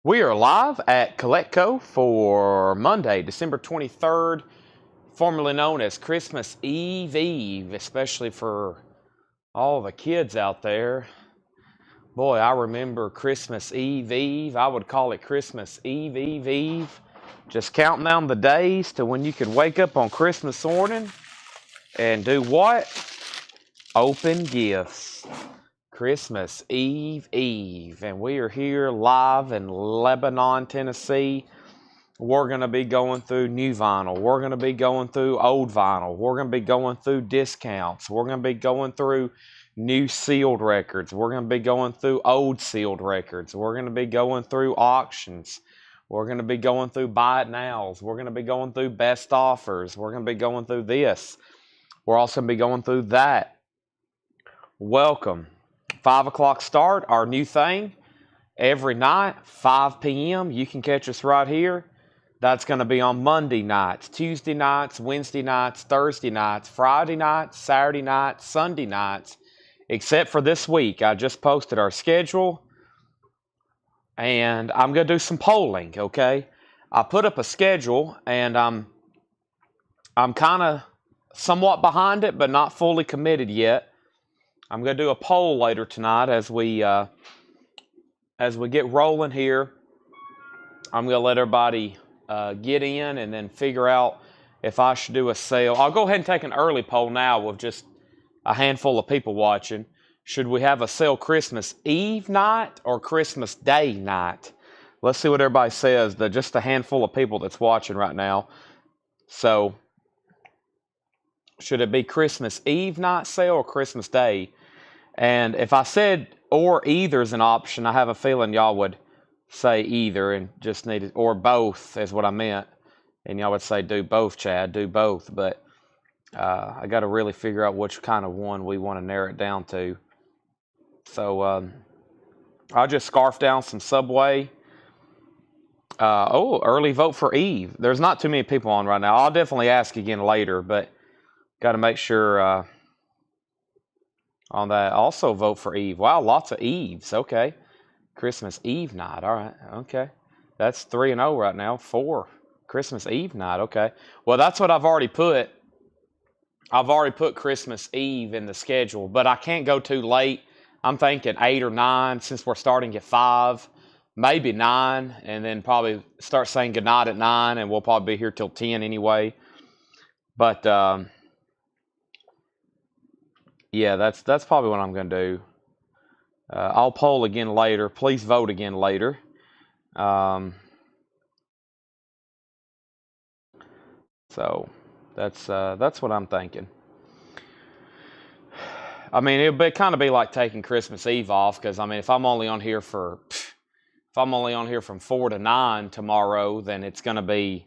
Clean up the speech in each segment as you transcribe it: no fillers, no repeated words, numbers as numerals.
We are live at Coletco for Monday, December 23rd, formerly known as Christmas Eve, especially for all the kids out there. Boy, I remember Christmas Eve. I would call it Christmas Eve. Just counting down the days to when you could wake up on Christmas morning and do what? Open gifts. Christmas Eve, and we are here live in Lebanon, Tennessee. We're going to be going through new vinyl. We're going to be going through old vinyl. We're going to be going through discounts. We're going to be going through new sealed records. We're going to be going through old sealed records. We're going to be going through auctions. We're going to be going through buy it nows. We're going to be going through best offers. We're going to be going through this. We're also going to be going through that. Welcome. 5 o'clock start, our new thing. Every night, 5 p.m., you can catch us right here. That's going to be on Monday nights, Tuesday nights, Wednesday nights, Thursday nights, Friday nights, Saturday nights, Sunday nights, except for this week. I just posted our schedule, and I'm going to do some polling, okay? I put up a schedule, and I'm kind of somewhat behind it, but not fully committed yet. I'm going to do a poll later tonight as we get rolling here. I'm going to let everybody get in and then figure out if I should do a sale. I'll go ahead and take an early poll now with just a handful of people watching. Should we have a sale Christmas Eve night or Christmas Day night? Let's see what everybody says. Just a handful of people that's watching right now. So, should it be Christmas Eve night sale or Christmas Day? And if I said or either is an option, I have a feeling y'all would say either and just need it, or both is what I meant. And y'all would say do both, Chad, do both. But I got to really figure out which kind of one we want to narrow it down to. So I'll just scarf down some Subway. Early vote for Eve. There's not too many people on right now. I'll definitely ask again later, but got to make sure on that. Also vote for Eve. Wow, lots of Eves. Okay. Christmas Eve night. All right. Okay. That's 3-0 right now. 4. Christmas Eve night. Okay. Well, that's what I've already put. I've already put Christmas Eve in the schedule, but I can't go too late. I'm thinking 8 or 9 since we're starting at 5, maybe 9, and then probably start saying goodnight at 9, and we'll probably be here till 10 anyway. But, yeah, that's probably what I'm going to do. I'll poll again later. Please vote again later. So that's what I'm thinking. I mean, it'll kind of be like taking Christmas Eve off, because I mean, if I'm only on here from 4 to 9 tomorrow, then it's going to be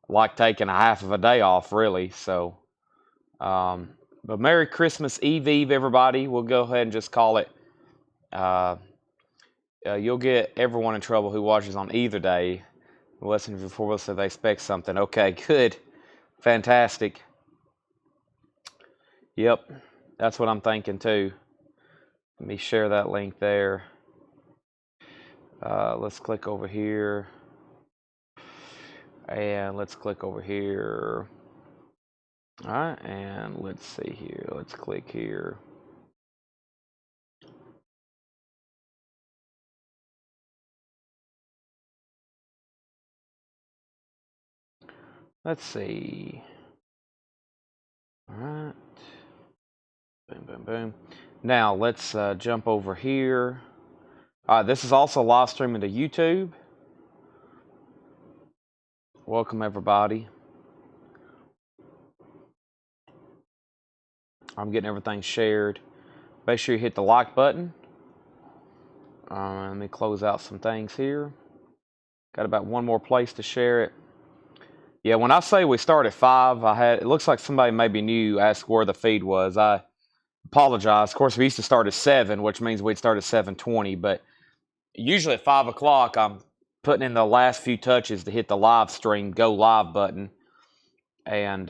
like taking a half of a day off, really. So, but Merry Christmas Eve, everybody. We'll go ahead and just call it. You'll get everyone in trouble who watches on either day. Listen before so they expect something. Okay, good. Fantastic. Yep, that's what I'm thinking too. Let me share that link there. Let's click over here. And let's click over here. All right, and let's see here. Let's click here. Let's see. All right. Boom, boom, boom. Now, let's jump over here. This is also live streaming to YouTube. Welcome, everybody. I'm getting everything shared. Make sure you hit the like button. Let me close out some things here. Got about one more place to share it. Yeah, when I say we start at 5, it looks like somebody maybe new asked where the feed was. I apologize. Of course, we used to start at 7, which means we'd start at 7:20. But usually at 5 o'clock, I'm putting in the last few touches to hit the live stream, go live button. And,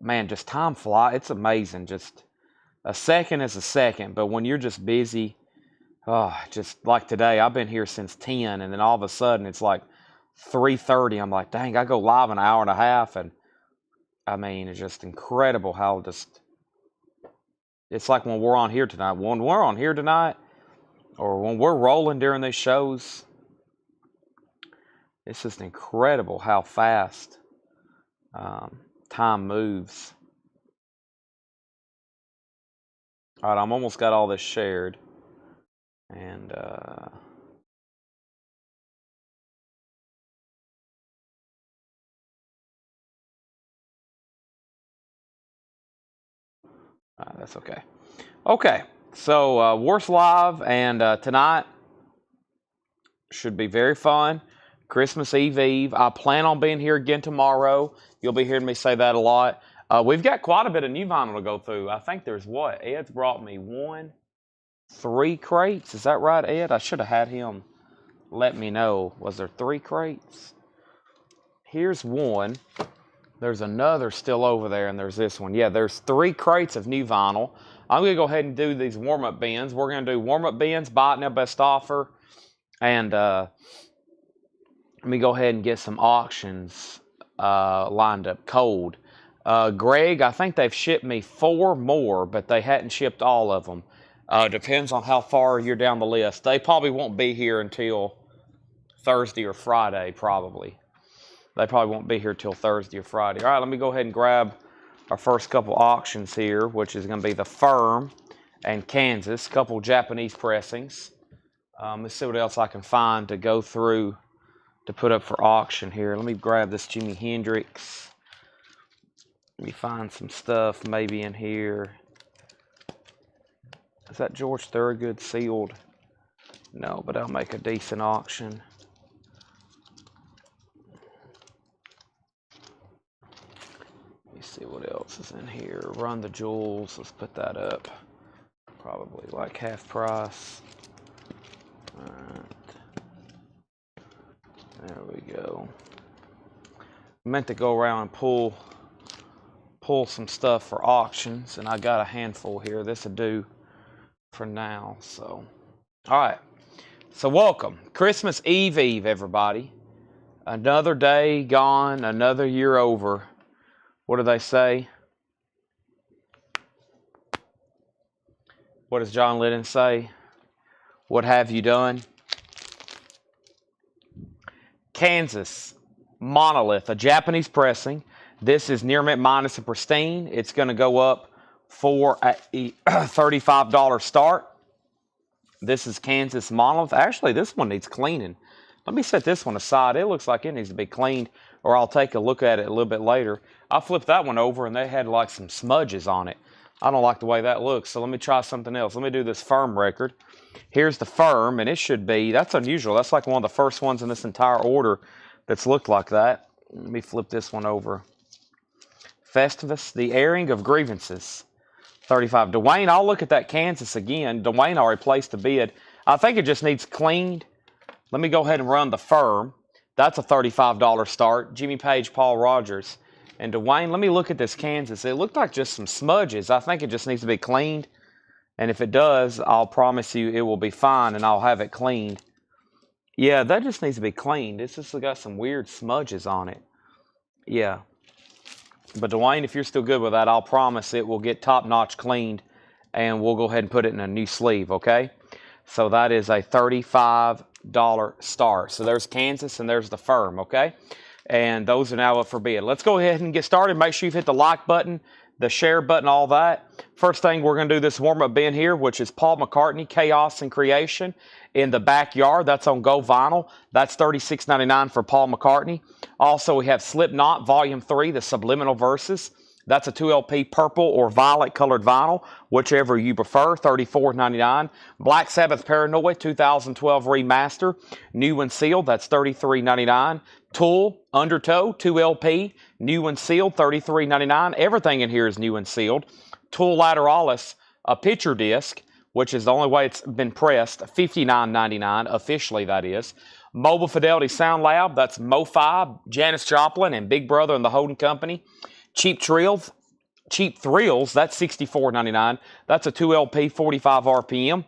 man, just time flies. It's amazing. Just a second is a second. But when you're just busy, Oh, just like today, I've been here since 10, and then all of a sudden it's like 3:30. I'm like, dang, I go live in an hour and a half, and I mean, it's just incredible how it's like when we're on here tonight. When we're on here tonight, or when we're rolling during these shows, it's just incredible how fast time moves. All right, I'm almost got all this shared, and that's okay. Okay, so Worst Live, and tonight should be very fun. Christmas Eve. I plan on being here again tomorrow. You'll be hearing me say that a lot. We've got quite a bit of new vinyl to go through. I think there's what? Ed's brought me 3 crates. Is that right, Ed? I should have had him let me know. Was there 3 crates? Here's one. There's another still over there, and there's this one. Yeah, there's 3 crates of new vinyl. I'm going to go ahead and do these warm-up bins. We're going to do warm-up bins, buy it now, best offer. And let me go ahead and get some auctions lined up cold. Greg, I think they've shipped me 4 more, but they hadn't shipped all of them. Depends on how far you're down the list. They probably won't be here until Thursday or Friday, probably. They probably won't be here till Thursday or Friday. All right, let me go ahead and grab our first couple auctions here, which is going to be the Firm and Kansas, couple Japanese pressings. Let's see what else I can find to go through to put up for auction here. Let me grab this Jimi Hendrix. Let me find some stuff maybe in here. Is that George Thorogood sealed? No, but I'll make a decent auction. Let me see what else is in here. Run the Jewels. Let's put that up. Probably like half price. All right. There we go. I meant to go around and pull some stuff for auctions, and I got a handful here. This will do for now. So, all right. So welcome. Christmas Eve, everybody. Another day gone, another year over. What do they say? What does John Lennon say? What have you done? Kansas Monolith, a Japanese pressing. This is near mint minus and pristine. It's going to go up for a $35 start. This is Kansas Monolith. Actually, this one needs cleaning. Let me set this one aside. It looks like it needs to be cleaned, or I'll take a look at it a little bit later. I flipped that one over, and they had like some smudges on it. I don't like the way that looks, so let me try something else. Let me do this Firm record. Here's the Firm, and it should be, that's unusual. That's like one of the first ones in this entire order that's looked like that. Let me flip this one over. Festivus, the Airing of Grievances, 35. Dwayne, I'll look at that Kansas again. Dwayne already placed a bid. I think it just needs cleaned. Let me go ahead and run the Firm. That's a $35 start. Jimmy Page, Paul Rogers. And Dwayne, let me look at this Kansas. It looked like just some smudges. I think it just needs to be cleaned. And if it does, I'll promise you it will be fine, and I'll have it cleaned. Yeah, that just needs to be cleaned. It's just got some weird smudges on it. Yeah. But Dwayne, if you're still good with that, I'll promise it will get top-notch cleaned, and we'll go ahead and put it in a new sleeve, okay? So that is a $35 start. So there's Kansas, and there's the Firm, okay? And those are now up for bid. Let's go ahead and get started. Make sure you've hit the like button, the share button, all that. First thing, we're going to do this warm-up bin here, which is Paul McCartney, Chaos and Creation in the Backyard. That's on Go Vinyl. That's $36.99 for Paul McCartney. Also, we have Slipknot, Volume 3, the Subliminal Verses. That's a 2LP purple or violet colored vinyl, whichever you prefer, $34.99. Black Sabbath Paranoid, 2012 remaster, new and sealed, that's $33.99. Tool, Undertow, 2LP, new and sealed, $33.99. Everything in here is new and sealed. Tool Lateralis, a picture disc, which is the only way it's been pressed, $59.99, officially that is. Mobile Fidelity Sound Lab, that's Mo5, Janis Joplin, and Big Brother and the Holding Company. Cheap Thrills, that's $64.99. That's a 2LP, 45 RPM.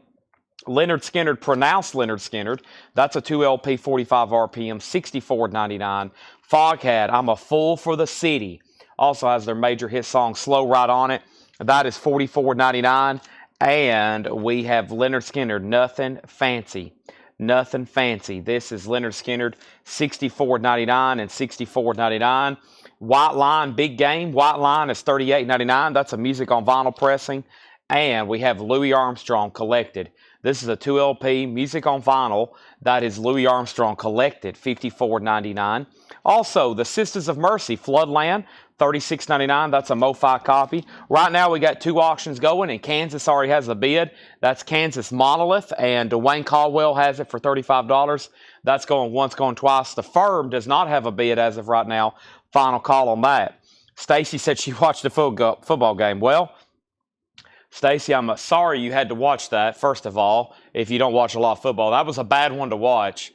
Leonard Skinner, pronounced Leonard Skinner. That's a 2 LP, 45 RPM, $64.99. Foghat, I'm a Fool for the City. Also has their major hit song, Slow Ride on it. That is $44.99. And we have Leonard Skinner, Nothing Fancy. Nothing Fancy. This is Leonard Skinner, $64.99 and $64.99. White Line, Big Game. White Line is $38.99. That's a music on vinyl pressing. And we have Louis Armstrong, Collected. This is a 2 LP, music on vinyl. That is Louis Armstrong, Collected, $54.99. Also, the Sisters of Mercy, Floodland, $36.99. That's a MoFi copy. Right now, we got 2 auctions going, and Kansas already has a bid. That's Kansas Monolith, and Dwayne Caldwell has it for $35. That's going once, going twice. The Firm does not have a bid as of right now. Final call on that. Stacy said she watched the football game. Well, Stacy, I'm sorry you had to watch that, first of all, if you don't watch a lot of football. That was a bad one to watch.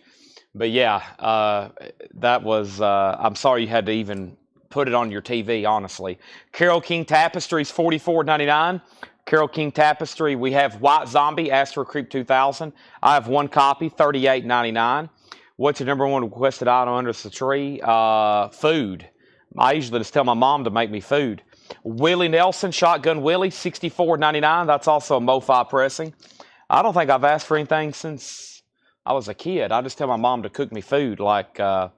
But yeah, that was, I'm sorry you had to even put it on your TV, honestly. Carole King Tapestries, $44.99. Carole King Tapestry, we have White Zombie, Astro Creep 2000. I have 1 copy, $38.99. What's your number 1 requested item under the tree? Food. I usually just tell my mom to make me food. Willie Nelson, Shotgun Willie, $64.99. That's also a MoFi pressing. I don't think I've asked for anything since I was a kid. I just tell my mom to cook me food, like a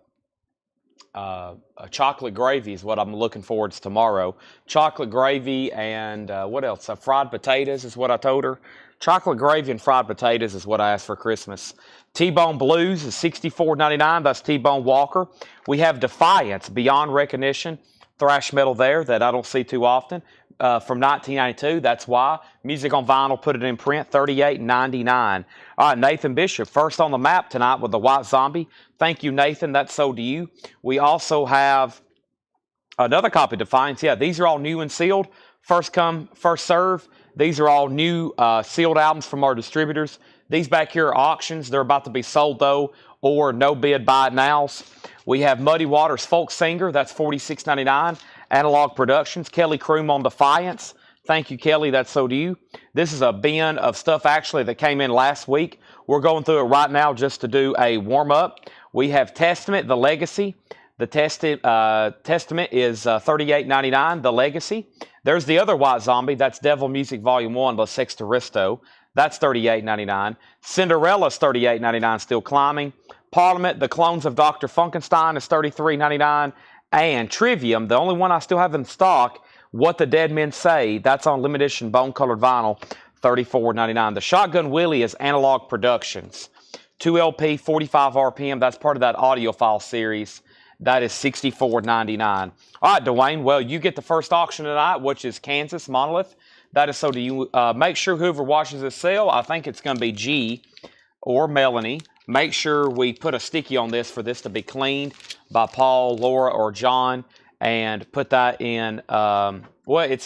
chocolate gravy is what I'm looking forward to tomorrow. Chocolate gravy and what else? Fried potatoes is what I told her. Chocolate gravy and fried potatoes is what I asked for Christmas. T-Bone Blues is $64.99. That's T-Bone Walker. We have Defiance, Beyond Recognition. Thrash metal there that I don't see too often. From 1992, that's why. Music on vinyl, put it in print, $38.99. All right, Nathan Bishop, first on the map tonight with the White Zombie. Thank you, Nathan. That's so to you. We also have another copy of Defiance. Yeah, these are all new and sealed. First come, first serve. These are all new sealed albums from our distributors. These back here are auctions. They're about to be sold, though, or no bid buy it nows. We have Muddy Waters Folk Singer. That's $46.99. Analog Productions. Kelly Kroom on Defiance. Thank you, Kelly. That's so to you. This is a bin of stuff, actually, that came in last week. We're going through it right now just to do a warm-up. We have Testament, The Legacy. The Testament is $38.99, The Legacy. There's the other White Zombie. That's Devil Music Volume 1, La Sextoristo. That's $38.99. Cinderella's $38.99, still climbing. Parliament, The Clones of Dr. Funkenstein is $33.99. And Trivium, the only one I still have in stock, What the Dead Men Say, that's on limited edition bone-colored vinyl, $34.99. The Shotgun Willie is Analog Productions. 2 LP, 45 RPM, that's part of that audiophile series. That is $64.99. All right, Dwayne, well, you get the first auction tonight, which is Kansas Monolith. That is so do you. Make sure whoever watches this sale, I think it's going to be G or Melanie, make sure we put a sticky on this for this to be cleaned by Paul, Laura, or John, and put that in, well, it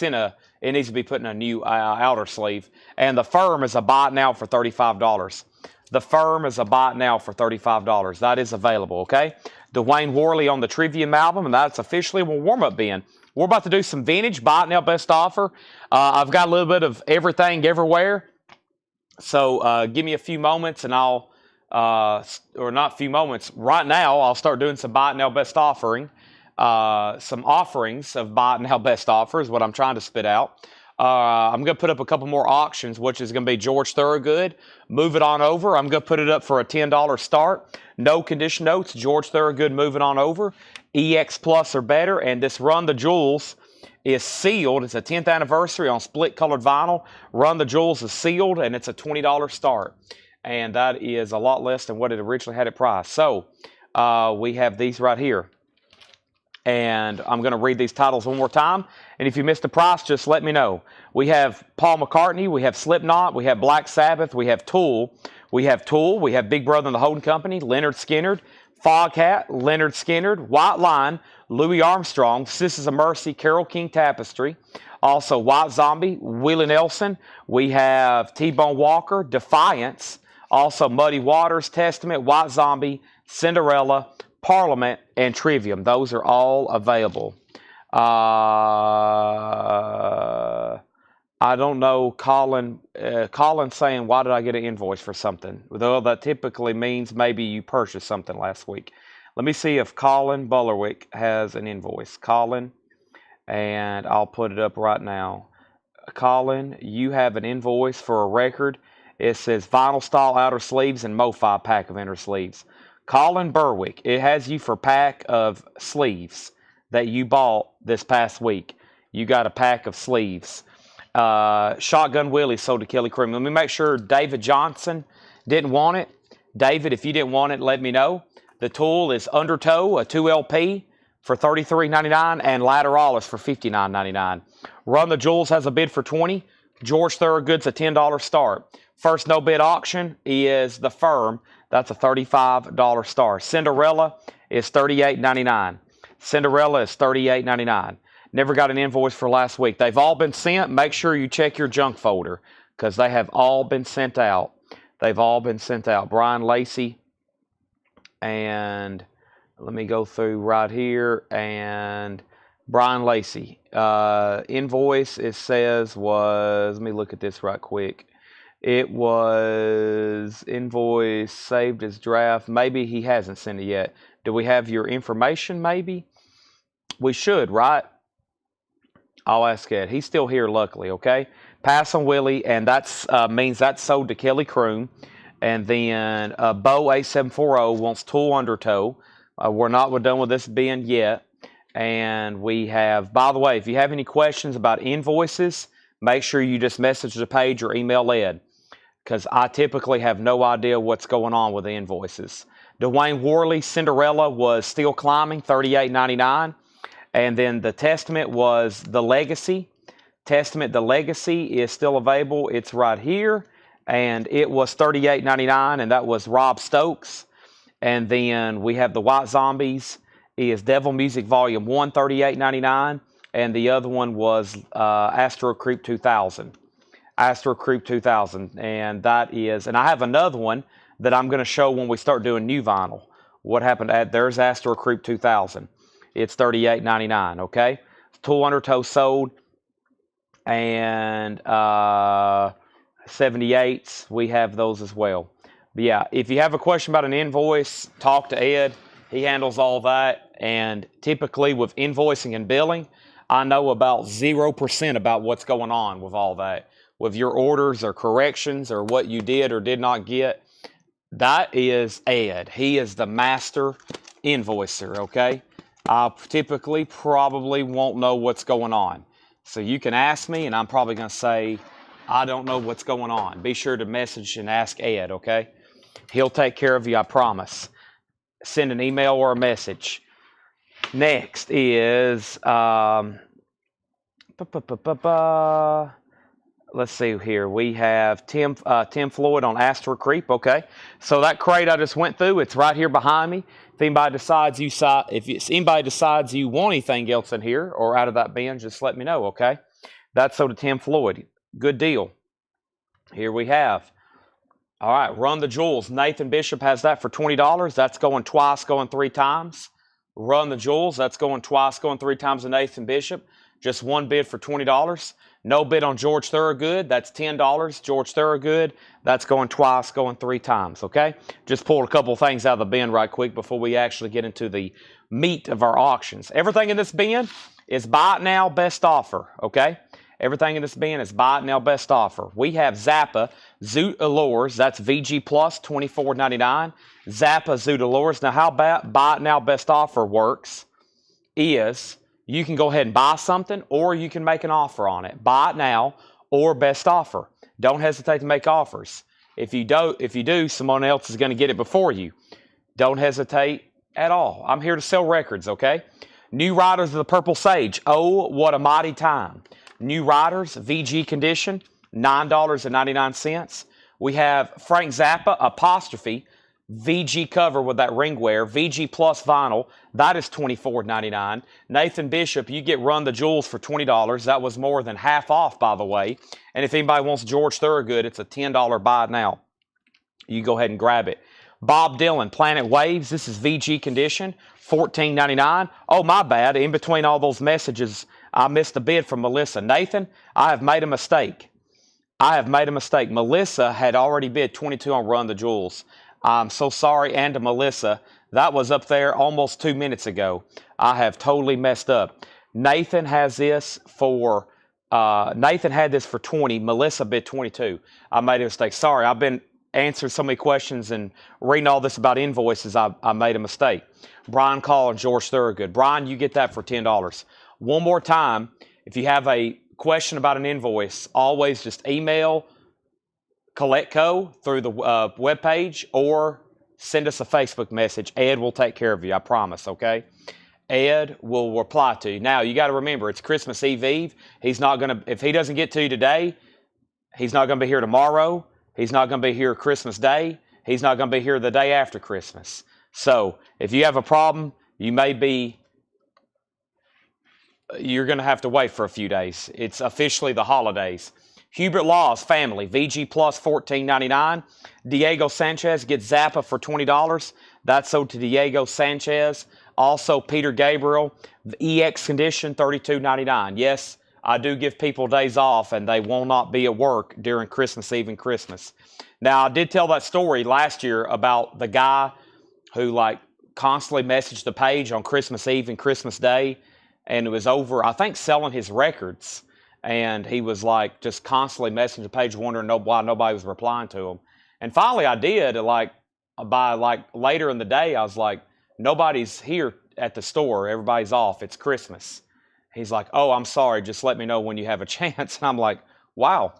needs to be put in a new outer sleeve. And the Firm is a buy it now for $35. The Firm is a buy it now for $35. That is available, okay? Dwayne Worley on the Trivium album, and that's officially a warm-up bin. We're about to do some vintage, buy it now, best offer. I've got a little bit of everything everywhere. So give me a few moments and I'll, or not a few moments, right now I'll start doing some buy it now, best offering. Some offerings of buy it now, best offer is what I'm trying to spit out. I'm going to put up a couple more auctions, which is going to be George Thorogood. Move it on over. I'm going to put it up for a $10 start. No condition notes. George Thorogood, move it on over. EX Plus or better. And this Run the Jewels is sealed. It's a 10th anniversary on split colored vinyl. Run the Jewels is sealed, and it's a $20 start. And that is a lot less than what it originally had it priced. So we have these right here. And I'm going to read these titles one more time. And if you missed the price, just let me know. We have Paul McCartney. We have Slipknot. We have Black Sabbath. We have Tool. We have Big Brother and the Holding Company. Leonard Skinner. Foghat. Leonard Skinner. White Line. Louis Armstrong. Sisters of Mercy. Carole King Tapestry. Also White Zombie. Willie Nelson. We have T-Bone Walker. Defiance. Also Muddy Waters. Testament. White Zombie. Cinderella. Parliament, and Trivium. Those are all available. I don't know, Colin. Colin saying, why did I get an invoice for something? Well, that typically means maybe you purchased something last week. Let me see if Colin Bullerwick has an invoice. Colin, and I'll put it up right now. Colin, you have an invoice for a record. It says vinyl style outer sleeves and MoFi pack of inner sleeves. Colin Berwick, it has you for pack of sleeves that you bought this past week. You got a pack of sleeves. Shotgun Willie sold to Kelly Cream. Let me make sure David Johnson didn't want it. David, if you didn't want it, let me know. The tool is Undertow, a 2LP for $33.99 and Lateralis for $59.99. Run the Jewels has a bid for $20. George Thorogood's a $10 start. First no bid auction is The Firm. That's a $35 start. Cinderella is $38.99. Cinderella is $38.99. Never got an invoice for last week. They've all been sent. Make sure you check your junk folder because they have all been sent out. They've all been sent out. Brian Lacy, and let me go through right here. And Brian Lacy. Invoice, it says, was, let me look at this right quick. It was invoice saved as draft. Maybe he hasn't sent it yet. Do we have your information maybe? We should, right? I'll ask Ed. He's still here, luckily, okay? Pass on Willie, and that's means that's sold to Kelly Kroom. And then Bo 8740 wants tool undertow. We're not done with this bin yet. And we have, by the way, if you have any questions about invoices, make sure you just message the page or email Ed, because I typically have no idea what's going on with the invoices. Dwayne Worley, Cinderella was still climbing, $38.99. And then the Testament was the Legacy. Testament, the Legacy is still available. It's right here. And it was $38.99, and that was Rob Stokes. And then we have the White Zombies is Devil Music Volume 1, $38.99. And the other one was Astro Creep 2000. Astro Creep 2000. And that is, and I have another one that I'm going to show when we start doing new vinyl. What happened at, there's Astro Creep 2000. It's $38.99, okay? Tool Undertow sold. And 78s, we have those as well. But yeah, if you have a question about an invoice, talk to Ed. He handles all that. And typically with invoicing and billing, I know about 0% about what's going on with all that. With your orders or corrections or what you did or did not get, that is Ed. He is the master invoicer, okay? I typically probably won't know what's going on. So you can ask me, and I'm probably going to say, I don't know what's going on. Be sure to message and ask Ed, okay? He'll take care of you, I promise. Send an email or a message. Next is, let's see here. We have Tim Floyd on Astro Creep, okay? So that crate I just went through, it's right here behind me. If anybody decides you want anything else in here or out of that bin, just let me know, okay? That's sold to Tim Floyd. Good deal. Here we have. All right, Run the Jewels. Nathan Bishop has that for $20. That's going twice, going 3 times. Run the Jewels. That's going twice, going 3 times to Nathan Bishop. Just one bid for $20. No bid on George Thorogood. That's $10. George Thorogood. That's going twice, going 3 times, okay? Just pulled a couple things out of the bin right quick before we actually get into the meat of our auctions. Everything in this bin is buy it now, best offer, okay? Everything in this bin is buy it now, best offer. We have Zappa Zoot Allures. That's VG Plus, $24.99. Zappa Zoot Allures. Now, how buy it now, best offer works is you can go ahead and buy something, or you can make an offer on it. Buy it now or best offer. Don't hesitate to make offers. If you do, someone else is going to get it before you. Don't hesitate at all. I'm here to sell records, okay? New Riders of the Purple Sage. Oh, what a mighty time. New Riders, VG condition, $9.99. We have Frank Zappa, Apostrophe, VG cover with that ringware, VG Plus vinyl, that is $24.99. Nathan Bishop, you get Run the Jewels for $20. That was more than half off, by the way. And if anybody wants George Thorogood, it's a $10 buy now. You go ahead and grab it. Bob Dylan, Planet Waves, this is VG condition, $14.99. Oh, my bad. In between all those messages, I missed the bid from Melissa. Nathan, I have made a mistake. I have made a mistake. Melissa had already bid 22 on Run the Jewels. I'm so sorry, and to Melissa, that was up there almost 2 minutes ago. I have totally messed up. Nathan has this for, Nathan had this for 20. Melissa bid 22. I made a mistake. Sorry, I've been answering so many questions and reading all this about invoices. I made a mistake. Brian Call and George Thorogood. Brian, you get that for $10. One more time, if you have a question about an invoice, always just email CollectCo through the webpage or send us a Facebook message. Ed will take care of you, I promise, okay? Ed will reply to you. Now, you got to remember, it's Christmas Eve. He's not going to, if he doesn't get to you today, he's not going to be here tomorrow. He's not going to be here Christmas Day. He's not going to be here the day after Christmas. So, if you have a problem, you're going to have to wait for a few days. It's officially the holidays. Hubert Law's family, VG Plus $14.99. Diego Sanchez gets Zappa for $20. That's sold to Diego Sanchez. Also, Peter Gabriel, EX Condition, $32.99. Yes, I do give people days off, and they will not be at work during Christmas Eve and Christmas. Now, I did tell that story last year about the guy who, constantly messaged the page on Christmas Eve and Christmas Day, and it was over, I think, selling his records. And he was, just constantly messaging the page, wondering why nobody was replying to him. And finally, I did, by later in the day, I was like, nobody's here at the store. Everybody's off. It's Christmas. He's like, oh, I'm sorry. Just let me know when you have a chance. And I'm like, wow.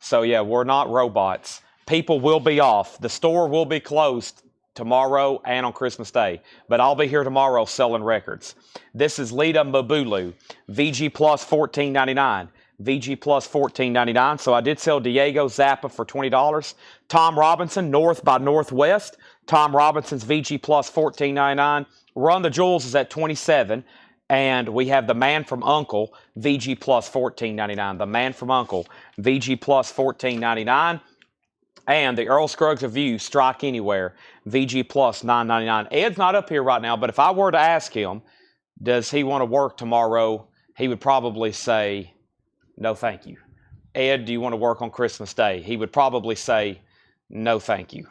So, yeah, we're not robots. People will be off. The store will be closed tomorrow and on Christmas Day. But I'll be here tomorrow selling records. This is Lita Mabulu. VG Plus $14.99. VG Plus $14.99. So I did sell Diego Zappa for $20. Tom Robinson, North by Northwest. Tom Robinson's VG Plus $14.99. Run the Jewels is at $27. And we have The Man from U.N.C.L.E. VG Plus $14.99. The Man from U.N.C.L.E. VG Plus $14.99. And the Earl Scruggs Review, Strike Anywhere, VG Plus $9.99. Ed's not up here right now, but if I were to ask him, does he want to work tomorrow, he would probably say, no, thank you. Ed, do you want to work on Christmas Day? He would probably say, no, thank you.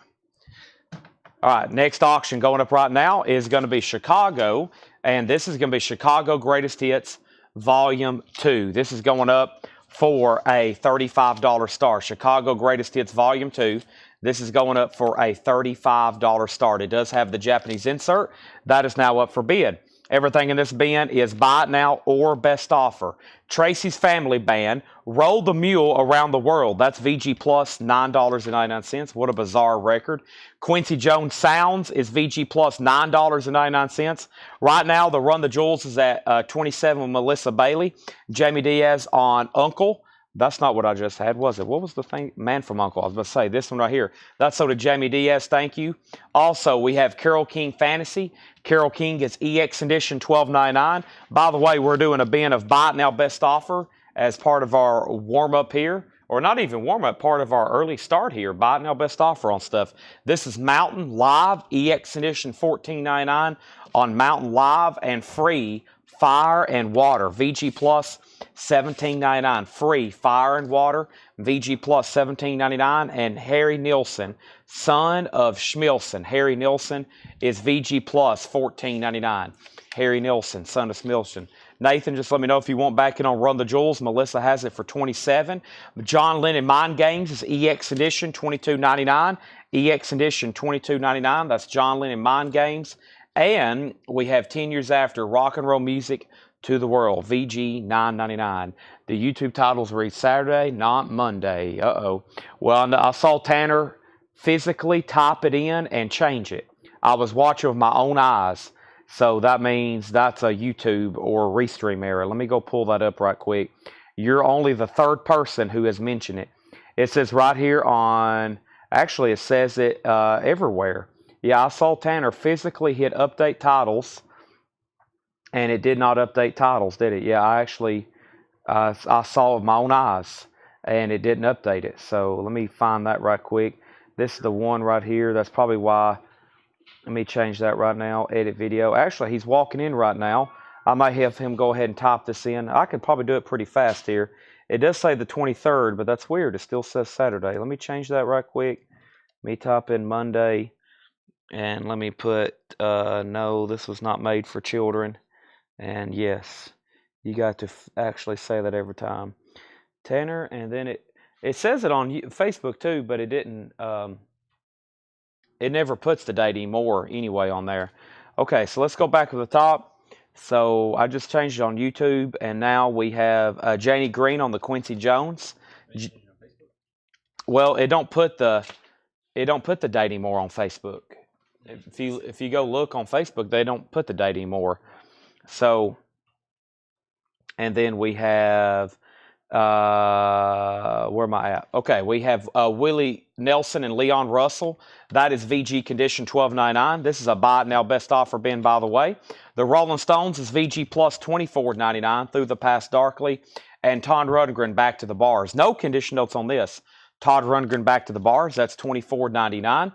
All right, next auction going up right now is going to be Chicago, and this is going to be Chicago Greatest Hits Volume 2. This is going up for a $35 start. Chicago Greatest Hits Volume 2. This is going up for a $35 start. It does have the Japanese insert. That is now up for bid. Everything in this bin is buy it now or best offer. Tracy's Family Band, Roll the Mule Around the World. That's VG Plus, $9.99. What a bizarre record. Quincy Jones Sounds is VG Plus, $9.99. Right now, the Run the Jewels is at 27 with Melissa Bailey. Jamie Diaz on U.N.C.L.E. That's not what I just had, was it? What was the thing? Man from U.N.C.L.E. I was about to say, this one right here. That's so to Jamie Diaz, thank you. Also, we have Carole King Fantasy. Carole King gets EX Edition $12.99. By the way, we're doing a bin of Buy It Now Best Offer as part of our warm-up here. Or not even warm-up, part of our early start here. Buy It Now Best Offer on stuff. This is Mountain Live, EX Edition $14.99 on Mountain Live, and free Fire and Water. VG Plus $17.99. Free Fire and Water. VG Plus $17.99. And Harry Nilsson, son of Schmilson. Harry Nilsson is VG Plus $14.99. Harry Nilsson, son of Schmilson. Nathan, just let me know if you want back in on Run the Jewels. Melissa has it for $27. John Lennon Mind Games is EX Edition $22.99. EX Edition $22.99. That's John Lennon Mind Games. And we have 10 Years After, Rock and Roll Music to the World, VG $9.99. The YouTube titles read Saturday, not Monday. Uh-oh. Well, I saw Tanner physically type it in and change it. I was watching with my own eyes. So that means that's a YouTube or Restream error. Let me go pull that up right quick. You're only the third person who has mentioned it. It says right here on, actually it says it everywhere. Yeah, I saw Tanner physically hit update titles, and it did not update titles, did it? Yeah, I actually, I saw it with my own eyes, and it didn't update it. So let me find that right quick. This is the one right here. That's probably why. Let me change that right now. Edit video. Actually, he's walking in right now. I might have him go ahead and type this in. I could probably do it pretty fast here. It does say the 23rd, but that's weird. It still says Saturday. Let me change that right quick. Let me type in Monday, and let me put, no, this was not made for children. And yes, you got to actually say that every time. Tanner, and then it says it on Facebook too, but it didn't, it never puts the date anymore anyway on there. Okay, so let's go back to the top. So I just changed it on YouTube, and now we have Janie Green on the Quincy Jones. Well, it don't put the date anymore on Facebook. If you go look on Facebook, they don't put the date anymore. So, and then we have where am I at? Okay, we have Willie Nelson and Leon Russell. That is VG condition $12.99. This is a buy it now best offer bin, by the way. The Rolling Stones is VG plus $24.99 through the past darkly. And Todd Rundgren back to the bars. No condition notes on this. Todd Rundgren back to the bars. That's $24.99.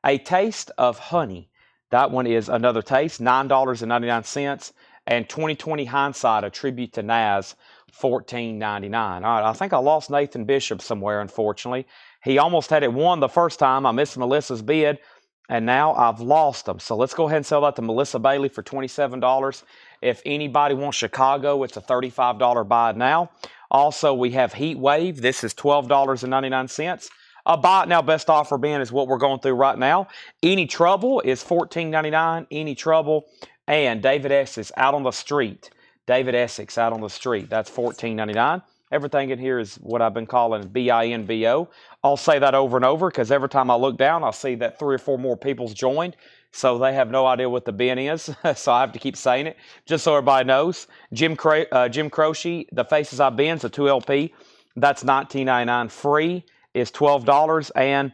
A Taste of Honey. That one is another taste, $9.99. And 2020 Hindsight, a tribute to Nas, $14.99. All right, I think I lost Nathan Bishop somewhere, unfortunately. He almost had it won the first time. I missed Melissa's bid, and now I've lost them. So let's go ahead and sell that to Melissa Bailey for $27. If anybody wants Chicago, it's a $35 buy now. Also, we have Heat Wave. This is $12.99. A buy it now best offer bin is what we're going through right now. Any Trouble is $14.99. Any Trouble. And David Essex Out on the Street. David Essex Out on the Street. That's $14.99. Everything in here is what I've been calling BINBO. I'll say that over and over because every time I look down, I'll see that 3 or 4 more people's joined. So they have no idea what the bin is. So I have to keep saying it just so everybody knows. Jim Croce, The Faces I Bends, a 2LP. That's $19.99. Free is $12. And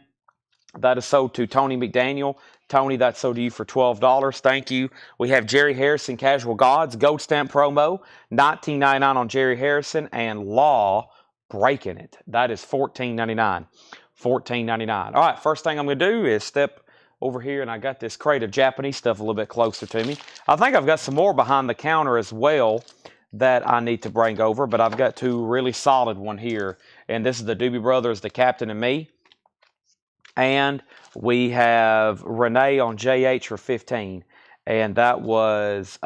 that is sold to Tony McDaniel. Tony, that's sold to you for $12. Thank you. We have Jerry Harrison, Casual Gods, Gold Stamp promo, $19.99 on Jerry Harrison, and Law, Breaking It. That is $14.99. $14.99. All right, first thing I'm going to do is step over here, and I got this crate of Japanese stuff a little bit closer to me. I think I've got some more behind the counter as well that I need to bring over, but I've got 2 really solid one here. And this is the Doobie Brothers, The Captain and Me. And we have Renee on JH for $15. And that was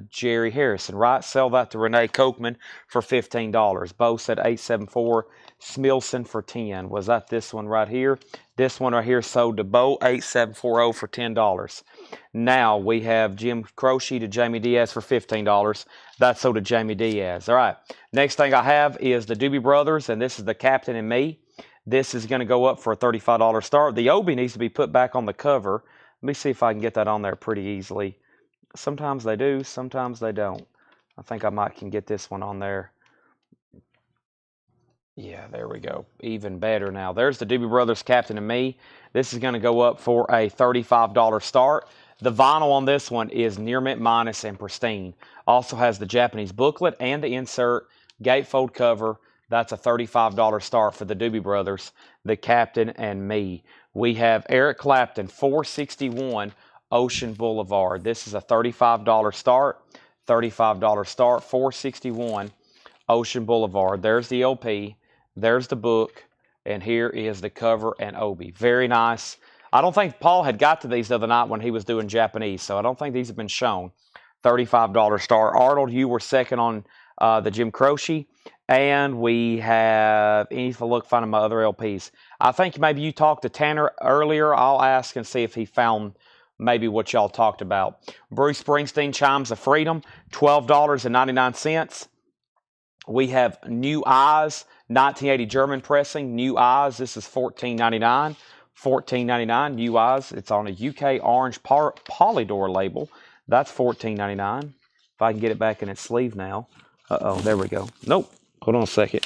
Jerry Harrison, right? Sell that to Renee Kochman for $15. Bo said 874. Smilson for $10. Was that this one right here? This one right here sold to Bo 8740 for $10. Now we have Jim Croce to Jamie Diaz for $15. That's sold to Jamie Diaz. All right. Next thing I have is the Doobie Brothers, and this is The Captain and Me. This is going to go up for a $35 start. The Obi needs to be put back on the cover. Let me see if I can get that on there pretty easily. Sometimes they do, sometimes they don't. I think I might can get this one on there. Yeah, there we go. Even better now. There's the Doobie Brothers Captain and Me. This is going to go up for a $35 start. The vinyl on this one is near mint minus and pristine. Also has the Japanese booklet and the insert gatefold cover. That's a $35 start for the Doobie Brothers, The Captain and Me. We have Eric Clapton, 461 Ocean Boulevard. This is a $35 start. $35 start, 461 Ocean Boulevard. There's the LP. There's the book. And here is the cover and Obi. Very nice. I don't think Paul had got to these the other night when he was doing Japanese, so I don't think these have been shown. $35 start. Arnold, you were second on the Jim Croce. And we have, if I look, finding my other LPs. I think maybe you talked to Tanner earlier. I'll ask and see if he found maybe what y'all talked about. Bruce Springsteen, Chimes of Freedom, $12.99. We have New Eyes, 1980 German pressing, New Eyes. This is $14.99. $14.99, New Eyes. It's on a UK orange Polydor label. That's $14.99. If I can get it back in its sleeve now. Uh-oh, there we go. Nope. Hold on a second.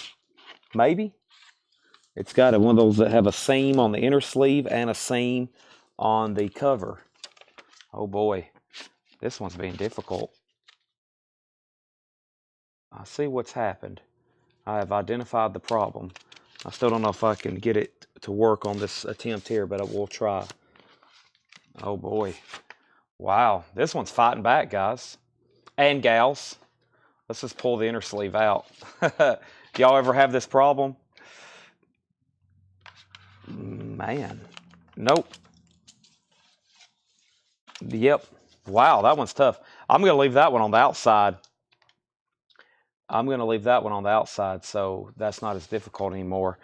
Maybe. It's got one of those that have a seam on the inner sleeve and a seam on the cover. Oh boy. This one's being difficult. I see what's happened. I have identified the problem. I still don't know if I can get it to work on this attempt here, but I will try. Oh boy. Wow. This one's fighting back, guys. and gals. Let's just pull the inner sleeve out. Y'all ever have this problem? Man. Nope. Yep. Wow, that one's tough. I'm going to leave that one on the outside. So that's not as difficult anymore.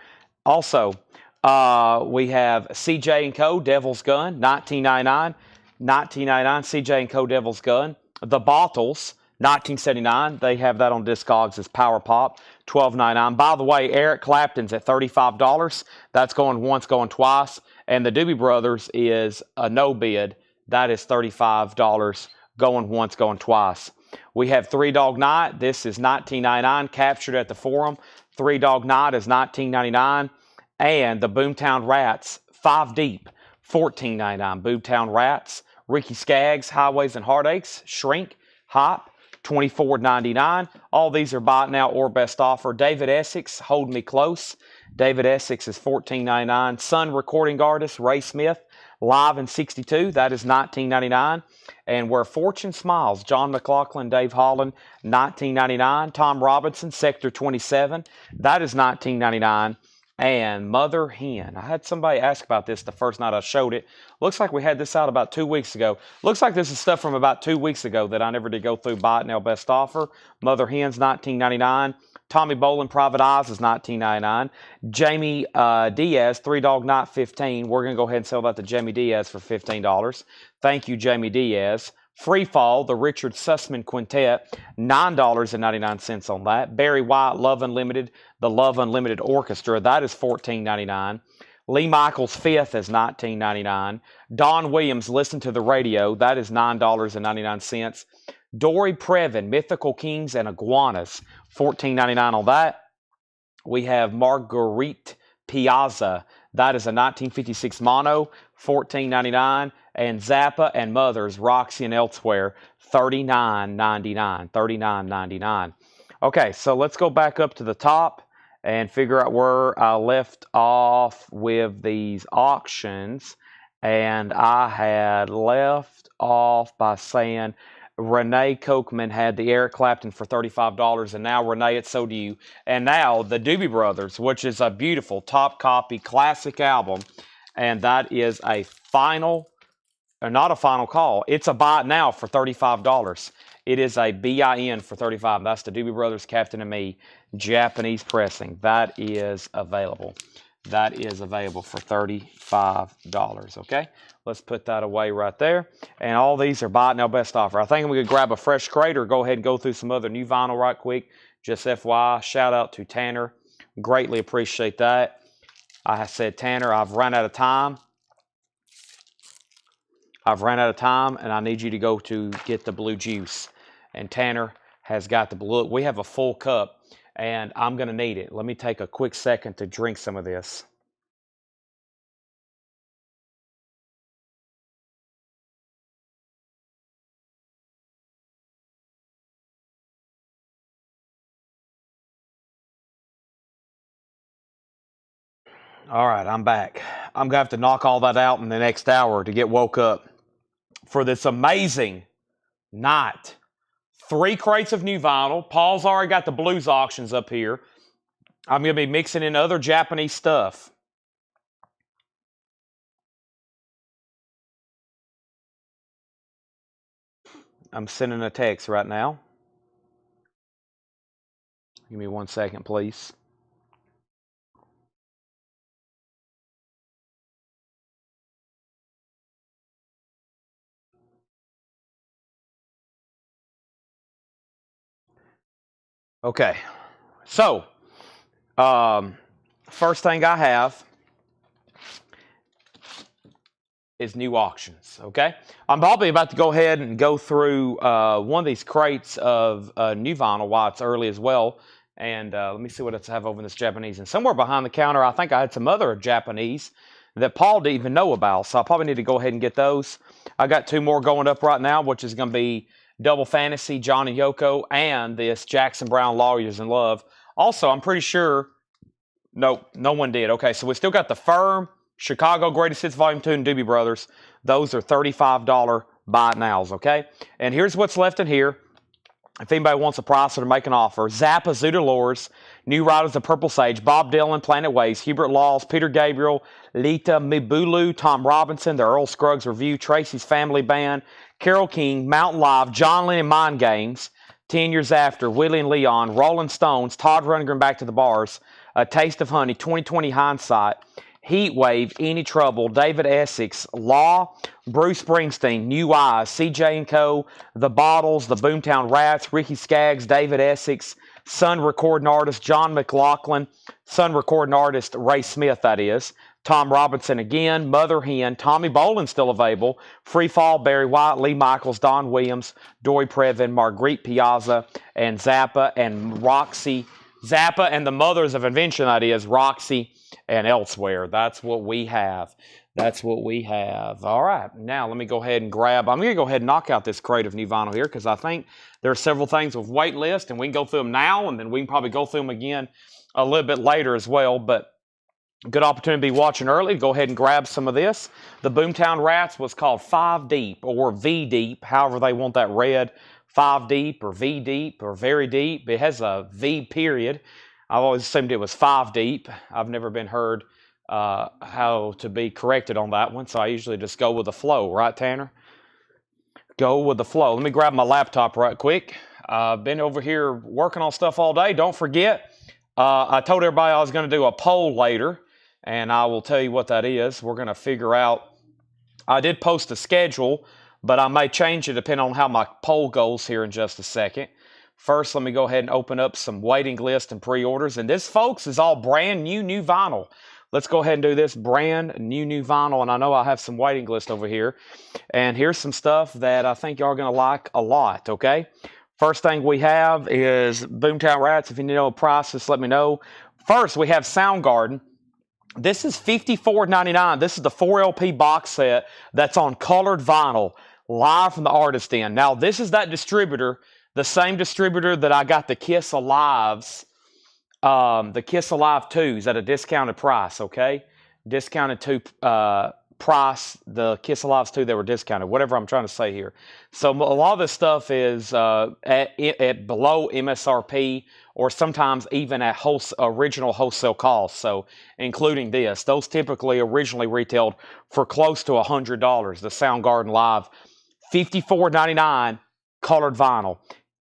Also, we have CJ & Co. Devil's Gun, $19.99. $19.99, CJ & Co. Devil's Gun. The Bottles, $19.79. They have that on Discogs as Power Pop, $12.99. By the way, Eric Clapton's at $35. That's going once, going twice. And the Doobie Brothers is a no bid. That is $35, going once, going twice. We have Three Dog Night. This is $19.99, captured at the Forum. Three Dog Night is $19.99. And the Boomtown Rats, 5 Deep, $14.99. Boomtown Rats. Ricky Skaggs, Highways and Heartaches, Shrink, Hop, $24.99. All these are buy now or best offer. David Essex, Hold Me Close. David Essex is $14.99. Sun Recording Artist, Ray Smith, Live in 62. That is $19.99. And Where Fortune Smiles, John McLaughlin, Dave Holland, $19.99. Tom Robinson, Sector 27. That is $19.99. And Mother Hen. I had somebody ask about this the first night I showed it. Looks like we had this out about 2 weeks ago. Looks like this is stuff from about 2 weeks ago that I never did go through. Buy it now, best offer. Mother Hen's $19.99. Tommy Bolin, Private Eyes is $19.99. Jamie Diaz, Three Dog Night, $15. We're going to go ahead and sell that to Jamie Diaz for $15. Thank you, Jamie Diaz. Free Fall, the Richard Sussman Quintet, $9.99 on that. Barry White, Love Unlimited, the Love Unlimited Orchestra, that is $14.99. Lee Michaels' Fifth is $19.99. Don Williams, Listen to the Radio, that is $9.99. Dory Previn, Mythical Kings and Iguanas, $14.99 on that. We have Marguerite Piazza, that is a 1956 mono, $14.99. And Zappa and Mothers, Roxy and Elsewhere, $39.99. $39.99. Okay, so let's go back up to the top and figure out where I left off with these auctions. And I had left off by saying Renee Kochman had the Eric Clapton for $35. And now, Renee, it's so do you. And now the Doobie Brothers, which is a beautiful top copy classic album. And that is a final... or not a final call. It's a buy it now for $35. It is a BIN for $35. That's the Doobie Brothers, Captain and Me, Japanese pressing. That is available. That is available for $35. Okay, let's put that away right there. And all these are buy it now, best offer. I think I'm going to grab a fresh crate or go ahead and go through some other new vinyl right quick. Just FYI, shout out to Tanner. Greatly appreciate that. I said, Tanner, I've run out of time. And I need you to go to get the blue juice. And Tanner has got the blue. We have a full cup, and I'm going to need it. Let me take a quick second to drink some of this. All right, I'm back. I'm going to have to knock all that out in the next hour to get woke up for this amazing night. 3 crates of new vinyl. Paul's already got the blues auctions up here. I'm going to be mixing in other Japanese stuff. I'm sending a text right now. Give me 1 second, please. Okay, so first thing I have is new auctions, okay? I'm probably about to go ahead and go through one of these crates of new vinyl while it's early as well. And let me see what I have over in this Japanese. And somewhere behind the counter, I think I had some other Japanese that Paul didn't even know about. So I probably need to go ahead and get those. I got 2 more going up right now, which is going to be Double Fantasy, John and Yoko, and this Jackson Browne Lawyers in Love. Also, I'm pretty sure, no one did. Okay, so we still got the Firm, Chicago Greatest Hits Volume 2, and Doobie Brothers. Those are $35 buy it nows, okay? And here's what's left in here. If anybody wants a price or to make an offer, Zappa, Zoota Lores, New Riders of Purple Sage, Bob Dylan, Planet Waves, Hubert Laws, Peter Gabriel, Lita Mibulu, Tom Robinson, the Earl Scruggs Review, Tracy's Family Band, Carole King, Mountain Live, John Lennon Mind Games, 10 Years After, Willie and Leon, Rolling Stones, Todd Rundgren Back to the Bars, A Taste of Honey, 2020 Hindsight, Heat Wave, Any Trouble, David Essex, Law, Bruce Springsteen, New Eyes, CJ & Co., The Bottles, The Boomtown Rats, Ricky Skaggs, David Essex, Sun recording artist John McLaughlin, Sun recording artist Ray Smith, that is, Tom Robinson again, Mother Hen, Tommy Bolin still available, Free Fall, Barry White, Lee Michaels, Don Williams, Dory Previn, Marguerite Piazza, and Zappa, and Roxy. Zappa and the Mothers of Invention, that is, Roxy and Elsewhere. That's what we have. That's what we have. All right, now let me go ahead and grab. I'm going to go ahead and knock out this crate of new vinyl here because I think there are several things with wait list, and we can go through them now, and then we can probably go through them again a little bit later as well. But good opportunity to be watching early. Go ahead and grab some of this. The Boomtown Rats was called 5 Deep or V Deep, however they want that read. 5 Deep or V Deep or Very Deep. It has a V period. I've always assumed it was 5 Deep. I've never been heard how to be corrected on that one, so I usually just go with the flow, right, Tanner? Go with the flow. Let me grab my laptop right quick. I've been over here working on stuff all day. Don't forget, I told everybody I was going to do a poll later, and I will tell you what that is. We're going to figure out, I did post a schedule, but I may change it depending on how my poll goes here in just a second. First, let me go ahead and open up some waiting list and pre-orders. And this, folks, is all brand new vinyl. Let's go ahead and do this brand new vinyl. And I know I have some waiting list over here. And here's some stuff that I think y'all are going to like a lot, okay? First thing we have is Boomtown Rats. If you know a price, just let me know. First, we have Soundgarden. This is $54.99. This is the 4 LP box set that's on colored vinyl, live from the artist in. Now, this is that distributor, the same distributor that I got the Kiss Alives, the Kiss Alive 2s at a discounted price, okay? Discounted 2 price, the Kiss Alives 2, they were discounted, whatever I'm trying to say here. So a lot of this stuff is at below MSRP or sometimes even at original wholesale cost, so including this. Those typically originally retailed for close to $100, the Soundgarden Live. $54.99 colored vinyl.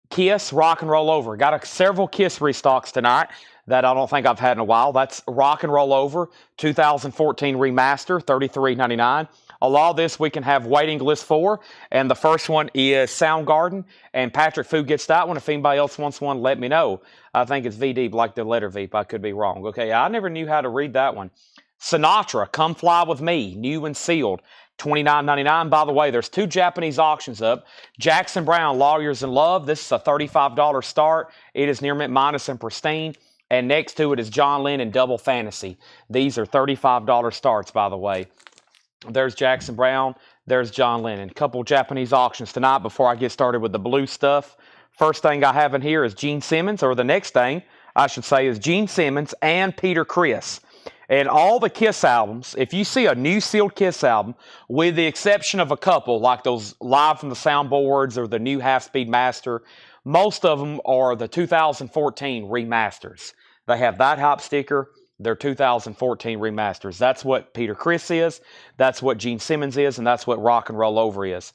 Kiss, Rock and Roll Over. Got several Kiss restocks tonight that I don't think I've had in a while. That's Rock and Roll Over, 2014 remaster, $33.99. A lot of this we can have waiting list for, and the first one is Soundgarden, and Patrick Fu gets that one. If anybody else wants one, let me know. I think it's V-Deep, like the letter V. I could be wrong. Okay, I never knew how to read that one. Sinatra, Come Fly With Me, new and sealed, $29.99. By the way, there's 2 Japanese auctions up. Jackson Browne, Lawyers in Love. This is a $35 start. It is near mint minus and pristine. And next to it is John Lennon, Double Fantasy. These are $35 starts, by the way. There's Jackson Browne. There's John Lennon. A couple Japanese auctions tonight before I get started with the blue stuff. First thing I have in here is Gene Simmons, or the next thing I should say is Gene Simmons and Peter Criss. And all the Kiss albums, if you see a new sealed Kiss album, with the exception of a couple, like those Live from the Soundboards or the new Half-Speed Master, most of them are the 2014 remasters. They have that hop sticker. They're 2014 remasters. That's what Peter Criss is. That's what Gene Simmons is. And that's what Rock and Roll Over is.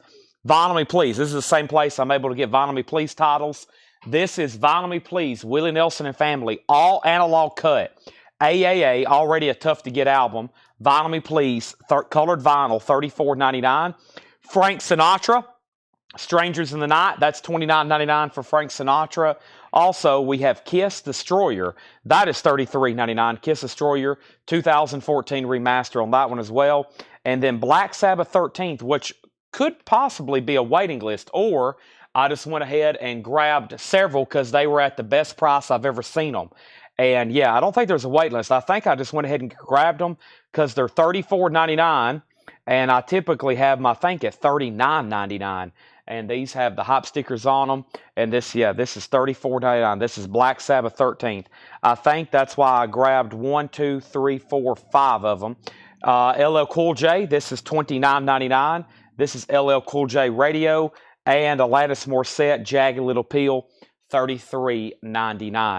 Vinyl Me Please. This is the same place I'm able to get Vinyl Me Please titles. This is Vinyl Me Please, Willie Nelson and Family, all analog cut. AAA, already a tough-to-get album. Vinyl Me Please, colored vinyl, $34.99. Frank Sinatra, Strangers in the Night, that's $29.99 for Frank Sinatra. Also, we have Kiss Destroyer. That is $33.99. Kiss Destroyer, 2014 remaster on that one as well. And then Black Sabbath 13th, which could possibly be a waiting list, or I just went ahead and grabbed several because they were at the best price I've ever seen them. And yeah, I don't think there's a wait list. I think I just went ahead and grabbed them because they're $34.99. And I typically have them, I think, at $39.99. And these have the hop stickers on them. And this, yeah, this is $34.99. This is Black Sabbath 13th. I think that's why I grabbed 1, 2, 3, 4, 5 of them. LL Cool J, this is $29.99. This is LL Cool J Radio. And Alanis Morissette, Jagged Little Pill, $33.99.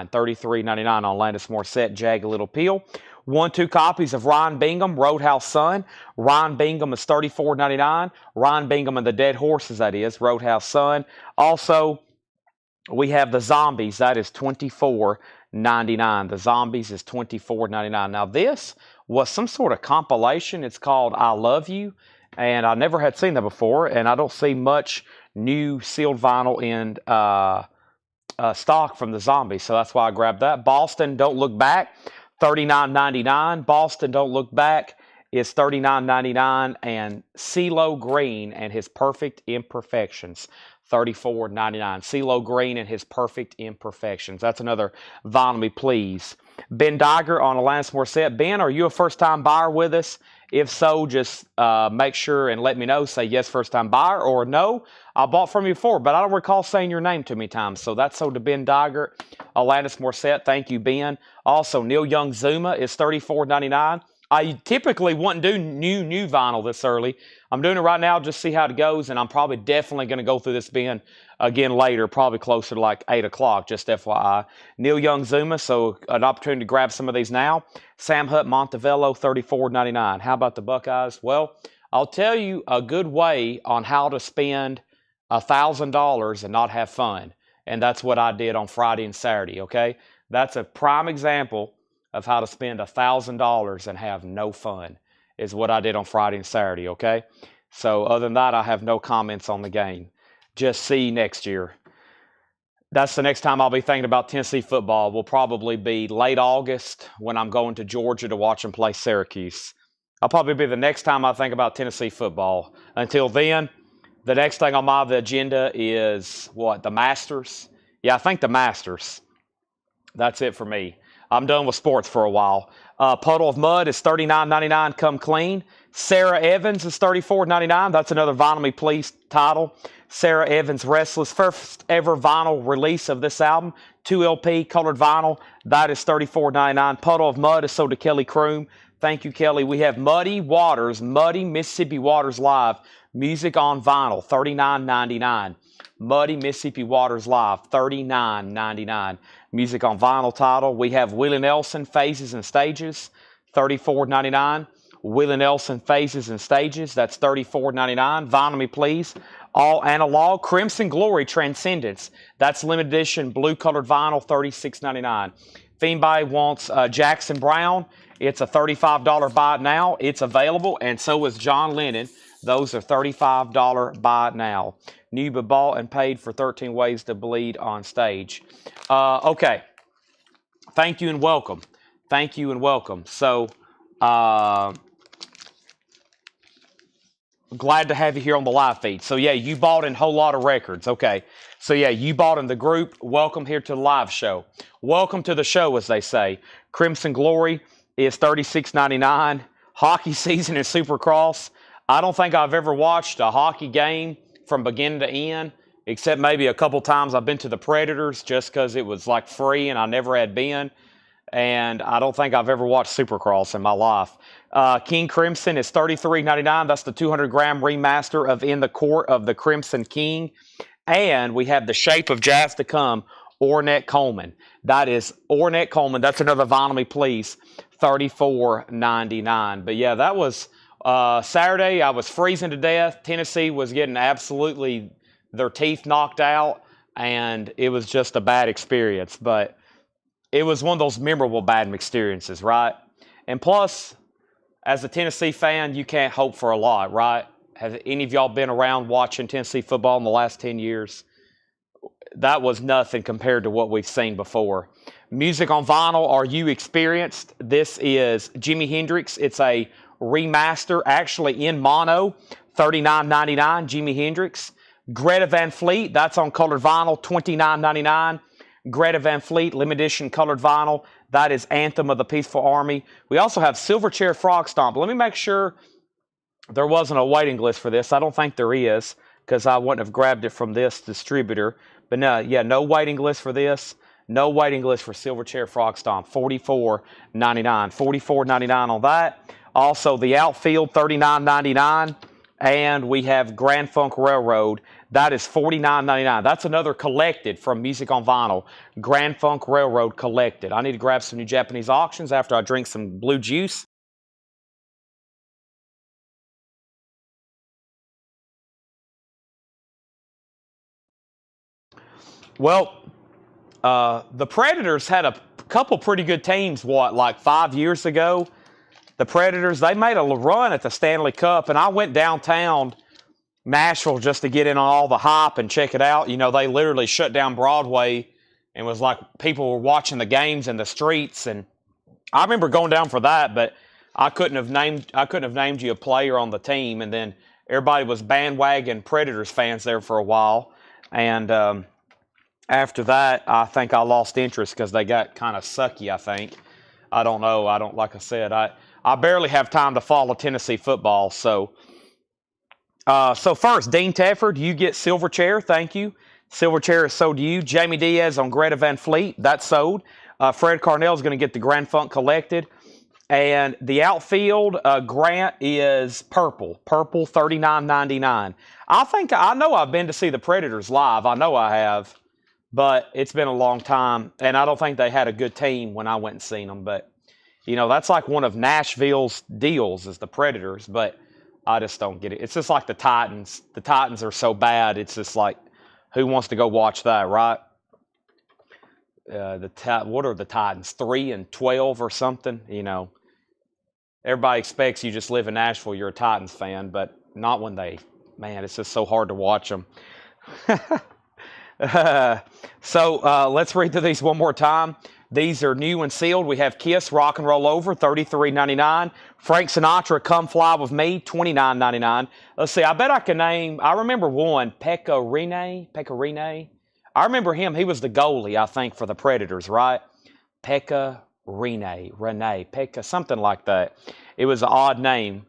$33.99 on Alanis Morissette, Jagged Little Pill. 1-2 copies of Ryan Bingham, Roadhouse Sun. Ryan Bingham is $34.99. Ryan Bingham and the Dead Horses, that is, Roadhouse Sun. Also, we have the Zombies. That is $24.99. The Zombies is $24.99. Now, this was some sort of compilation. It's called I Love You, and I never had seen that before, and I don't see much new sealed vinyl in stock from the Zombies, so that's why I grabbed that. Boston, Don't Look Back, $39.99. Boston, Don't Look Back is $39.99, and CeeLo Green and His Perfect Imperfections, $34.99. CeeLo Green and His Perfect Imperfections. That's another vinyl me, please. Ben Diger on Alanis Morissette. Ben, are you a first-time buyer with us? If so, just make sure and let me know. Say yes, first-time buyer, or no, I bought from you before, but I don't recall saying your name too many times. So that's sold to Ben Diger, Alanis Morissette. Thank you, Ben. Also, Neil Young Zuma is $34.99. I typically wouldn't do new vinyl this early. I'm doing it right now just to see how it goes, and I'm probably definitely going to go through this bin again later, probably closer to like 8 o'clock, just FYI. Neil Young Zuma, so an opportunity to grab some of these now. Sam Hutt Montevello, $34.99. How about the Buckeyes? Well, I'll tell you a good way on how to spend $1,000 and not have fun, and that's what I did on Friday and Saturday, okay? That's a prime example of how to spend $1,000 and have no fun, is what I did on Friday and Saturday, okay? So other than that, I have no comments on the game. Just see next year. That's the next time I'll be thinking about Tennessee football. Will probably be late August when I'm going to Georgia to watch them play Syracuse. I'll probably be the next time I think about Tennessee football. Until then, the next thing on my agenda is, what, the Masters? Yeah, I think the Masters. That's it for me. I'm done with sports for a while. Puddle of Mud is $39.99, Come Clean. Sarah Evans is $34.99. That's another Vinyl Me Please title. Sarah Evans Restless, first ever vinyl release of this album. 2 LP colored vinyl. That is $34.99. Puddle of Mud is sold to Kelly Kroom. Thank you, Kelly. We have Muddy Waters, Muddy Mississippi Waters Live. Music on vinyl, $39.99. Muddy Mississippi Waters Live, $39.99. Music on vinyl title. We have Willie Nelson, Phases and Stages, $34.99. Willie Nelson, Phases and Stages, that's $34.99. Vinyl Me Please. All analog. Crimson Glory, Transcendence. That's limited edition, blue colored vinyl, $36.99. If anybody wants Jackson Brown, it's a $35 buy it now. It's available, and so is John Lennon. Those are $35 buy it now. New but bought and paid for 13 Ways to Bleed on Stage. Okay. Thank you and welcome. Thank you and welcome. So, glad to have you here on the live feed. So, yeah, you bought in a whole lot of records. Okay. So, yeah, you bought in the group. Welcome here to the live show. Welcome to the show, as they say. Crimson Glory is $36.99. Hockey season in Supercross. I don't think I've ever watched a hockey game from beginning to end, except maybe a couple times I've been to the Predators just because it was like free and I never had been. And I don't think I've ever watched Supercross in my life. King Crimson is $33.99. That's the 200-gram remaster of In the Court of the Crimson King. And we have The Shape of Jazz to Come, Ornette Coleman. That is Ornette Coleman. That's another Vinyl Me Please, $34.99. But yeah, that was Saturday. I was freezing to death. Tennessee was getting absolutely their teeth knocked out, and it was just a bad experience. But it was one of those memorable bad experiences, right? And plus, as a Tennessee fan, you can't hope for a lot, right? Have any of y'all been around watching Tennessee football in the last 10 years? That was nothing compared to what we've seen before. Music on vinyl, are you experienced? This is Jimi Hendrix. It's a remaster, actually in mono, $39.99, Jimi Hendrix. Greta Van Fleet, that's on colored vinyl, $29.99. Greta Van Fleet, limited edition colored vinyl. That is Anthem of the Peaceful Army. We also have Silverchair Frog Stomp. Let me make sure there wasn't a waiting list for this. I don't think there is, because I wouldn't have grabbed it from this distributor. But no, yeah, no waiting list for this. No waiting list for Silverchair Frog Stomp, $44.99. $44.99 on that. Also, the Outfield, $39.99. And we have Grand Funk Railroad. That is $49.99. That's another collected from Music on Vinyl. Grand Funk Railroad collected. I need to grab some new Japanese auctions after I drink some blue juice. Well, the Predators had a couple pretty good teams, like 5 years ago? The Predators, they made a run at the Stanley Cup, and I went downtown Nashville just to get in on all the hype and check it out. You know, they literally shut down Broadway and was like people were watching the games in the streets, and I remember going down for that, but I couldn't have named you a player on the team, and then everybody was bandwagon Predators fans there for a while, and after that, I think I lost interest because they got kind of sucky, I think. I don't know. Like I said, I barely have time to follow Tennessee football. So first, Dean Tefford, you get silver chair. Thank you. Silver chair is sold to you. Jamie Diaz on Greta Van Fleet. That's sold. Fred Carnell is going to get the Grand Funk collected. And the outfield, Grant is purple. Purple, $39.99. I know I've been to see the Predators live. I know I have. But it's been a long time, and I don't think they had a good team when I went and seen them. But, you know, that's like one of Nashville's deals is the Predators, but I just don't get it. It's just like the Titans. The Titans are so bad, it's just like, who wants to go watch that, right? What are the Titans, 3-12 or something? You know, everybody expects you just live in Nashville, you're a Titans fan, but not when man, it's just so hard to watch them. Let's read through these one more time. These are new and sealed. We have Kiss, Rock and Roll Over, $33.99. Frank Sinatra, Come Fly With Me, $29.99. Let's see, I bet I can name, I remember one, Pekka Rinne. I remember him. He was the goalie, I think, for the Predators, right? Pekka Rinne, something like that. It was an odd name.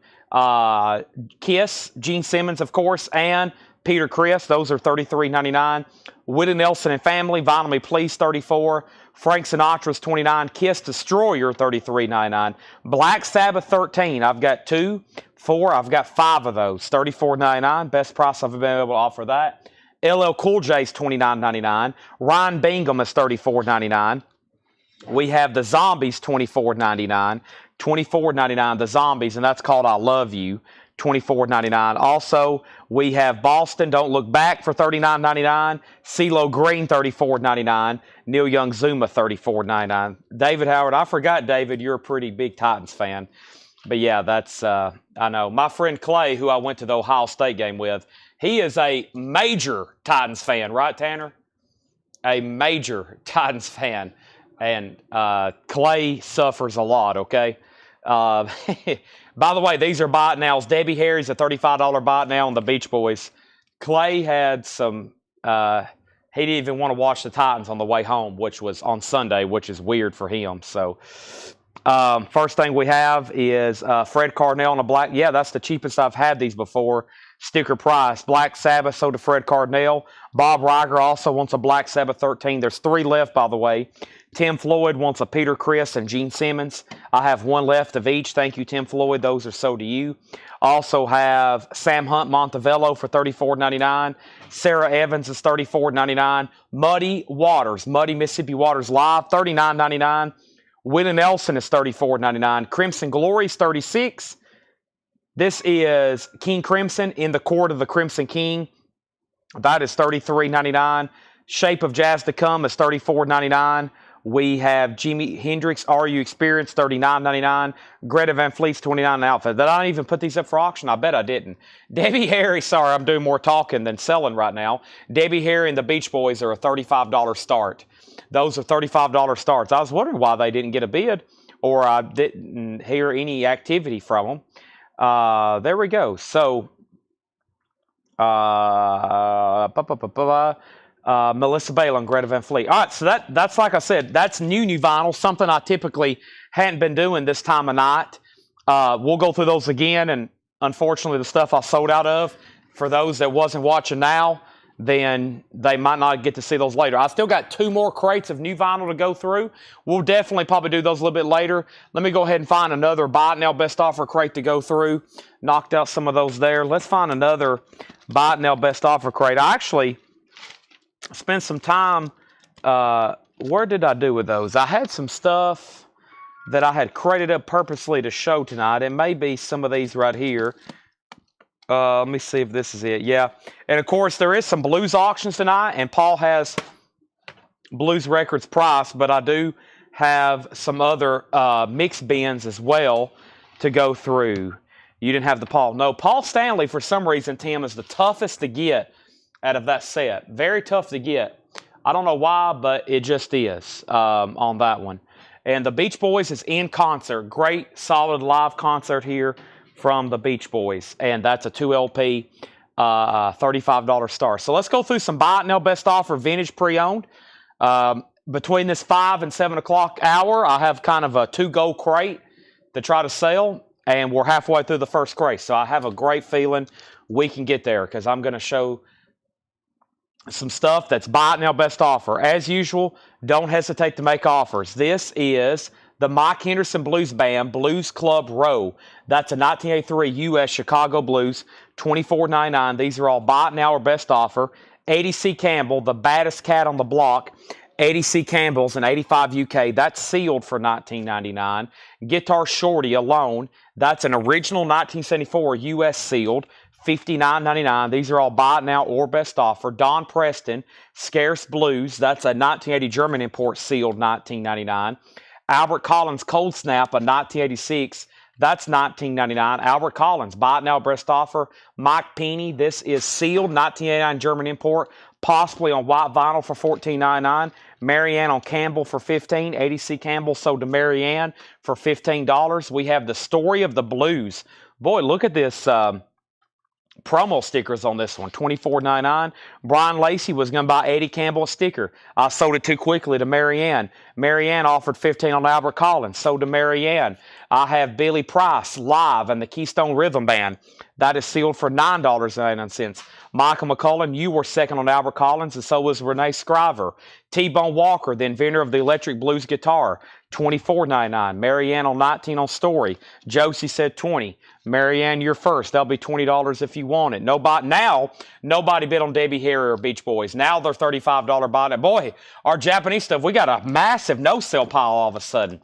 Kiss, Gene Simmons, of course, and Peter Criss, those are $33.99. Willie Nelson and Family, Vinyl Me Please, $34. Frank Sinatra's $29. Kiss Destroyer, $33.99. Black Sabbath, $13. I've got 2, 4, I've got 5 of those, $34.99. Best price I've been able to offer that. LL Cool J's $29.99. Ryan Bingham is $34.99. We have the Zombies, $24.99. $24.99, the Zombies, and that's called I Love You. $24.99. Also, we have Boston, Don't Look Back for $39.99. CeeLo Green, $34.99. Neil Young Zuma, $34.99. David Howard, I forgot, David, you're a pretty big Titans fan. But yeah, that's, I know. My friend Clay, who I went to the Ohio State game with, he is a major Titans fan, right, Tanner? A major Titans fan. And Clay suffers a lot, okay? By the way, these are bot nows. Debbie Harry's a $35 bot now on the Beach Boys. Clay had some, he didn't even want to watch the Titans on the way home, which was on Sunday, which is weird for him. So, first thing we have is Fred Carnell in a black. Yeah, that's the cheapest I've had these before. Sticker price. Black Sabbath sold to Fred Carnell. Bob Riger also wants a Black Sabbath 13. There's 3 left, by the way. Tim Floyd wants a Peter Criss and Gene Simmons. I have 1 left of each. Thank you, Tim Floyd. Those are sold to you. Also have Sam Hunt Montevello for $34.99. Sarah Evans is $34.99. Muddy Mississippi Waters Live, $39.99. Willie Nelson is $34.99. Crimson Glory is $36. This is King Crimson in the Court of the Crimson King. That is $33.99. Shape of Jazz to Come is $34.99. We have Jimi Hendrix, Are You Experienced, $39.99. Greta Van Fleet's $29 an outfit. Did I even put these up for auction? I bet I didn't. Debbie Harry, sorry, I'm doing more talking than selling right now. Debbie Harry and the Beach Boys are a $35 start. Those are $35 starts. I was wondering why they didn't get a bid, or I didn't hear any activity from them. There we go. So, Melissa Bale and Greta Van Fleet. All right, so that's like I said, that's new vinyl, something I typically hadn't been doing this time of night. We'll go through those again, and unfortunately the stuff I sold out of, for those that wasn't watching now, then they might not get to see those later. I still got 2 more crates of new vinyl to go through. We'll definitely probably do those a little bit later. Let me go ahead and find another Buy It Now Best Offer crate to go through. Knocked out some of those there. Let's find another Buy It Now Best Offer crate. I actually spent some time, where did I do with those? I had some stuff that I had crated up purposely to show tonight. It may be some of these right here. Let me see if this is it. Yeah. And, of course, there is some blues auctions tonight, and Paul has blues records priced, but I do have some other mixed bins as well to go through. You didn't have the Paul. No, Paul Stanley, for some reason, Tim, is the toughest to get out of that set. Very tough to get. I don't know why, but it just is on that one. And the Beach Boys is in concert. Great, solid live concert here from the Beach Boys. And that's a 2 LP, $35 star. So let's go through some Buy It Now Best Offer vintage pre-owned. Between this 5 and 7 o'clock hour, I have kind of a 2-go crate to try to sell. And we're halfway through the first crate. So I have a great feeling we can get there because I'm going to show some stuff that's Buy It Now Best Offer. As usual, don't hesitate to make offers. This is the Mike Henderson Blues Band Blues Club Row. That's a 1983 U.S. Chicago Blues, $24.99. These are all Buy It Now or Best Offer. ADC Campbell, the baddest cat on the block. ADC Campbell's an 85 UK. That's sealed for $19.99. Guitar Shorty alone. That's an original 1974 U.S. sealed. $59.99. These are all Buy It Now or Best Offer. Don Preston, Scarce Blues. That's a 1980 German import sealed, $19.99. Albert Collins Cold Snap, a 1986. That's $19.99. Albert Collins, Buy It Now, Best Offer. Mike Peeney, this is sealed, 1989 German import, possibly on white vinyl for $14.99. Marianne on Campbell for $15. ADC Campbell sold to Marianne for $15. We have the Story of the Blues. Boy, look at this promo stickers on this one, $24.99. Brian Lacy was going to buy Eddie Campbell a sticker. I sold it too quickly to Marianne. Marianne offered $15 on Albert Collins, sold to Marianne. I have Billy Price live and the Keystone Rhythm Band. That is sealed for $9.99. Michael McCullen, you were second on Albert Collins, and so was Renee Scriver. T-Bone Walker, the inventor of the electric blues guitar, $24.99. Marianne on 19 on Story. Josie said 20. Marianne, you're first. That'll be $20 if you want it. Nobody bid on Debbie Harry or Beach Boys. Now they're $35 buy. Boy, our Japanese stuff, we got a massive no-sale pile all of a sudden.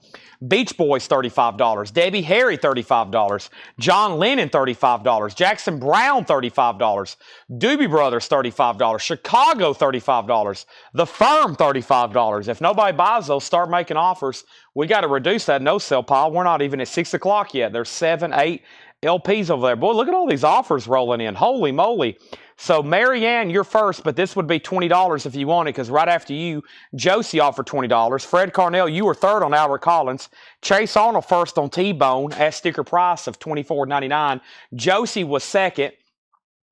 Beach Boys, $35. Debbie Harry, $35. John Lennon, $35. Jackson Brown, $35. Doobie Brothers, $35. Chicago, $35. The Firm, $35. If nobody buys those, start making offers. We got to reduce that no-sale pile. We're not even at 6 o'clock yet. There's 7, 8 LPs over there. Boy, look at all these offers rolling in. Holy moly. So, Marianne, you're first, but this would be $20 if you want it, because right after you, Josie offered $20. Fred Carnell, you were third on Albert Collins. Chase Arnold first on T-Bone at sticker price of $24.99. Josie was second.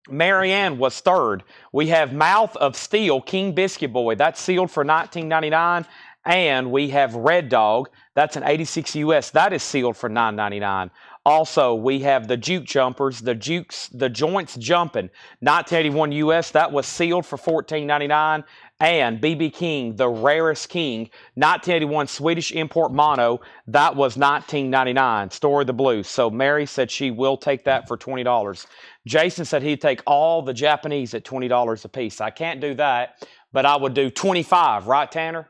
Marianne was third. We have Mouth of Steel, King Biscuit Boy. That's sealed for $19.99. And we have Red Dog. That's an 86 US. That is sealed for $9.99. Also, we have the Juke Jumpers, the Joints Jumping, 1981 US. That was sealed for $14.99. And BB King, the Rarest King, 1981 Swedish import mono. That was $19.99. Story of the Blues. So Mary said she will take that for $20. Jason said he'd take all the Japanese at $20 a piece. I can't do that, but I would do 25, right, Tanner?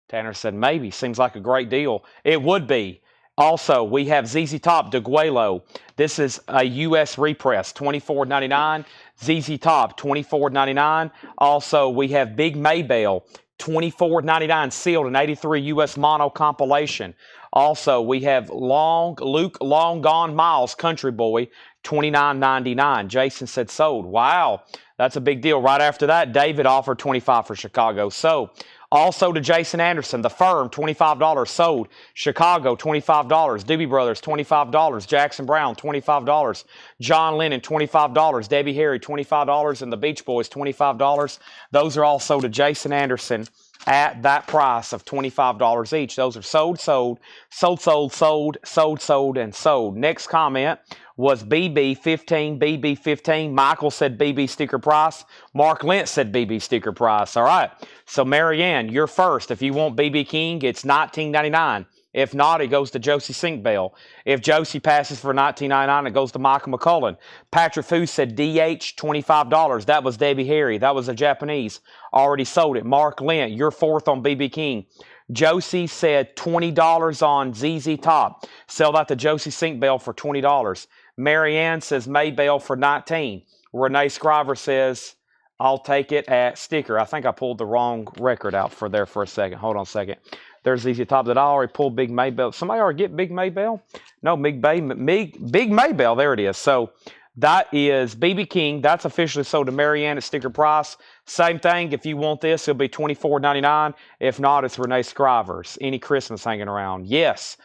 Tanner said maybe. Seems like a great deal. It would be. Also, we have ZZ Top DeGuelo. This is a U.S. repress, $24.99. ZZ Top, $24.99. Also, we have Big Maybell, $24.99 sealed, an 83 U.S. mono compilation. Also, we have Luke Long Gone Miles Country Boy, $29.99. Jason said sold. Wow, that's a big deal. Right after that, David offered $25 for Chicago. So, also to Jason Anderson, The Firm, $25 sold. Chicago, $25. Doobie Brothers, $25. Jackson Brown, $25. John Lennon, $25. Debbie Harry, $25. And the Beach Boys, $25. Those are all sold to Jason Anderson at that price of $25 each. Those are sold, sold, sold, sold, sold, sold, sold, and sold. Next comment was BB15, BB15. Michael said BB sticker price. Mark Lentz said BB sticker price. All right. So, Marianne, you're first. If you want BB King, it's $19.99. If not, it goes to Josie Sinkbell. If Josie passes for $19.99, it goes to Michael McCullen. Patrick Fu said DH, $25. That was Debbie Harry. That was a Japanese. Already sold it. Mark Lent, you're fourth on BB King. Josie said $20 on ZZ Top. Sell that to Josie Sinkbell for $20. Marianne says Maybell for $19. Renee Scriver says, I'll take it at sticker. I think I pulled the wrong record out for there for a second. Hold on a second. There's ZZ Top. That I already pulled Big Maybell. Somebody already get Big Maybell? No, Big Maybell. There it is. So that is BB King. That's officially sold to Marianne at sticker price. Same thing. If you want this, it'll be $24.99. If not, it's Renee Scriver's. Any Christmas hanging around? Yes.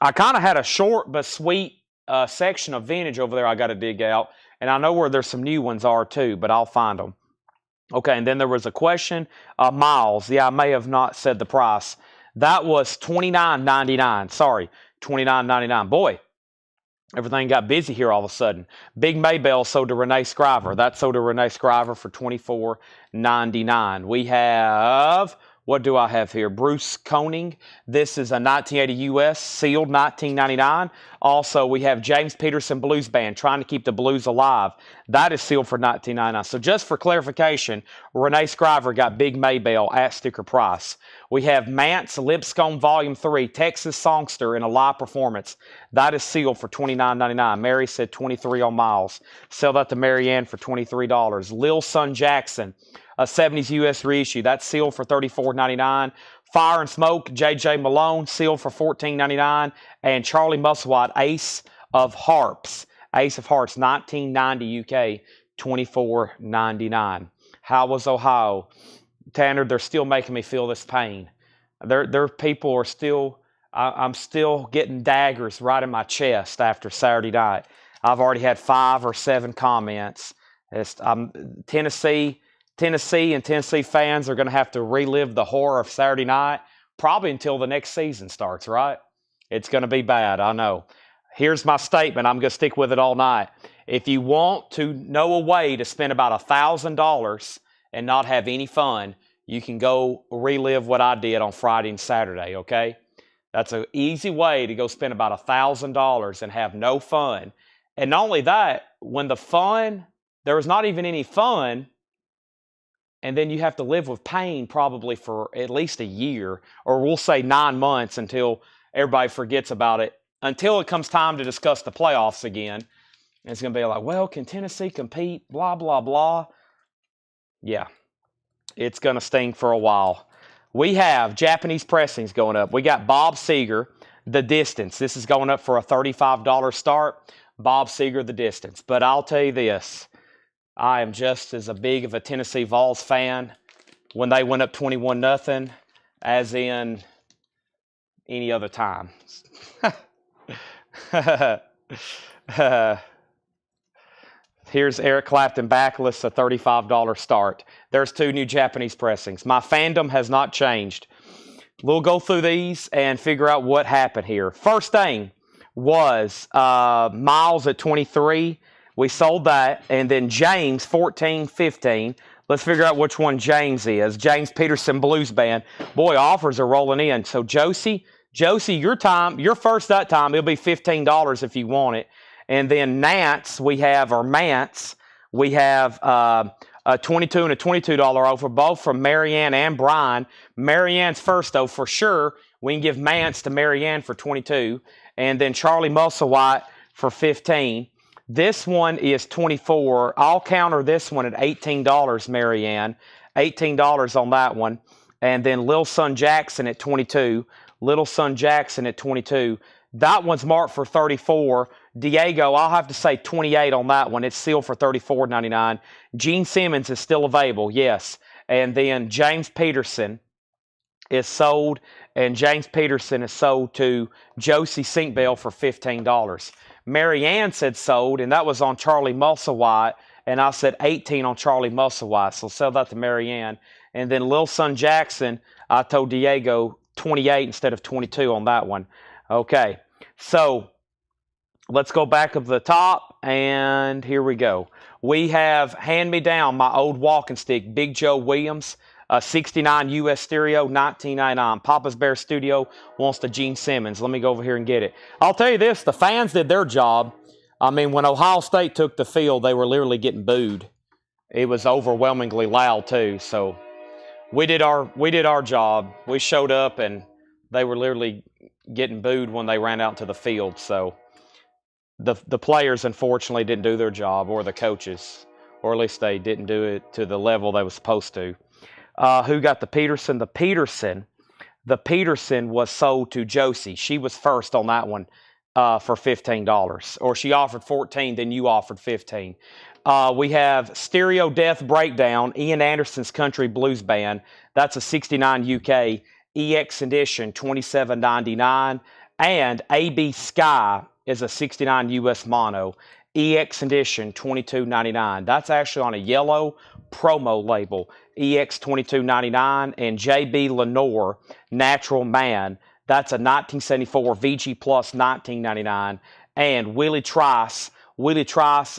I kind of had a short but sweet section of vintage over there I got to dig out. And I know where there's some new ones are too, but I'll find them. Okay, and then there was a question. Miles. Yeah, I may have not said the price. That was $29.99. Sorry, $29.99. Boy, everything got busy here all of a sudden. Big Maybell sold to Renee Scriver. That sold to Renee Scriver for $24.99. We have, what do I have here? Bruce Koenig. This is a 1980 US, sealed $19.99. Also, we have James Peterson Blues Band, trying to keep the blues alive. That is sealed for $19.99. So just for clarification, Renee Scriver got Big Maybell at sticker price. We have Mance Lipscomb Volume 3, Texas Songster in a live performance. That is sealed for $29.99. Mary said $23 on Miles. Sell that to Marianne for $23. Lil Son Jackson, a 70s US reissue. That's sealed for $34.99. Fire and Smoke, J.J. Malone, sealed for $14.99. And Charlie Musselwhite, Ace of Hearts, 1990 UK, $24.99. How was Ohio? Tanner, they're still making me feel this pain. Their people are still, I'm still getting daggers right in my chest after Saturday night. I've already had 5 or 7 comments. Tennessee and Tennessee fans are going to have to relive the horror of Saturday night probably until the next season starts, right? It's going to be bad, I know. Here's my statement. I'm going to stick with it all night. If you want to know a way to spend about $1,000 and not have any fun, you can go relive what I did on Friday and Saturday, okay? That's an easy way to go spend about $1,000 and have no fun. And not only that, when the fun, there was not even any fun, and then you have to live with pain probably for at least a year, or we'll say 9 months until everybody forgets about it, until it comes time to discuss the playoffs again. And it's going to be like, well, can Tennessee compete? Blah, blah, blah. Yeah, it's going to sting for a while. We have Japanese pressings going up. We got Bob Seger, The Distance. This is going up for a $35 start. Bob Seger, The Distance. But I'll tell you this. I am just as big of a Tennessee Vols fan when they went up 21-0 as in any other time. Here's Eric Clapton Backless, a $35 start. There's 2 new Japanese pressings. My fandom has not changed. We'll go through these and figure out what happened here. First thing was Miles at 23. We sold that. And then James, 14, 15. Let's figure out which one James is. James Peterson Blues Band. Boy, offers are rolling in. So Josie, your first that time, it'll be $15 if you want it. And then Mance, we have a 22 and a $22 offer, both from Marianne and Brian. Marianne's first, though, for sure. We can give Mance to Marianne for $22. And then Charlie Musselwhite for $15. This one is $24. I'll counter this one at $18, Marianne. $18 on that one. And then Lil Son Jackson at $22. Little Son Jackson at $22. That one's marked for $34. Diego, I'll have to say $28 on that one. It's sealed for $34.99. Gene Simmons is still available, yes. And then James Peterson is sold, and James Peterson is sold to Josie Sinkbell for $15. Marianne said sold, and that was on Charlie Musselwhite And I said 18 on Charlie Musselwhite. So sell that to Marianne. And then Lil Son Jackson, I told Diego 28 instead of 22 on that one. Okay, so let's go back up the top, and here we go. We have Hand Me Down, my old walking stick, Big Joe Williams, 69 US stereo, 1999. Papa's Bear Studio wants the Gene Simmons. Let me go over here and get it. I'll tell you this, the fans did their job. I mean, when Ohio State took the field, they were literally getting booed. It was overwhelmingly loud too, so we did our job. We showed up, and they were literally getting booed when they ran out to the field. So the players, unfortunately, didn't do their job, or the coaches, or at least they didn't do it to the level they were supposed to. Who got the Peterson? The Peterson was sold to Josie. She was first on that one for $15. Or she offered 14, then you offered 15. We have Stereo Death Breakdown, Ian Anderson's Country Blues Band. That's a 69 UK EX edition, $27.99. And AB Sky is a 69 US mono, EX edition, $22.99. That's actually on a yellow promo label, EX $22.99. And JB Lenore, Natural Man, that's a 1974 VG Plus, $19.99. And Willie Trice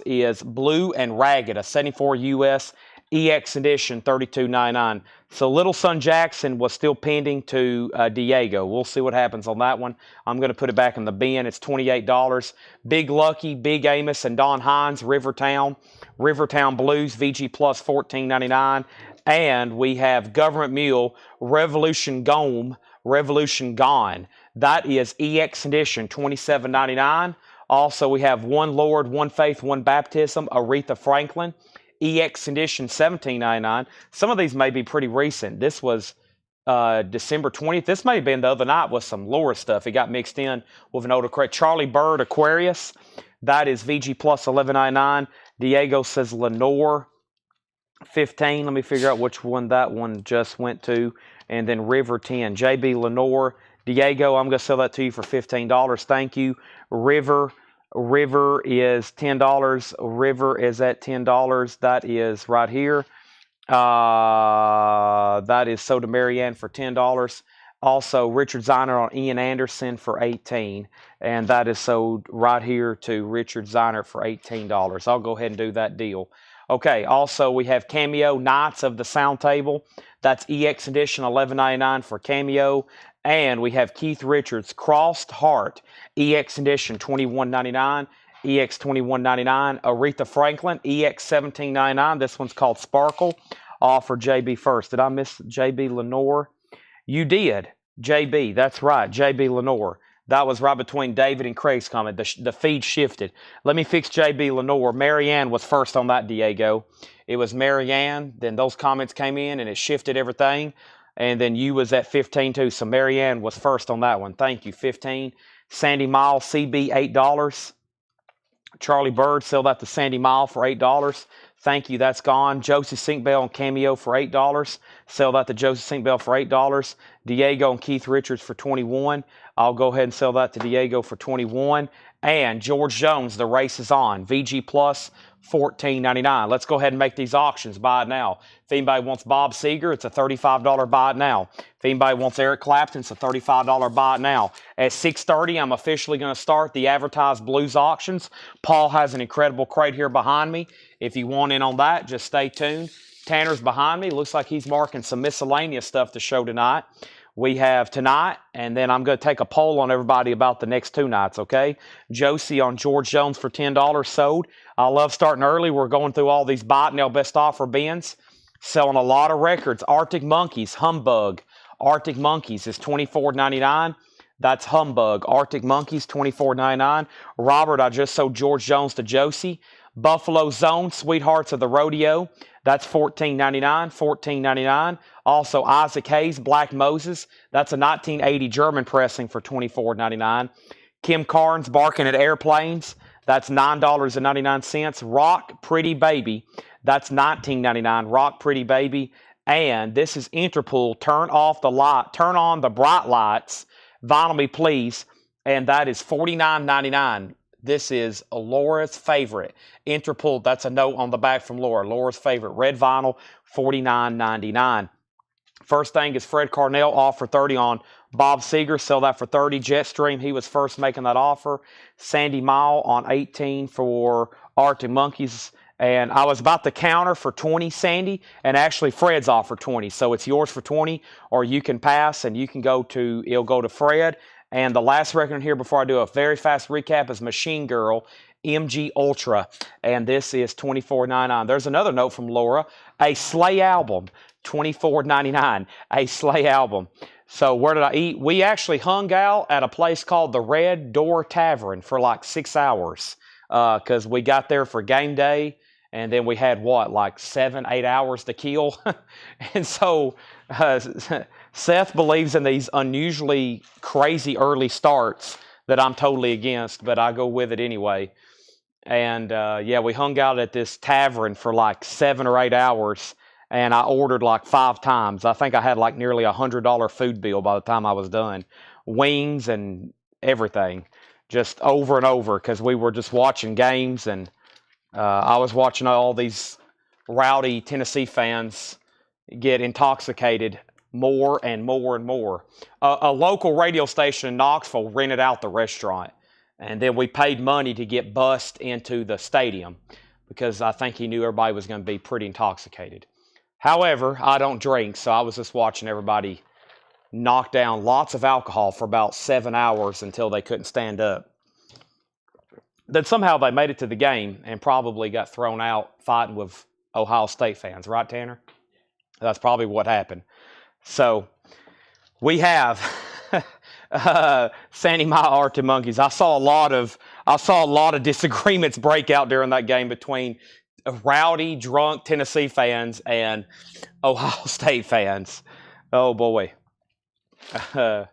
is Blue and Ragged, a 74 US EX edition, $32.99. So Little Son Jackson was still pending to Diego. We'll see what happens on that one. I'm going to put it back in the bin. It's $28. Big Lucky, Big Amos, and Don Hines, Rivertown Blues, VG Plus, $14.99. And we have Government Mule, Revolution Gone. That is EX edition, $27.99. Also, we have One Lord, One Faith, One Baptism, Aretha Franklin, EX edition, $17.99. Some of these may be pretty recent. This was December 20th. This may have been the other night with some Laura stuff. It got mixed in with an older correct. Charlie Bird, Aquarius. That is VG Plus, $11.99. Diego says Lenore, $15. Let me figure out which one that one just went to. And then River, $10. JB Lenore. Diego, I'm going to sell that to you for $15. Thank you. River is $10. River is at $10. That is right here. That is sold to Marianne for $10. Also, Richard Ziner on Ian Anderson for $18. And that is sold right here to Richard Ziner for $18. I'll go ahead and do that deal. Okay, also we have Cameo, Knights of the Sound Table. That's EX edition, $11.99 for Cameo. And we have Keith Richards, Crossed Heart, EX edition, $21.99. EX $21.99. Aretha Franklin, EX $17.99. This one's called Sparkle. For JB first. Did I miss JB Lenore? You did. JB, that's right. JB Lenore. That was right between David and Craig's comment. The feed shifted. Let me fix JB Lenore. Marianne was first on that, Diego. It was Marianne. Then those comments came in and it shifted everything. And then you was at 15 too. So Marianne was first on that one. Thank you. 15. Sandy Mile, CB, $8. Charlie Bird, sell that to Sandy Mile for $8. Thank you. That's gone. Josie Sinkbell and Cameo for $8. Sell that to Josie Sinkbell for $8. Diego and Keith Richards for $21. I'll go ahead and sell that to Diego for $21. And George Jones, The Race is On. VG Plus, $14.99. Let's go ahead and make these auctions. Buy it now. If anybody wants Bob Seger, it's a $35 buy it now. If anybody wants Eric Clapton, it's a $35 buy it now. At 6:30, I'm officially going to start the advertised blues auctions. Paul has an incredible crate here behind me. If you want in on that, just stay tuned. Tanner's behind me. Looks like he's marking some miscellaneous stuff to show tonight. We have tonight, and then I'm going to take a poll on everybody about the next two nights, okay? Josie on George Jones for $10 sold. I love starting early. We're going through all these Buy It Now Best Offer bins. Selling a lot of records. Arctic Monkeys, Humbug. Arctic Monkeys is $24.99. That's Humbug. Arctic Monkeys, $24.99. Robert, I just sold George Jones to Josie. Buffalo Zone, Sweethearts of the Rodeo. That's $14.99. $14.99. Also, Isaac Hayes, Black Moses. That's a 1980 German pressing for $24.99. Kim Carnes, Barking at Airplanes. That's $9.99. Rock Pretty Baby. That's $19.99. Rock Pretty Baby. And this is Interpol. Turn on the bright lights. Vinyl Me Please. And that is $49.99. This is Laura's favorite. Interpol, that's a note on the back from Laura. Laura's favorite. Red vinyl, $49.99. First thing is Fred Carnell offer 30 on Bob Seger. Sell that for 30. Jetstream, he was first making that offer. Sandy Mile on 18 for Arctic Monkeys. And I was about to counter for 20, Sandy, and actually Fred's offered 20. So it's yours for 20, or you can pass and you can it'll go to Fred. And the last record here before I do a very fast recap is Machine Girl MG Ultra. And this is $24.99. There's another note from Laura. A Slay album, $24.99. A Slay album. So where did I eat? We actually hung out at a place called the Red Door Tavern for like 6 hours. Because we got there for game day. And then we had, like 7, 8 hours to kill. And so Seth believes in these unusually crazy early starts that I'm totally against, but I go with it anyway. And, yeah, we hung out at this tavern for like 7 or 8 hours, and I ordered like 5 times. I think I had like nearly $100 food bill by the time I was done. Wings and everything, just over and over, because we were just watching games, and I was watching all these rowdy Tennessee fans get intoxicated more and more and more. A local radio station in Knoxville rented out the restaurant, and then we paid money to get bussed into the stadium because I think he knew everybody was going to be pretty intoxicated. However, I don't drink, so I was just watching everybody knock down lots of alcohol for about 7 hours until they couldn't stand up. Then somehow they made it to the game and probably got thrown out fighting with Ohio State fans. Right, Tanner? That's probably what happened. So we have Sandy Mile Arctic Monkeys. I saw a lot of disagreements break out during that game between rowdy, drunk Tennessee fans and Ohio State fans. Oh boy. It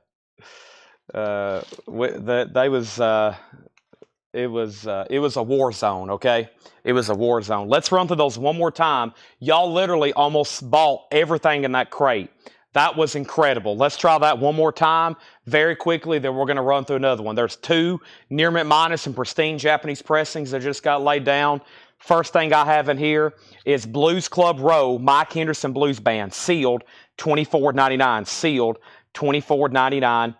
was a war zone, okay? It was a war zone. Let's run through those one more time. Y'all literally almost bought everything in that crate. That was incredible. Let's try that one more time very quickly, then we're going to run through another one. There's 2 Near Mint Minus and pristine Japanese pressings that just got laid down. First thing I have in here is Blues Club Row, Mike Henderson Blues Band, sealed, $24.99. Sealed, $24.99.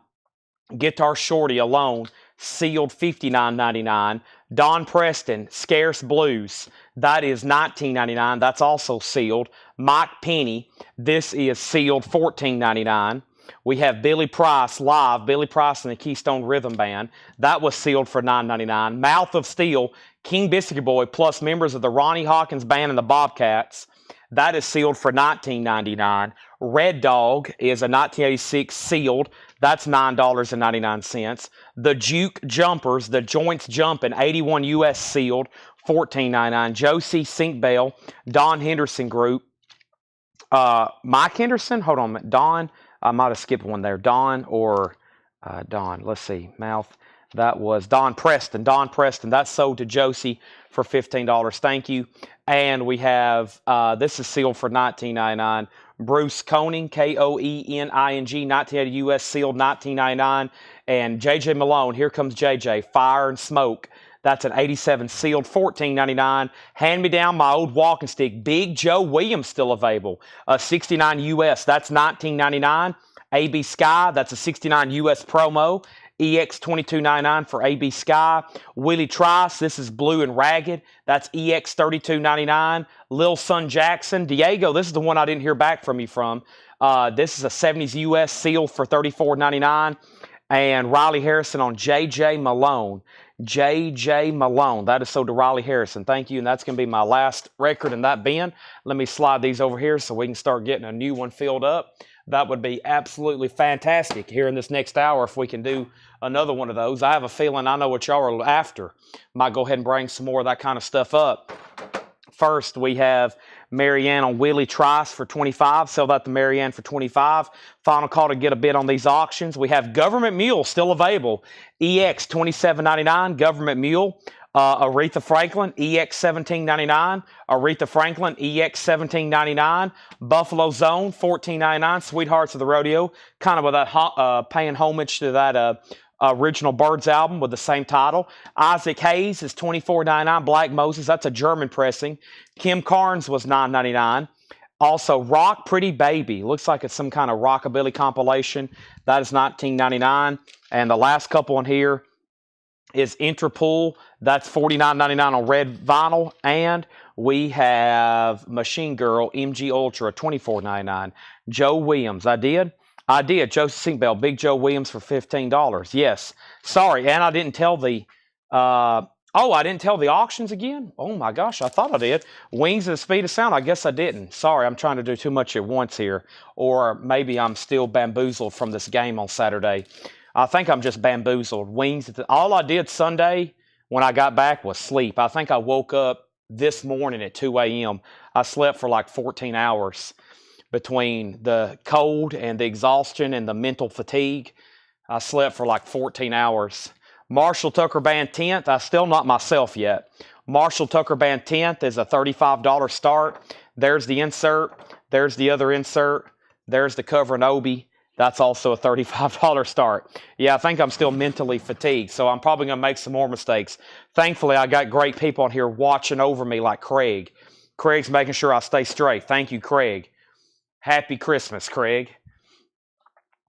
Guitar Shorty alone, sealed, $59.99. Don Preston, Scarce Blues, that is $19.99. That's also sealed. Mike Penny, this is sealed, $14.99. We have Billy Price live, Billy Price and the Keystone Rhythm Band. That was sealed for $9.99. Mouth of Steel, King Biscuit Boy, plus members of the Ronnie Hawkins Band and the Bobcats. That is sealed for $19.99. Red Dog is a 1986 sealed. That's $9.99. The Juke Jumpers, the Joints Jumpin', 81 US sealed, $14.99. Josie Sink Bell, Don Henderson Group. Mike Henderson? Hold on. Don, I might have skipped one there. Don or Don. Let's see. Mouth. That was Don Preston. Don Preston. That's sold to Josie for $15. Thank you. And we have, this is sealed for $19.99. Bruce Koenig, Koening, 1980 US sealed, $19.99. And JJ Malone, here comes JJ, Fire and Smoke. That's an 87 sealed, $14.99. Hand Me Down My Old Walking Stick, Big Joe Williams still available. 69 US, that's $19.99. AB Sky, that's a 69 US promo. EX $22.99 for AB Sky. Willie Trice, this is Blue and Ragged. That's EX $32.99. Lil Son Jackson. Diego, this is the one I didn't hear back from you from. This is a 70s US sealed for $34.99. And Riley Harrison on JJ Malone. JJ Malone. That is sold to Riley Harrison. Thank you. And that's going to be my last record in that bin. Let me slide these over here so we can start getting a new one filled up. That would be absolutely fantastic here in this next hour if we can do another one of those. I have a feeling I know what y'all are after. Might go ahead and bring some more of that kind of stuff up. First, we have Marianne on Willie Trice for $25. Sell that to Marianne for $25. Final call to get a bid on these auctions. We have Government Mule still available. EX $27.99. Government Mule. Aretha Franklin, EX $17.99. Aretha Franklin, EX $17.99. Buffalo Zone, $14.99. Sweethearts of the Rodeo, kind of with that paying homage to that original Birds album with the same title. Isaac Hayes is $24.99. Black Moses, that's a German pressing. Kim Carnes was $9.99. Also, Rock Pretty Baby. Looks like it's some kind of rockabilly compilation. That is $19.99. And the last couple in here is Interpol. That's $49.99 on red vinyl. And we have Machine Girl MG Ultra, $24.99. Joe Williams. I did. Joseph Seatbelt. Big Joe Williams for $15. Yes. Sorry. And I didn't tell the... I didn't tell the auctions again? Oh my gosh, I thought I did. Wings at the Speed of Sound, I guess I didn't. Sorry, I'm trying to do too much at once here. Or maybe I'm still bamboozled from this game on Saturday. I think I'm just bamboozled. Wings at the, all I did Sunday when I got back was sleep. I think I woke up this morning at 2 a.m. I slept for like 14 hours between the cold and the exhaustion and the mental fatigue. I slept for like 14 hours. Marshall Tucker Band 10th, I'm still not myself yet. Marshall Tucker Band 10th is a $35 start. There's the insert. There's the other insert. There's the cover and Obi. That's also a $35 start. Yeah, I think I'm still mentally fatigued, so I'm probably going to make some more mistakes. Thankfully, I got great people on here watching over me like Craig. Craig's making sure I stay straight. Thank you, Craig. Happy Christmas, Craig.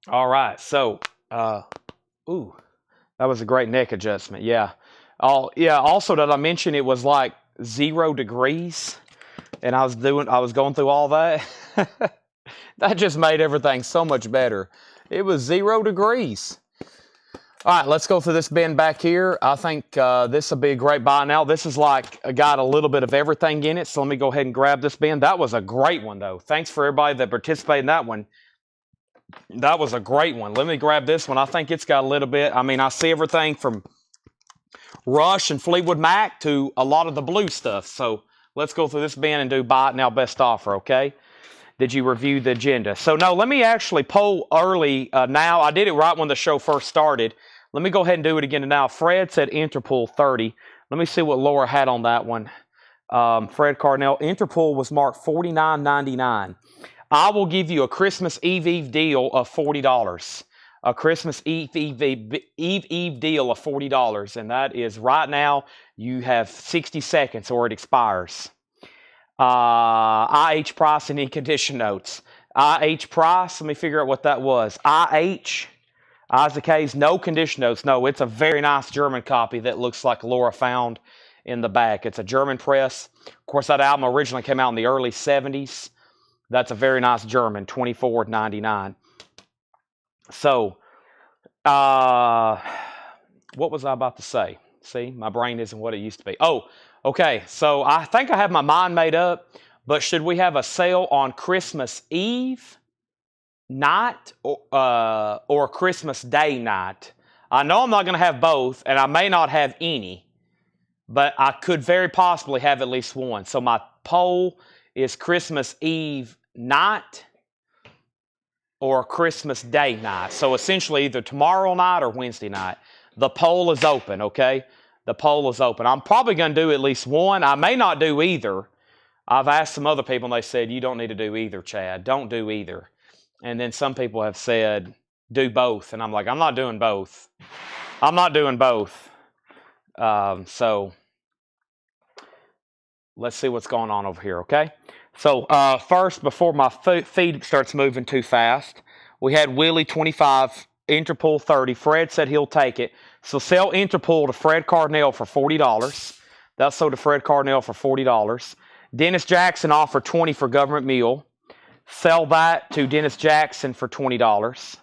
All right, so, that was a great neck adjustment. Yeah. Also, did I mention it was like 0 degrees, and I was going through all that. That just made everything so much better. It was 0 degrees. All right, let's go through this bin back here. I think this will be a great buy now. This is like got a little bit of everything in it, so let me go ahead and grab this bin. That was a great one, though. Thanks for everybody that participated in that one. That was a great one. Let me grab this one. I think it's got a little bit. I mean, I see everything from Rush and Fleetwood Mac to a lot of the blue stuff. So let's go through this bin and do buy it now best offer, okay? Did you review the agenda? So no, let me actually poll early now. I did it right when the show first started. Let me go ahead and do it again now. Fred said Interpol 30. Let me see what Laura had on that one. Fred Cardinal. Interpol was marked $49.99. I will give you a Christmas Eve deal of $40. A Christmas Eve deal of $40. And that is right now, you have 60 seconds or it expires. IH price and e-condition notes. IH price, let me figure out what that was. IH, Isaac Hayes, no condition notes. No, it's a very nice German copy that looks like Laura found in the back. It's a German press. Of course, that album originally came out in the early 70s. That's a very nice German, $24.99. So, what was I about to say? See, my brain isn't what it used to be. Oh, okay. So I think I have my mind made up, but should we have a sale on Christmas Eve night or Christmas Day night? I know I'm not going to have both, and I may not have any, but I could very possibly have at least one. So my poll is Christmas Eve night or Christmas Day night. So essentially either tomorrow night or Wednesday night. The poll is open, okay? The poll is open. I'm probably going to do at least one. I may not do either. I've asked some other people and they said, you don't need to do either, Chad. Don't do either. And then some people have said, do both. And I'm like, I'm not doing both. I'm not doing both. So let's see what's going on over here, okay? So first, before my feed starts moving too fast, we had Willie 25, Interpol 30. Fred said he'll take it. So sell Interpol to Fred Cardinal for $40. That's sold to Fred Cardinal for $40. Dennis Jackson offered $20 for Government Mule. Sell that to Dennis Jackson for $20.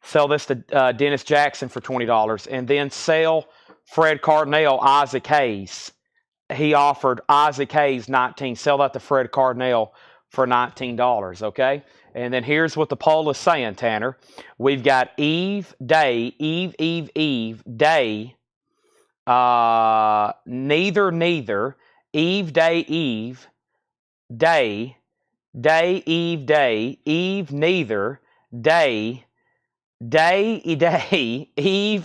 Sell this to Dennis Jackson for $20. And then sell Fred Cardinal Isaac Hayes. He offered Isaac Hayes $19. Sell that to Fred Cardinal for $19, okay? And then here's what the poll is saying, Tanner. We've got Eve, Day, Eve, Day, neither, Eve, Day, Day, Eve, neither, Day,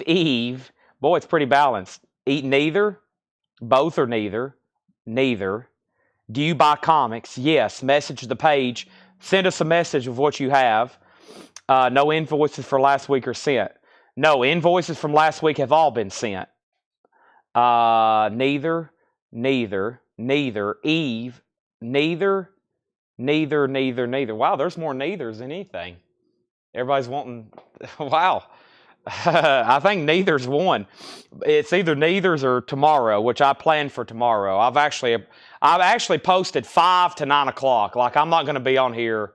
Eve. Boy, it's pretty balanced. Eat neither. Both or neither. Neither. Do you buy comics? Yes. Message the page. Send us a message of what you have. No invoices for last week are sent. No, invoices from last week have all been sent. Neither, Eve, neither. Wow, there's more neithers than anything. Everybody's wanting, wow. I think neither's one. It's either neither's or tomorrow, which I planned for tomorrow. I've actually posted 5 to 9 o'clock. Like I'm not going to be on here.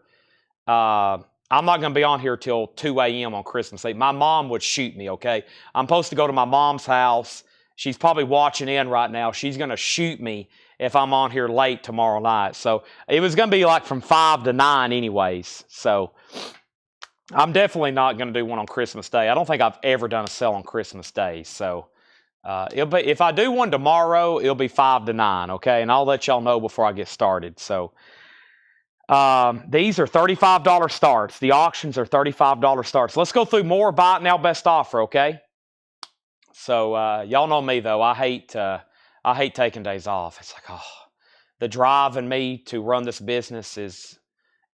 I'm not going to be on here till 2 a.m. on Christmas Eve. My mom would shoot me, okay? I'm supposed to go to my mom's house. She's probably watching in right now. She's going to shoot me if I'm on here late tomorrow night. So it was going to be like from 5 to 9 anyways. So I'm definitely not going to do one on Christmas Day. I don't think I've ever done a sale on Christmas Day. So if I do one tomorrow, it'll be 5 to 9, okay? And I'll let y'all know before I get started. So these are $35 starts. The auctions are $35 starts. Let's go through more buy it now best offer, okay? So y'all know me though. I hate taking days off. It's like, oh, the drive in me to run this business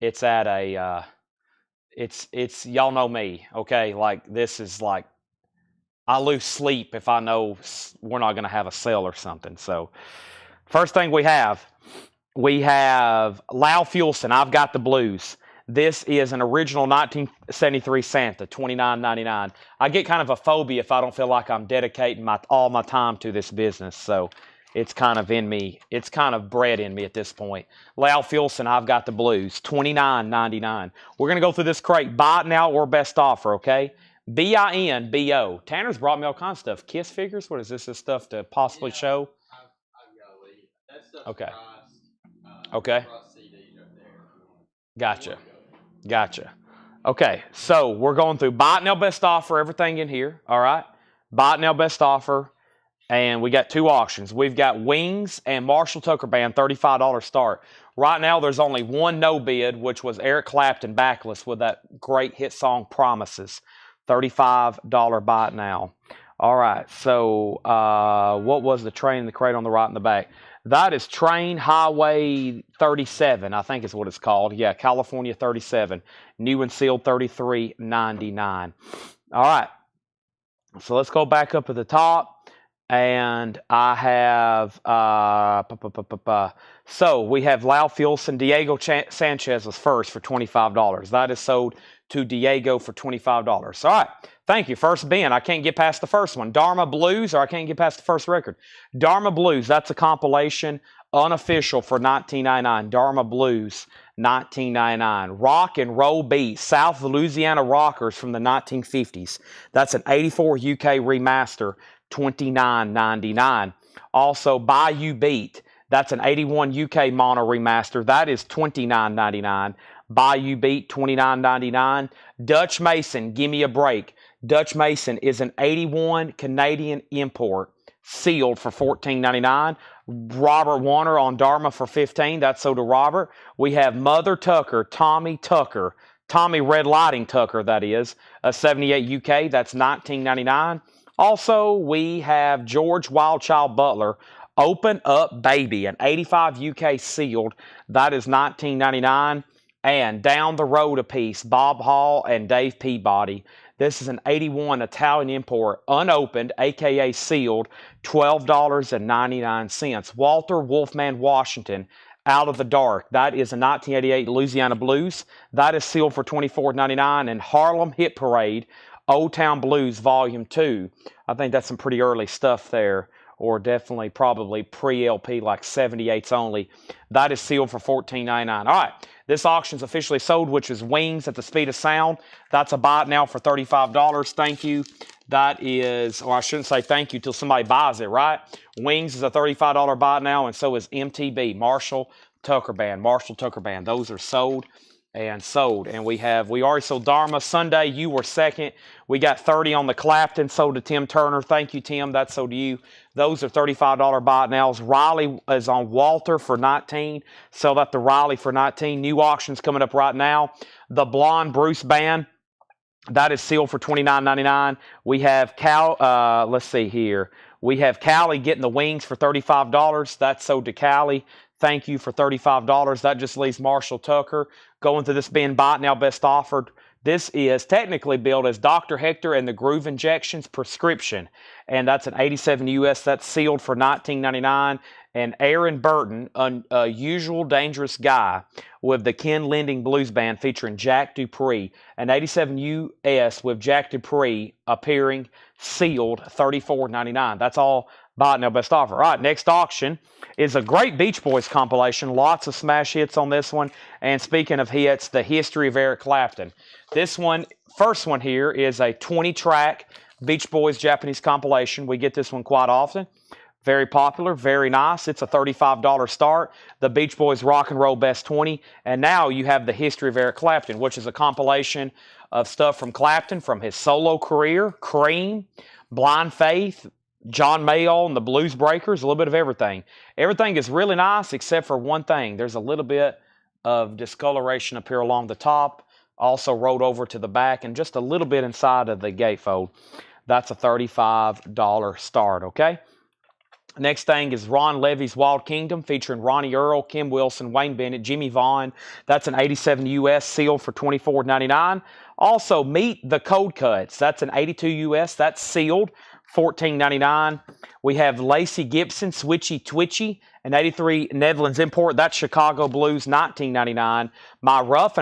it's at a it's y'all know me, okay? Like this is like I lose sleep if I know we're not going to have a sale or something. So first thing we have Lau Fuelson, I've Got the Blues. This is an original 1973 Santa, $29.99. I get kind of a phobia if I don't feel like I'm dedicating all my time to this business. So it's kind of in me. It's kind of bred in me at this point. Lau Fuelson, I've Got the Blues, $29.99. We're going to go through this crate, buy it now or best offer, okay? BINBO. Tanner's brought me all kinds of stuff. Kiss figures? What is this? This stuff to possibly show? I've got to leave. That stuff's okay. Priced. Okay. CDs up Gotcha. there. Gotcha. Okay, so we're going through buy it now best offer, everything in here, all right? Buy it now best offer, and we got 2 auctions. We've got Wings and Marshall Tucker Band, $35 start. Right now, there's only one no bid, which was Eric Clapton backless with that great hit song Promises. $35 buy it now. All right, so what was the train in the crate on the right and the back? That is Train Highway 37, I think is what it's called. Yeah, California 37. New and sealed, $33.99. All right, so let's go back up at the top. And I have, so we have Lau Fuelson. Diego Sanchez was first for $25. That is sold to Diego for $25. All right, thank you. First Ben, I can't get past the first one. Dharma Blues, or I can't get past the first record. Dharma Blues, that's a compilation, unofficial for $19.99. Dharma Blues, $19.99. Rock and Roll Beat, South Louisiana Rockers from the 1950s. That's an 84 UK remaster, $29.99. Also, Bayou Beat, that's an 81 UK mono remaster. That is $29.99. Bayou Beat, $29.99. Dutch Mason, Gimme a Break. Dutch Mason is an 81 Canadian import, sealed for $14.99. Robert Warner on Dharma for $15. That's sold to Robert. We have Mother Tucker, Tommy Red Lighting Tucker, that is, a 78 UK. That's $19.99. Also, we have George Wildchild Butler, Open Up Baby, an 85 UK sealed. That is $19.99. And Down the Road a piece, Bob Hall and Dave Peabody. This is an 81 Italian import, unopened, aka sealed, $12.99. Walter Wolfman Washington, Out of the Dark. That is a 1988 Louisiana Blues. That is sealed for $24.99. And Harlem Hit Parade, Old Town Blues Volume 2. I think that's some pretty early stuff there, or definitely probably pre-LP, like 78s only. That is sealed for $14.99. All right, this auction's officially sold, which is Wings at the Speed of Sound. That's a buy it now for $35. Thank you. That is, or I shouldn't say thank you till somebody buys it, right? Wings is a $35 buy it now, and so is MTB, Marshall Tucker Band. Those are sold. And we already sold Dharma. Sunday, you were second. We got 30 on the Clapton, sold to Tim Turner. Thank you, Tim. That's sold to you. Those are $35 buy it nows. Riley is on Walter for 19. Sell that to Riley for 19. New auctions coming up right now. The Blonde Bruce Band, that is sealed for $29.99. We have let's see here. We have Callie getting the Wings for $35. That's sold to Callie. Thank you for $35. That just leaves Marshall Tucker going to this being buy it now best offered This is technically billed as Dr. Hector and the Groove Injections prescription, and that's an 87 US. That's sealed for $19.99. And Aaron Burton, a usual dangerous guy, with the Ken Lending Blues Band featuring Jack Dupree, an 87 US with Jack Dupree appearing, sealed, $34.99. That's all buy it now, best offer. All right, next auction is a great Beach Boys compilation. Lots of smash hits on this one. And speaking of hits, the history of Eric Clapton. This one, first one here, is a 20-track Beach Boys Japanese compilation. We get this one quite often. Very popular, very nice. It's a $35 start. The Beach Boys Rock and Roll Best 20. And now you have the history of Eric Clapton, which is a compilation of stuff from Clapton, from his solo career, Cream, Blind Faith, John Mayall and the Blues Breakers, a little bit of everything. Everything is really nice except for one thing. There's a little bit of discoloration up here along the top, also rolled over to the back, and just a little bit inside of the gatefold. That's a $35 start, okay? Next thing is Ron Levy's Wild Kingdom, featuring Ronnie Earl, Kim Wilson, Wayne Bennett, Jimmy Vaughn. That's an 87 US, sealed for $24.99. Also, Meet the Cold Cuts. That's an 82 US. That's sealed, $14.99. We have Lacy Gibson, Switchy Twitchy, an 83 Netherlands import. That's Chicago Blues, $19.99. My Rough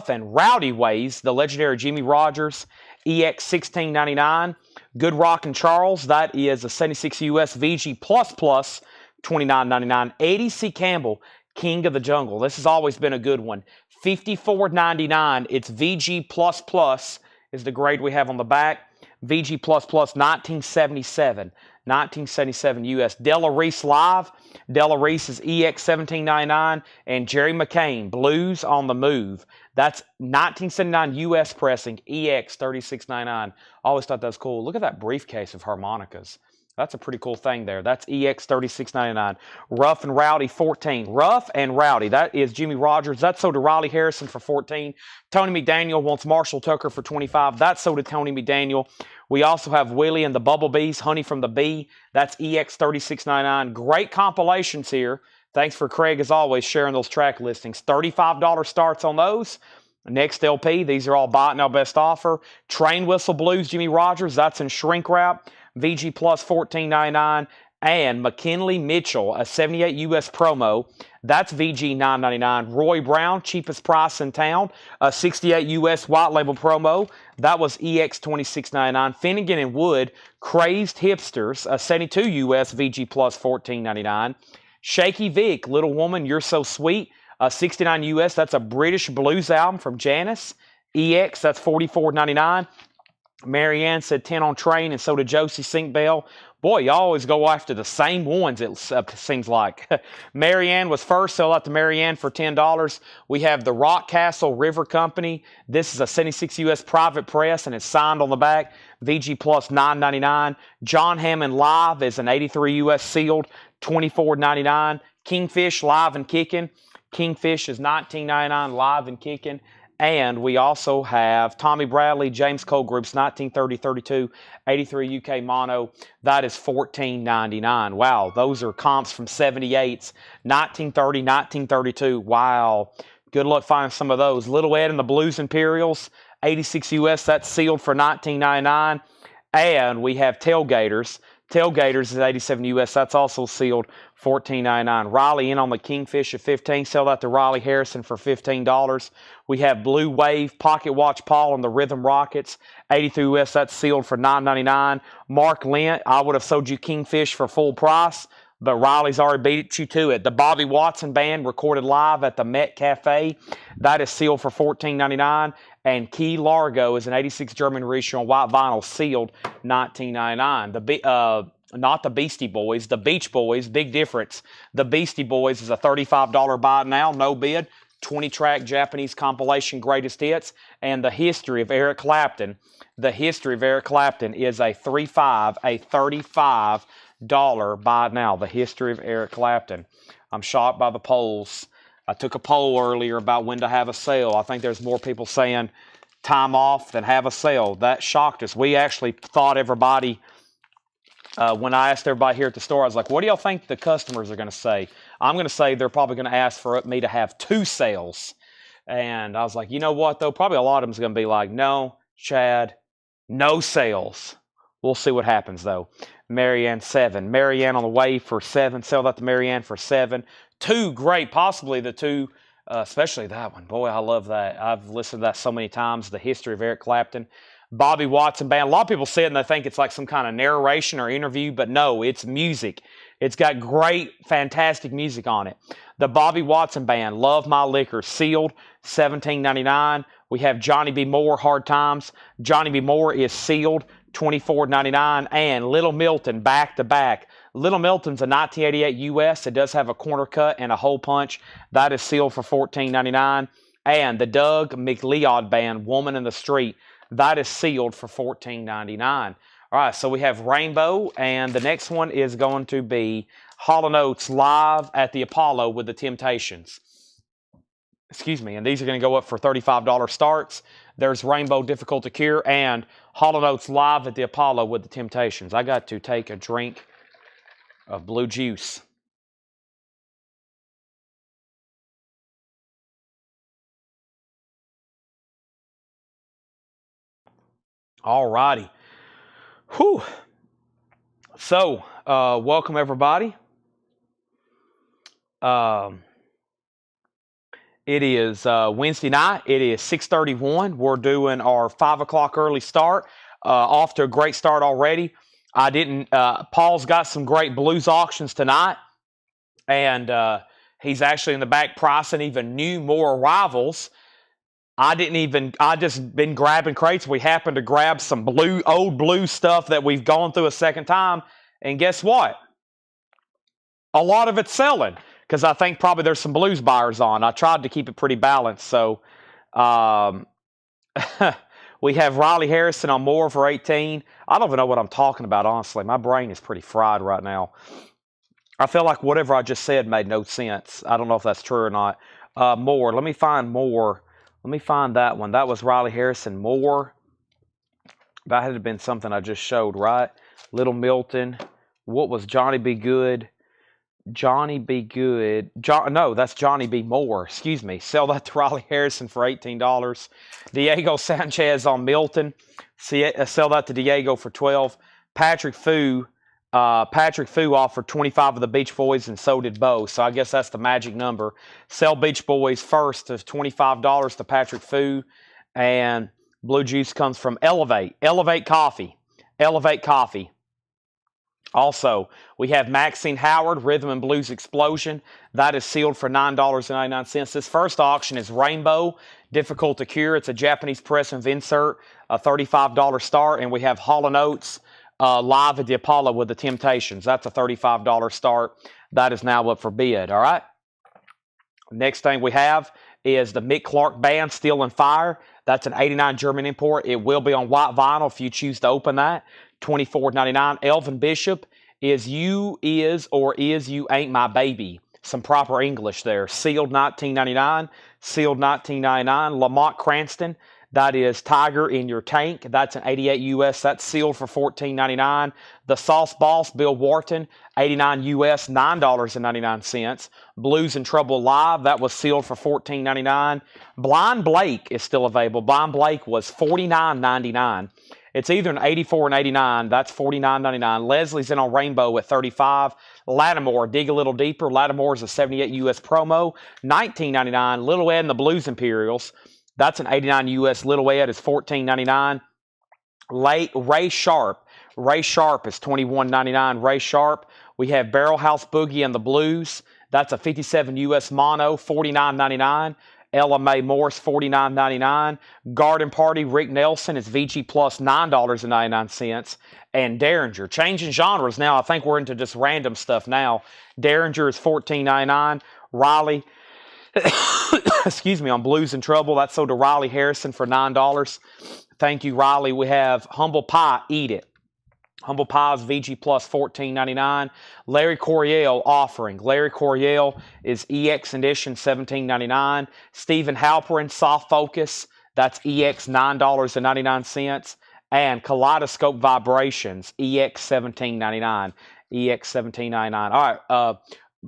and Rowdy Ways, the legendary Jimmy Rogers, EX, $16.99. Good Rockin' Charles, that is a 76 US VG++, $29.99. ADC Campbell, King of the Jungle. This has always been a good one. $54.99. It's VG++ is the grade we have on the back. VG++, 1977. 1977 US. Della Reese Live. Della Reese is EX, $17.99. And Jerry McCain, Blues on the Move. That's 1979 US pressing, EX, $36.99. Always thought that was cool. Look at that briefcase of harmonicas. That's a pretty cool thing there. That's EX, $36.99. Rough and Rowdy, $14. Rough and Rowdy, that is Jimmy Rogers. That's sold to Riley Harrison for $14. Tony McDaniel wants Marshall Tucker for $25. That's sold to Tony McDaniel. We also have Willie and the Bumblebees, Honey from the Bee. That's EX, $36.99. Great compilations here. Thanks for Craig, as always, sharing those track listings. $35 starts on those. Next LP, these are all buy it now, best offer. Train Whistle Blues, Jimmy Rogers. That's in shrink wrap. VG+, $14.99. And McKinley Mitchell, a 78 US promo. That's VG, $9.99. Roy Brown, cheapest price in town. A 68 US white label promo. That was EX, $26.99. Finnegan and Wood, Crazed Hipsters, a 72 US VG+, $14.99. Shaky Vic, Little Woman, You're So Sweet, 69 US. That's a British blues album from Janice. EX, that's $44.99. Marianne said 10 on Train, and so did Josie Sinkbell. Boy, you always go after the same ones, it seems like. Marianne was first, sell out to Marianne for $10. We have the Rock Castle River Company. This is a 76 US private press, and it's signed on the back. VG+, $9.99. John Hammond Live is an 83 US sealed, $24.99. Kingfish Live and Kickin'. Kingfish is $19.99, live and kicking. And we also have Tommy Bradley, James Cole Groups, 1930-32, 83 UK mono. That is $14.99. Wow, those are comps from 78s, 1930, 1932. Wow, good luck finding some of those. Little Ed and the Blues Imperials, 86 US, that's sealed for $19.99. And we have Tailgaters. Tailgaters is 87 US. That's also sealed, $14.99. Riley in on the Kingfish at $15. Sell that to Riley Harrison for $15. We have Blue Wave, Pocket Watch Paul and the Rhythm Rockets, 83 US. That's sealed for $9.99. Mark Lent, I would have sold you Kingfish for full price, but Riley's already beat you to it. The Bobby Watson Band, recorded live at the Met Cafe. That is sealed for $14.99. And Key Largo is an 86 German reissue on white vinyl, sealed, $19.99. Not the Beastie Boys, the Beach Boys, big difference. The Beastie Boys is a $35 buy now, no bid. 20-track Japanese compilation greatest hits. And the history of Eric Clapton. The history of Eric Clapton is a $35 buy now. The history of Eric Clapton. I'm shocked by the polls. I took a poll earlier about when to have a sale. I think there's more people saying time off than have a sale. That shocked us. We actually thought everybody, when I asked everybody here at the store, I was like, what do y'all think the customers are going to say? I'm going to say they're probably going to ask for me to have 2 sales. And I was like, you know what, though? Probably a lot of them's going to be like, no, Chad, no sales. We'll see what happens, though. Marianne, 7. Marianne on the way for 7. Sell that to Marianne for 7. 2 great, possibly the 2, especially that one. Boy, I love that. I've listened to that so many times, The History of Eric Clapton. Bobby Watson Band. A lot of people say it and they think it's like some kind of narration or interview, but no, it's music. It's got great, fantastic music on it. The Bobby Watson Band, Love My Liquor, sealed, $17.99. We have Johnny B. Moore, Hard Times. Johnny B. Moore is sealed, $24.99. And Little Milton, back to back. Little Milton's a 1988 US. It does have a corner cut and a hole punch. That is sealed for $14.99. And the Doug McLeod Band, Woman in the Street. That is sealed for $14.99. All right, so we have Rainbow, and the next one is going to be Hall & Oates live at the Apollo with the Temptations. Excuse me, and these are going to go up for $35 starts. There's Rainbow, Difficult to Cure, and Hall & Oates live at the Apollo with the Temptations. I got to take a drink of blue juice. All righty. Whew. So, welcome everybody. It is Wednesday night. It is 6:31. We're doing our 5 o'clock early start. Off to a great start already. Paul's got some great blues auctions tonight. And he's actually in the back pricing even more arrivals. I just been grabbing crates. We happened to grab some old blue stuff that we've gone through a second time. And guess what? A lot of it's selling because I think probably there's some blues buyers on. I tried to keep it pretty balanced. So we have Riley Harrison on Moore for 18. I don't even know what I'm talking about, honestly. My brain is pretty fried right now. I feel like whatever I just said made no sense. I don't know if that's true or not. Moore. Let me find Moore. Let me find that one. That was Riley Harrison Moore. That had been something I just showed, right? Little Milton. What was Johnny B. Good? Johnny B. Good. No, that's Johnny B. Moore. Excuse me. Sell that to Riley Harrison for $18. Diego Sanchez on Milton. Sell that to Diego for $12. Patrick Fu offered 25 of the Beach Boys, and so did Bo. So I guess that's the magic number. Sell Beach Boys first of $25 to Patrick Fu. And blue juice comes from Elevate. Elevate Coffee. Elevate Coffee. Also, we have Maxine Howard, Rhythm and Blues Explosion. That is sealed for $9.99. This first auction is Rainbow, Difficult to Cure. It's a Japanese press and insert, a $35 start. And we have Hall & Oates live at the Apollo with the Temptations. That's a $35 start. That is now up for bid, all right? Next thing we have is the Mick Clark Band, Steel and Fire. That's an 89 German import. It will be on white vinyl if you choose to open that. $24.99. Elvin Bishop, Is You Ain't My Baby. Some proper English there. Sealed $19.99. Sealed $19.99. Lamont Cranston, that is Tiger in Your Tank. That's an 88 US. That's sealed for $14.99. The Sauce Boss, Bill Wharton, 89 US, $9.99. Blues in Trouble Live, that was sealed for $14.99. Blind Blake is still available. Blind Blake was $49.99. It's either an 84 and 89. That's $49.99. Leslie's in on Rainbow at $35. Lattimore, Dig a Little Deeper. Lattimore's a 78 US promo, $19.99. Little Ed and the Blues Imperials. That's an 89 US. Little Ed is $14.99. Ray Sharp. Ray Sharp is $21.99. Ray Sharp. We have Barrel House Boogie and the Blues. That's a 57 US mono, $49.99. Ella Mae Morse, $49.99. Garden Party, Rick Nelson is VG Plus, $9.99. And Derringer. Changing genres now. I think we're into just random stuff now. Derringer is $14.99. Riley, excuse me, on Blues in Trouble. That's sold to Riley Harrison for $9. Thank you, Riley. We have Humble Pie, Eat It. Humble Pies, VG Plus, $14.99. Larry Coryell offering. Larry Coryell is EX Edition, $17.99. Stephen Halperin, Soft Focus. That's EX, $9.99. And Kaleidoscope Vibrations, EX, $17.99. EX, $17.99. All right.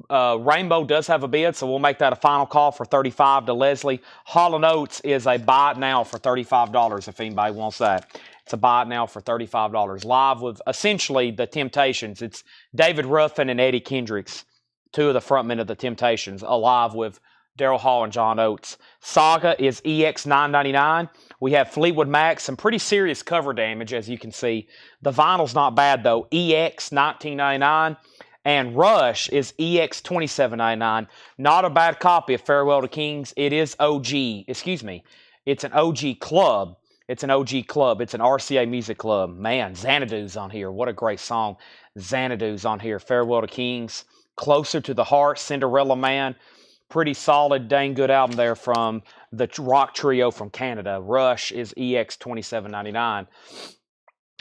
Rainbow does have a bid, so we'll make that a final call for $35 to Leslie. Hall & Oates is a buy it now for $35 if anybody wants that. It's a buy it now for $35. Live with essentially the Temptations. It's David Ruffin and Eddie Kendricks, two of the frontmen of the Temptations, alive with Daryl Hall and John Oates. Saga is EX $9.99. We have Fleetwood Mac, some pretty serious cover damage, as you can see. The vinyl's not bad, though. EX $19.99. And Rush is EX $27.99. Not a bad copy of Farewell to Kings. It is OG. Excuse me. It's an OG club. It's an OG club. It's an RCA music club. Man, Xanadu's on here. What a great song. Xanadu's on here. Farewell to Kings. Closer to the Heart. Cinderella Man. Pretty solid, dang good album there from the rock trio from Canada. Rush is EX $27.99.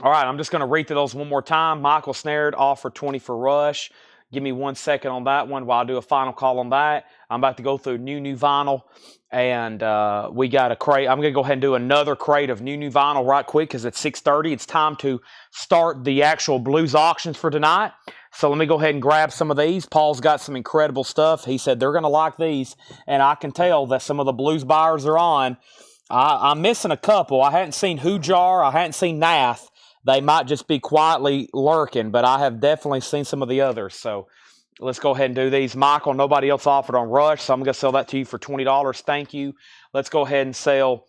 All right, I'm just going to read through those one more time. Michael Snared offered 20 for Rush. Give me 1 second on that one while I do a final call on that. I'm about to go through new vinyl, and we got a crate. I'm going to go ahead and do another crate of new vinyl right quick because it's 6:30. It's time to start the actual blues auctions for tonight. So let me go ahead and grab some of these. Paul's got some incredible stuff. He said they're going to like these, and I can tell that some of the blues buyers are on. I'm missing a couple. I hadn't seen Hoojar. I hadn't seen Nath. They might just be quietly lurking, but I have definitely seen some of the others. So let's go ahead and do these. Michael, nobody else offered on Rush, so I'm going to sell that to you for $20. Thank you. Let's go ahead and sell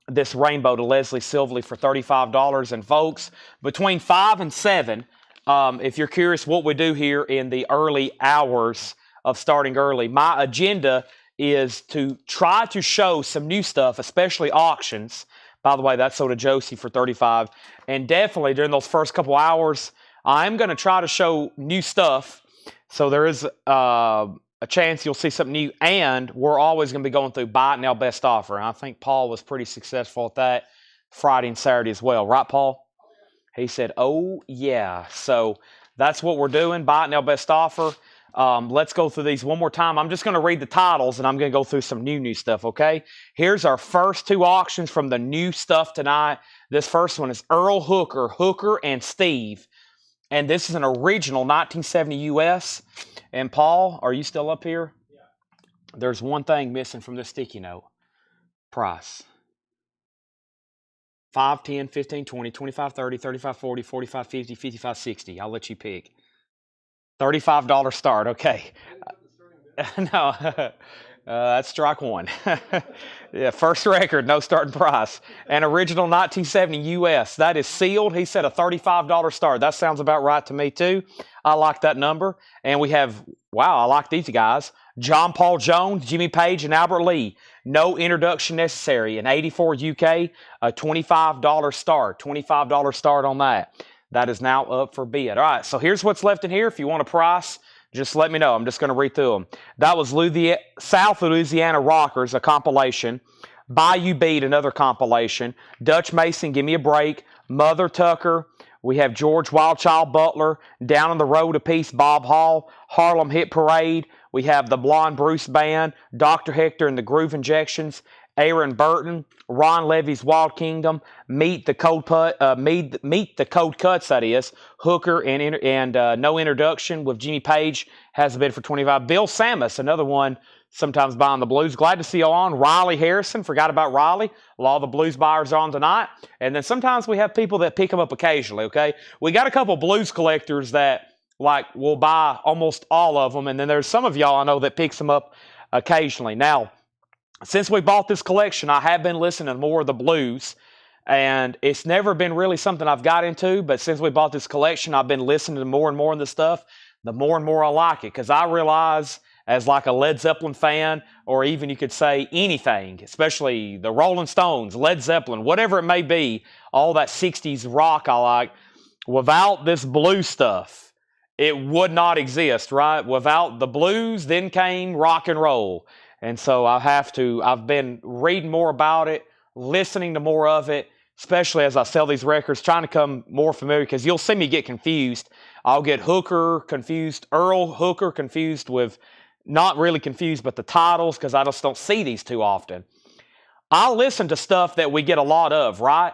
this Rainbow to Leslie Silverly for $35. And folks, between 5 and 7, if you're curious what we do here in the early hours of starting early, my agenda is to try to show some new stuff, especially auctions. By the way, that's sold to Josie for $35. And definitely during those first couple hours, I'm going to try to show new stuff. So there is a chance you'll see something new. And we're always going to be going through Buy It Now Best Offer. And I think Paul was pretty successful at that Friday and Saturday as well. Right, Paul? He said, oh, yeah. So that's what we're doing. Buy It Now Best Offer. Let's go through these one more time. I'm just going to read the titles, and I'm going to go through some new stuff, okay? Here's our first two auctions from the new stuff tonight. This first one is Earl Hooker, Hooker and Steve. And this is an original 1970 US. And Paul, are you still up here? Yeah. There's one thing missing from this sticky note. Price. 5, 10, 15, 20, 25, 30, 35, 40, 45, 50, 55, 60. I'll let you pick. $35 start, okay. No, that's strike one. Yeah, first record, no starting price. An original 1970 US. That is sealed. He said a $35 start. That sounds about right to me too. I like that number. And we have, wow, I like these guys. John Paul Jones, Jimmy Page, and Albert Lee. No introduction necessary. An 84 UK, a $25 start. $25 start on that. That is now up for bid. All right, so here's what's left in here. If you want a price, just let me know. I'm just going to read through them. That was South Louisiana Rockers, a compilation. Bayou Beat, another compilation. Dutch Mason, Give Me a Break. Mother Tucker. We have George Wildchild Butler. Down on the Road a Piece, Bob Hall. Harlem Hit Parade. We have the Blonde Bruce Band. Dr. Hector and the Groove Injections. Aaron Burton, Ron Levy's Wild Kingdom, Meet the Code Cuts, that is, Hooker and No Introduction with Jimmy Page has a bid for $25. Bill Samus, another one, sometimes buying the blues. Glad to see you on. Riley Harrison, forgot about Riley. A lot of the blues buyers are on tonight. And then sometimes we have people that pick them up occasionally, okay? We got a couple blues collectors that, like, will buy almost all of them. And then there's some of y'all I know that picks them up occasionally. Now, since we bought this collection, I have been listening to more of the blues, and it's never been really something I've got into, but since we bought this collection, I've been listening to more and more of the stuff. The more and more I like it, because I realize as like a Led Zeppelin fan, or even you could say anything, especially the Rolling Stones, Led Zeppelin, whatever it may be, all that 60s rock I like, without this blues stuff, it would not exist, right? Without the blues, then came rock and roll. And so I've been reading more about it, listening to more of it, especially as I sell these records, trying to come more familiar, because you'll see me get confused. I'll get Hooker confused, Earl Hooker confused with, not really confused, but the titles, because I just don't see these too often. I listen to stuff that we get a lot of, right?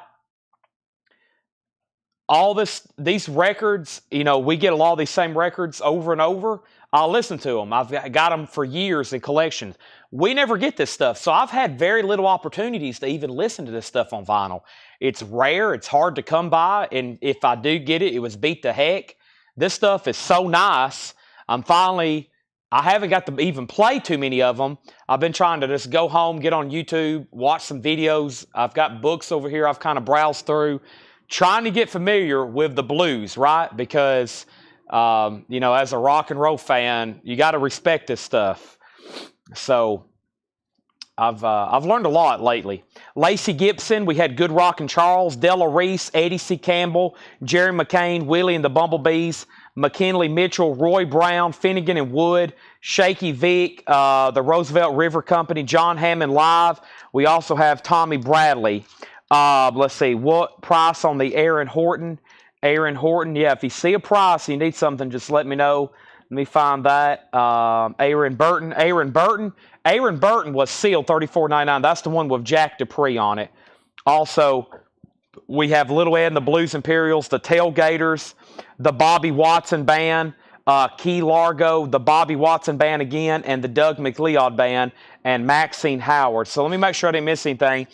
these records, we get a lot of these same records over and over. I'll listen to them. I've got them for years in collections. We never get this stuff. So I've had very little opportunities to even listen to this stuff on vinyl. It's rare. It's hard to come by. And if I do get it, it was beat to heck. This stuff is so nice. I haven't got to even play too many of them. I've been trying to just go home, get on YouTube, watch some videos. I've got books over here I've kind of browsed through, trying to get familiar with the blues, right? Because, as a rock and roll fan, you got to respect this stuff. So I've learned a lot lately. Lacy Gibson, we had Good Rockin' Charles, Della Reese, ADC Campbell, Jerry McCain, Willie and the Bumblebees, McKinley Mitchell, Roy Brown, Finnegan and Wood, Shaky Vic, the Roosevelt River Company, John Hammond Live. We also have Tommy Bradley. Let's see, what price on the Aaron Horton? Aaron Horton, yeah, if you see a price, you need something, just let me know. Let me find that. Aaron Burton was sealed $34.99. That's the one with Jack Dupree on it. Also, we have Little Ed and the Blues Imperials, the Tailgaters, the Bobby Watson Band, Key Largo, the Bobby Watson Band again, and the Doug McLeod Band, and Maxine Howard. So let me make sure I didn't miss anything.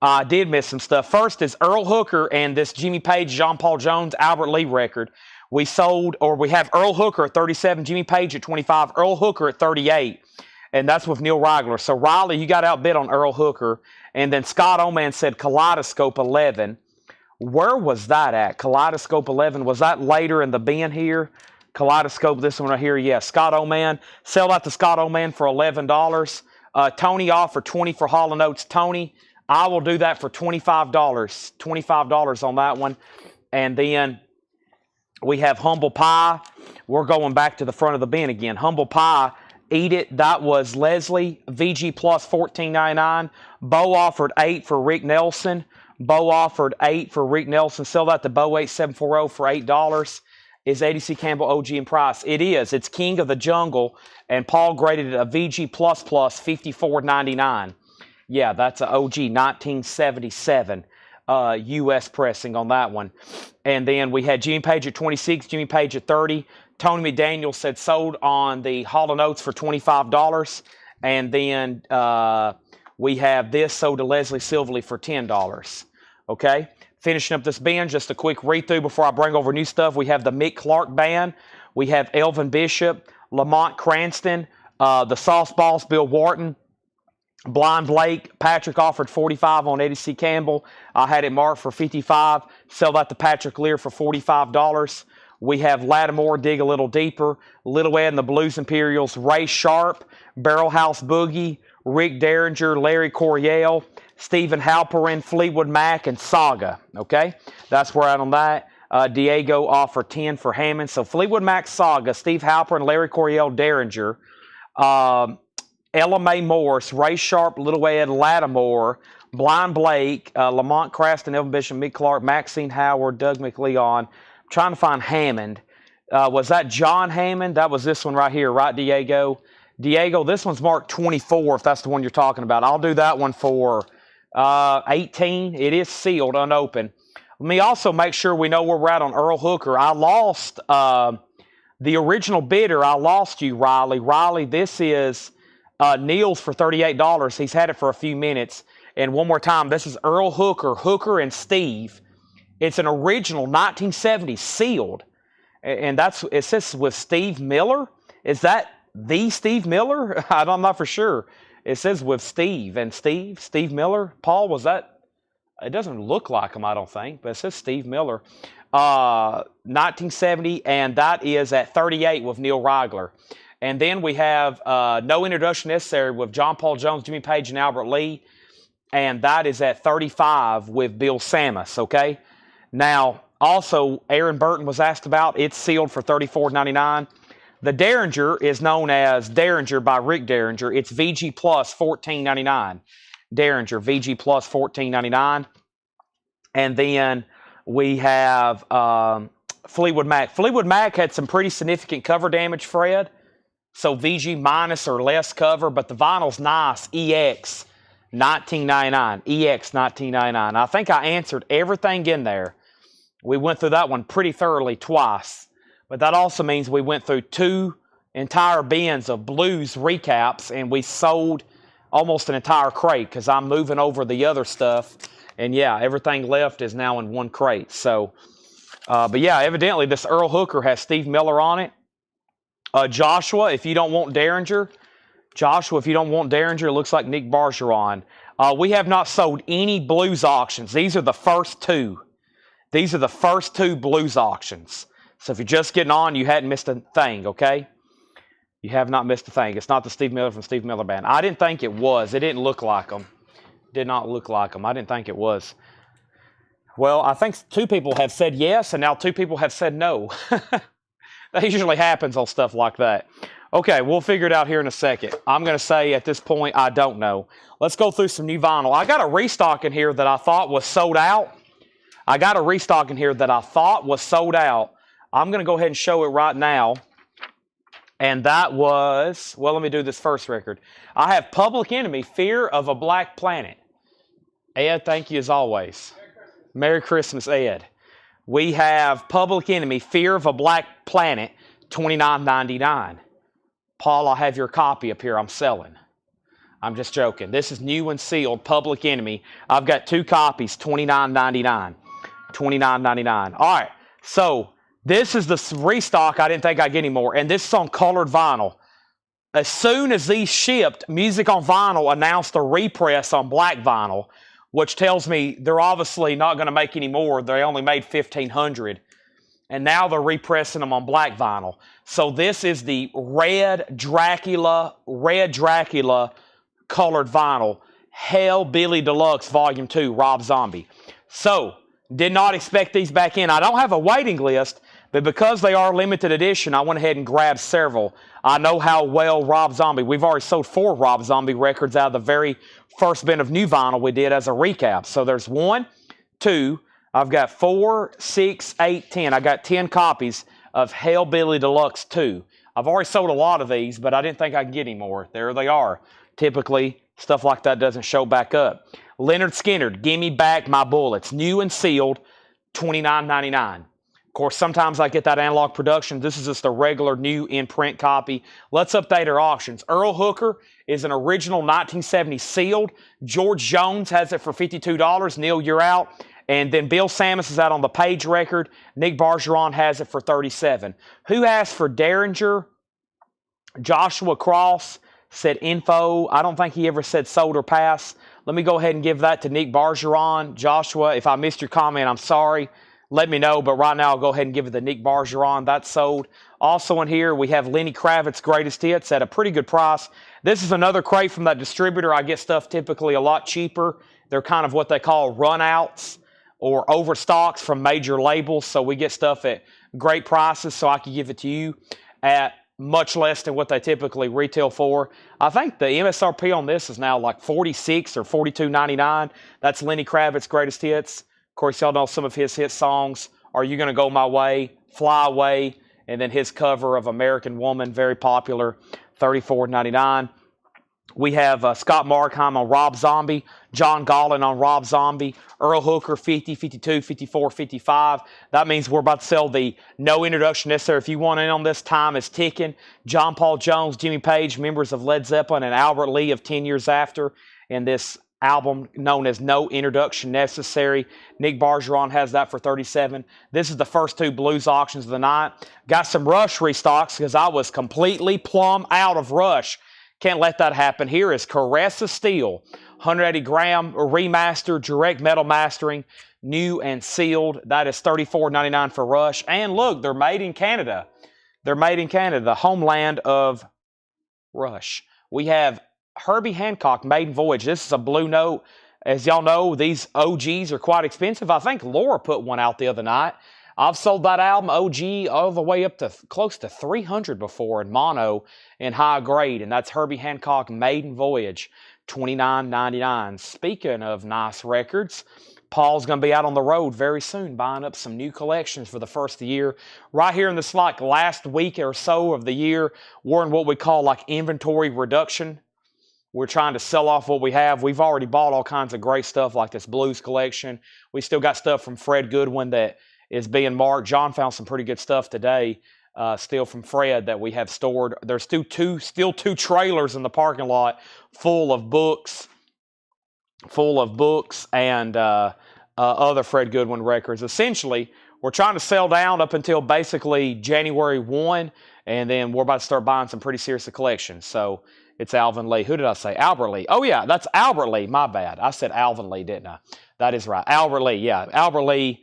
I did miss some stuff. First is Earl Hooker and this Jimmy Page, John Paul Jones, Albert Lee record. We have Earl Hooker at 37, Jimmy Page at 25, Earl Hooker at 38, and that's with Neil Rigler. So Riley, you got outbid on Earl Hooker, and then Scott Oman said Kaleidoscope 11. Where was that at? Kaleidoscope 11, was that later in the bin here? Kaleidoscope, this one right here, yeah. Scott Oman, sell that to Scott Oman for $11. Tony offered 20 for Hall & Oates. Tony, I will do that for $25. $25 on that one. And then we have Humble Pie. We're going back to the front of the bin again. Humble Pie, Eat It. That was Leslie. VG Plus $14.99. Bo offered 8 for Rick Nelson. Bo offered 8 for Rick Nelson. Sell that to Bo 8740 for $8. Is ADC Campbell OG in price? It is. It's King of the Jungle. And Paul graded it a VG Plus $54.99. Yeah, that's an OG 1977 U.S. pressing on that one. And then we had Jimmy Page at 26, Jimmy Page at 30. Tony McDaniel said sold on the Hall & Oates for $25. And then we have this sold to Leslie Silverly for $10. Okay? Finishing up this band, just a quick read-through before I bring over new stuff. We have the Mick Clark Band. We have Elvin Bishop, Lamont Cranston, the Sauceballs, Bill Wharton, Blind Blake. Patrick offered 45 on ADC Campbell. I had it marked for 55. Sell that to Patrick Lear for $45. We have Lattimore, Dig a Little Deeper, Little Ed and the Blues Imperials, Ray Sharp, Barrel House Boogie, Rick Derringer, Larry Coryell, Stephen Halperin, Fleetwood Mac, and Saga. Okay, that's where we're at on that. Diego offered 10 for Hammond. So Fleetwood Mac, Saga, Steve Halperin, Larry Coryell, Derringer, Ella Mae Morse, Ray Sharp, Little Ed, Lattimore, Blind Blake, Lamont Cranston, Elvin Bishop, Mick Clark, Maxine Howard, Doug McLeon. I'm trying to find Hammond. Was that John Hammond? That was this one right here, right, Diego? Diego, this one's marked 24, if that's the one you're talking about. I'll do that one for 18. It is sealed, unopened. Let me also make sure we know where we're at on Earl Hooker. I lost the original bidder. I lost you, Riley. Riley, this is Neil's for $38. He's had it for a few minutes. And one more time, this is Earl Hooker, Hooker and Steve. It's an original 1970 sealed. And it says with Steve Miller. Is that the Steve Miller? I'm not for sure. It says with Steve. And Steve Miller. Paul, was that? It doesn't look like him, I don't think. But it says Steve Miller. 1970. And that is at 38 with Neil Rigler. And then we have No Introduction Necessary with John Paul Jones, Jimmy Page, and Albert Lee. And that is at 35 with Bill Samus, okay? Now, also, Aaron Burton was asked about. It's sealed for $34.99. The Derringer is known as Derringer by Rick Derringer. It's VG Plus $14.99. Derringer, VG Plus $14.99. And then we have Fleetwood Mac. Fleetwood Mac had some pretty significant cover damage, Fred. So VG minus or less cover, but the vinyl's nice. EX $19.99. EX $19.99. I think I answered everything in there. We went through that one pretty thoroughly twice. But that also means we went through 2 entire bins of blues recaps, and we sold almost an entire crate because I'm moving over the other stuff. And yeah, everything left is now in 1 crate. So, but yeah, evidently this Earl Hooker has Steve Miller on it. Joshua, if you don't want Derringer, it looks like Nick Bergeron. We have not sold any blues auctions. These are the first 2. These are the first 2 blues auctions. So if you're just getting on, you hadn't missed a thing, okay? You have not missed a thing. It's not the Steve Miller from Steve Miller Band. I didn't think it was. It didn't look like them. Did not look like them. I didn't think it was. Well, I think 2 people have said yes, and now 2 people have said no. That usually happens on stuff like that. Okay, we'll figure it out here in a second. I'm going to say at this point, I don't know. Let's go through some new vinyl. I got a restock in here that I thought was sold out. I'm going to go ahead and show it right now. And that was, well, let me do this first record. I have Public Enemy, Fear of a Black Planet. Ed, thank you as always. Merry Christmas, Ed. We have Public Enemy, Fear of a Black Planet, $29.99. Paul, I have your copy up here I'm selling. I'm just joking. This is new and sealed, Public Enemy. I've got 2 copies, $29.99. $29.99. All right, so this is the restock. I didn't think I'd get any more. And this is on colored vinyl. As soon as these shipped, Music on Vinyl announced a repress on black vinyl, which tells me they're obviously not going to make any more. They only made 1,500. And now they're repressing them on black vinyl. So this is the Red Dracula colored vinyl. Hellbilly Deluxe Volume 2, Rob Zombie. So, did not expect these back in. I don't have a waiting list, but because they are limited edition, I went ahead and grabbed several. I know how well Rob Zombie, we've already sold 4 Rob Zombie records out of the very first bin of new vinyl we did as a recap. So there's 1, 2, I've got 4, 6, 8, 10. I got 10 copies of Hellbilly Deluxe 2. I've already sold a lot of these, but I didn't think I could get any more. There they are. Typically, stuff like that doesn't show back up. Leonard Skinner, Gimme Back My Bullets, new and sealed, $29.99. Of course, sometimes I get that analog production. This is just a regular new in-print copy. Let's update our auctions. Earl Hooker is an original 1970 sealed. George Jones has it for $52. Neil, you're out. And then Bill Samus is out on the Page record. Nick Bergeron has it for $37. Who asked for Derringer? Joshua Cross said info. I don't think he ever said sold or pass. Let me go ahead and give that to Nick Bergeron. Joshua, if I missed your comment, I'm sorry. Let me know, but right now I'll go ahead and give it to Nick Bergeron. That's sold. Also in here, we have Lenny Kravitz's Greatest Hits at a pretty good price. This is another crate from that distributor. I get stuff typically a lot cheaper. They're kind of what they call runouts or overstocks from major labels. So we get stuff at great prices, so I can give it to you at much less than what they typically retail for. I think the MSRP on this is now like $46 or $42.99. That's Lenny Kravitz's Greatest Hits. Of course, y'all know some of his hit songs. Are You Gonna Go My Way? Fly Away. And then his cover of American Woman, very popular, $34.99. We have Scott Markheim on Rob Zombie, John Gollin on Rob Zombie, Earl Hooker 50, 52, 54, 55. That means we're about to sell the no introduction necessary. If you want in on this, time is ticking. John Paul Jones, Jimmy Page, members of Led Zeppelin, and Albert Lee of 10 Years After. And this album known as No Introduction Necessary. Nick Bergeron has that for $37. This is the first 2 blues auctions of the night. Got some Rush restocks because I was completely plumb out of Rush. Can't let that happen. Here is Caress of Steel, 180 gram remastered, direct metal mastering, new and sealed. That is $34.99 for Rush. And look, they're made in Canada. They're made in Canada, the homeland of Rush. We have Herbie Hancock, Maiden Voyage. This is a blue note. As y'all know, these OGs are quite expensive. I think Laura put one out the other night. I've sold that album, OG, all the way up to close to 300 before in mono and high grade, and that's Herbie Hancock, Maiden Voyage, $29.99. Speaking of nice records, Paul's going to be out on the road very soon buying up some new collections for the first of the year. Right here in this like last week or so of the year, we're in what we call like inventory reduction. We're trying to sell off what we have. We've already bought all kinds of great stuff like this blues collection. We still got stuff from Fred Goodwin that is being marked. John found some pretty good stuff today, still from Fred, that we have stored. There's still two trailers in the parking lot full of books and other Fred Goodwin records. Essentially, we're trying to sell down up until basically January 1, and then we're about to start buying some pretty serious collections. So it's Alvin Lee. Who did I say? Albert Lee. Oh, yeah, that's Albert Lee. My bad. I said Alvin Lee, didn't I? That is right. Albert Lee, yeah. Albert Lee,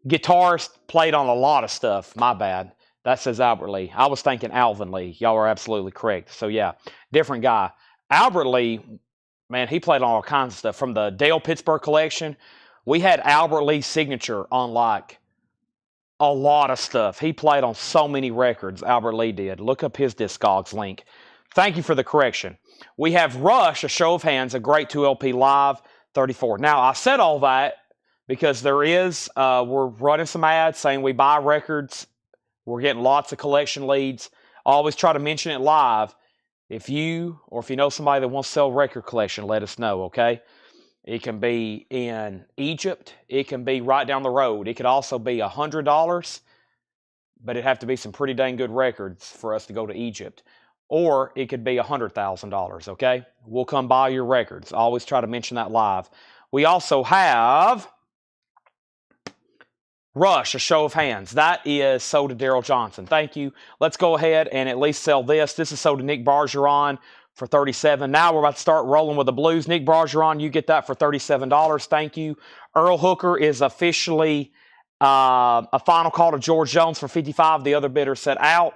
guitarist, played on a lot of stuff. My bad. That says Albert Lee. I was thinking Alvin Lee. Y'all are absolutely correct. So, yeah, different guy. Albert Lee, man, he played on all kinds of stuff. From the Dale Pittsburgh collection, we had Albert Lee's signature on like a lot of stuff. He played on so many records, Albert Lee did. Look up his Discogs link. Thank you for the correction. We have Rush, A Show of Hands, a great 2LP live, 34. Now, I said all that because we're running some ads saying we buy records. We're getting lots of collection leads. I always try to mention it live. If you know somebody that wants to sell a record collection, let us know, okay? It can be in Egypt. It can be right down the road. It could also be $100, but it'd have to be some pretty dang good records for us to go to Egypt. Or it could be $100,000, okay? We'll come buy your records. I always try to mention that live. We also have Rush, A Show of Hands. That is sold to Daryl Johnson. Thank you. Let's go ahead and at least sell this. This is sold to Nick Bargeron for $37. Now we're about to start rolling with the blues. Nick Bargeron, you get that for $37. Thank you. Earl Hooker is officially a final call to George Jones for $55. The other bidder said out.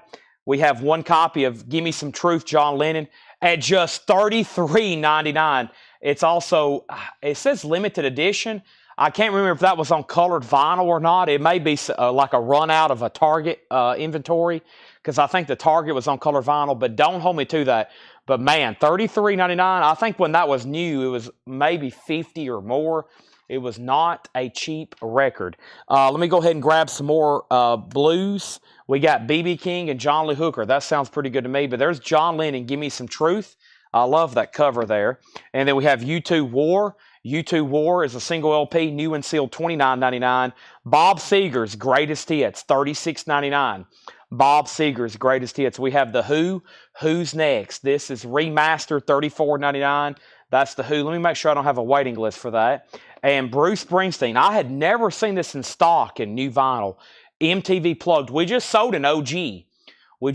We have one copy of Gimme Some Truth, John Lennon, at just $33.99. It's also, it says limited edition. I can't remember if that was on colored vinyl or not. It may be like a run out of a Target inventory, because I think the Target was on colored vinyl, but don't hold me to that. But man, $33.99, I think when that was new, it was maybe $50 or more. It was not a cheap record. Let me go ahead and grab some more blues. We got B.B. King and John Lee Hooker. That sounds pretty good to me, but there's John Lennon, Give Me Some Truth. I love that cover there. And then we have U2 War. U2 War is a single LP, new and sealed, $29.99. Bob Seger's Greatest Hits, $36.99. Bob Seger's Greatest Hits. We have The Who. Who's Next? This is remastered, $34.99. That's The Who. Let me make sure I don't have a waiting list for that. And Bruce Springsteen. I had never seen this in stock in new vinyl. MTV Plugged. We just sold an OG. This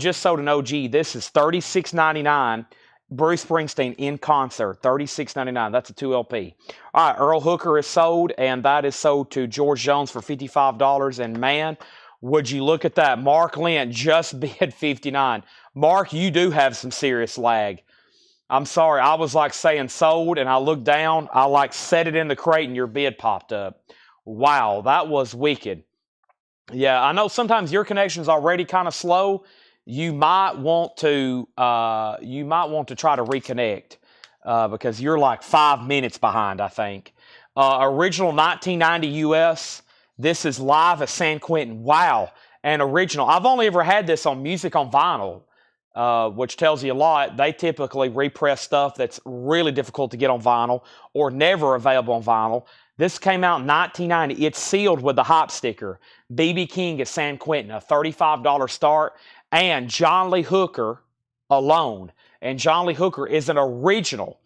is $36.99. Bruce Springsteen in concert, $36.99. That's a 2LP. All right, Earl Hooker is sold, and that is sold to George Jones for $55. And man, would you look at that. Mark Lent just bid $59. Mark, you do have some serious lag. I'm sorry, I was like saying sold, and I looked down, I like set it in the crate, and your bid popped up. Wow, that was wicked. Yeah, I know sometimes your connection's already kind of slow. You might want to try to reconnect because you're like 5 minutes behind, I think. Original 1990 US. This is live at San Quentin. Wow, and original. I've only ever had this on Music on Vinyl, which tells you a lot. They typically repress stuff that's really difficult to get on vinyl or never available on vinyl. This came out in 1990. It's sealed with the hop sticker. B.B. King at San Quentin, a $35 start. And John Lee Hooker alone. And John Lee Hooker is an original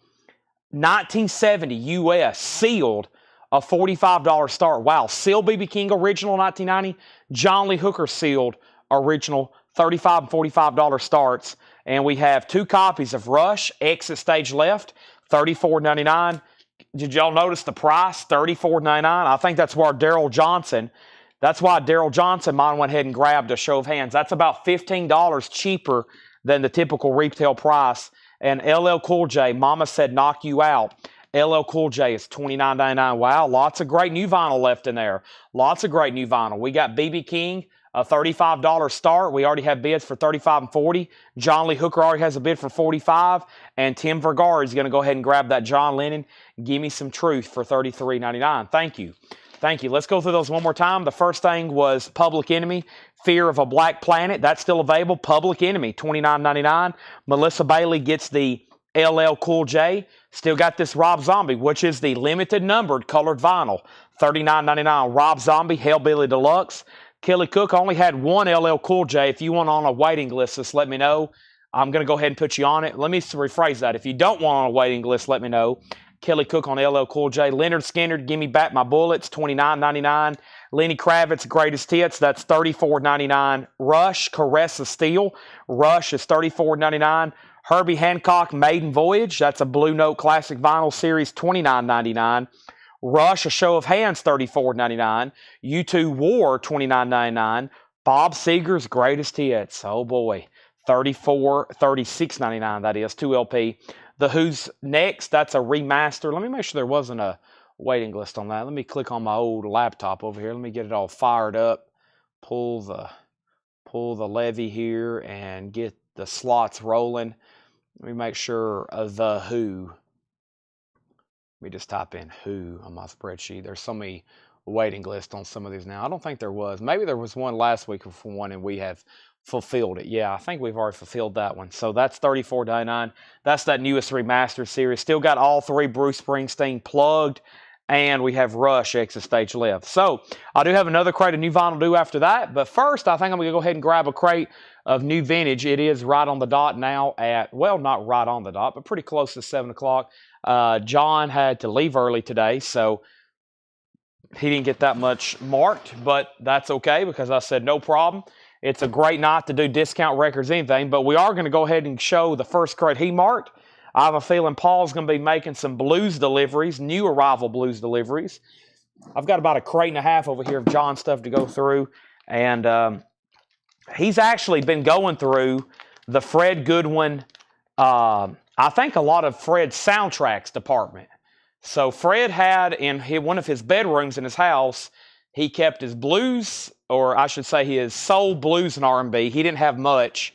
1970 US sealed, a $45 start. Wow, sealed B.B. King original 1990. John Lee Hooker sealed original $35 and $45 starts. And we have two copies of Rush, Exit Stage Left, $34.99. Did y'all notice the price? $34.99. I think that's why Daryl Johnson might have went ahead and grabbed A Show of Hands. That's about $15 cheaper than the typical retail price. And LL Cool J, Mama Said Knock You Out. LL Cool J is $29.99. Wow, lots of great new vinyl left in there. Lots of great new vinyl. We got B.B. King, a $35 start. We already have bids for $35 and $40. John Lee Hooker already has a bid for $45. And Tim Vergara is going to go ahead and grab that John Lennon, Give Me Some Truth for $33.99. Thank you. Thank you. Let's go through those one more time. The first thing was Public Enemy, Fear of a Black Planet. That's still available. Public Enemy, $29.99. Melissa Bailey gets the LL Cool J. Still got this Rob Zombie, which is the limited numbered colored vinyl. $39.99. Rob Zombie, Hellbilly Deluxe. Kelly Cook only had one LL Cool J. If you want on a waiting list, just let me know. I'm going to go ahead and put you on it. Let me rephrase that. If you don't want on a waiting list, let me know. Kelly Cook on LL Cool J. Leonard Skinner, Give Me Back My Bullets, $29.99. Lenny Kravitz, Greatest Hits, that's $34.99. Rush, Caress of Steel. Rush is $34.99. Herbie Hancock, Maiden Voyage, that's a Blue Note Classic Vinyl Series, $29.99. Rush, A Show of Hands, $34.99. U2 War, $29.99. Bob Seger's Greatest Hits, oh boy, $36.99, that is, 2LP. The Who's Next, that's a remaster. Let me make sure there wasn't a waiting list on that. Let me click on my old laptop over here. Let me get it all fired up. Pull the levy here and get the slots rolling. Let me make sure The Who. Let me just type in Who on my spreadsheet. There's so many waiting lists on some of these now. I don't think there was. Maybe there was one last week for one and we have fulfilled it. Yeah, I think we've already fulfilled that one. So that's $34.99. That's that newest remastered series. Still got all three Bruce Springsteen plugged. And we have Rush Exit Stage Left. So I do have another crate of new vinyl due after that. But first, I think I'm going to go ahead and grab a crate of new vintage. It is right on the dot now at, well, not right on the dot, but pretty close to 7 o'clock. John had to leave early today, so he didn't get that much marked. But that's okay because I said no problem. It's a great night to do discount records, anything. But we are going to go ahead and show the first crate he marked. I have a feeling Paul's going to be making some blues deliveries, new arrival blues deliveries. I've got about a crate and a half over here of John's stuff to go through. And he's actually been going through the Fred Goodwin, I think a lot of Fred's soundtracks department. So Fred had in one of his bedrooms in his house, he kept his blues, or I should say his soul, blues, and R&B. He didn't have much.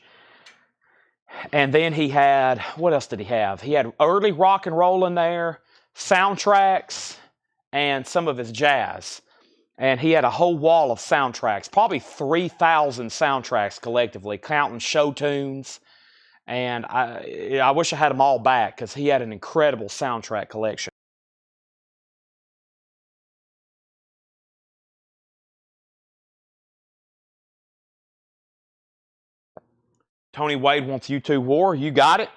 And then he had, what else did he have? He had early rock and roll in there, soundtracks, and some of his jazz. And he had a whole wall of soundtracks, probably 3,000 soundtracks collectively, counting show tunes. And I wish I had them all back because he had an incredible soundtrack collection. Tony Wade wants U2 War. You got it.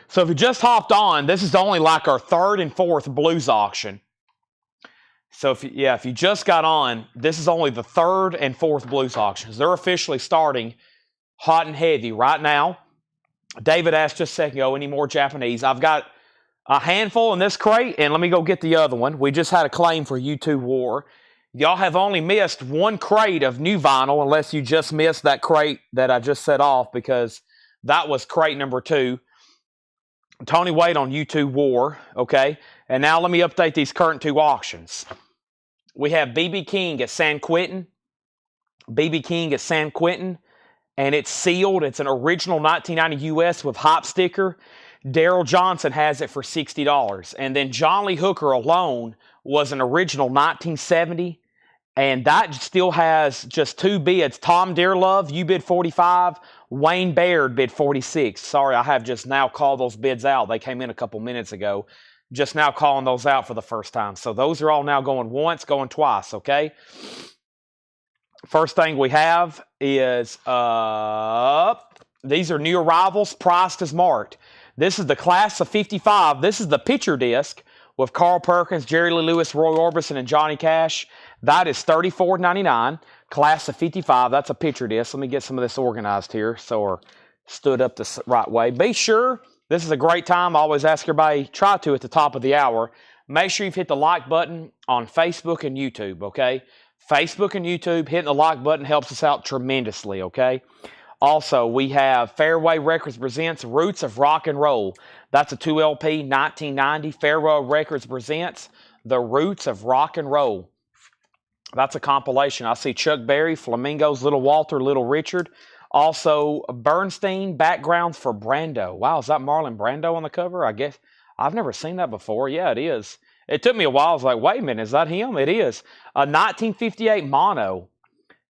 So if you just hopped on, this is only like our third and fourth blues auction. So if you just got on, this is only the third and fourth blues auctions. They're officially starting hot and heavy right now. David asked just a second ago, any more Japanese? I've got a handful in this crate, and let me go get the other one. We just had a claim for U2 War. Y'all have only missed one crate of new vinyl, unless you just missed that crate that I just set off, because that was crate number 2. Tony Wade on U2 War, okay? And now let me update these current 2 auctions. We have B.B. King at San Quentin. B.B. King at San Quentin. And it's sealed. It's an original 1990 US with hop sticker. Daryl Johnson has it for $60. And then John Lee Hooker alone was an original 1970. And that still has just 2 bids. Tom Dearlove, you bid 45. Wayne Baird bid 46. Sorry, I have just now called those bids out. They came in a couple minutes ago. Just now calling those out for the first time. So those are all now going once, going twice, okay? First thing we have is, these are new arrivals, priced as marked. This is the class of 55. This is the picture disc with Carl Perkins, Jerry Lee Lewis, Roy Orbison, and Johnny Cash. That is $34.99. Class of 55. That's a picture disc. Let me get some of this organized here so we're stood up the right way. Be sure, this is a great time. I always ask everybody, try to at the top of the hour. Make sure you've hit the like button on Facebook and YouTube, okay? Facebook and YouTube, hitting the like button helps us out tremendously, okay? Also, we have Fairway Records presents Roots of Rock and Roll. That's a 2LP, 1990. Fairway Records presents The Roots of Rock and Roll. That's a compilation. I see Chuck Berry, Flamingos, Little Walter, Little Richard. Also, Bernstein, Backgrounds for Brando. Wow, is that Marlon Brando on the cover? I guess I've never seen that before. Yeah, it is. It took me a while. I was like, wait a minute, is that him? It is. A 1958 mono.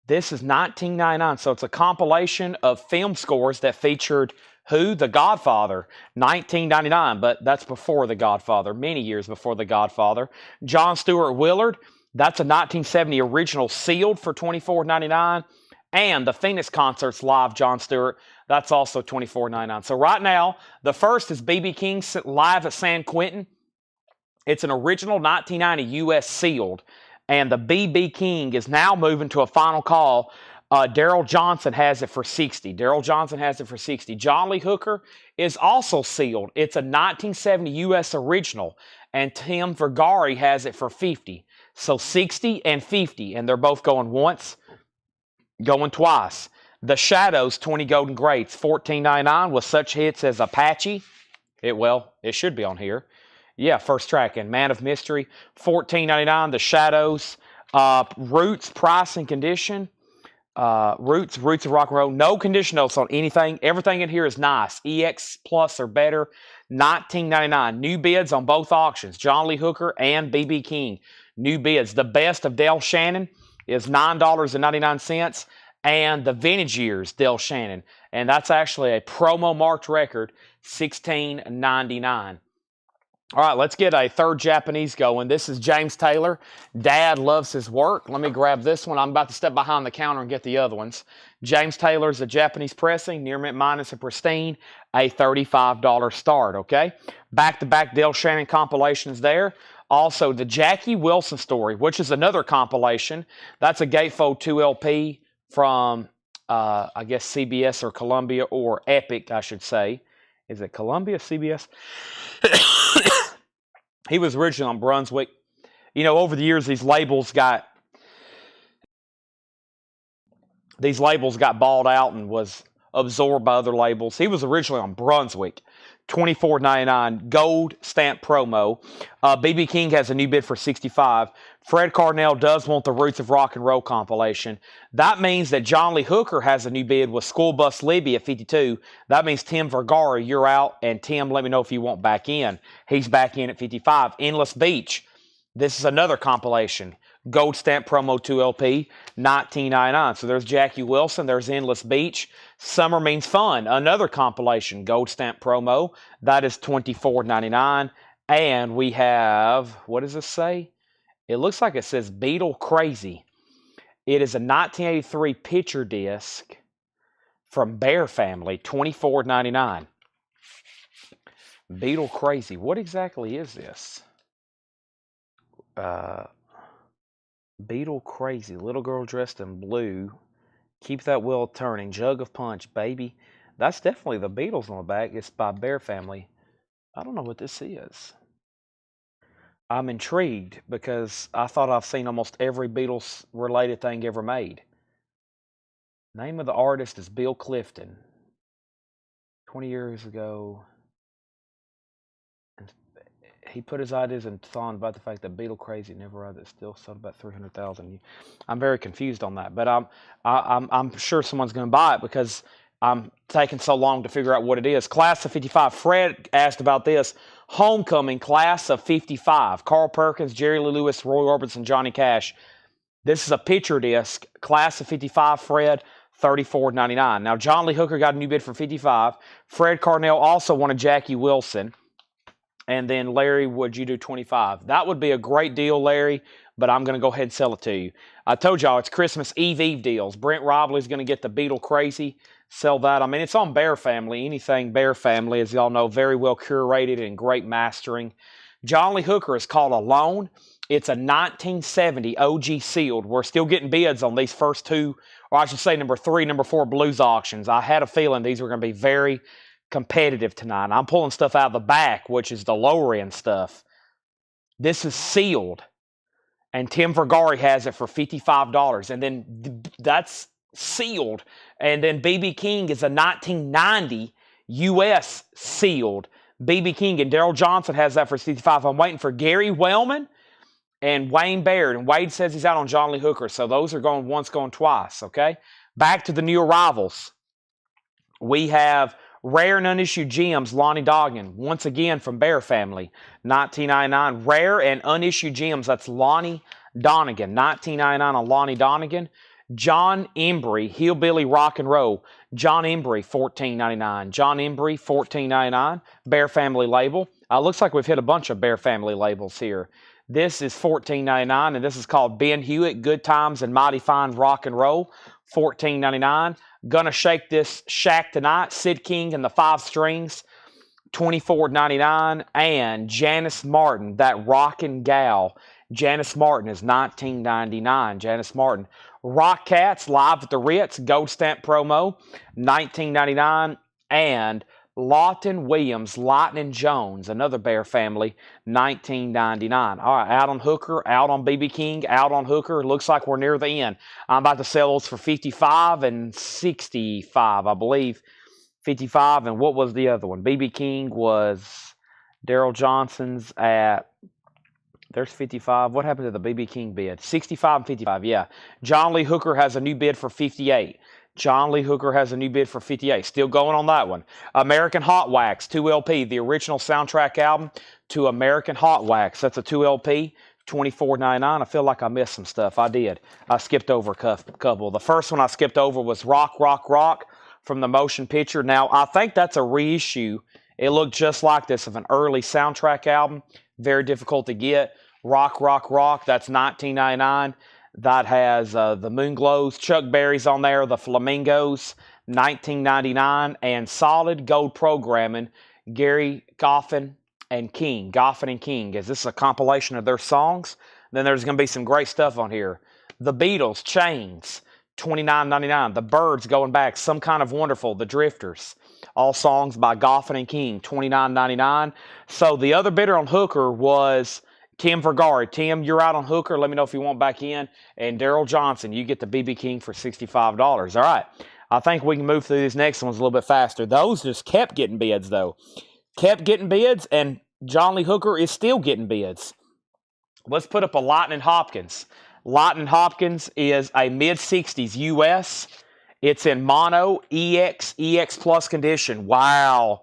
This is 1999, so it's a compilation of film scores that featured Who? The Godfather, 1999, but that's before The Godfather, many years before The Godfather. John Stewart Willard, that's a 1970 original sealed for $24.99. And the Phoenix Concerts Live John Stewart, that's also $24.99. So right now, the first is B.B. King live at San Quentin. It's an original 1990 U.S. sealed. And the B.B. King is now moving to a final call. Daryl Johnson has it for $60. Daryl Johnson has it for $60. John Lee Hooker is also sealed. It's a 1970 U.S. original. And Tim Vergari has it for $50. So $60 and $50. And they're both going once, going twice. The Shadows 20 Golden Greats, $14.99 with such hits as Apache. It should be on here. Yeah, first track. And Man of Mystery, $14.99. The Shadows, Roots, price and condition. Roots of Rock and Roll. No condition notes on anything. Everything in here is nice. EX Plus or better. $19.99. New bids on both auctions. John Lee Hooker and B.B. King. New bids. The best of Del Shannon is $9.99. And the Vintage Years, Del Shannon. And that's actually a promo marked record, $16.99. All right, let's get a third Japanese going. This is James Taylor. Dad loves his work. Let me grab this one. I'm about to step behind the counter and get the other ones. James Taylor's a Japanese pressing, near mint minus a pristine, a $35 start, okay? Back-to-back Del Shannon compilations there. Also, the Jackie Wilson story, which is another compilation. That's a Gatefold 2 LP from, I guess, CBS or Columbia, or Epic, I should say. Is it Columbia, CBS? He was originally on Brunswick. You know, over the years, these labels got balled out and was absorbed by other labels. He was originally on Brunswick. $24.99 gold stamp promo. B.B. King has a new bid for $65. Fred Carnell does want the Roots of Rock and Roll compilation. That means that John Lee Hooker has a new bid with School Bus Libby at $52. That means Tim Vergara, you're out. And Tim, let me know if you want back in. He's back in at $55. Endless Beach. This is another compilation. Gold stamp promo 2 LP, $19.99. So there's Jackie Wilson. There's Endless Beach. Summer Means Fun, another compilation. Gold stamp promo. That is $24.99. And we have, what does this say? It looks like it says Beatle Crazy. It is a 1983 picture disc from Bear Family, $24.99. Beatle Crazy. What exactly is this? Beatle Crazy. Little girl dressed in blue. Keep that wheel turning. Jug of punch, baby. That's definitely the Beatles on the back. It's by Bear Family. I don't know what this is. I'm intrigued because I thought I've seen almost every Beatles related thing ever made. Name of the artist is Bill Clifton. 20 years ago, he put his ideas in thought about the fact that Beatle Crazy never read it. Still sold about 300,000. I'm very confused on that, but I'm sure someone's going to buy it because I'm taking so long to figure out what it is. Class of 55. Fred asked about this. Homecoming, Class of 55. Carl Perkins, Jerry Lee Lewis, Roy Orbison, Johnny Cash. This is a picture disc. Class of 55, Fred, $34.99. Now, John Lee Hooker got a new bid for $55. Fred Carnell also wanted Jackie Wilson. And then, Larry, would you do $25? That would be a great deal, Larry, but I'm going to go ahead and sell it to you. I told y'all it's Christmas Eve deals. Brent Robley's going to get the Beatle Crazy. Sell that. I mean, it's on Bear Family. Anything Bear Family, as y'all know, very well curated and great mastering. John Lee Hooker is called Alone. It's a 1970 OG sealed. We're still getting bids on these first two, or I should say number 3, number 4 blues auctions. I had a feeling these were going to be very competitive tonight. I'm pulling stuff out of the back, which is the lower end stuff. This is sealed. And Tim Vergari has it for $55. And then that's sealed. And then B.B. King is a 1990 U.S. sealed. B.B. King and Daryl Johnson has that for $65. I'm waiting for Gary Wellman and Wayne Baird. And Wade says he's out on John Lee Hooker. So those are going once, going twice, okay? Back to the new arrivals. We have Rare and Unissued Gems, Lonnie Donegan. Once again from Bear Family, $19.99. Rare and Unissued Gems, that's Lonnie Donegan. $19.99 on Lonnie Donegan. John Embry, Hillbilly Rock and Roll. John Embry, $14.99. John Embry, $14.99. Bear Family label. Looks like we've hit a bunch of Bear Family labels here. This is $14.99, and this is called Ben Hewitt, Good Times and Mighty Fine Rock and Roll, $14.99. Gonna Shake This Shack Tonight, Sid King and the Five Strings, $24.99. And Janice Martin, That Rockin' Gal. Janice Martin is $19.99. Janice Martin. Rock Cats, Live at the Ritz, Gold Stamp promo, $19.99. And Lawton Williams, Lightning Jones, another Bear Family, $19.99. All right, out on Hooker, out on BB King, out on Hooker. Looks like we're near the end. I'm about to sell those for $55 and $65, I believe. $55, and what was the other one? BB King was Daryl Johnson's at... There's $55. What happened to the BB King bid? $65 and $55, yeah. John Lee Hooker has a new bid for $58. John Lee Hooker has a new bid for $58. Still going on that one. American Hot Wax, 2LP, the original soundtrack album to American Hot Wax. That's a 2LP, $24.99. I feel like I missed some stuff. I did. I skipped over a couple. The first one I skipped over was Rock, Rock, Rock from the motion picture. Now, I think that's a reissue. It looked just like this of an early soundtrack album. Very difficult to get. Rock, Rock, Rock, that's $19.99. That has the Moonglows, Chuck Berry's on there, the Flamingos, $19.99. And Solid Gold Programming, Gary Goffin and King. Goffin and King. Is this a compilation of their songs? Then there's going to be some great stuff on here. The Beatles, Chains, $29.99. The Byrds, Going Back, Some Kind of Wonderful, The Drifters. All songs by Goffin and King, $29.99. So the other bidder on Hooker was Tim Vergara. Tim, you're out on Hooker. Let me know if you want back in. And Daryl Johnson, you get the BB King for $65. All right. I think we can move through these next ones a little bit faster. Those just kept getting bids, though. Kept getting bids, and John Lee Hooker is still getting bids. Let's put up a Lightning Hopkins. Lightning Hopkins is a mid-60s US. It's in mono, EX Plus condition. Wow.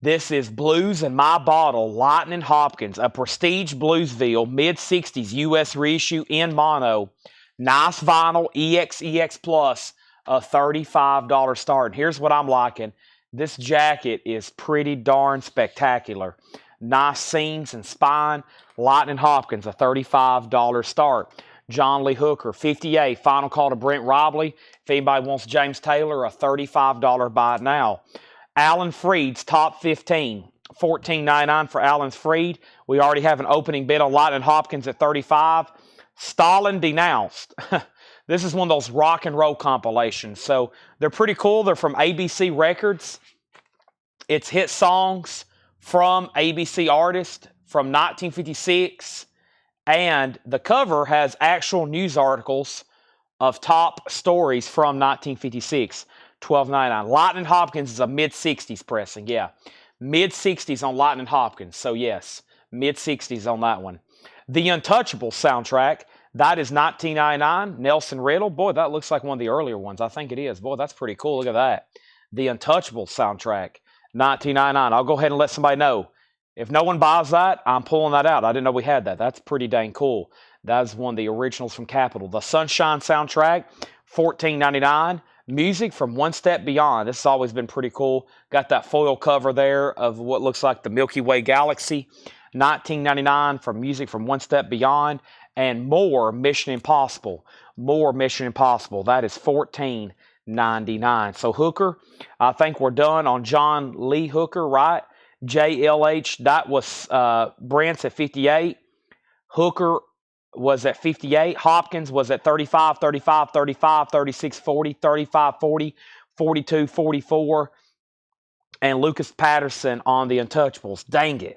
This is Blues in My Bottle, Lightning Hopkins, a Prestige Bluesville, mid-60s US reissue in mono. Nice vinyl, EX Plus, a $35 start. And here's what I'm liking. This jacket is pretty darn spectacular. Nice seams and spine. Lightning Hopkins, a $35 start. John Lee Hooker, 58. Final call to Brent Robley. If anybody wants James Taylor, a $35 buy now. Alan Freed's top 15. $14.99 for Alan Freed. We already have an opening bid on Lightning Hopkins at $35. Stalin Denounced. This is one of those rock and roll compilations. So they're pretty cool. They're from ABC Records. It's hit songs from ABC artists from 1956. And the cover has actual news articles of top stories from 1956. $12.99. Lightning Hopkins is a mid-60s pressing, yeah. Mid-60s on Lightning Hopkins, so yes. Mid-60s on that one. The Untouchable soundtrack, that is $19.99. Nelson Riddle, boy, that looks like one of the earlier ones. I think it is. Boy, that's pretty cool. Look at that. The Untouchable soundtrack, $19.99. I'll go ahead and let somebody know. If no one buys that, I'm pulling that out. I didn't know we had that. That's pretty dang cool. That is one of the originals from Capitol. The Sunshine soundtrack, $14.99. Music from One Step Beyond. This has always been pretty cool. Got that foil cover there of what looks like the Milky Way galaxy. $19.99 for Music from One Step Beyond. And More Mission Impossible. More Mission Impossible. That is $14.99. So Hooker, I think we're done on John Lee Hooker, right? JLH, that was Brent's at 58. Hooker was at 58. Hopkins was at 35, 35, 35, 36, 40, 35, 40, 42, 44. And Lucas Patterson on the Untouchables. Dang it.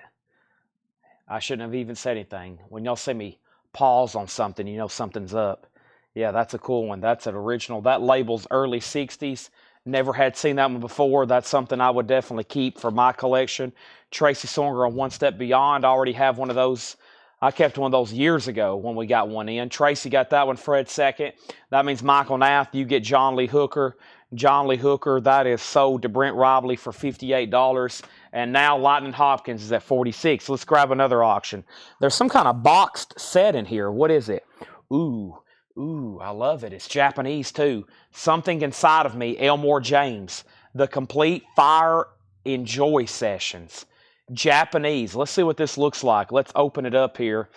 I shouldn't have even said anything. When y'all see me pause on something, you know something's up. Yeah, that's a cool one. That's an original. That label's early 60s. Never had seen that one before. That's something I would definitely keep for my collection. Tracy Songer on One Step Beyond. I already have one of those. I kept one of those years ago when we got one in. Tracy got that one. Fred second. That means Michael Nath. You get John Lee Hooker. John Lee Hooker, that is sold to Brent Robley for $58. And now Lightning Hopkins is at $46. Let's grab another auction. There's some kind of boxed set in here. What is it? Ooh, Ooh, I love it. It's Japanese too. Something Inside of Me, Elmore James. The Complete Fire Enjoy Sessions. Japanese. Let's see what this looks like. Let's open it up here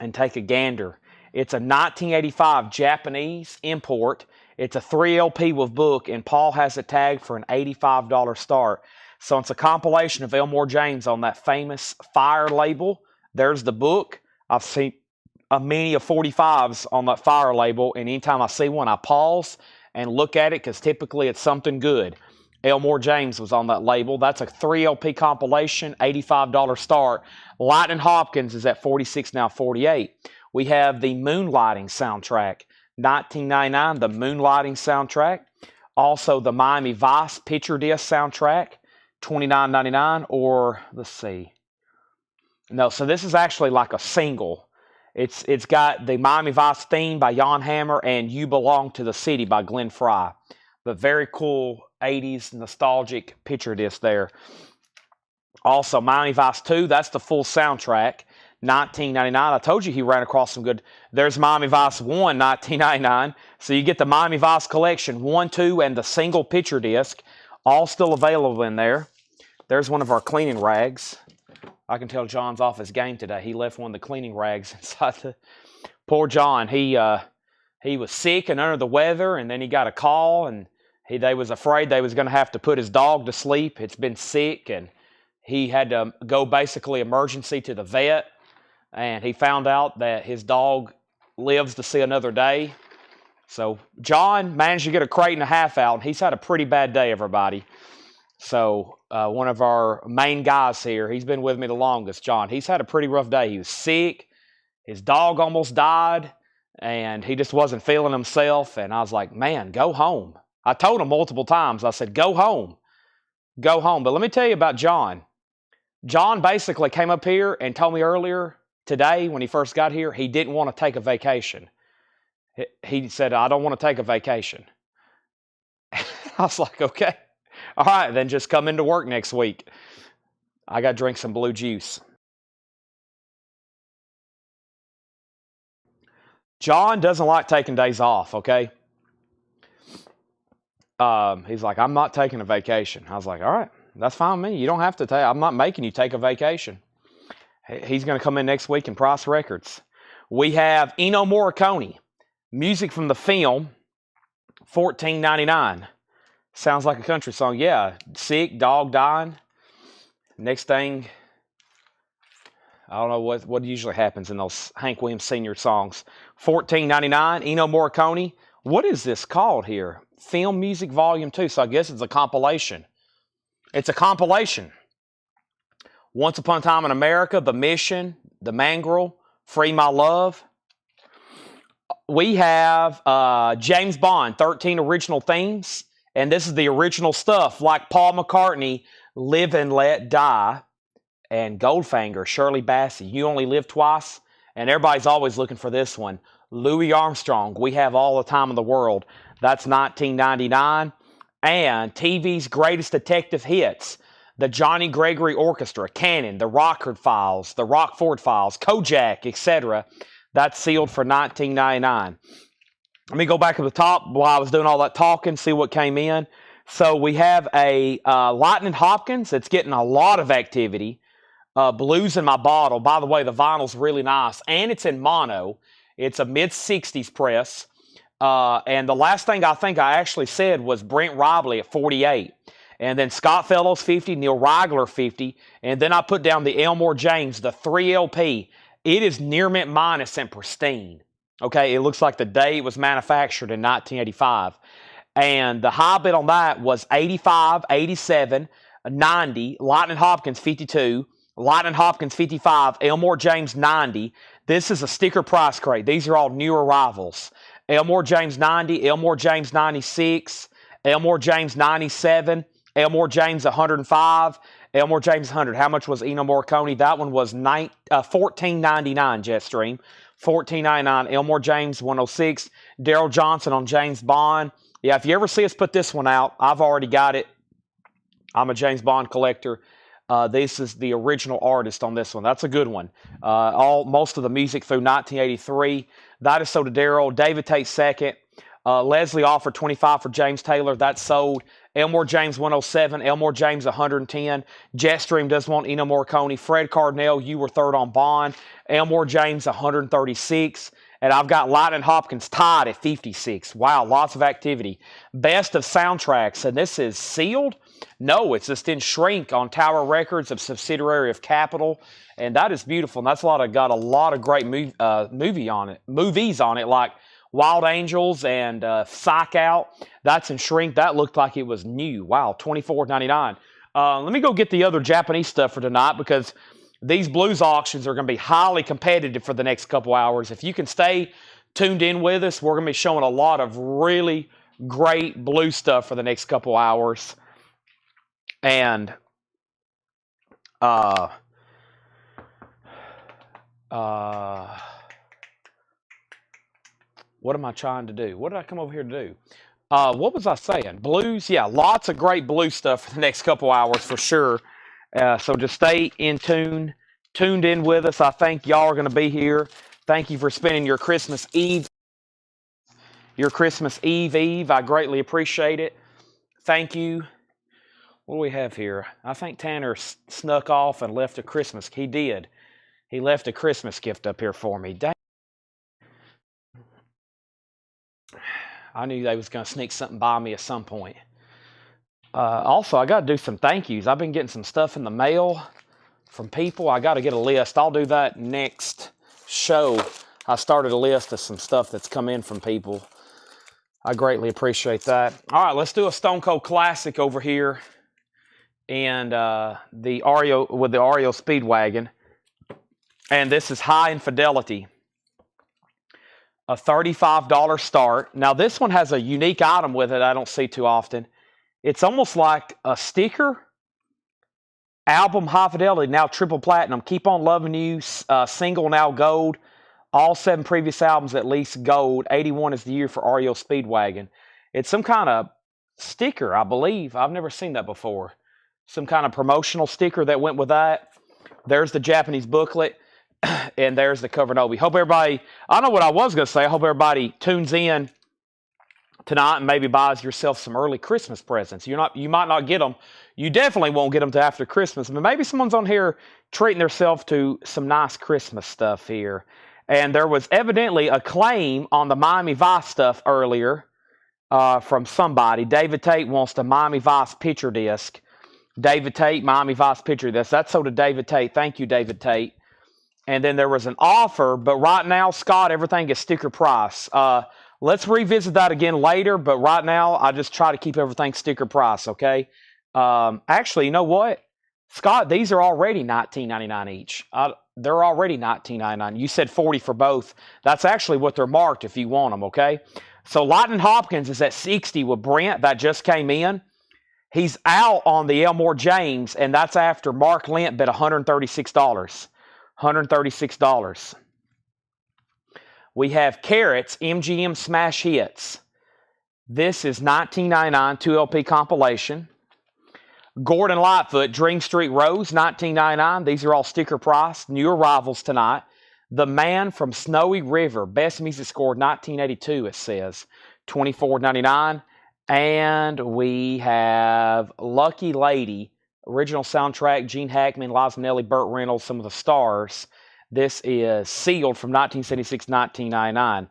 and take a gander. It's a 1985 Japanese import. It's a 3 LP with book, and Paul has it tagged for an $85 start. So it's a compilation of Elmore James on that famous Fire label. There's the book. I've seen a many of 45s on that Fire label, and anytime I see one, I pause and look at it because typically it's something good. Elmore James was on that label. That's a 3 LP compilation, $85 start. Lightning Hopkins is at $46, now $48. We have the Moonlighting soundtrack, $19.99, the Moonlighting soundtrack. Also, the Miami Vice picture disc soundtrack, $29.99, or let's see. No, so this is actually like a single. It's got the Miami Vice theme by Jan Hammer and You Belong to the City by Glenn Frey. But very cool 80s nostalgic picture disc there. Also, Miami Vice 2, that's the full soundtrack, $19.99. I told you he ran across some good. There's Miami Vice 1, $19.99. So you get the Miami Vice collection, 1, 2, and the single picture disc, all still available in there. There's one of our cleaning rags. I can tell John's off his game today. He left one of the cleaning rags inside the. Poor John. He was sick and under the weather, and then he got a call, and they was afraid they was going to have to put his dog to sleep. It's been sick, and he had to go basically emergency to the vet, and he found out that his dog lives to see another day. So John managed to get a crate and a half out, and he's had a pretty bad day, everybody. So one of our main guys here, he's been with me the longest, John. He's had a pretty rough day. He was sick. His dog almost died, and he just wasn't feeling himself. And I was like, man, go home. I told him multiple times. I said, go home. Go home. But let me tell you about John. John basically came up here and told me earlier today when he first got here, he didn't want to take a vacation. He said, I don't want to take a vacation. I was like, okay. All right, then just come into work next week. I got to drink some blue juice. John doesn't like taking days off, okay? He's like, I'm not taking a vacation. I was like, all right, that's fine with me. You don't have to take. I'm not making you take a vacation. He's going to come in next week and price records. We have Ennio Morricone, music from the film, $14.99. Sounds like a country song. Yeah, sick, dog dying. Next thing, I don't know what usually happens in those Hank Williams Sr. songs. $14.99, Ennio Morricone. What is this called here? Film Music Volume 2, so I guess it's a compilation. It's a compilation. Once Upon a Time in America, The Mission, The Mangrel, Free My Love. We have James Bond, 13 original themes. And this is the original stuff, like Paul McCartney, Live and Let Die, and Goldfinger, Shirley Bassey, You Only Live Twice. And everybody's always looking for this one. Louis Armstrong, We Have All the Time in the World. That's $19.99. And TV's Greatest Detective Hits, the Johnny Gregory Orchestra, Cannon, the Rockford Files, the Rockford Files, Kojak, etc. That's sealed for $19.99. Let me go back to the top while I was doing all that talking, see what came in. So we have a Lightning Hopkins that's getting a lot of activity. Blues in My Bottle. By the way, the vinyl's really nice, and it's in mono. It's a mid-60s press. And the last thing I think I actually said was Brent Robley at 48. And then Scott Fellows 50, Neil Rigler 50. And then I put down the Elmore James, the 3 LP. It is near mint minus and pristine. Okay, it looks like the day it was manufactured in 1985. And the high bid on that was 85, 87, 90, Lightning Hopkins 52, Lightning Hopkins 55, Elmore James 90. This is a sticker price crate. These are all new arrivals. Elmore James 90, Elmore James 96, Elmore James 97, Elmore James 105, Elmore James 100. How much was Ennio Morricone? That one was $14.99, Jetstream. $14.99. Elmore James 106. Daryl Johnson on James Bond. Yeah, if you ever see us put this one out, I've already got it. I'm a James Bond collector. This is the original artist on this one. That's a good one. Most of the music through 1983. That is sold to Daryl. David Tate second. Leslie offered 25 for James Taylor. That's sold. Elmore James 107. Elmore James 110. Jetstream does want Eno Morricone. Fred Cardinal, you were third on Bond. Elmore James 136. And I've got Lightning Hopkins tied at 56. Wow, lots of activity. Best of soundtracks. And this is sealed? No, it's just in shrink on Tower Records, a subsidiary of Capitol. And that is beautiful. And that's got a lot of great movies on it, like Wild Angels and Psych Out. That's in shrink. That looked like it was new. Wow, $24.99. Let me go get the other Japanese stuff for tonight, because these blues auctions are going to be highly competitive for the next couple hours. If you can stay tuned in with us, we're going to be showing a lot of really great blues stuff for the next couple hours. And what am I trying to do? What did I come over here to do? What was I saying? Blues? Yeah, lots of great blues stuff for the next couple hours for sure. So just stay tuned in with us. I think y'all are going to be here. Thank you for spending your Christmas Eve. I greatly appreciate it. Thank you. What do we have here? I think Tanner snuck off and left a Christmas. He did. He left a Christmas gift up here for me. Dang. I knew they was going to sneak something by me at some point. Also, I got to do some thank yous. I've been getting some stuff in the mail from people. I got to get a list. I'll do that next show. I started a list of some stuff that's come in from people. I greatly appreciate that. All right, let's do a Stone Cold Classic over here. And the Oreo Speedwagon. And this is High Infidelity. A $35 start. Now, this one has a unique item with it I don't see too often. It's almost like a sticker. Album High Fidelity, now triple platinum. Keep on Loving You, single, now gold. All 7 previous albums at least gold. 81 is the year for REO Speedwagon. It's some kind of sticker, I believe. I've never seen that before. Some kind of promotional sticker that went with that. There's the Japanese booklet. And there's the cover Nobi. Hope everybody, I know what I was going to say. I hope everybody tunes in tonight and maybe buys yourself some early Christmas presents. You might not get them. You definitely won't get them till after Christmas. But maybe someone's on here treating themselves to some nice Christmas stuff here. And there was evidently a claim on the Miami Vice stuff earlier from somebody. David Tate wants the Miami Vice picture disc. David Tate, Miami Vice picture disc. That's sold to David Tate. Thank you, David Tate. And then there was an offer, but right now, Scott, everything is sticker price. Let's revisit that again later, but right now, I just try to keep everything sticker price, okay? Actually, you know what? Scott, these are already $19.99 each. They're already $19.99. You said $40 for both. That's actually what they're marked if you want them, okay? So Lightning Hopkins is at $60 with Brent. That just came in. He's out on the Elmore James, and that's after Mark Lent bid $136. $136. We have Carrots, MGM Smash Hits. This is $19.99, 2LP compilation. Gordon Lightfoot, Dream Street Rose, $19.99. These are all sticker price. New arrivals tonight. The Man from Snowy River, best music score, 1982, it says. $24.99. And we have Lucky Lady, original soundtrack, Gene Hackman, Liza Minnelli, Burt Reynolds, some of the stars. This is sealed from 1976, 1999.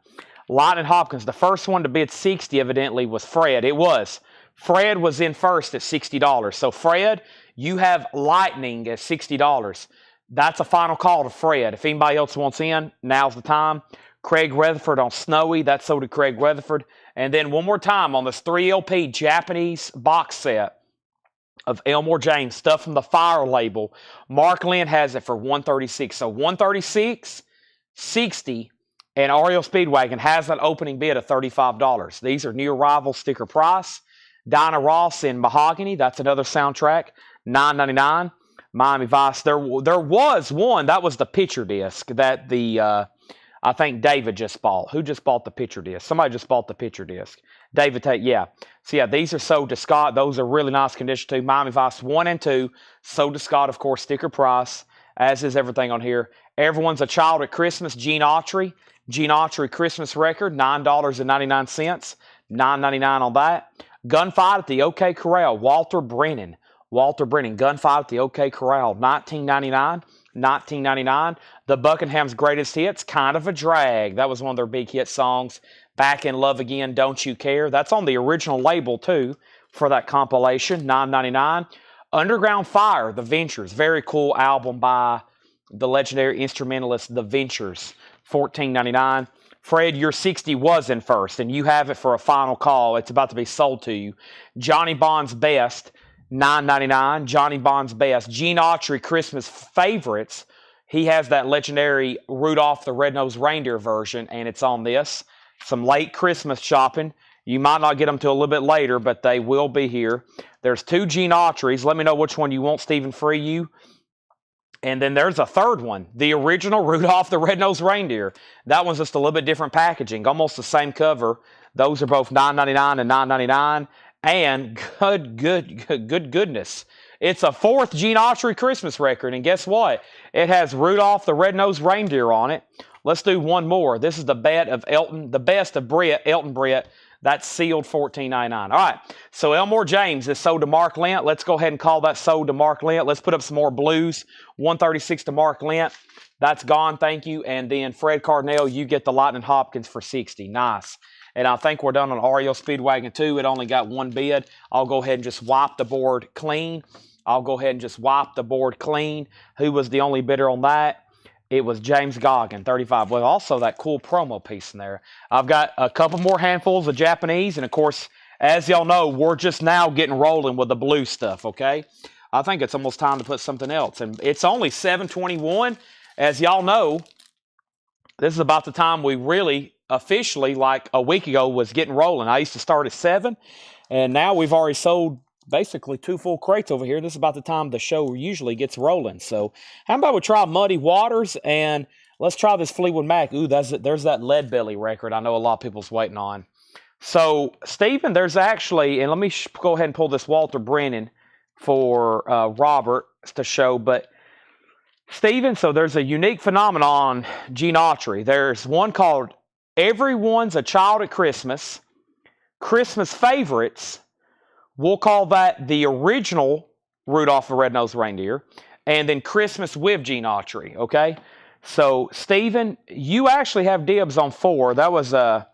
Lightning Hopkins, the first one to bid 60 evidently was Fred. It was. Fred was in first at $60. So Fred, you have Lightning at $60. That's a final call to Fred. If anybody else wants in, now's the time. Craig Rutherford on Snowy. That's sold to Craig Rutherford. And then one more time on this 3LP Japanese box set of Elmore James, stuff from the Fire label. Mark Lynn has it for $136. So $136, $60, and REO Speedwagon has that opening bid of $35. These are new arrival sticker price. Dinah Ross in Mahogany, that's another soundtrack, $9.99. Miami Vice, there was one, that was the picture disc that I I think David just bought. Who just bought the picture disc? Somebody just bought the picture disc. David Tate, yeah. So, yeah, these are sold to Scott. Those are really nice condition, too. Miami Vice 1 and 2. Sold to Scott, of course, sticker price, as is everything on here. Everyone's a Child at Christmas, Gene Autry. Gene Autry Christmas record, $9.99. $9.99 on that. Gunfight at the OK Corral, Walter Brennan. Walter Brennan, Gunfight at the OK Corral, $19.99. $19.99. The Buckingham's Greatest Hits, Kind of a Drag. That was one of their big hit songs. Back in Love Again, Don't You Care. That's on the original label, too, for that compilation, $9.99. Underground Fire, The Ventures. Very cool album by the legendary instrumentalist The Ventures, $14.99. Fred, your 60 was in first, and you have it for a final call. It's about to be sold to you. Johnny Bond's Best, $9.99. Johnny Bond's Best. Gene Autry Christmas Favorites. He has that legendary Rudolph the Red-Nosed Reindeer version, and it's on this. Some late Christmas shopping. You might not get them till a little bit later, but they will be here. There's 2 Gene Autrys. Let me know which one you want, Stephen Free you. And then there's a third one, the original Rudolph the Red-Nosed Reindeer. That one's just a little bit different packaging, almost the same cover. Those are both $9.99 and $9.99. And goodness, it's a 4th Gene Autry Christmas record. And guess what? It has Rudolph the Red-Nosed Reindeer on it. Let's do one more. This is the best of Brett, Elton Brett. That's sealed $14.99. All right, so Elmore James is sold to Mark Lent. Let's go ahead and call that sold to Mark Lent. Let's put up some more blues. 136 to Mark Lent. That's gone, thank you. And then Fred Cardinale, you get the Lightning Hopkins for $60. Nice. And I think we're done on REO Speedwagon 2. It only got one bid. I'll go ahead and just wipe the board clean. Who was the only bidder on that? It was James Goggin, 35. Well, also that cool promo piece in there. I've got a couple more handfuls of Japanese. And, of course, as y'all know, we're just now getting rolling with the blue stuff, okay? I think it's almost time to put something else. And it's only 7:21. As y'all know, this is about the time we really officially, like a week ago, was getting rolling. I used to start at 7, and now we've already sold basically 2 full crates over here. This is about the time the show usually gets rolling. So how about we try Muddy Waters, and let's try this Fleetwood Mac. Ooh, there's that Lead Belly record I know a lot of people's waiting on. So, Stephen, there's actually, and let me go ahead and pull this Walter Brennan for Robert to show, but Stephen, so there's a unique phenomenon, Gene Autry. There's one called Everyone's a Child at Christmas, Christmas Favorites. We'll call that the original Rudolph the Red-Nosed Reindeer, and then Christmas with Gene Autry, okay? So, Stephen, you actually have dibs on 4. That was a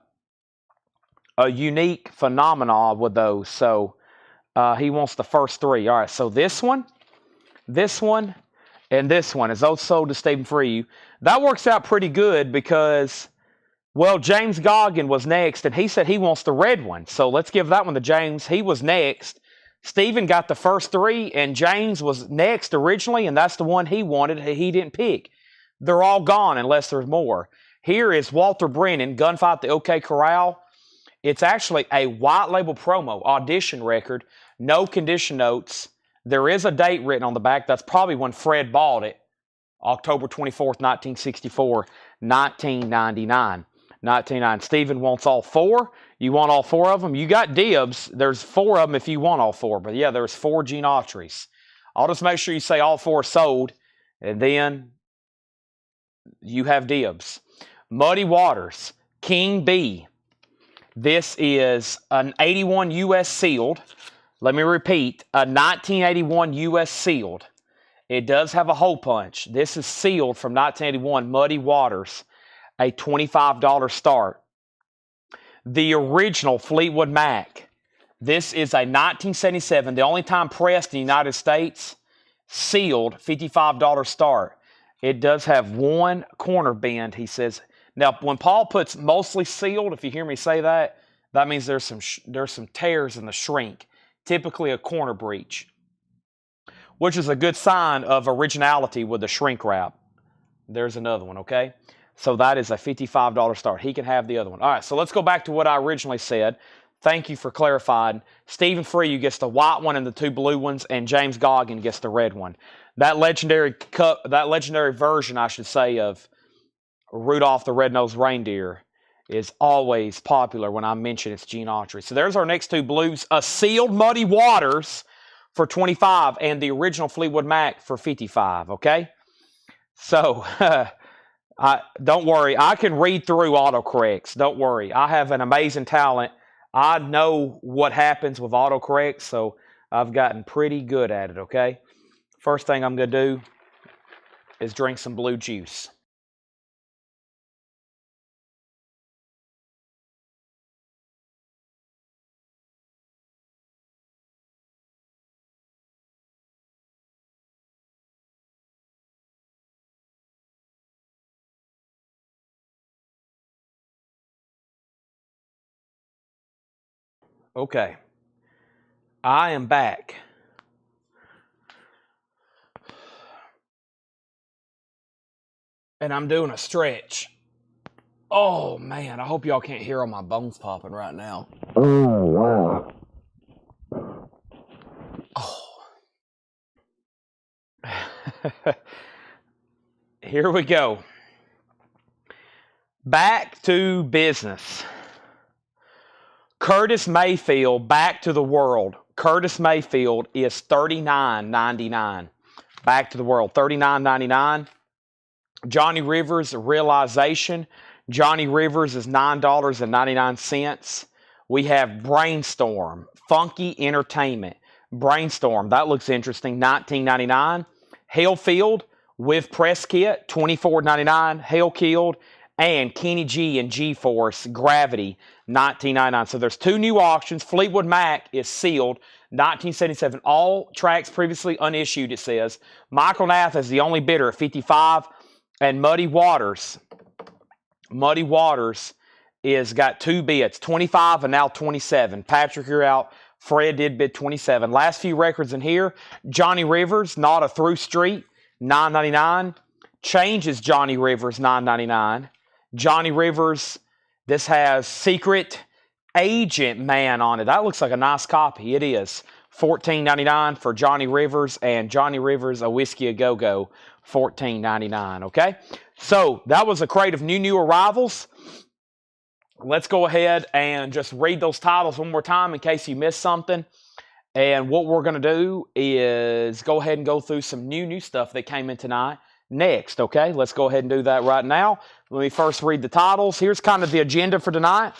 unique phenomenon with those. So, he wants the first 3. All right, so this one, and this one is those sold to Stephen Free. That works out pretty good because, well, James Goggin was next, and he said he wants the red one. So let's give that one to James. He was next. Stephen got the first 3, and James was next originally, and that's the one he wanted. He didn't pick. They're all gone unless there's more. Here is Walter Brennan, Gunfight at the OK Corral. It's actually a white label promo, audition record, no condition notes. There is a date written on the back. That's probably when Fred bought it, October 24th, 1964, 1999. 1999. Stephen wants all 4. You want all 4 of them? You got dibs. There's 4 of them if you want all 4. But, yeah, there's 4 Gene Autrys. I'll just make sure you say all 4 sold, and then you have dibs. Muddy Waters, King B. This is an 81 U.S. sealed. Let me repeat, a 1981 U.S. sealed. It does have a hole punch. This is sealed from 1981, Muddy Waters. A $25 start. The original Fleetwood Mac. This is a 1977, the only time pressed in the United States, sealed, $55 start. It does have one corner bend, he says. Now, when Paul puts mostly sealed, if you hear me say that, that means there's some tears in the shrink, typically a corner breach, which is a good sign of originality with the shrink wrap. There's another one, okay? So that is a $55 start. He can have the other one. All right, so let's go back to what I originally said. Thank you for clarifying. Stephen Free gets the white one and the 2 blue ones, and James Goggin gets the red one. That legendary version, I should say, of Rudolph the Red-Nosed Reindeer is always popular when I mention its Gene Autry. So there's our next two blues. A sealed Muddy Waters for $25 and the original Fleetwood Mac for $55, okay? So don't worry. I can read through autocorrects. Don't worry. I have an amazing talent. I know what happens with autocorrects, so I've gotten pretty good at it, okay? First thing I'm going to do is drink some blue juice. Okay. I am back. And I'm doing a stretch. Oh, man. I hope y'all can't hear all my bones popping right now. Oh, wow. Oh. Here we go. Back to business. Curtis Mayfield, Back to the World. Curtis Mayfield is $39.99. Back to the World, $39.99. Johnny Rivers, Realization. Johnny Rivers is $9.99. We have Brainstorm, Funky Entertainment. Brainstorm, that looks interesting, $19.99. Hellfield with press kit, $24.99. Hellkilled and Kenny G and G-Force, Gravity, $19.99. So there's two new auctions. Fleetwood Mac is sealed, 1977. All tracks previously unissued, it says. Michael Nath is the only bidder at $55. And Muddy Waters is got two bids, $25 and now $27. Patrick, you're out. Fred did bid $27. Last few records in here. Johnny Rivers, Not a Through Street, $9.99. Change is Johnny Rivers, $9.99. Johnny Rivers, this has Secret Agent Man on it. That looks like a nice copy. It is. $14.99 for Johnny Rivers, and Johnny Rivers, A Whiskey A Go-Go, $14.99, okay? So that was a crate of new arrivals. Let's go ahead and just read those titles one more time in case you missed something. And what we're going to do is go ahead and go through some new stuff that came in tonight next, okay? Let's go ahead and do that right now. Let me first read the titles. Here's kind of the agenda for tonight.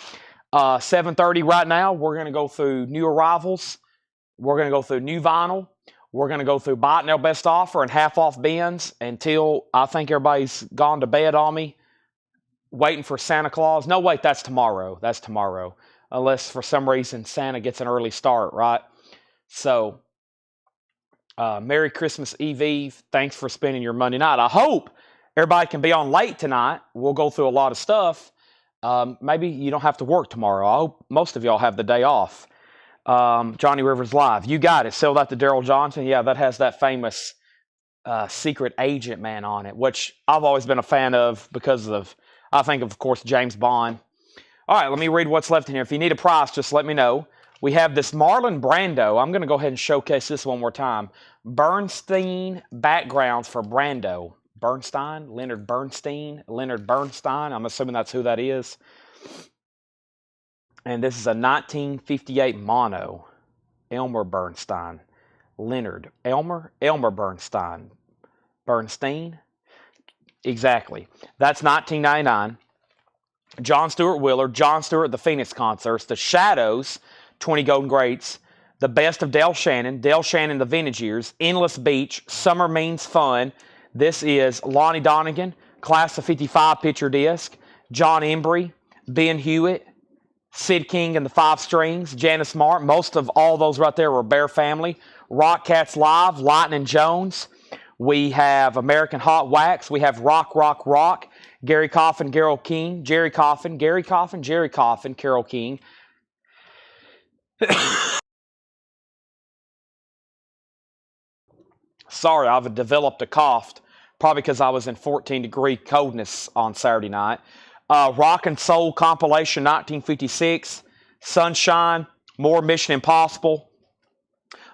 7:30 right now, we're going to go through new arrivals. We're going to go through new vinyl. We're going to go through Bite Now Best Offer and half-off bins until I think everybody's gone to bed on me, waiting for Santa Claus. No, wait, that's tomorrow. That's tomorrow. Unless for some reason Santa gets an early start, right? So, Merry Christmas Eve. Thanks for spending your Monday night. I hope everybody can be on late tonight. We'll go through a lot of stuff. Maybe you don't have to work tomorrow. I hope most of y'all have the day off. Johnny Rivers Live. You got it. Sell that to Daryl Johnson. Yeah, that has that famous Secret Agent Man on it, which I've always been a fan of because of, I think, of course, James Bond. All right, let me read what's left in here. If you need a price, just let me know. We have this Marlon Brando. I'm going to go ahead and showcase this one more time. Bernstein backgrounds for Brando. Leonard Bernstein. I'm assuming that's who that is. And this is a 1958 mono. Elmer Bernstein. Elmer Bernstein. Bernstein? Exactly. That's $19.99. John Stewart Willard. John Stewart, The Phoenix Concerts. The Shadows, 20 Golden Greats. The Best of Dale Shannon. Dale Shannon, The Vintage Years. Endless Beach. Summer Means Fun. This is Lonnie Donegan. Class of 55 picture disc. John Embry. Ben Hewitt. Sid King and the Five Strings, Janice Martin. Most of all those right there were Bear Family. Rock Cats Live, Lightning Jones. We have American Hot Wax. We have Rock, Gary Coffin, Carole King. Jerry Coffin, Gary Coffin, Jerry Coffin, Carole King. Sorry, I've developed a cough. Probably because I was in 14-degree coldness on Saturday night. Rock and Soul compilation 1956, Sunshine, more Mission Impossible,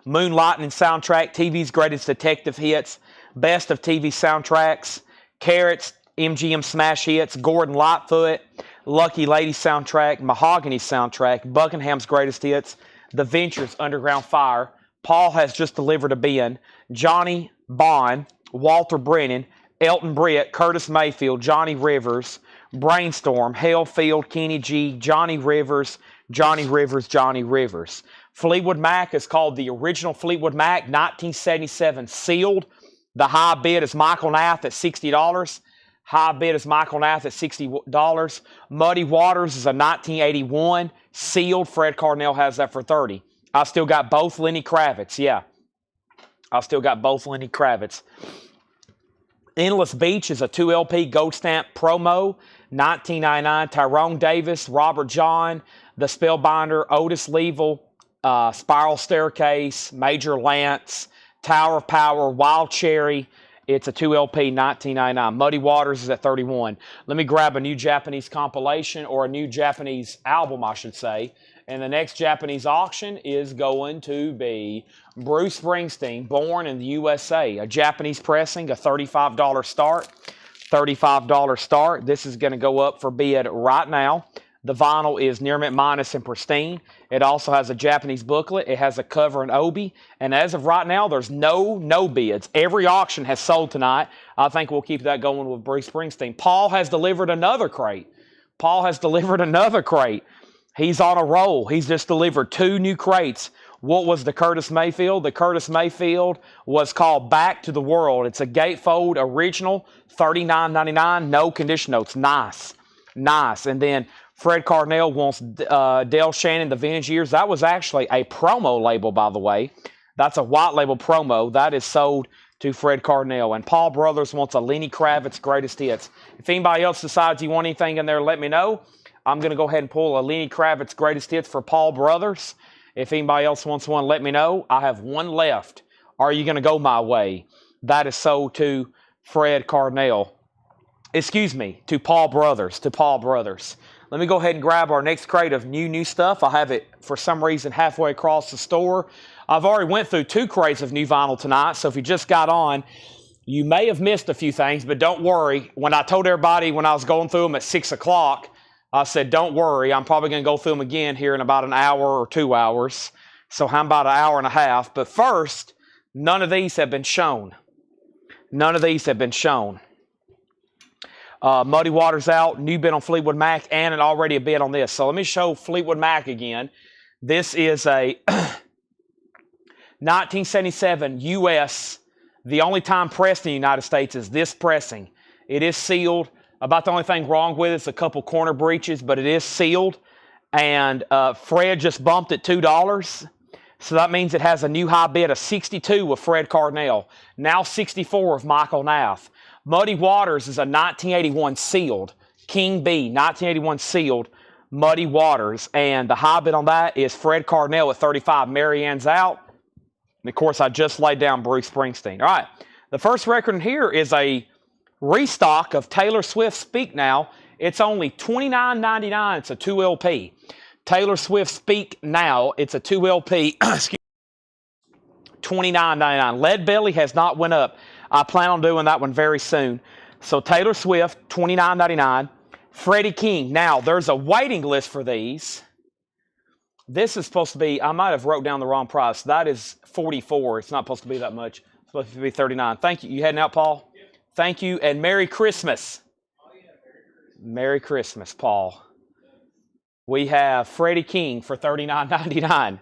Moonlighting soundtrack, TV's greatest detective hits, best of TV soundtracks, Carrots, MGM Smash Hits, Gordon Lightfoot, Lucky Lady soundtrack, Mahogany soundtrack, Buckingham's Greatest Hits, The Ventures, Underground Fire. Paul has just delivered a bin. Johnny Bond, Walter Brennan, Elton Britt, Curtis Mayfield, Johnny Rivers, Brainstorm, Hellfield, Kenny G, Johnny Rivers, Johnny Rivers, Johnny Rivers. Fleetwood Mac is called the original Fleetwood Mac, 1977, sealed. The high bid is Michael Nath at $60. High bid is Michael Nath at $60. Muddy Waters is a 1981, sealed. Fred Carnell has that for $30. I still got both Lenny Kravitz, yeah. I still got both Lenny Kravitz. Endless Beach is a 2LP Gold Stamp promo, 1999. Tyrone Davis, Robert John, The Spellbinder, Otis Leavell, Spiral Staircase, Major Lance, Tower of Power, Wild Cherry. It's a 2LP, 1999. Muddy Waters is at $31. Let me grab a new Japanese compilation, or a new Japanese album, I should say. And the next Japanese auction is going to be Bruce Springsteen, Born in the USA. A Japanese pressing, a $35 start. $35 start. This is going to go up for bid right now. The vinyl is near mint minus and pristine. It also has a Japanese booklet. It has a cover and obi. And as of right now, there's no bids. Every auction has sold tonight. I think we'll keep that going with Bruce Springsteen. Paul has delivered another crate. Paul has delivered another crate. He's on a roll. He's just delivered 2 new crates. What was the Curtis Mayfield? The Curtis Mayfield was called Back to the World. It's a gatefold original, $39.99, no condition notes. Nice. Nice. And then Fred Carnell wants Del Shannon, The Vintage Years. That was actually a promo label, by the way. That's a white label promo. That is sold to Fred Carnell. And Paul Brothers wants a Lenny Kravitz Greatest Hits. If anybody else decides you want anything in there, let me know. I'm going to go ahead and pull a Lenny Kravitz Greatest Hits for Paul Brothers. If anybody else wants one, let me know. I have one left. Are you going to go my way? That is sold to Fred Carnell. Excuse me, to Paul Brothers. To Paul Brothers. Let me go ahead and grab our next crate of new stuff. I have it, for some reason, halfway across the store. I've already went through 2 crates of new vinyl tonight, so if you just got on, you may have missed a few things, but don't worry. When I told everybody when I was going through them at 6 o'clock, I said, don't worry, I'm probably going to go through them again here in about an hour or 2 hours. So I'm about an hour and a half. But first, none of these have been shown. None of these have been shown. Muddy Waters out, new bid on Fleetwood Mac, and already a bid on this. So let me show Fleetwood Mac again. This is a 1977 U.S. The only time pressed in the United States is this pressing. It is sealed. About the only thing wrong with it is a couple corner breaches, but it is sealed. And Fred just bumped it $2. So that means it has a new high bid of 62 with Fred Carnell. Now 64 with Michael Nath. Muddy Waters is a 1981 sealed. King B, 1981 sealed. Muddy Waters. And the high bid on that is Fred Carnell at 35. Marianne's out. And of course, I just laid down Bruce Springsteen. All right. The first record in here is a restock of Taylor Swift Speak Now. It's only $29.99. It's a 2LP. Taylor Swift Speak Now. It's a 2LP. $29.99. Lead Belly has not went up. I plan on doing that one very soon. So Taylor Swift, $29.99. Freddie King. Now, there's a waiting list for these. This is supposed to be, I might have wrote down the wrong price. That is $44. It's not supposed to be that much. It's supposed to be $39. Thank you. You heading out, Paul? Yep. Thank you, and Merry Christmas. Oh, yeah, Merry Christmas, Paul. We have Freddie King for $39.99.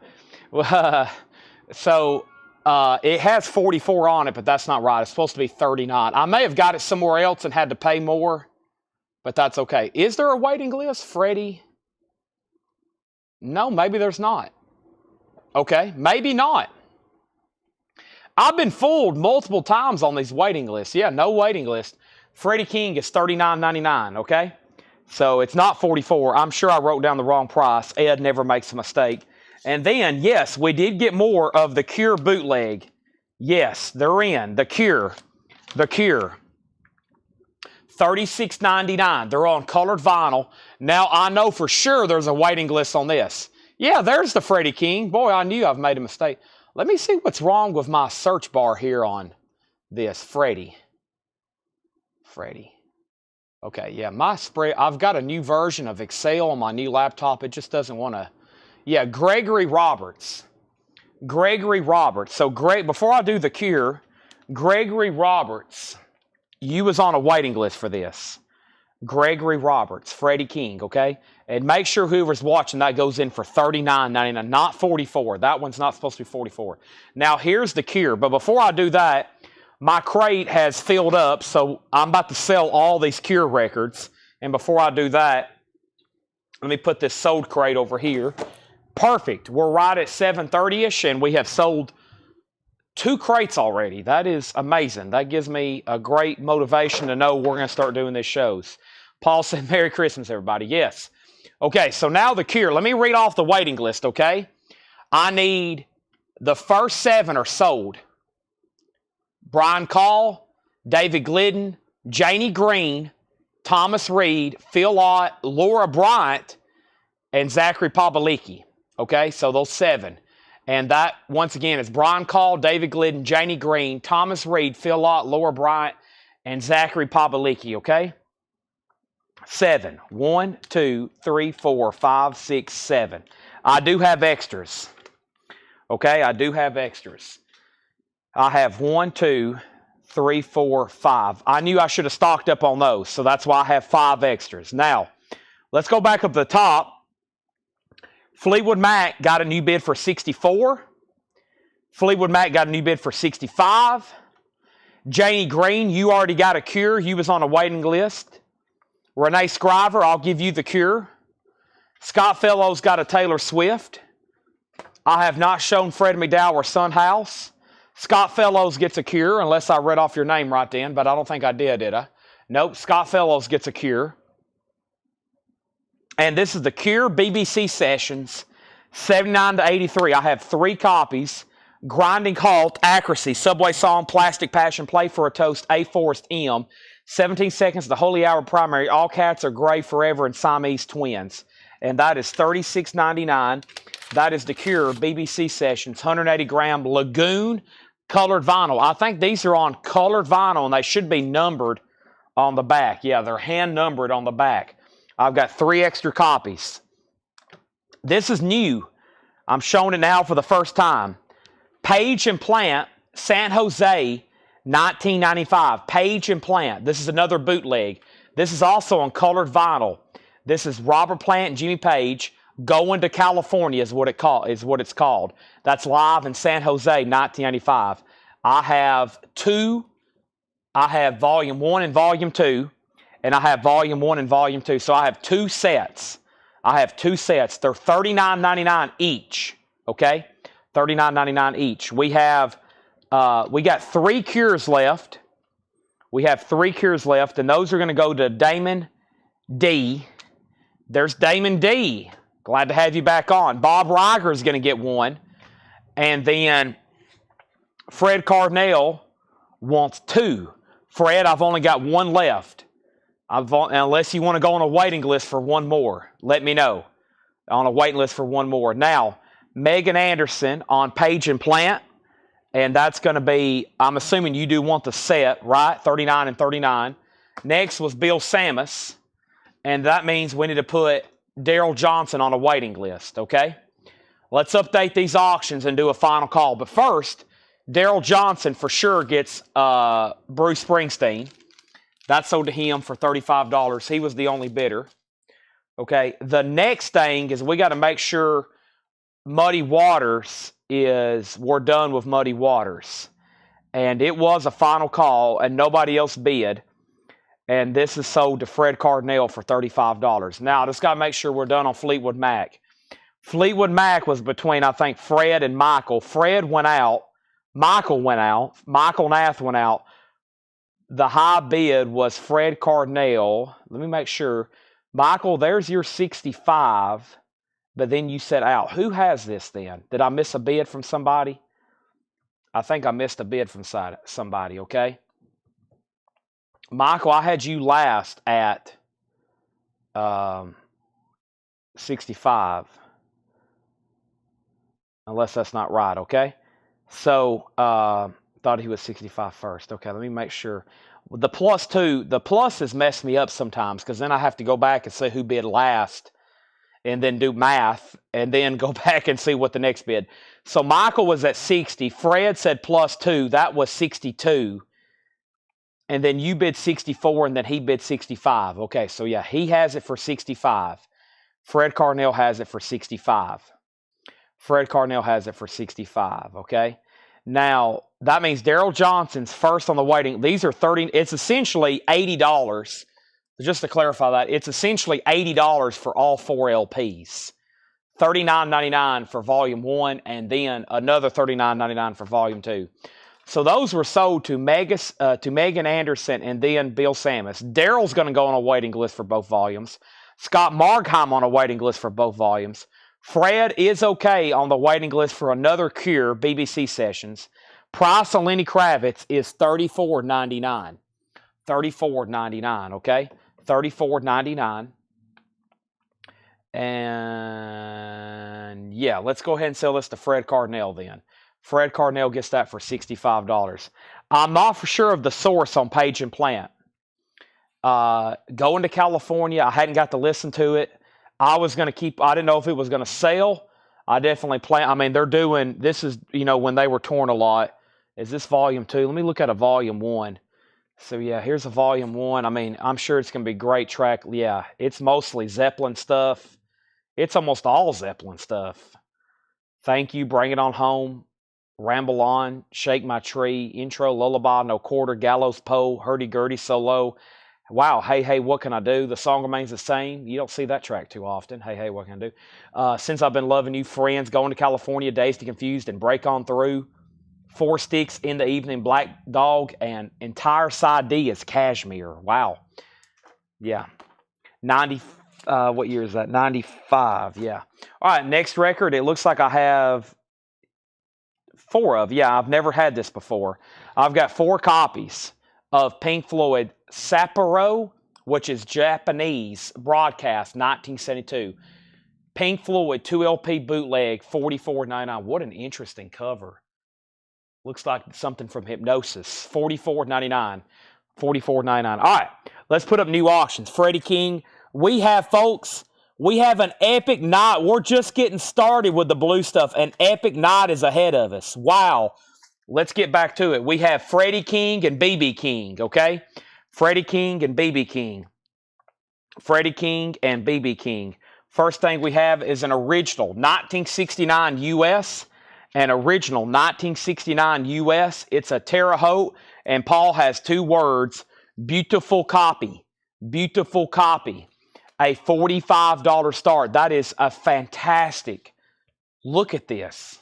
It has 44 on it, but that's not right. It's supposed to be 39. I may have got it somewhere else and had to pay more, but that's okay. Is there a waiting list, Freddie? No, maybe there's not. Okay, maybe not. I've been fooled multiple times on these waiting lists. Yeah, no waiting list. Freddie King is $39.99, okay? So it's not 44. I'm sure I wrote down the wrong price. Ed never makes a mistake. And then, yes, we did get more of the Cure bootleg. Yes, they're in. The Cure. The Cure. $36.99. They're on colored vinyl. Now, I know for sure there's a waiting list on this. Yeah, there's the Freddie King. Boy, I knew I've made a mistake. Let me see what's wrong with my search bar here on this. Freddie. Okay, yeah, my spread, I've got a new version of Excel on my new laptop. It just doesn't want to. Yeah, Gregory Roberts. Gregory Roberts. So, before I do the cure, Gregory Roberts, you was on a waiting list for this. Gregory Roberts, Freddie King, okay? And make sure whoever's watching that goes in for $39.99, not $44. That one's not supposed to be $44. Now, here's the cure. But before I do that, my crate has filled up, so I'm about to sell all these cure records. And before I do that, let me put this sold crate over here. Perfect. We're right at 7:30-ish, and we have sold 2 crates already. That is amazing. That gives me a great motivation to know we're going to start doing these shows. Paul said, Merry Christmas, everybody. Yes. Okay, so now the cure. Let me read off the waiting list, okay? I need the first 7 are sold. Brian Call, David Glidden, Janie Green, Thomas Reed, Phil Ott, Laura Bryant, and Zachary Pabalicki. Okay, so those 7. And that, once again, is Brian Call, David Glidden, Janie Green, Thomas Reed, Phil Ott, Laura Bryant, and Zachary Pabalicki, okay? 7. 1, 2, 3, 4, 5, 6, 7. I do have extras. Okay, I do have extras. I have 1, 2, 3, 4, 5. I knew I should have stocked up on those, so that's why I have 5 extras. Now, let's go back up to the top. Fleetwood Mac got a new bid for 64. Fleetwood Mac got a new bid for 65. Janie Green, you already got a cure. You was on a waiting list. Renee Scriver, I'll give you the cure. Scott Fellows got a Taylor Swift. I have not shown Fred McDowell or Son House. Scott Fellows gets a cure, unless I read off your name right then, but I don't think I did I? Nope, Scott Fellows gets a cure. And this is the Cure BBC Sessions, 79 to 83. I have 3 copies. Grinding Halt, Accuracy, Subway Song, Plastic Passion, Play for a Toast, A Forest M, 17 Seconds, The Holy Hour Primary, All Cats Are Gray Forever, and Siamese Twins. And that is $36.99. That is the Cure BBC Sessions, 180 gram Lagoon colored vinyl. I think these are on colored vinyl, and they should be numbered on the back. Yeah, they're hand numbered on the back. I've got 3 extra copies. This is new. I'm showing it now for the first time. Page and Plant, San Jose, 1995. Page and Plant. This is another bootleg. This is also on colored vinyl. This is Robert Plant and Jimmy Page. Going to California is what it's called. That's live in San Jose, 1995. I have 2. I have Volume 1 and Volume 2. And I have Volume 1 and Volume 2. So I have 2 sets. I have 2 sets. They're $39.99 each. Okay? $39.99 each. We got 3 cures left. We have 3 cures left, and those are going to go to Damon D. There's Damon D. Glad to have you back on. Bob Riger is going to get 1. And then Fred Cardinale wants 2. Fred, I've only got 1 left. Unless you want to go on a waiting list for 1 more, let me know. On a waiting list for 1 more. Now, Megan Anderson on Page and Plant, and that's going to be, I'm assuming you do want the set, right? 39 and 39. Next was Bill Samus, and that means we need to put Daryl Johnson on a waiting list, okay? Let's update these auctions and do a final call. But first, Daryl Johnson for sure gets Bruce Springsteen. That sold to him for $35. He was the only bidder. Okay, the next thing is we got to make sure Muddy Waters we're done with Muddy Waters. And it was a final call, and nobody else bid. And this is sold to Fred Cardinale for $35. Now, I just got to make sure we're done on Fleetwood Mac. Fleetwood Mac was between, I think, Fred and Michael. Fred went out. Michael went out. Michael Nath went out. The high bid was Fred Cardinale. Let me make sure. Michael, there's your 65, but then you said out. Who has this then? Did I miss a bid from somebody? I think I missed a bid from somebody, okay? Michael, I had you last at 65. Unless that's not right, okay? So, thought he was 65 first. Okay, let me make sure. The pluses mess me up sometimes because then I have to go back and see who bid last and then do math and then go back and see what the next bid. So Michael was at 60. Fred said +2. That was 62. And then you bid 64 and then he bid 65. Okay, so yeah, he has it for 65. Fred Carnell has it for 65. Fred Carnell has it for 65, okay? Now, that means Daryl Johnson's first on the waiting. These are 30. It's essentially $80. Just to clarify that, it's essentially $80 for all 4 LPs. $39.99 for Volume 1 and then another $39.99 for Volume 2. So those were sold to Megan Anderson and then Bill Samus. Daryl's going to go on a waiting list for both volumes. Scott Margheim on a waiting list for both volumes. Fred is okay on the waiting list for another Cure BBC sessions. Price on Lenny Kravitz is $34.99. $34.99, okay? $34.99. And yeah, let's go ahead and sell this to Fred Carnell then. Fred Carnell gets that for $65. I'm not for sure of the source on Page and Plant. Going to California, I hadn't got to listen to it. I was going to keep, I didn't know if it was going to sell. I definitely plan, I mean, they're doing, this is, when they were torn a lot. Is this Volume 2? Let me look at a Volume 1. So yeah, here's a Volume 1. I mean, I'm sure it's going to be great track. Yeah, it's mostly Zeppelin stuff. It's almost all Zeppelin stuff. Thank You, Bring It On Home, Ramble On, Shake My Tree, Intro, Lullaby, No Quarter, Gallows Pole, Hurdy Gurdy Solo. Wow, Hey, Hey, What Can I Do? The Song Remains the Same. You don't see that track too often. Hey, Hey, What Can I Do? Since I've Been Loving You, Friends, Going to California, Dazed and Confused, and Break On Through. 4 Sticks, In the Evening, Black Dog, and entire side D is Cashmere. Wow. Yeah. 90, what year is that? 95, yeah. All right, next record. It looks like I have 4 of. Yeah, I've never had this before. I've got 4 copies of Pink Floyd Sapporo, which is Japanese broadcast, 1972. Pink Floyd 2 LP bootleg, $44.99. What an interesting cover. Looks like something from Hypnosis. $44.99. $44.99. All right, let's put up new auctions. Freddie King. We have, folks, we have an epic night. We're just getting started with the blue stuff. An epic night is ahead of us. Wow. Let's get back to it. We have Freddie King and BB King, okay? Freddie King and BB King. Freddie King and BB King. First thing we have is an original 1969 US. An original 1969 US. It's a Terre Haute, and Paul has 2 words. Beautiful copy. Beautiful copy. A $45 start. That is a fantastic. Look at this.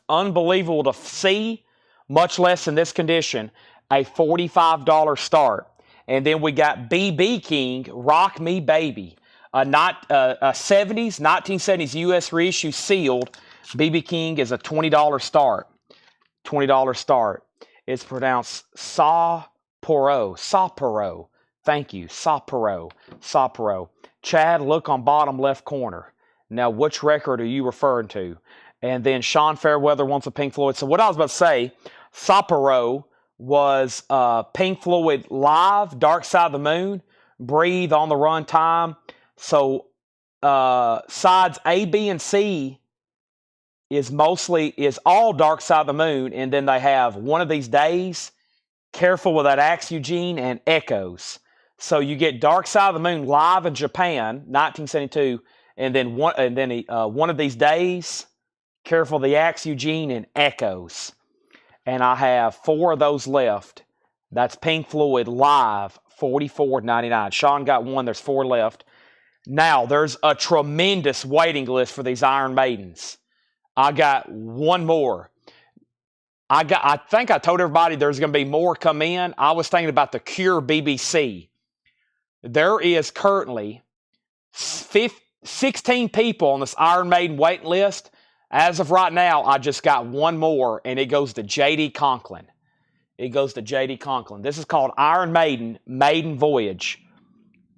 Unbelievable to see, much less in this condition. A $45 start. And then we got BB King, Rock Me Baby. A 1970s US reissue sealed. BB King is a $20 start. $20 start. It's pronounced Sapporo. Sapporo. Thank you. Sapporo. Sapporo. Chad, look on bottom left corner. Now, which record are you referring to? And then Sean Fairweather wants a Pink Floyd. So what I was about to say, Sapporo was Pink Floyd live, Dark Side of the Moon, Breathe, On the Run, Time. So sides A, B, and C is all Dark Side of the Moon, and then they have One of These Days, Careful with That Axe, Eugene, and Echoes. So you get Dark Side of the Moon live in Japan, 1972, and then One of These Days, Careful the Axe, Eugene, and Echoes. And I have 4 of those left. That's Pink Floyd live, $44.99. Sean got 1. There's 4 left. Now, there's a tremendous waiting list for these Iron Maidens. I got 1 more. I think I told everybody there's going to be more come in. I was thinking about the Cure BBC. There is currently 16 people on this Iron Maiden waiting list. As of right now, I just got 1 more, and it goes to J.D. Conklin. It goes to J.D. Conklin. This is called Iron Maiden, Maiden Voyage.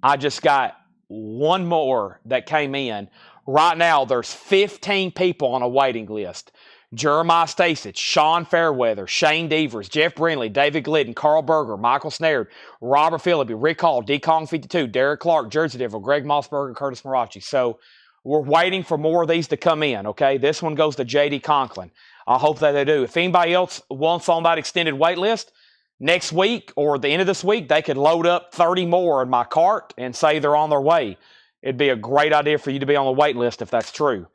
I just got 1 more that came in. Right now, there's 15 people on a waiting list. Jeremiah Stasich, Sean Fairweather, Shane Devers, Jeff Brindley, David Glidden, Carl Berger, Michael Snare, Robert Phillippe, Rick Hall, D. Kong 52, Derek Clark, Jersey Devil, Greg Mossberger, Curtis Marachi. So we're waiting for more of these to come in, okay? This one goes to J.D. Conklin. I hope that they do. If anybody else wants on that extended wait list, next week or the end of this week, they could load up 30 more in my cart and say they're on their way. It'd be a great idea for you to be on the wait list if that's true.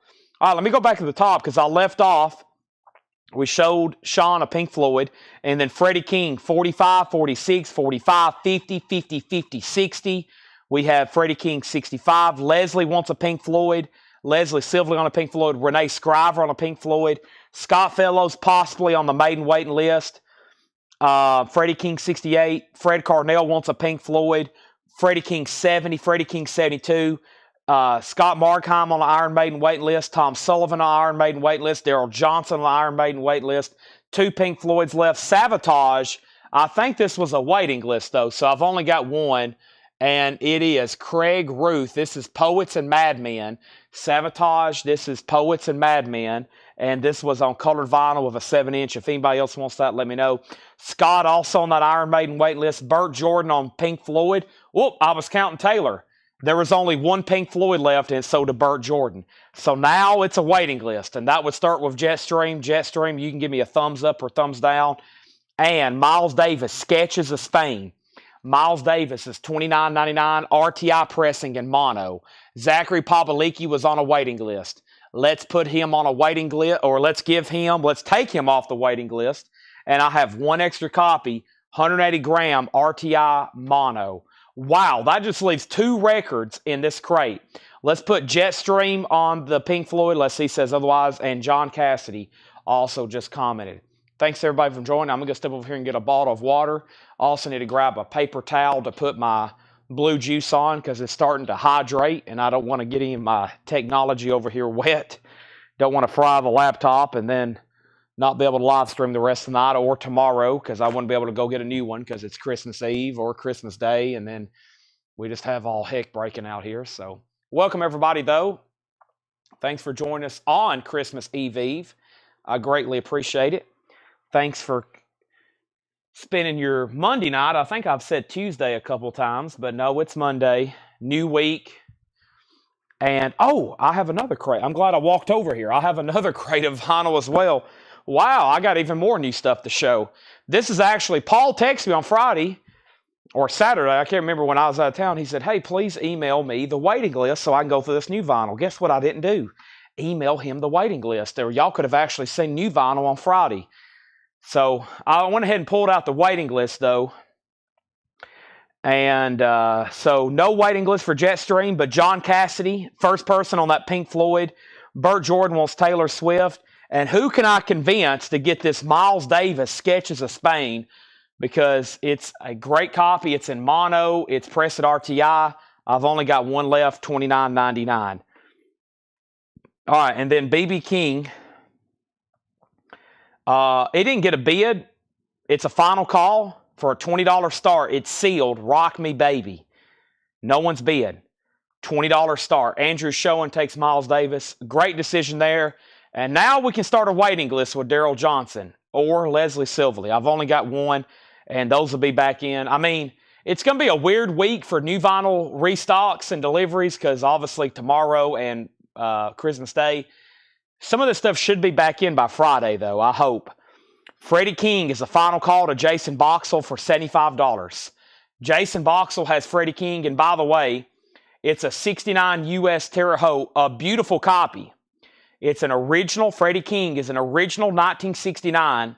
All right, let me go back to the top because I left off. We showed Sean a Pink Floyd, and then Freddie King, 45, 46, 45, 50, 50, 50, 60. We have Freddie King, 65. Leslie wants a Pink Floyd. Leslie Silverly on a Pink Floyd. Renee Scriver on a Pink Floyd. Scott Fellows possibly on the maiden waiting list. Freddie King, 68. Fred Carnell wants a Pink Floyd. Freddie King, 70. Freddie King, 72. Scott Markheim on the Iron Maiden wait list. Tom Sullivan on the Iron Maiden wait list. Daryl Johnson on the Iron Maiden wait list. 2 Pink Floyds left. Sabotage. I think this was a waiting list, though, so I've only got one, and it is Craig Ruth. This is Poets and Madmen. Sabotage, this is Poets and Madmen, and this was on colored vinyl with a 7-inch. If anybody else wants that, let me know. Scott also on that Iron Maiden wait list. Burt Jordan on Pink Floyd. Whoop, I was counting Taylor. There was only one Pink Floyd left, and so did Burt Jordan. So now it's a waiting list, and that would start with Jetstream. Jetstream, you can give me a thumbs up or thumbs down. And Miles Davis, Sketches of Spain. Miles Davis is $29.99, RTI pressing in mono. Zachary Papalicki was on a waiting list. Let's put him on a waiting list, or let's take him off the waiting list. And I have one extra copy, 180 gram RTI mono. Wow, that just leaves 2 records in this crate. Let's put Jetstream on the Pink Floyd, unless he says otherwise, and John Cassidy also just commented. Thanks everybody for joining. I'm going to go step over here and get a bottle of water. Also need to grab a paper towel to put my blue juice on because it's starting to hydrate, and I don't want to get any of my technology over here wet. Don't want to fry the laptop and then not be able to live stream the rest of the night or tomorrow because I wouldn't be able to go get a new one because it's Christmas Eve or Christmas Day, and then we just have all heck breaking out here. So welcome everybody, though. Thanks for joining us on Christmas Eve. I greatly appreciate it. Thanks for spending your Monday night. I think I've said Tuesday a couple times, but no, it's Monday. New week. And, oh, I have another crate. I'm glad I walked over here. I have another crate of vinyl as well. Wow, I got even more new stuff to show. This is actually, Paul texted me on Friday or Saturday. I can't remember when I was out of town. He said, hey, please email me the waiting list so I can go through this new vinyl. Guess what I didn't do? Email him the waiting list. Y'all could have actually seen new vinyl on Friday. So I went ahead and pulled out the waiting list, though. And so no waiting list for Jetstream, but John Cassidy, first person on that Pink Floyd. Burt Jordan wants Taylor Swift. And who can I convince to get this Miles Davis Sketches of Spain? Because it's a great copy. It's in mono. It's pressed at RTI. I've only got one left, $29.99. All right, and then B.B. King. It didn't get a bid. It's a final call for a $20 start. It's sealed. Rock Me Baby. No one's bid. $20 start. Andrew Schoen takes Miles Davis. Great decision there. And now we can start a waiting list with Daryl Johnson or Leslie Silverly. I've only got one, and those will be back in. I mean, it's going to be a weird week for new vinyl restocks and deliveries because obviously tomorrow and Christmas Day, some of this stuff should be back in by Friday, though, I hope. Freddie King is a final call to Jason Boxell for $75. Jason Boxell has Freddie King, and by the way, it's a 69 U.S. Terre Haute, a beautiful copy. It's an original. Freddie King is an original 1969.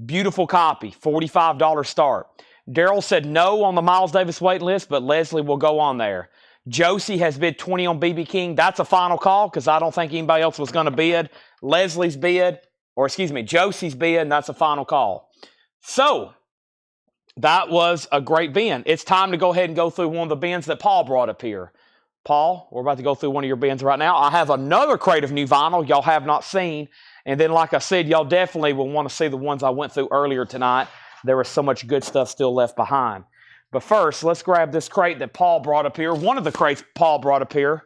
Beautiful copy. $45 start. Daryl said no on the Miles Davis waiting list, but Leslie will go on there. Josie has bid $20 on B.B. King. That's a final call because I don't think anybody else was going to bid. Leslie's bid, or excuse me, Josie's bid, and that's a final call. So that was a great bin. It's time to go ahead and go through one of the bins that Paul brought up here. Paul, we're about to go through one of your bins right now. I have another crate of new vinyl y'all have not seen. And then, like I said, y'all definitely will want to see the ones I went through earlier tonight. There was so much good stuff still left behind. But first, let's grab this crate that Paul brought up here. One of the crates Paul brought up here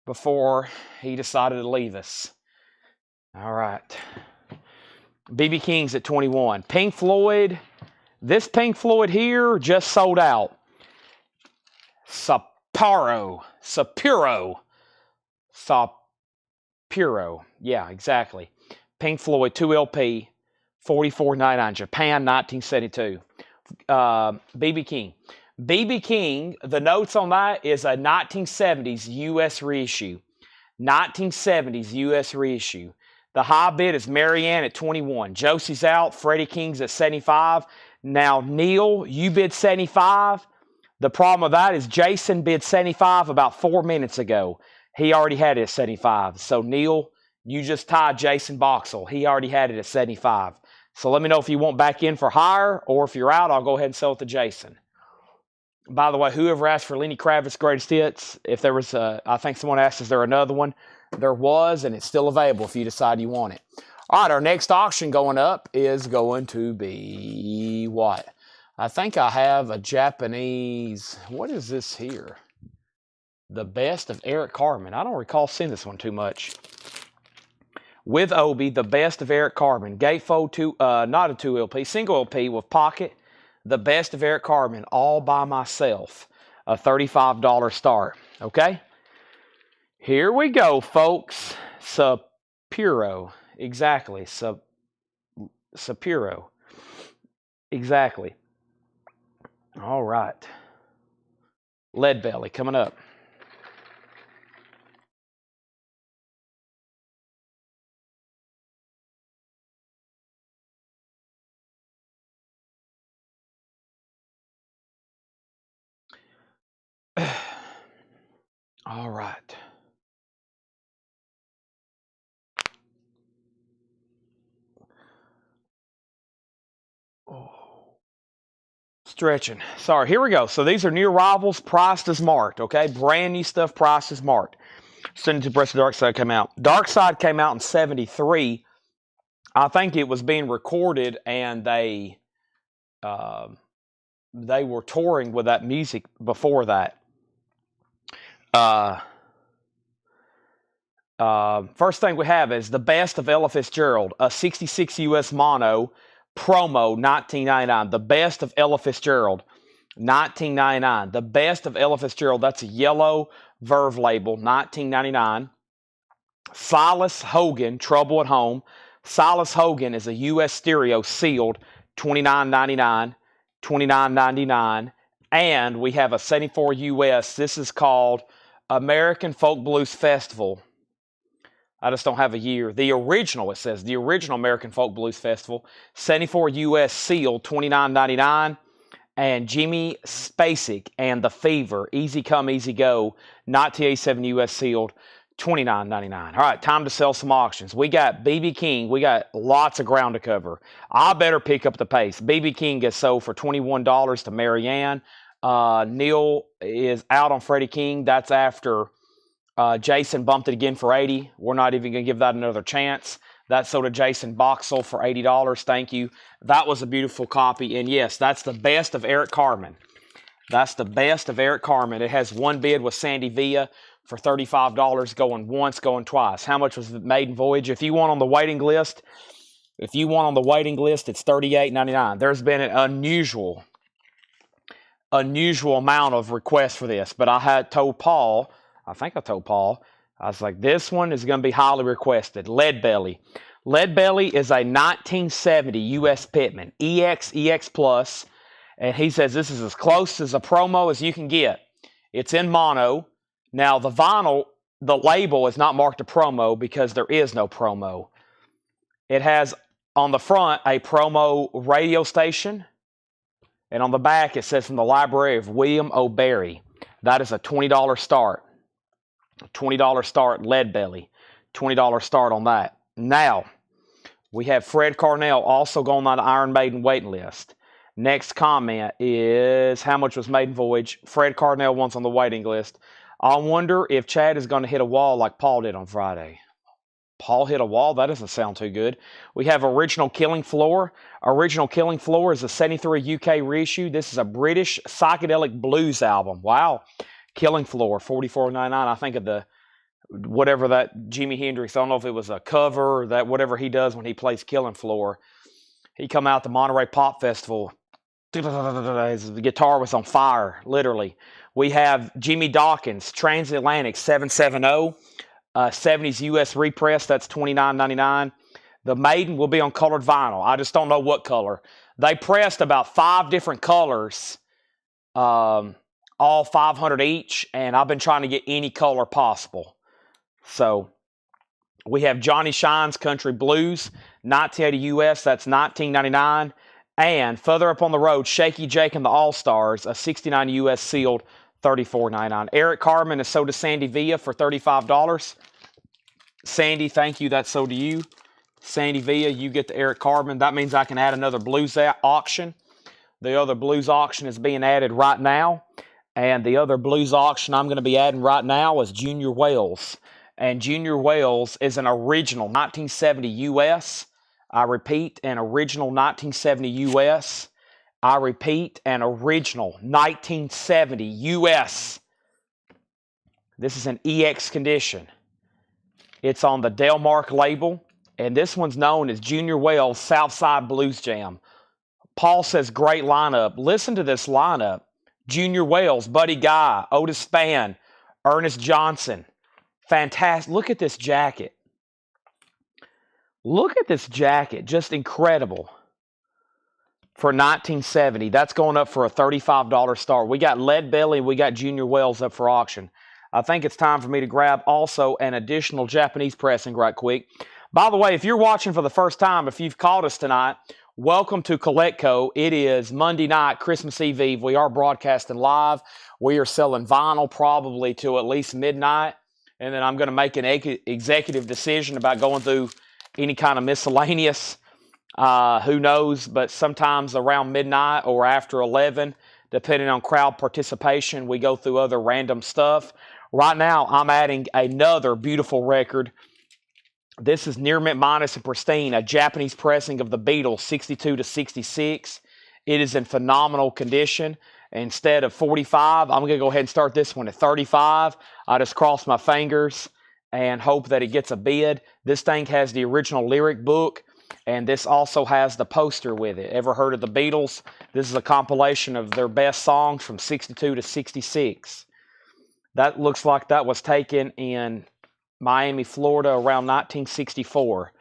before he decided to leave us. All right. BB King's at 21. Pink Floyd. This Pink Floyd here just sold out. Sapiro. Yeah, exactly. Pink Floyd 2 LP, $44.99. Japan, 1972. BB King. BB King, the notes on that is a 1970s U.S. reissue. 1970s U.S. reissue. The high bid is Marianne at 21. Josie's out. Freddie King's at 75. Now, Neil, you bid 75. The problem with that is Jason bid 75 about 4 minutes ago. He already had it at 75. So, Neil, you just tied Jason Boxell. He already had it at 75. So let me know if you want back in for higher, or if you're out, I'll go ahead and sell it to Jason. By the way, whoever asked for Lenny Kravitz's greatest hits, if there was I think someone asked, is there another one? There was, and it's still available if you decide you want it. All right, our next auction going up is going to be what? I think I have a Japanese, what is this here? The Best of Eric Carmen. I don't recall seeing this one too much. With Obi, The Best of Eric Carmen. Gatefold, not a 2 LP, single LP with pocket. The Best of Eric Carmen, all by myself. A $35 start. Okay? Here we go, folks. Sapiro. Exactly. Sapiro. Exactly. All right. Lead Belly coming up. All right. Oh. Stretching. Sorry, here we go. So these are new arrivals, priced as marked, okay? Brand new stuff, priced as marked. Soon to Press the Dark Side came out. Dark Side came out in 73. I think it was being recorded, and they were touring with that music before that. First thing we have is The Best of Ella Fitzgerald, a 66 US mono, promo, $19.99. The Best of Ella Fitzgerald, $19.99. The Best of Ella Fitzgerald, that's a yellow Verve label, $19.99. Silas Hogan, Trouble at Home. Silas Hogan is a US stereo sealed, $29.99. $29.99. And we have a 74 US. This is called American Folk Blues Festival. I just don't have a year. The original, it says, the original American Folk Blues Festival, 74 US sealed, $29.99. And Jimmy Spacek and The Fever, Easy Come, Easy Go, 1987 US sealed, $29.99. All right, time to sell some auctions. We got BB King. We got lots of ground to cover. I better pick up the pace. BB King gets sold for $21 to Marianne. Neil is out on Freddie King. That's after Jason bumped it again for $80. We're not even going to give that another chance. That sold to Jason Boxell for $80. Thank you. That was a beautiful copy. And yes, that's the Best of Eric Carmen. That's the Best of Eric Carmen. It has one bid with Sandy Villa for $35, going once, going twice. How much was the maiden voyage? If you want on the waiting list, it's $38.99. There's been an unusual amount of requests for this, but I had told Paul, I was like, this one is going to be highly requested. Lead Belly. Lead Belly is a 1970 U.S. Pitman, EX Plus, and he says this is as close as a promo as you can get. It's in mono. Now, the vinyl, the label is not marked a promo because there is no promo. It has on the front a promo radio station, and on the back it says from the library of William O. Berry. That is a $20 start. $20 start, Lead Belly. $20 start on that. Now, we have Fred Carnell also going on the Iron Maiden waiting list. Next comment is, how much was Maiden Voyage? Fred Carnell wants on the waiting list. I wonder if Chad is going to hit a wall like Paul did on Friday. Paul hit a wall? That doesn't sound too good. We have Original Killing Floor. Original Killing Floor is a 73 UK reissue. This is a British psychedelic blues album. Wow. Killing Floor, $44.99. I think of the whatever that Jimi Hendrix, I don't know if it was a cover or that whatever he does when he plays Killing Floor. He come out the Monterey Pop Festival. His guitar was on fire, literally. We have Jimmy Dawkins, Transatlantic 770, 70s US repress. That's $29.99. The Maiden will be on colored vinyl. I just don't know what color. They pressed about 5 different colors, all 500 each, and I've been trying to get any color possible. So we have Johnny Shine's Country Blues, 1980 US, that's $19.99. And further up on the road, Shaky Jake and the All-Stars, a 69 US sealed, $34.99. Eric Carmen is sold to Sandy Villa for $35. Sandy, thank you. That's sold to you. Sandy Villa, you get the Eric Carmen. That means I can add another blues auction. The other blues auction is being added right now. And the other blues auction I'm going to be adding right now is Junior Wells. And Junior Wells is an original 1970 US. I repeat, an original 1970 US. I repeat, an original 1970 US. This is an EX condition. It's on the Delmark label. And this one's known as Junior Wells Southside Blues Jam. Paul says, great lineup. Listen to this lineup. Junior Wells, Buddy Guy, Otis Spann, Ernest Johnson. Fantastic. Look at this jacket. Look at this jacket. Just incredible. For 1970. That's going up for a $35 star. We got Lead Belly. We got Junior Wells up for auction. I think it's time for me to grab also an additional Japanese pressing right quick. By the way, if you're watching for the first time, if you've called us tonight, welcome to Collectco. It is Monday night, Christmas Eve. We are broadcasting live. We are selling vinyl probably till at least midnight. And then I'm going to make an executive decision about going through any kind of miscellaneous. Who knows? But sometimes around midnight or after 11, depending on crowd participation, we go through other random stuff. Right now, I'm adding another beautiful record. This is Near Mint Minus and Pristine, a Japanese pressing of the Beatles, 62 to 66. It is in phenomenal condition. Instead of 45, I'm going to go ahead and start this one at 35. I just cross my fingers and hope that it gets a bid. This thing has the original lyric book, and this also has the poster with it. Ever heard of the Beatles? This is a compilation of their best songs from 62 to 66. That looks like that was taken in Miami, Florida, around 1964.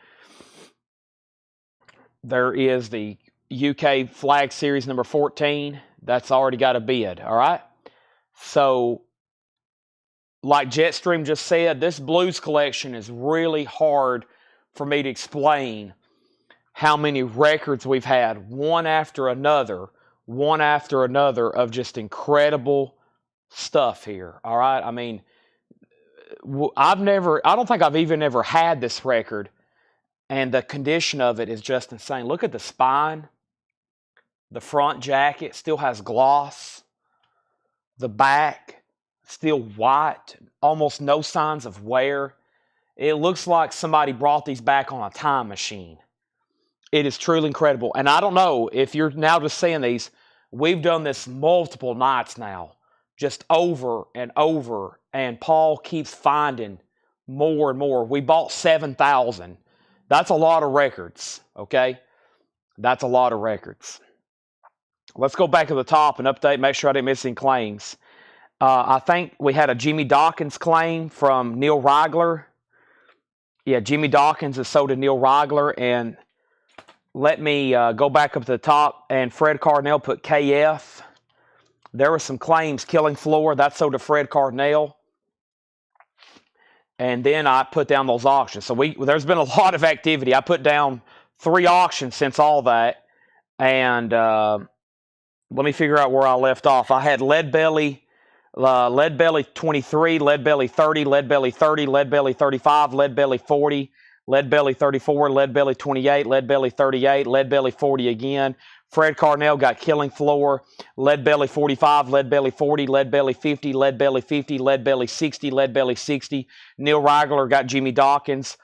There is the UK Flag Series number 14. That's already got a bid, all right? So, like Jetstream just said, this blues collection is really hard for me to explain how many records we've had, one after another, of just incredible stuff here, all right? I mean, I don't think I've even ever had this record, and the condition of it is just insane. Look at the spine. The front jacket still has gloss. The back, still white. Almost no signs of wear. It looks like somebody brought these back on a time machine. It is truly incredible. And I don't know if you're now just seeing these. We've done this multiple nights now. Just over and over. And Paul keeps finding more and more. We bought 7,000. That's a lot of records, okay? That's a lot of records. Let's go back to the top and update, make sure I didn't miss any claims. I think we had a Jimmy Dawkins claim from Neil Rigler. Yeah, Jimmy Dawkins is sold to Neil Rigler. And let me go back up to the top. And Fred Cardinal put KF. There were some claims, Killing Floor. That's sold to Fred Cardinal. And then I put down those auctions. So there's been a lot of activity. I put down 3 auctions since all that. And let me figure out where I left off. I had Lead Belly 23, Lead Belly 30, Lead Belly 30, Lead Belly 35, Lead Belly 40, Lead Belly 34, Lead Belly 28, Lead Belly 38, Lead Belly 40 again. Fred Cardinal got Killing Floor, Lead Belly 45, Lead Belly 40, Lead Belly 50, Lead Belly 50, Lead Belly 60, Lead Belly 60. Neil Rigler got Jimmy Dawkins.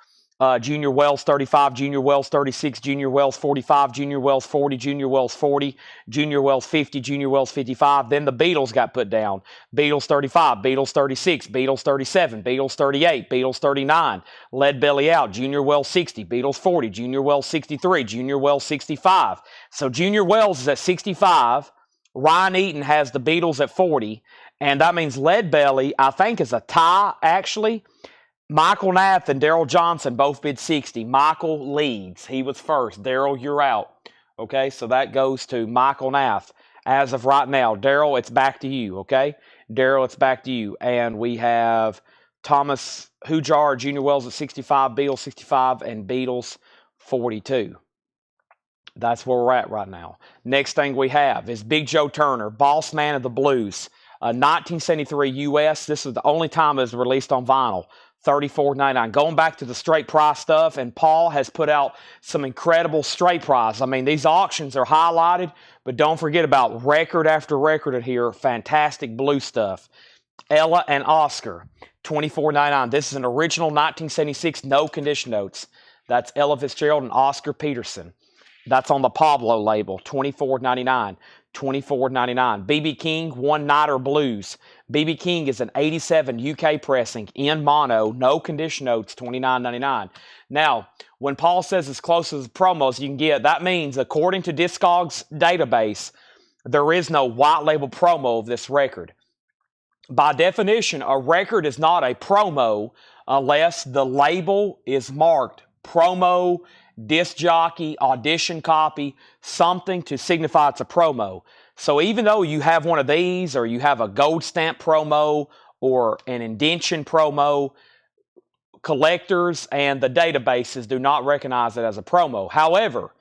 Junior Wells 35, Junior Wells 36, Junior Wells 45, Junior Wells 40, Junior Wells 40, Junior Wells 50, Junior Wells 55. Then the Beatles got put down. Beatles 35, Beatles 36, Beatles 37, Beatles 38, Beatles 39. Lead Belly out, Junior Wells 60, Beatles 40, Junior Wells 63, Junior Wells 65. So Junior Wells is at 65. Ryan Eaton has the Beatles at 40. And that means Lead Belly, I think, is a tie, actually. Michael Nath and Daryl Johnson both bid 60. Michael leads. He was first. Daryl, you're out. Okay, so that goes to Michael Nath as of right now. Daryl, it's back to you, okay? Daryl, it's back to you. And we have Thomas Hujar, Junior Wells at 65, Beatles 65, and Beatles 42. That's where we're at right now. Next thing we have is Big Joe Turner, Boss Man of the Blues. 1973 US. This is the only time it was released on vinyl. $34.99. Going back to the straight price stuff, and Paul has put out some incredible straight price. I mean, these auctions are highlighted, but don't forget about record after record here. Fantastic blue stuff. Ella and Oscar, $24.99. This is an original 1976 no condition notes. That's Ella Fitzgerald and Oscar Peterson. That's on the Pablo label, $24.99. $24.99. BB King, One Nighter Blues. BB King is an 87 UK pressing in mono, no condition notes, $29.99. Now, when Paul says as close as promos you can get, that means according to Discogs database, there is no white label promo of this record. By definition, a record is not a promo unless the label is marked promo, disc jockey, audition copy, something to signify it's a promo. So even though you have one of these, or you have a gold stamp promo, or an indention promo, collectors and the databases do not recognize it as a promo. However,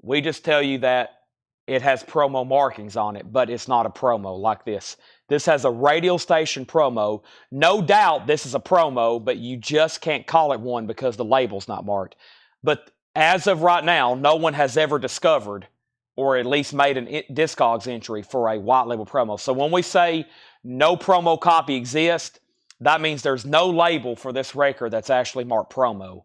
we just tell you that it has promo markings on it, but it's not a promo like this. This has a radio station promo. No doubt this is a promo, but you just can't call it one because the label's not marked. But as of right now, no one has ever discovered or at least made an Discogs entry for a white label promo. So when we say no promo copy exists, that means there's no label for this record that's actually marked promo.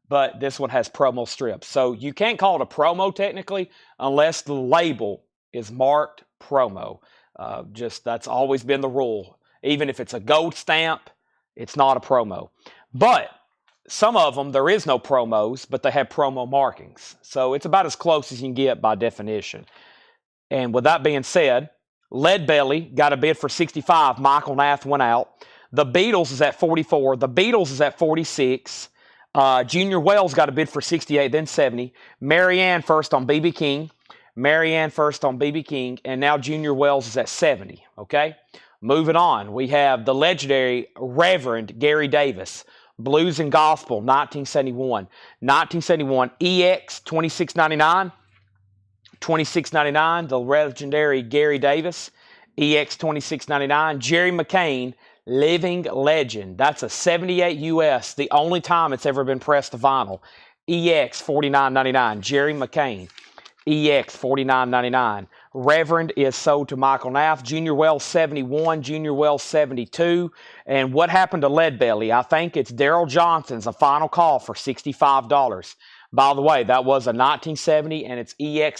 But this one has promo strips. So you can't call it a promo technically unless the label is marked promo. That's always been the rule. Even if it's a gold stamp, it's not a promo. But some of them, there is no promos, but they have promo markings. So it's about as close as you can get by definition. And with that being said, Lead Belly got a bid for 65. Michael Nath went out. The Beatles is at 44. The Beatles is at 46. Junior Wells got a bid for 68, then 70. Marianne first on BB King. Marianne first on BB King. And now Junior Wells is at 70. Okay? Moving on, we have the legendary Reverend Gary Davis. Blues and Gospel, 1971. 1971, EX, $26.99. $26.99, the legendary Gary Davis. EX, $26.99. Jerry McCain, Living Legend. That's a 78 US, the only time it's ever been pressed to vinyl. EX, $49.99. Jerry McCain. EX, $49.99. Reverend is sold to Michael Nath. Junior Wells 71, Junior Wells 72. And what happened to Lead Belly? I think it's Daryl Johnson's a final call for $65. By the way, that was a 1970 and it's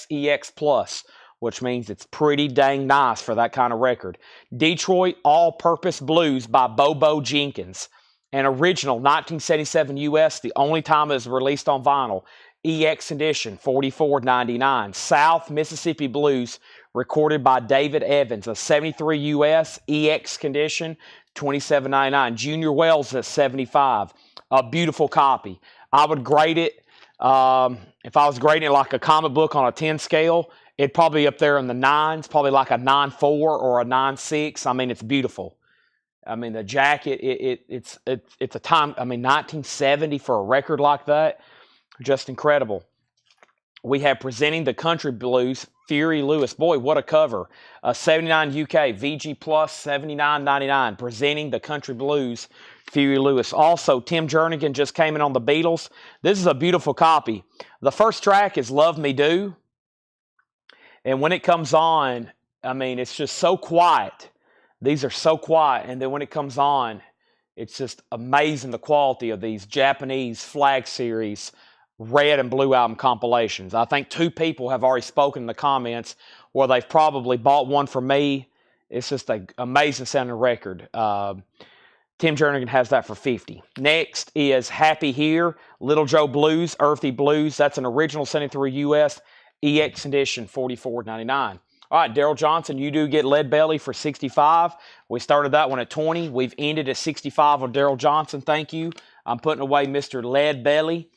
EX Plus, which means it's pretty dang nice for that kind of record. Detroit All-Purpose Blues by Bobo Jenkins. An original 1977 US, the only time it was released on vinyl. EX edition, $44.99. South Mississippi Blues, recorded by David Evans, a 73 US, EX condition, $27.99. Junior Wells at 75. A beautiful copy. I would grade it, if I was grading it like a comic book on a 10 scale, it'd probably be up there in the 9s, probably like a 9.4 or a 9.6. I mean, it's beautiful. I mean, the jacket, it's a time, 1970 for a record like that. Just incredible. We have presenting the country blues, Fury Lewis. Boy, what a cover. 79 UK, VG Plus, $79.99. Presenting the country blues, Fury Lewis. Also, Tim Jernigan just came in on the Beatles. This is a beautiful copy. The first track is Love Me Do. And when it comes on, it's just so quiet. These are so quiet. And then when it comes on, It's just amazing the quality of these Japanese flag series red and blue album compilations. I think 2 people have already spoken in the comments where they've probably bought one for me. It's just an amazing sounding record. Tim Jernigan has that for $50. Next is Happy Here, Little Joe Blues, Earthy Blues. That's an original 73 US EX edition, $44.99. All right, Daryl Johnson, you do get Lead Belly for $65. We started that one at $20. We've ended at $65 on Daryl Johnson. Thank you. I'm putting away Mr. Lead Belly.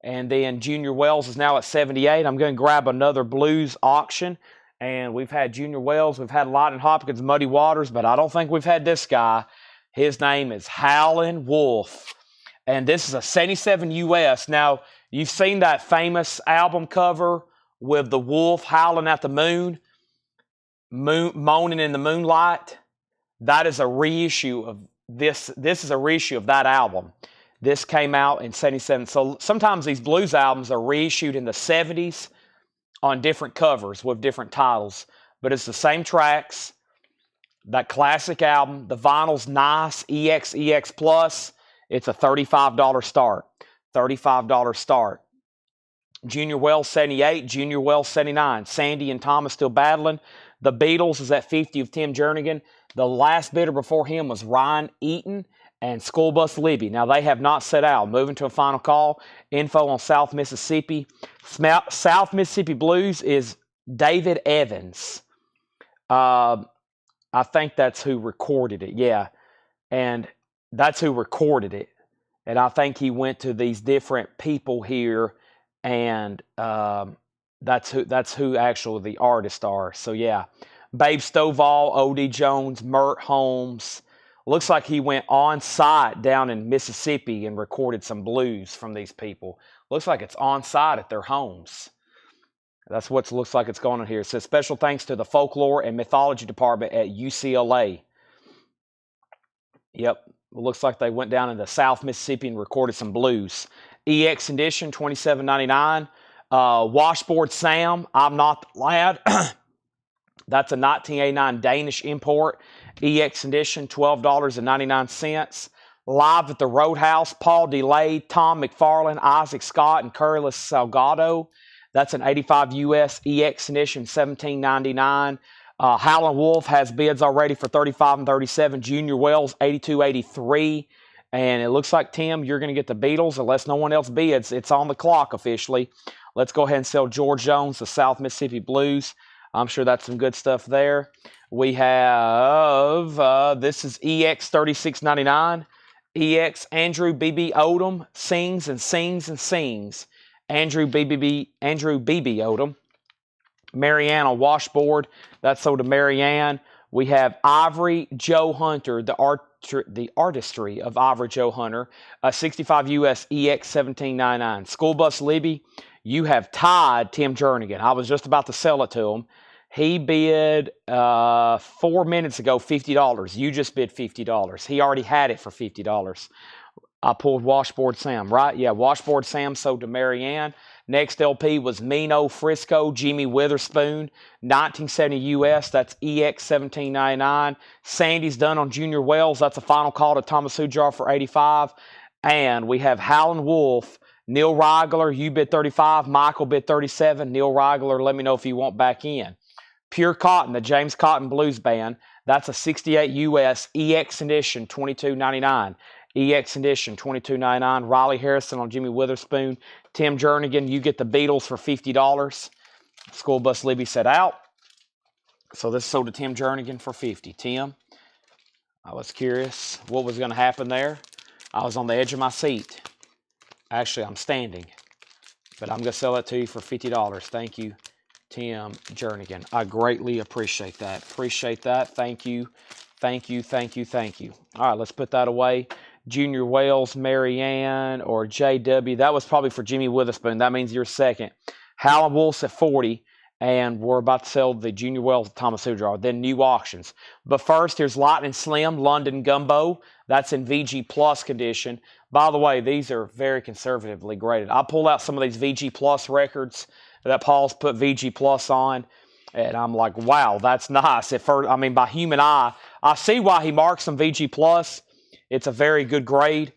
And then Junior Wells is now at $78. I'm going to grab another blues auction. And we've had Junior Wells. We've had Lightning Hopkins, Muddy Waters, but I don't think we've had this guy. His name is Howlin' Wolf. And this is a 77 US. Now, you've seen that famous album cover with the wolf howling at the moon, moaning in the moonlight. That is a reissue of this. This is a reissue of that album. This came out in 77. So sometimes these blues albums are reissued in the 70s on different covers with different titles. But it's the same tracks. That classic album. The vinyl's nice. EX Plus. It's a $35 start. $35 start. Junior Wells 78. Junior Wells 79. Sandy and Thomas still battling. The Beatles is at 50 of Tim Jernigan. The last bidder before him was Ryan Eaton and School Bus Libby. Now, they have not set out. Moving to a final call. Info on South Mississippi. South Mississippi Blues is David Evans. I think that's who recorded it. Yeah. And that's who recorded it. And I think he went to these different people here. And that's who actually the artists are. So, yeah. Babe Stovall, O.D. Jones, Mert Holmes. Looks like he went on site down in Mississippi and recorded some blues from these people. Looks like it's on site at their homes. That's what it looks like it's going on here. It says special thanks to the Folklore and Mythology Department at UCLA. Yep. It looks like they went down into South Mississippi and recorded some blues. EX edition, $27.99. Washboard Sam, I'm Not the Lad. That's a 1989 Danish import. EX edition, $12.99. Live at the Roadhouse, Paul DeLay, Tom McFarlane, Isaac Scott, and Curlis Salgado. That's an 85 US EX edition, $17.99. Howlin' Wolf has bids already for $35 and $37. Junior Wells, $82.83. And it looks like, Tim, you're going to get the Beatles unless no one else bids. It's on the clock officially. Let's go ahead and sell George Jones, the South Mississippi Blues. I'm sure that's some good stuff there. We have, this is EX $36.99. EX Andrew B.B. Odom sings and sings and sings. Andrew B.B. Odom. Marianne on washboard. That's sold to Marianne. We have Ivory Joe Hunter, the artistry of Ivory Joe Hunter. 65 US EX $17.99. School Bus Libby, you have tied Tim Jernigan. I was just about to sell it to him. He bid 4 minutes ago $50. You just bid $50. He already had it for $50. I pulled Washboard Sam, right? Yeah, Washboard Sam sold to Marianne. Next LP was Mino Frisco, Jimmy Witherspoon, 1970 US. That's EX $17.99. Sandy's done on Junior Wells. That's a final call to Thomas Hujar for $85. And we have Howlin' Wolf, Neil Reigler. You bid $35. Michael bid $37. Neil Reigler, let me know if you want back in. Pure Cotton, the James Cotton Blues Band. That's a 68 US EX edition, $22.99. EX edition, $22.99. Riley Harrison on Jimmy Witherspoon. Tim Jernigan, you get the Beatles for $50. School Bus Libby set out. So this sold to Tim Jernigan for $50. Tim, I was curious what was going to happen there. I was on the edge of my seat. Actually, I'm standing. But I'm going to sell that to you for $50. Thank you, Tim Jernigan. I greatly appreciate that. Appreciate that. Thank you. Thank you, thank you, thank you. All right, let's put that away. Junior Wells, Marianne, or JW. That was probably for Jimmy Witherspoon. That means you're second. Howlin' Wolf's at 40, and we're about to sell the Junior Wells Thomas Hujar. Then new auctions. But first, here's Lightning Slim, London Gumbo. That's in VG Plus condition. By the way, these are very conservatively graded. I pulled out some of these VG Plus records that Paul's put VG Plus on, and I'm like, wow, that's nice. At first, I mean, by human eye, I see why he marks them VG Plus. It's a very good grade.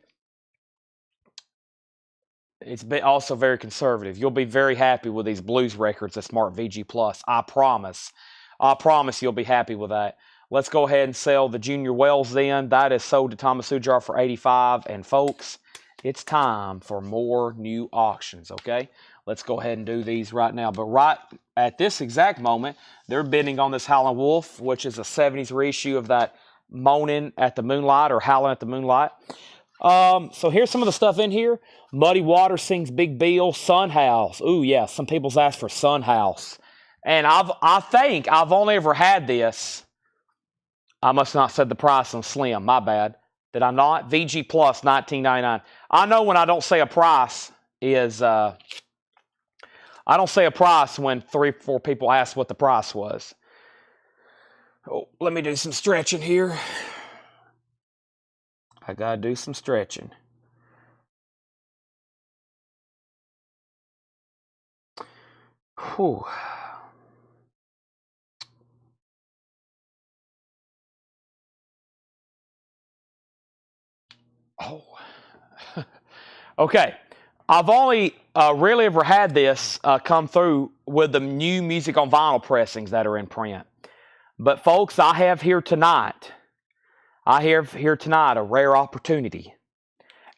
It's also very conservative. You'll be very happy with these blues records at Smart VG Plus. I promise. I promise you'll be happy with that. Let's go ahead and sell the Junior Wells then. That is sold to Thomas Ujar for $85. And folks, it's time for more new auctions, okay? Let's go ahead and do these right now. But right at this exact moment, they're bidding on this Howlin' Wolf, which is a 70s reissue of that Moaning at the Moonlight or Howlin' at the Moonlight. So here's some of the stuff in here. Muddy Water sings Big Bill. Sun House. Ooh, yeah, some people's asked for Sun House. And I think I've only ever had this. I must not said the price on Slim. My bad. Did I not? VG Plus, $19.99. I know when I don't say a price is... I don't say a price when 3 or 4 people ask what the price was. Oh, let me do some stretching here. I gotta do some stretching. Whew. Oh. Okay. I've only really ever had this come through with the new music on vinyl pressings that are in print. But folks, I have here tonight a rare opportunity.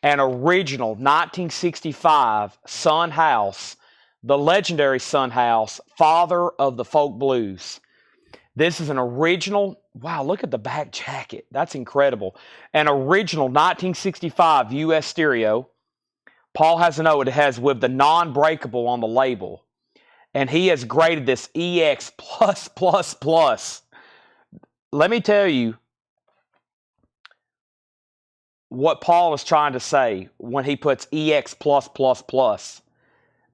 An original 1965 Sun House, the legendary Sun House, father of the folk blues. This is an original, wow, look at the back jacket. That's incredible. An original 1965 US stereo. Paul has a note it has with the non-breakable on the label. And he has graded this EX+++. Let me tell you what Paul is trying to say when he puts EX+++.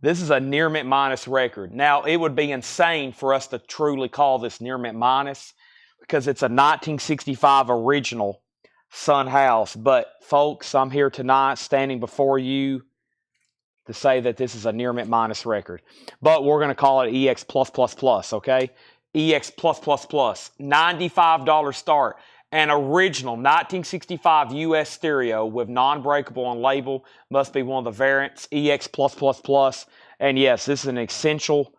This is a near mint minus record. Now, it would be insane for us to truly call this near mint minus because it's a 1965 original Sun House. But folks, I'm here tonight standing before you to say that this is a near mint minus record. But we're going to call it EX+++, okay? EX+++, $95 start. An original 1965 US stereo with non-breakable on label. Must be one of the variants. EX+++. And yes, this is an essential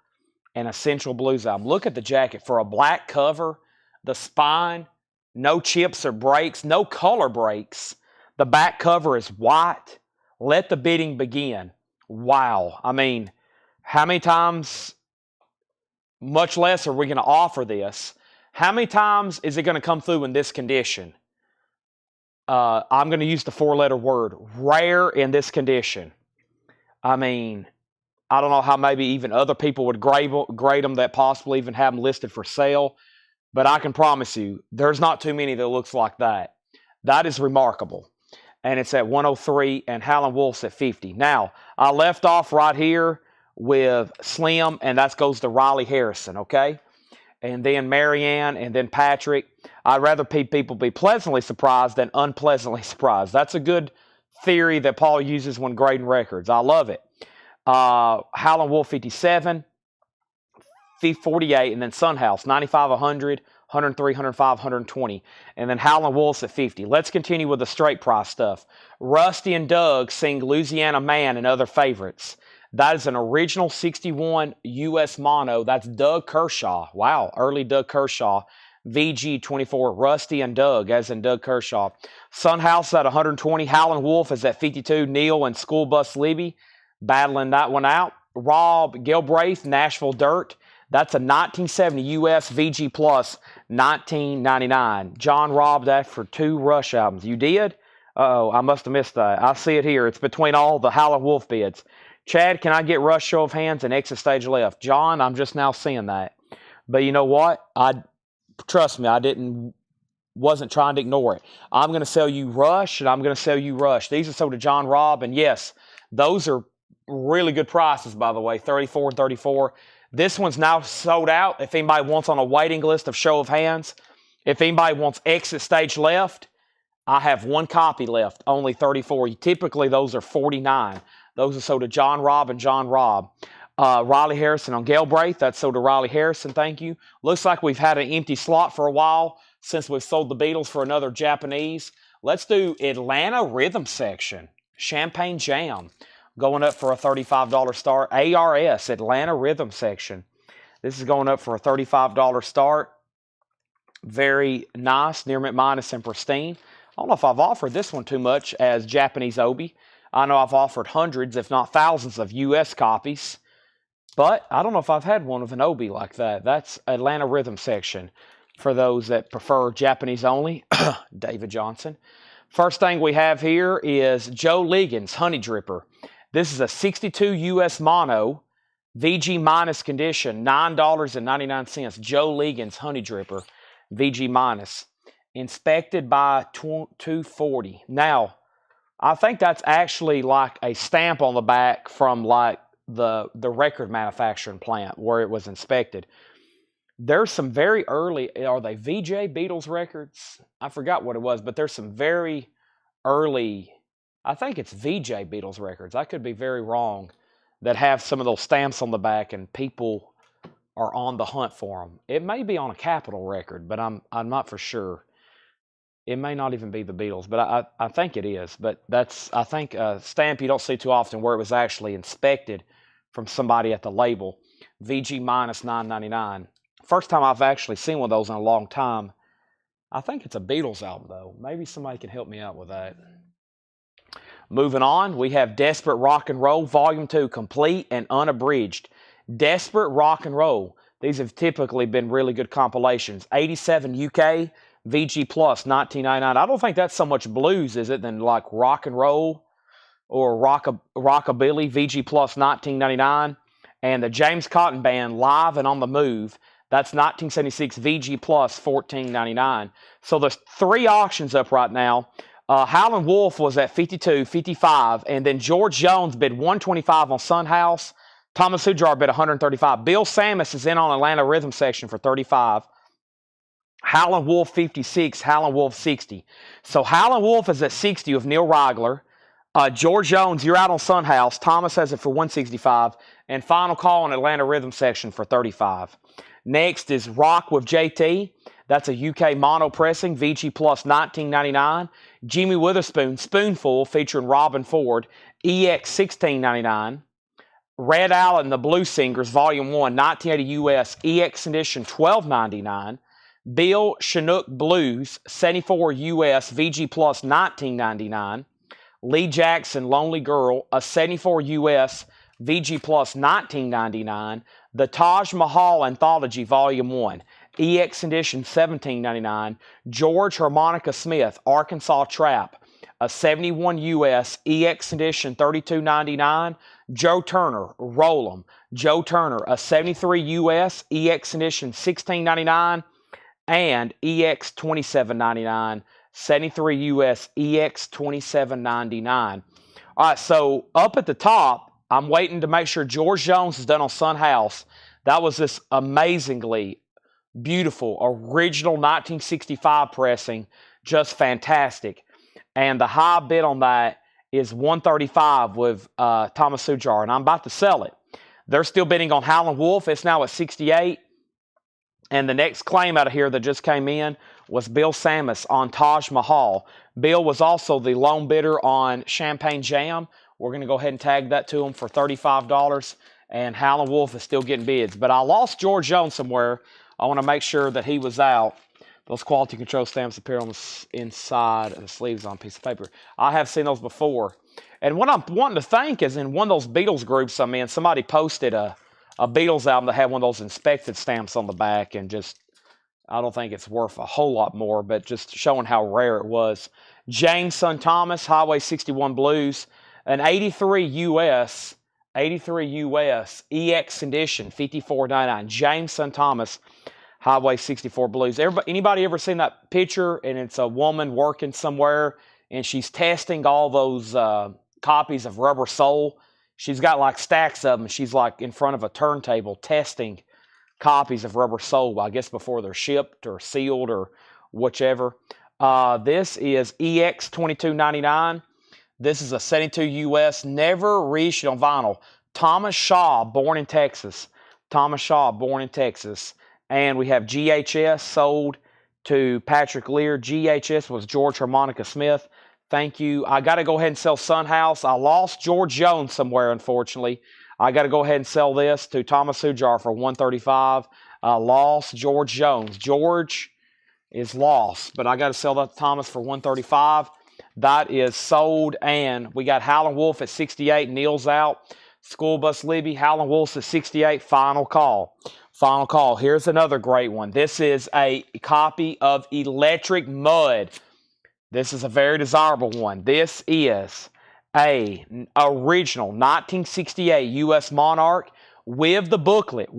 blues album. Look at the jacket. For a black cover, the spine, no chips or breaks, no color breaks. The back cover is white. Let the bidding begin. Wow. I mean, how many times, much less, are we going to offer this? How many times is it going to come through in this condition? I'm going to use the 4-letter word. Rare in this condition. I mean, I don't know how maybe even other people would grade them that possibly even have them listed for sale. But I can promise you, there's not too many that looks like that. That is remarkable. And it's at 103 and Howlin' Wolf's at 50. Now, I left off right here with Slim, and that goes to Riley Harrison, okay? And then Marianne, and then Patrick. I'd rather people be pleasantly surprised than unpleasantly surprised. That's a good theory that Paul uses when grading records. I love it. Howlin' Wolf 57, 48, and then Sun House 95, 100, 103, 105, 120. And then Howlin' Wolf's at 50. Let's continue with the straight price stuff. Rusty and Doug sing Louisiana Man and other favorites. That is an original 61 US mono. That's Doug Kershaw. Wow, early Doug Kershaw. VG 24, Rusty and Doug, as in Doug Kershaw. Sun House at 120. Howlin' Wolf is at 52. Neil and School Bus Libby battling that one out. Rob Galbraith, Nashville Dirt. That's a 1970 US VG Plus, $19.99. John robbed that for 2 Rush albums. You did? Uh-oh, I must have missed that. I see it here. It's between all the Howlin' Wolf bids. Chad, can I get Rush show of hands and exit stage left? John, I'm just now seeing that. But you know what? Trust me, wasn't trying to ignore it. I'm going to sell you Rush, and I'm going to sell you Rush. These are sold to John Robb, and yes, those are really good prices, by the way, 34 and 34. This one's now sold out. If anybody wants on a waiting list of show of hands, if anybody wants exit stage left, I have 1 copy left, only 34. Typically, those are 49. Those are sold to John Robb and John Robb. Riley Harrison on Galbraith. That's sold to Riley Harrison. Thank you. Looks like we've had an empty slot for a while. since we've sold the Beatles for another Japanese. Let's do Atlanta Rhythm Section. Champagne Jam going up for a $35 start. ARS, Atlanta Rhythm Section. This is going up for a $35 start. Very nice, near mint minus and pristine. I don't know if I've offered this one too much as Japanese Obi. I know I've offered hundreds, if not thousands, of U.S. copies. But I don't know if I've had one of an Obi like that. That's Atlanta Rhythm Section. For those that prefer Japanese only, David Johnson. First thing we have here is Joe Ligon's Honey Dripper. This is a 62 U.S. mono, VG minus condition, $9.99. Joe Ligon's Honey Dripper, VG minus. Inspected by 240. Now, I think that's actually like a stamp on the back from like the record manufacturing plant where it was inspected. There's some very early, are they VJ Beatles records? I forgot what it was, but there's some very early, I think it's VJ Beatles records. I could be very wrong, that have some of those stamps on the back and people are on the hunt for them. It may be on a Capitol record, but I'm not for sure. It may not even be the Beatles, but I think it is. But that's, I think, a stamp you don't see too often where it was actually inspected from somebody at the label. VG minus $9.99. First time I've actually seen one of those in a long time. I think it's a Beatles album, though. Maybe somebody can help me out with that. Moving on, we have Desperate Rock and Roll, Volume 2, complete and unabridged. Desperate Rock and Roll. These have typically been really good compilations. 87 UK, VG Plus, $19.99. I don't think that's so much blues, is it, than like rock and roll or rockabilly, VG Plus, $19.99. And the James Cotton Band, Live and on the Move, that's 1976 VG Plus, $14.99. So there's 3 auctions up right now. Howlin' Wolf was at 52, 55, and then George Jones bid 125 on Sun House. Thomas Hujar bid 135. Bill Samus is in on Atlanta Rhythm Section for 35. Howlin' Wolf 56, Howlin' Wolf 60. So Howlin' Wolf is at 60 with Neil Rigler. George Jones, you're out on Sun House. Thomas has it for 165. And Final Call on Atlanta Rhythm Section for 35. Next is Rock with JT. That's a UK mono pressing, VG Plus, $19.99. Jimmy Witherspoon, Spoonful, featuring Robin Ford, EX, $16.99. Red Allen, The Blues Singers, Volume 1, 1980 US, EX edition, $12.99. Bill Chinook Blues, 74 US, VG Plus, $19.99. Lee Jackson, Lonely Girl, a 74 US, VG Plus, $19.99. The Taj Mahal Anthology, Volume 1, EX edition, $17.99. George Harmonica Smith, Arkansas Trap, a 71 US, EX edition, $32.99. Joe Turner, Roll 'em. Joe Turner, a 73 US, EX edition, $16.99. And EX, $27.99. 73 US, EX, $27.99. All right, so up at the top, I'm waiting to make sure George Jones is done on Sun House. That was this amazingly beautiful, original 1965 pressing, just fantastic. And the high bid on that is 135 with Thomas Hujar, and I'm about to sell it. They're still bidding on Howlin' Wolf. It's now at 68. And the next claim out of here that just came in was Bill Samus on Taj Mahal. Bill was also the lone bidder on Champagne Jam. We're going to go ahead and tag that to him for $35. And Howlin' Wolf is still getting bids. But I lost George Jones somewhere. I want to make sure that he was out. Those quality control stamps appear on the inside of the sleeves on a piece of paper. I have seen those before. And what I'm wanting to think is in one of those Beatles groups I'm in, somebody posted a Beatles album that had one of those inspected stamps on the back, and just, I don't think it's worth a whole lot more, but just showing how rare it was. James Son Thomas, Highway 61 Blues, an 83 US, EX edition, $54.99. James Son Thomas, Highway 64 Blues. Anybody ever seen that picture, and it's a woman working somewhere, and she's testing all those copies of Rubber Soul? She's got like stacks of them. She's like in front of a turntable testing copies of Rubber Soul, I guess before they're shipped or sealed or whichever. This is EX $22.99. This is a 72 US, never reissued on vinyl. Thomas Shaw, born in Texas. Thomas Shaw, born in Texas. And we have GHS, sold to Patrick Lear. GHS was George Harmonica Smith. Thank you. I got to go ahead and sell Sun House. I lost George Jones somewhere, unfortunately. I got to go ahead and sell this to Thomas Hujar for $135. I lost George Jones. George is lost, but I got to sell that to Thomas for $135. That is sold, and we got Howlin' Wolf at 68. Neil's out. School Bus Libby, Howlin' Wolf's at 68. Final call. Final call. Here's another great one. This is a copy of Electric Mud. This is a very desirable one. This is a original 1968 U.S. Monarch with the booklet.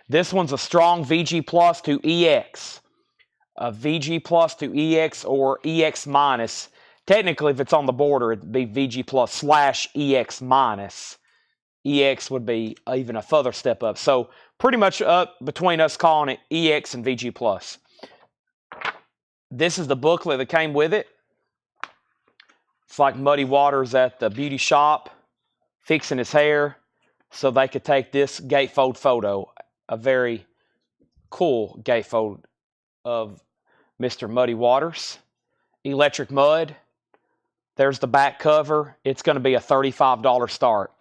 This one's a strong VG Plus to EX. A VG Plus to EX or EX minus. Technically, if it's on the border, it'd be VG Plus / EX minus. EX would be even a further step up. So pretty much up between us calling it EX and VG Plus. This is the booklet that came with it. It's like Muddy Waters at the beauty shop fixing his hair so they could take this gatefold photo. A very cool gatefold of Mr. Muddy Waters. Electric Mud. There's the back cover. It's going to be a $35 start.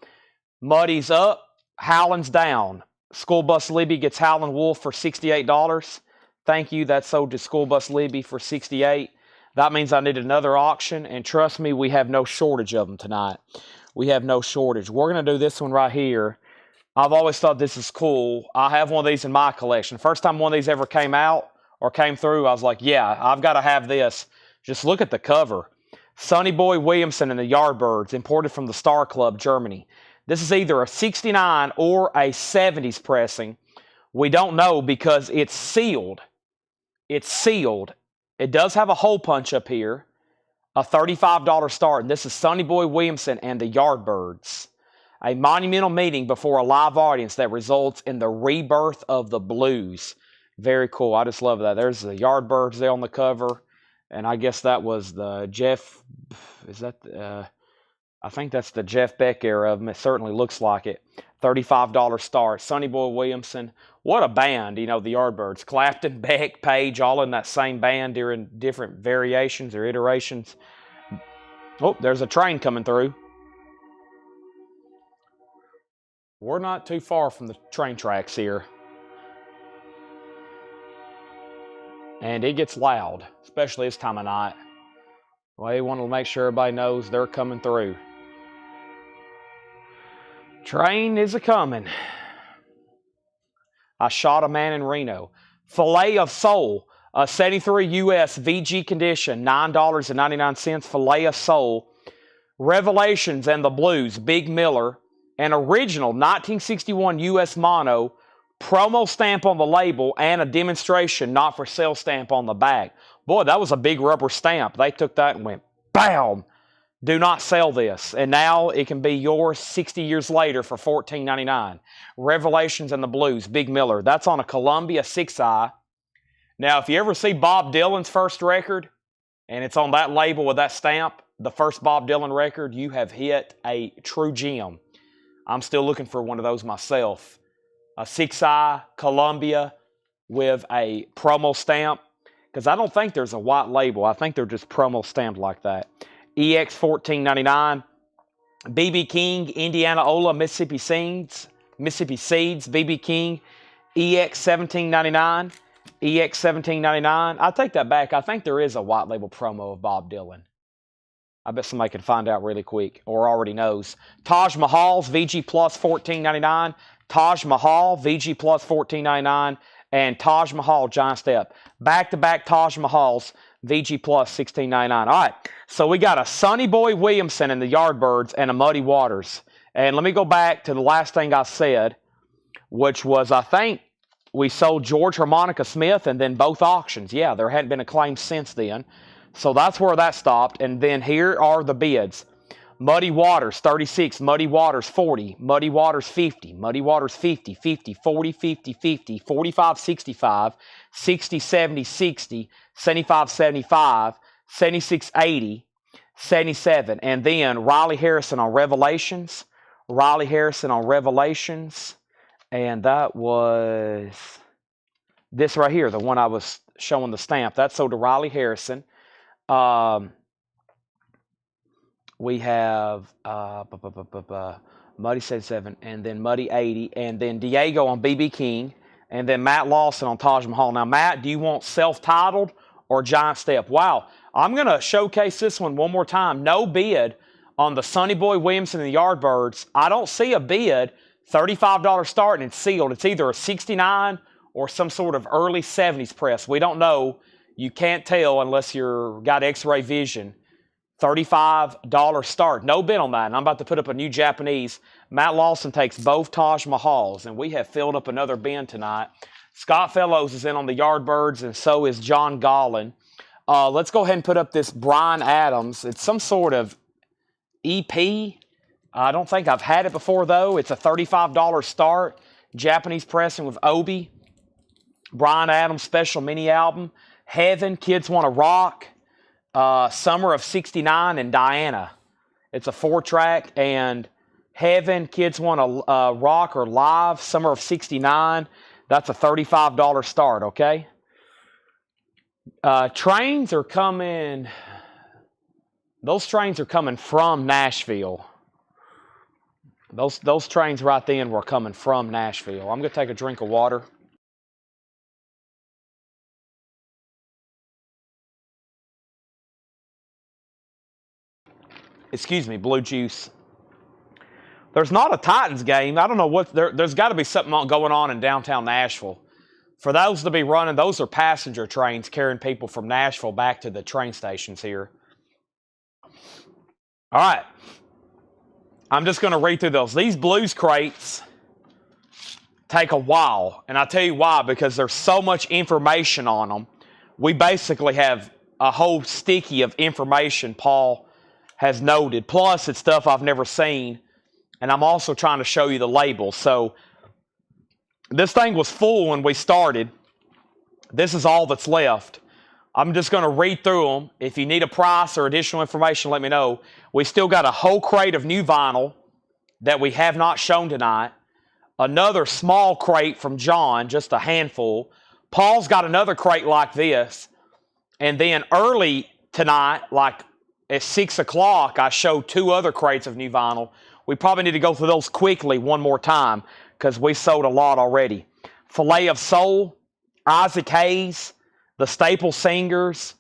Muddy's up. Howlin's down. School Bus Libby gets Howlin' Wolf for $68. Thank you. That's sold to School Bus Libby for $68. That means I need another auction. And trust me, we have no shortage of them tonight. We have no shortage. We're going to do this one right here. I've always thought this is cool. I have one of these in my collection. First time one of these ever came out or came through, I was like, yeah, I've got to have this. Just look at the cover. Sonny Boy Williamson and the Yardbirds, imported from the Star Club, Germany. This is either a 69 or a 70s pressing. We don't know because it's sealed. It's sealed. It does have a hole punch up here. A $35 start. And this is Sonny Boy Williamson and the Yardbirds. A monumental meeting before a live audience that results in the rebirth of the blues. Very cool. I just love that. There's the Yardbirds there on the cover. And I guess that was the Jeff, is that, I think that's the Jeff Beck era of them. It certainly looks like it. $35 start. Sonny Boy Williamson. What a band, you know, the Yardbirds. Clapton, Beck, Page, all in that same band during different variations or iterations. Oh, there's a train coming through. We're not too far from the train tracks here. And it gets loud, especially this time of night. Well, you want to make sure everybody knows they're coming through. Train is a-coming. I shot a man in Reno. Filet of Soul, 73 US VG condition, $9.99. Filet of Soul. Revelations and the Blues, Big Miller. An original 1961 US mono. Promo stamp on the label and a demonstration not for sale stamp on the back. Boy, that was a big rubber stamp. They took that and went, bam! Do not sell this. And now it can be yours 60 years later for $14.99. Revelations and the Blues, Big Miller. That's on a Columbia 6i. Now, if you ever see Bob Dylan's first record, and it's on that label with that stamp, the first Bob Dylan record, you have hit a true gem. I'm still looking for one of those myself. A 6i Columbia with a promo stamp. Because I don't think there's a white label. I think they're just promo stamped like that. EX $14.99. BB King, Indiana Ola, Mississippi Seeds. BB King, EX $17.99. EX $17.99. I take that back. I think there is a white label promo of Bob Dylan. I bet somebody can find out really quick or already knows. Taj Mahal's VG Plus $14.99. Taj Mahal, VG Plus $14.99, and Taj Mahal Giant Step. Back-to-back Taj Mahals, VG Plus $16.99. All right, so we got a Sonny Boy Williamson and the Yardbirds and a Muddy Waters. And let me go back to the last thing I said, which was I think we sold George Harmonica Smith and then both auctions. Yeah, there hadn't been a claim since then. So that's where that stopped. And then here are the bids. Muddy Waters, 36. Muddy Waters, 40. Muddy Waters, 50. Muddy Waters, 50, 50, 40, 50, 50, 45, 65, 60, 70, 60, 75, 75, 76, 80, 77. And then Riley Harrison on Revelations. Riley Harrison on Revelations. And that was this right here, the one I was showing the stamp. That's sold to Riley Harrison. We have Muddy 77, and then Muddy 80, and then Diego on BB King, and then Matt Lawson on Taj Mahal. Now, Matt, do you want self-titled or Giant Step? Wow. I'm going to showcase this one more time. No bid on the Sonny Boy Williamson and the Yardbirds. I don't see a bid. $35 start, and it's sealed. It's either a 69 or some sort of early 70s press. We don't know. You can't tell unless you've got X-ray vision. $35 start. No bid on that. And I'm about to put up a new Japanese. Matt Lawson takes both Taj Mahals, and we have filled up another bin tonight. Scott Fellows is in on the Yardbirds, and so is John Gollin. Let's go ahead and put up this Bryan Adams. It's some sort of EP. I don't think I've had it before, though. It's a $35 start. Japanese pressing with Obi. Bryan Adams special mini album. Heaven, Kids Want to Rock. Summer of 69 and Diana. It's a 4-track. And Heaven, Kids Want to Rock or Live. Summer of 69. That's a $35 start, okay? Trains are coming. Those trains are coming from Nashville. Those trains right then were coming from Nashville. I'm going to take a drink of water. Excuse me, blue juice. There's not a Titans game. I don't know what. There's got to be something going on in downtown Nashville. For those to be running, those are passenger trains carrying people from Nashville back to the train stations here. All right. I'm just going to read through those. These blues crates take a while. And I'll tell you why, because there's so much information on them. We basically have a whole sticky of information Paul has noted. Plus, it's stuff I've never seen. And I'm also trying to show you the labels. So, this thing was full when we started. This is all that's left. I'm just going to read through them. If you need a price or additional information, let me know. We still got a whole crate of new vinyl that we have not shown tonight. Another small crate from John, just a handful. Paul's got another crate like this. And then early tonight, like at 6 o'clock, I showed 2 other crates of new vinyl. We probably need to go through those quickly one more time because we sold a lot already. Filet of Soul, Isaac Hayes, the Staple Singers,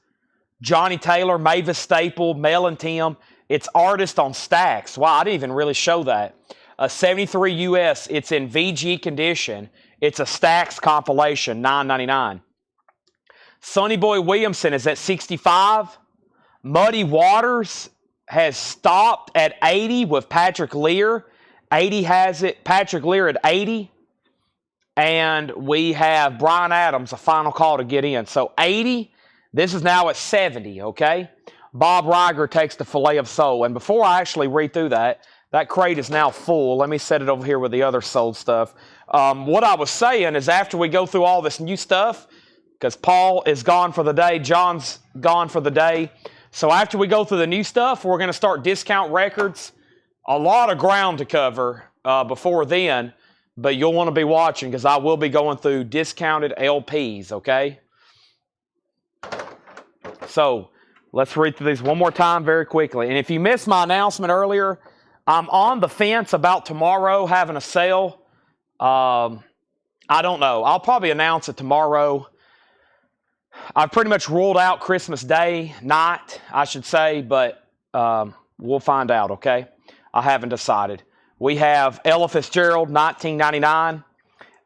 Johnny Taylor, Mavis Staple, Mel and Tim. It's Artist on Stacks. Wow, I didn't even really show that. A 73 US, it's in VG condition. It's a Stacks compilation, $9.99. Sonny Boy Williamson is at 65. Muddy Waters has stopped at 80 with Patrick Lear. 80 has it, Patrick Lear at 80. And we have Bryan Adams, a final call to get in. So 80, this is now at 70, okay? Bob Reiger takes the Filet of Soul. And before I actually read through that crate is now full. Let me set it over here with the other sold stuff. What I was saying is after we go through all this new stuff, because Paul is gone for the day, John's gone for the day. So after we go through the new stuff, we're going to start discount records. A lot of ground to cover before then. But you'll want to be watching because I will be going through discounted LPs, okay? So, let's read through these one more time very quickly. And if you missed my announcement earlier, I'm on the fence about tomorrow having a sale. I don't know. I'll probably announce it tomorrow. I've pretty much ruled out Christmas Day night, I should say, but we'll find out, okay? I haven't decided. We have Ella Fitzgerald, 1999.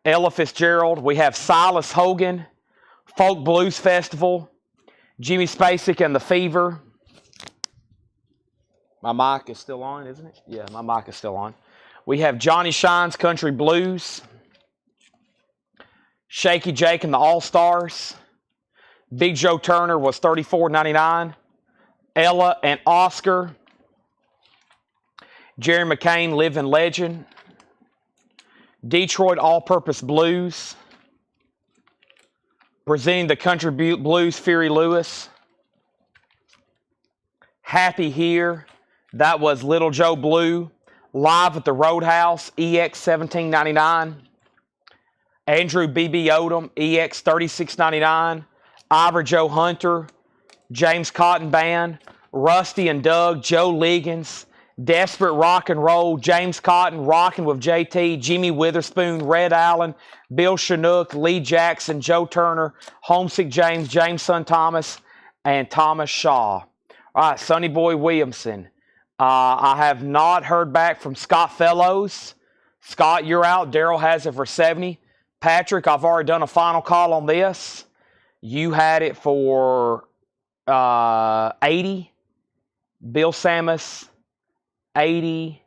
Ella Fitzgerald. We have Silas Hogan, Folk Blues Festival. Jimmy Spacek and the Fever. My mic is still on, isn't it? Yeah, my mic is still on. We have Johnny Shine's Country Blues. Shaky Jake and the All-Stars. Big Joe Turner was $34.99. Ella and Oscar. Jerry McCain, Living Legend. Detroit All-Purpose Blues. Presenting the Country Blues, Fury Lewis. Happy Here. That was Little Joe Blue. Live at the Roadhouse, EX $17.99. Andrew B.B. Odom, EX $36.99. Ivor Joe Hunter, James Cotton Band, Rusty and Doug, Joe Liggins, Desperate Rock and Roll, James Cotton, Rockin' with JT, Jimmy Witherspoon, Red Allen, Bill Chinook, Lee Jackson, Joe Turner, Homesick James, Jameson Thomas, and Thomas Shaw. All right, Sonny Boy Williamson. I have not heard back from Scott Fellows. Scott, you're out. Daryl has it for 70. Patrick, I've already done a final call on this. You had it for 80. Bill Samus, 80.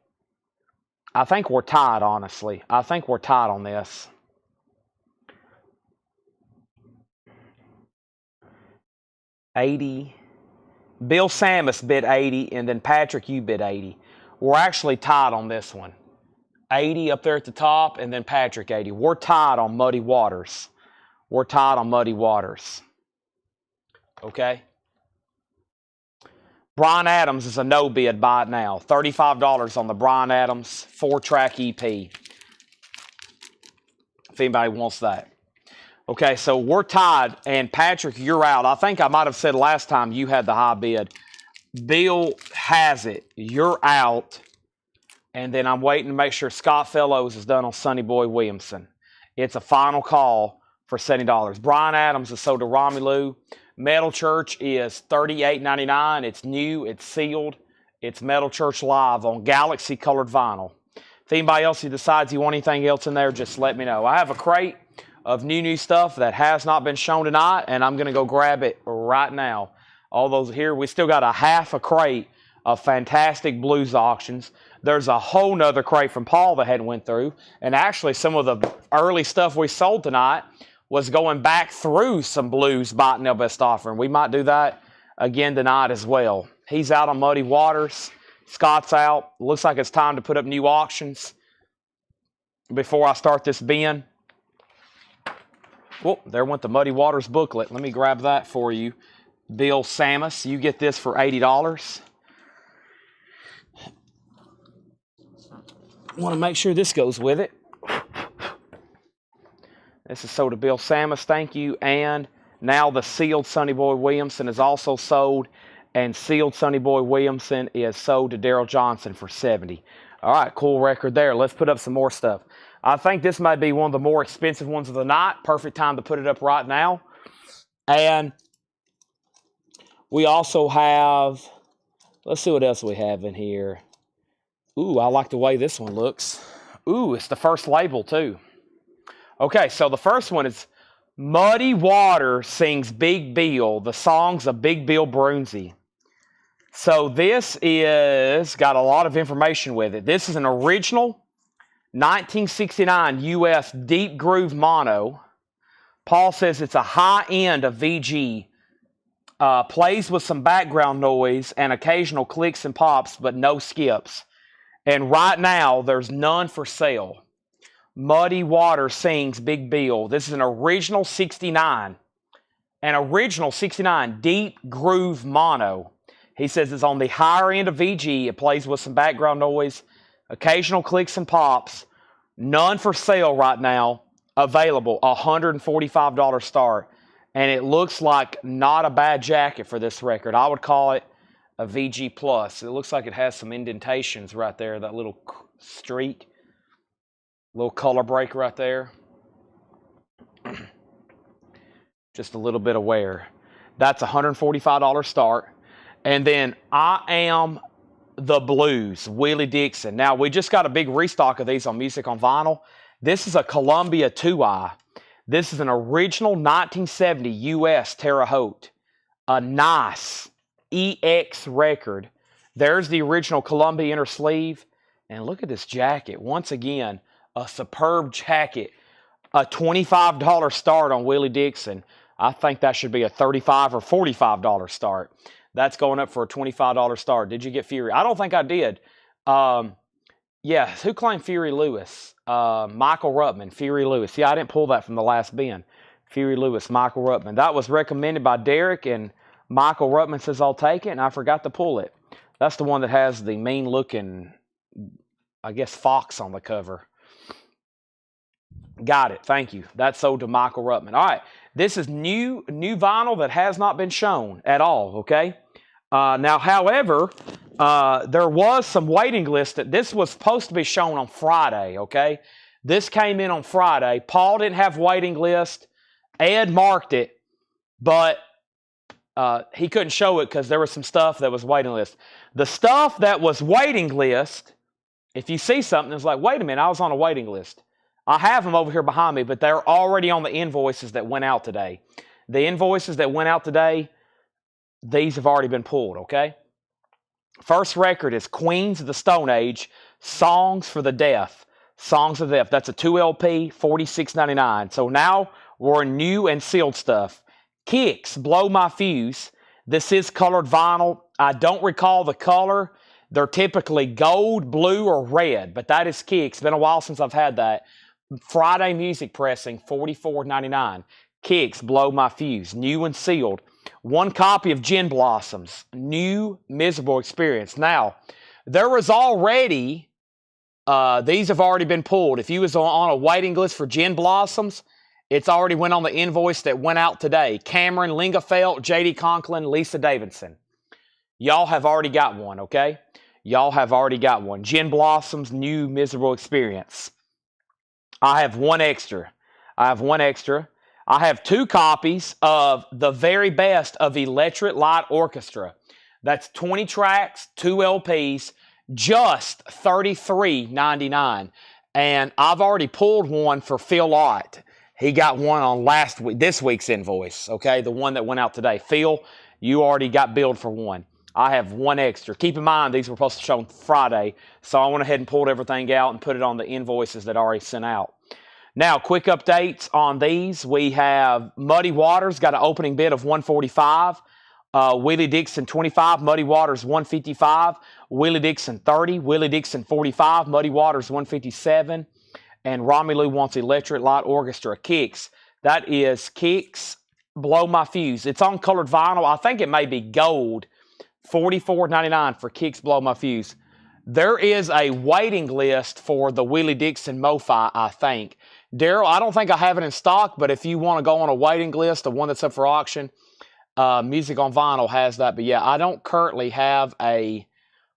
I think we're tied, honestly. I think we're tied on this. $80. Bill Samus bid 80, and then Patrick, you bid 80. We're actually tied on this one. 80 up there at the top, and then Patrick 80. We're tied on Muddy Waters. We're tied on Muddy Waters. Okay? Bryan Adams is a no bid. Buy it now. $35 on the Bryan Adams 4-track EP. If anybody wants that. Okay, so we're tied, and Patrick, you're out. I think I might have said last time you had the high bid. Bill has it. You're out. And then I'm waiting to make sure Scott Fellows is done on Sonny Boy Williamson. It's a final call for $70. Bryan Adams is sold to Romelu. Metal Church is $38.99. It's new. It's sealed. It's Metal Church Live on Galaxy colored vinyl. If anybody else decides you want anything else in there, just let me know. I have a crate of new stuff that has not been shown tonight, and I'm going to go grab it right now. All those here, we still got a half a crate of fantastic blues auctions. There's a whole nother crate from Paul that hadn't went through, and actually some of the early stuff we sold tonight was going back through some blues Biting Best Offering. We might do that again tonight as well. He's out on Muddy Waters. Scott's out. Looks like it's time to put up new auctions before I start this bin. Well, there went the Muddy Waters booklet. Let me grab that for you. Bill Samus, you get this for $80. Want to make sure this goes with it. This is sold to Bill Samus, thank you. And now the sealed Sonny Boy Williamson is also sold. And sealed Sonny Boy Williamson is sold to Daryl Johnson for $70. All right, cool record there. Let's put up some more stuff. I think this might be one of the more expensive ones of the night. Perfect time to put it up right now. And we also have, let's see what else we have in here. Ooh, I like the way this one looks. Ooh, it's the first label too. Okay, so the first one is Muddy Water sings Big Bill, the songs of Big Bill Brunsey. So this is got a lot of information with it. This is an original 1969 US deep groove mono. Paul says it's a high end of VG. Plays with some background noise and occasional clicks and pops, but no skips. And right now, there's none for sale. Muddy Water sings Big Bill. This is an original 69. An original 69 deep groove mono. He says it's on the higher end of VG. It plays with some background noise, occasional clicks and pops. None for sale right now. Available. $145 start. And it looks like not a bad jacket for this record. I would call it a VG Plus. It looks like it has some indentations right there. That little streak. Little color break right there. Just a little bit of wear. That's $145 start. And then I Am the Blues, Willie Dixon. Now, we just got a big restock of these on Music on Vinyl. This is a Columbia 2i. This is an original 1970 US Terre Haute. A nice EX record. There's the original Columbia inner sleeve. And look at this jacket. Once again, a superb jacket. A $25 start on Willie Dixon. I think that should be a $35 or $45 start. That's going up for a $25 start. Did you get Fury? I don't think I did. Yeah, who claimed Fury Lewis? Michael Ruttman, Fury Lewis. Yeah, I didn't pull that from the last bin. Fury Lewis, Michael Ruttman. That was recommended by Derek, and Michael Ruttman says, I'll take it, and I forgot to pull it. That's the one that has the mean-looking, I guess, fox on the cover. Got it. Thank you. That's sold to Michael Ruttman. All right. This is new vinyl that has not been shown at all, okay? Now, however, there was some waiting list. This was supposed to be shown on Friday, okay? This came in on Friday. Paul didn't have waiting list. Ed marked it, but he couldn't show it because there was some stuff that was waiting list. The stuff that was waiting list, if you see something, it's like, wait a minute, I was on a waiting list. I have them over here behind me, but they're already on the invoices that went out today. The invoices that went out today, these have already been pulled, okay? First record is Queens of the Stone Age, Songs for the Deaf. Songs of the Deaf. That's a 2 LP, $46.99. So now we're in new and sealed stuff. Kicks, Blow My Fuse. This is colored vinyl. I don't recall the color. They're typically gold, blue, or red, but that is Kicks. It's been a while since I've had that. Friday Music Pressing, $44.99. Kicks, Blow My Fuse, new and sealed. One copy of Gin Blossoms, new Miserable Experience. Now, there was already, these have already been pulled. If you was on a waiting list for Gin Blossoms, it's already went on the invoice that went out today. Cameron Lingafelt, J.D. Conklin, Lisa Davidson. Y'all have already got one, okay? Y'all have already got one. Gin Blossoms, new Miserable Experience. I have one extra. I have 2 copies of the very best of Electric Light Orchestra. That's 20 tracks, 2 LPs, just $33.99. And I've already pulled one for Phil Ott. He got one on this week's invoice, okay? The one that went out today. Phil, you already got billed for one. I have one extra. Keep in mind, these were supposed to show on Friday, so I went ahead and pulled everything out and put it on the invoices that I already sent out. Now, quick updates on these. We have Muddy Waters got an opening bid of $145. Willie Dixon $25, Muddy Waters $155. Willie Dixon $30, Willie Dixon $45, Muddy Waters $157. And Romelu wants Electric Light Orchestra Kicks. That is Kicks, Blow My Fuse. It's on colored vinyl. I think it may be gold. $44.99 for Kicks, Blow My Fuse. There is a waiting list for the Willie Dixon MoFi, I think. Daryl, I don't think I have it in stock, but if you want to go on a waiting list, the one that's up for auction, Music on Vinyl has that. But yeah, I don't currently have a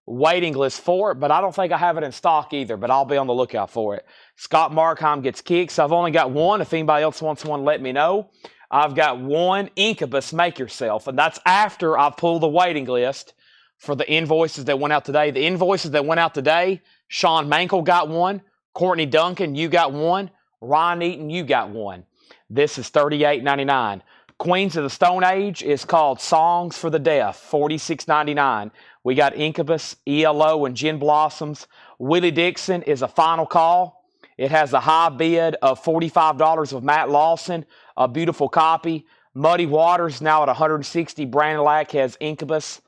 waiting list for it, but I don't think I have it in stock either, but I'll be on the lookout for it. Scott Markheim gets Kicks. I've only got one. If anybody else wants one, let me know. I've got one Incubus Make Yourself, and that's after I pull the waiting list for the invoices that went out today. The invoices that went out today, Sean Mankel got one. Courtney Duncan, you got one. Ryan Eaton, you got one. This is $38.99. Queens of the Stone Age is called Songs for the Deaf, $46.99. We got Incubus, ELO, and Gin Blossoms. Willie Dixon is a final call. It has a high bid of $45 with Matt Lawson, a beautiful copy. Muddy Waters now at $160. Brandon Lack has Incubus,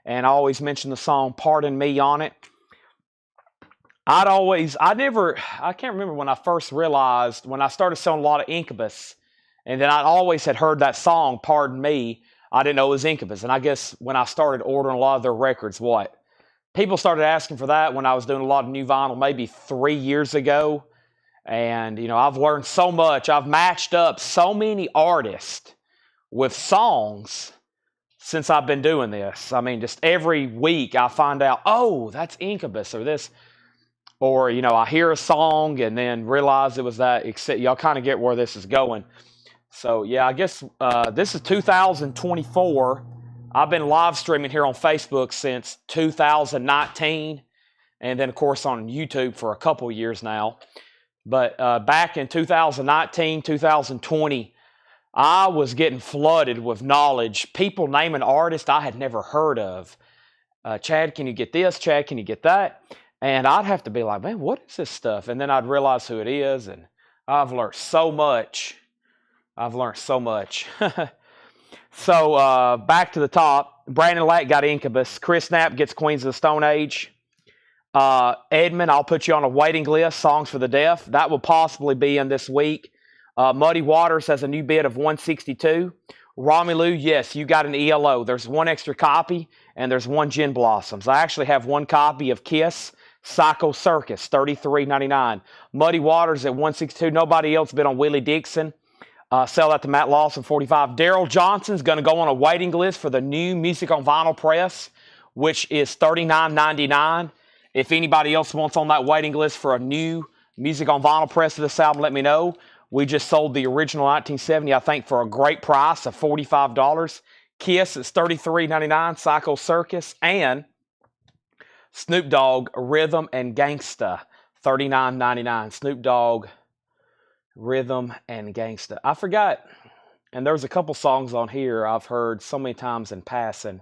and I always mention the song Pardon Me on it. I can't remember when I first realized, when I started selling a lot of Incubus, and then I always had heard that song, Pardon Me, I didn't know it was Incubus. And I guess when I started ordering a lot of their records, people started asking for that when I was doing a lot of new vinyl maybe 3 years ago. And, I've learned so much. I've matched up so many artists with songs since I've been doing this. I mean, just every week I find out, oh, that's Incubus or this. Or, I hear a song and then realize it was that. Y'all kind of get where this is going. So, yeah, I guess this is 2024. I've been live streaming here on Facebook since 2019. And then, of course, on YouTube for a couple years now. But back in 2019, 2020, I was getting flooded with knowledge. People naming artists I had never heard of. Chad, can you get this? Chad, can you get that? And I'd have to be like, man, what is this stuff? And then I'd realize who it is. And I've learned so much. So back to the top. Brandon Lack got Incubus. Chris Knapp gets Queens of the Stone Age. Edmund, I'll put you on a waiting list. Songs for the Deaf. That will possibly be in this week. Muddy Waters has a new bid of $162. Romelu, yes, you got an ELO. There's one extra copy, and there's one Gin Blossoms. I actually have one copy of Kiss, Psycho Circus, $33.99. Muddy Waters at $162. Nobody else bid on Willie Dixon. Sell that to Matt Lawson, 45. Daryl Johnson's going to go on a waiting list for the new Music on Vinyl press, which is $39.99. If anybody else wants on that waiting list for a new Music on Vinyl press of this album, let me know. We just sold the original 1970, I think, for a great price of $45. Kiss is $33.99, Psycho Circus, and Snoop Dogg, Rhythm and Gangsta, $39.99. Snoop Dogg, Rhythm and Gangsta. I forgot, and there's a couple songs on here I've heard so many times in passing.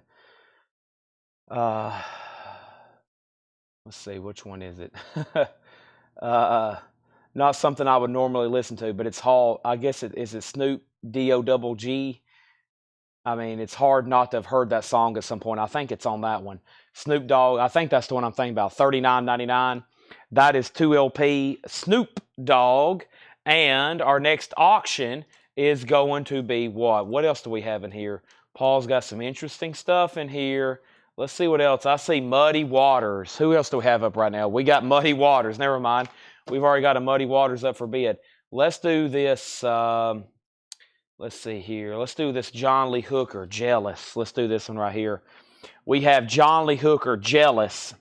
Let's see, which one is it? Not something I would normally listen to, but it's Hall. I guess is it Snoop D-O-double-G? I mean, it's hard not to have heard that song at some point. I think it's on that one. Snoop Dogg, I think that's the one I'm thinking about, $39.99. That is 2 LP Snoop Dogg. And our next auction is going to be what? What else do we have in here? Paul's got some interesting stuff in here. Let's see what else. I see Muddy Waters. Who else do we have up right now? We got Muddy Waters. Never mind. We've already got a Muddy Waters up for bid. Let's do this. Let's see here. Let's do this John Lee Hooker, Jealous. Let's do this one right here. We have John Lee Hooker, Jealous.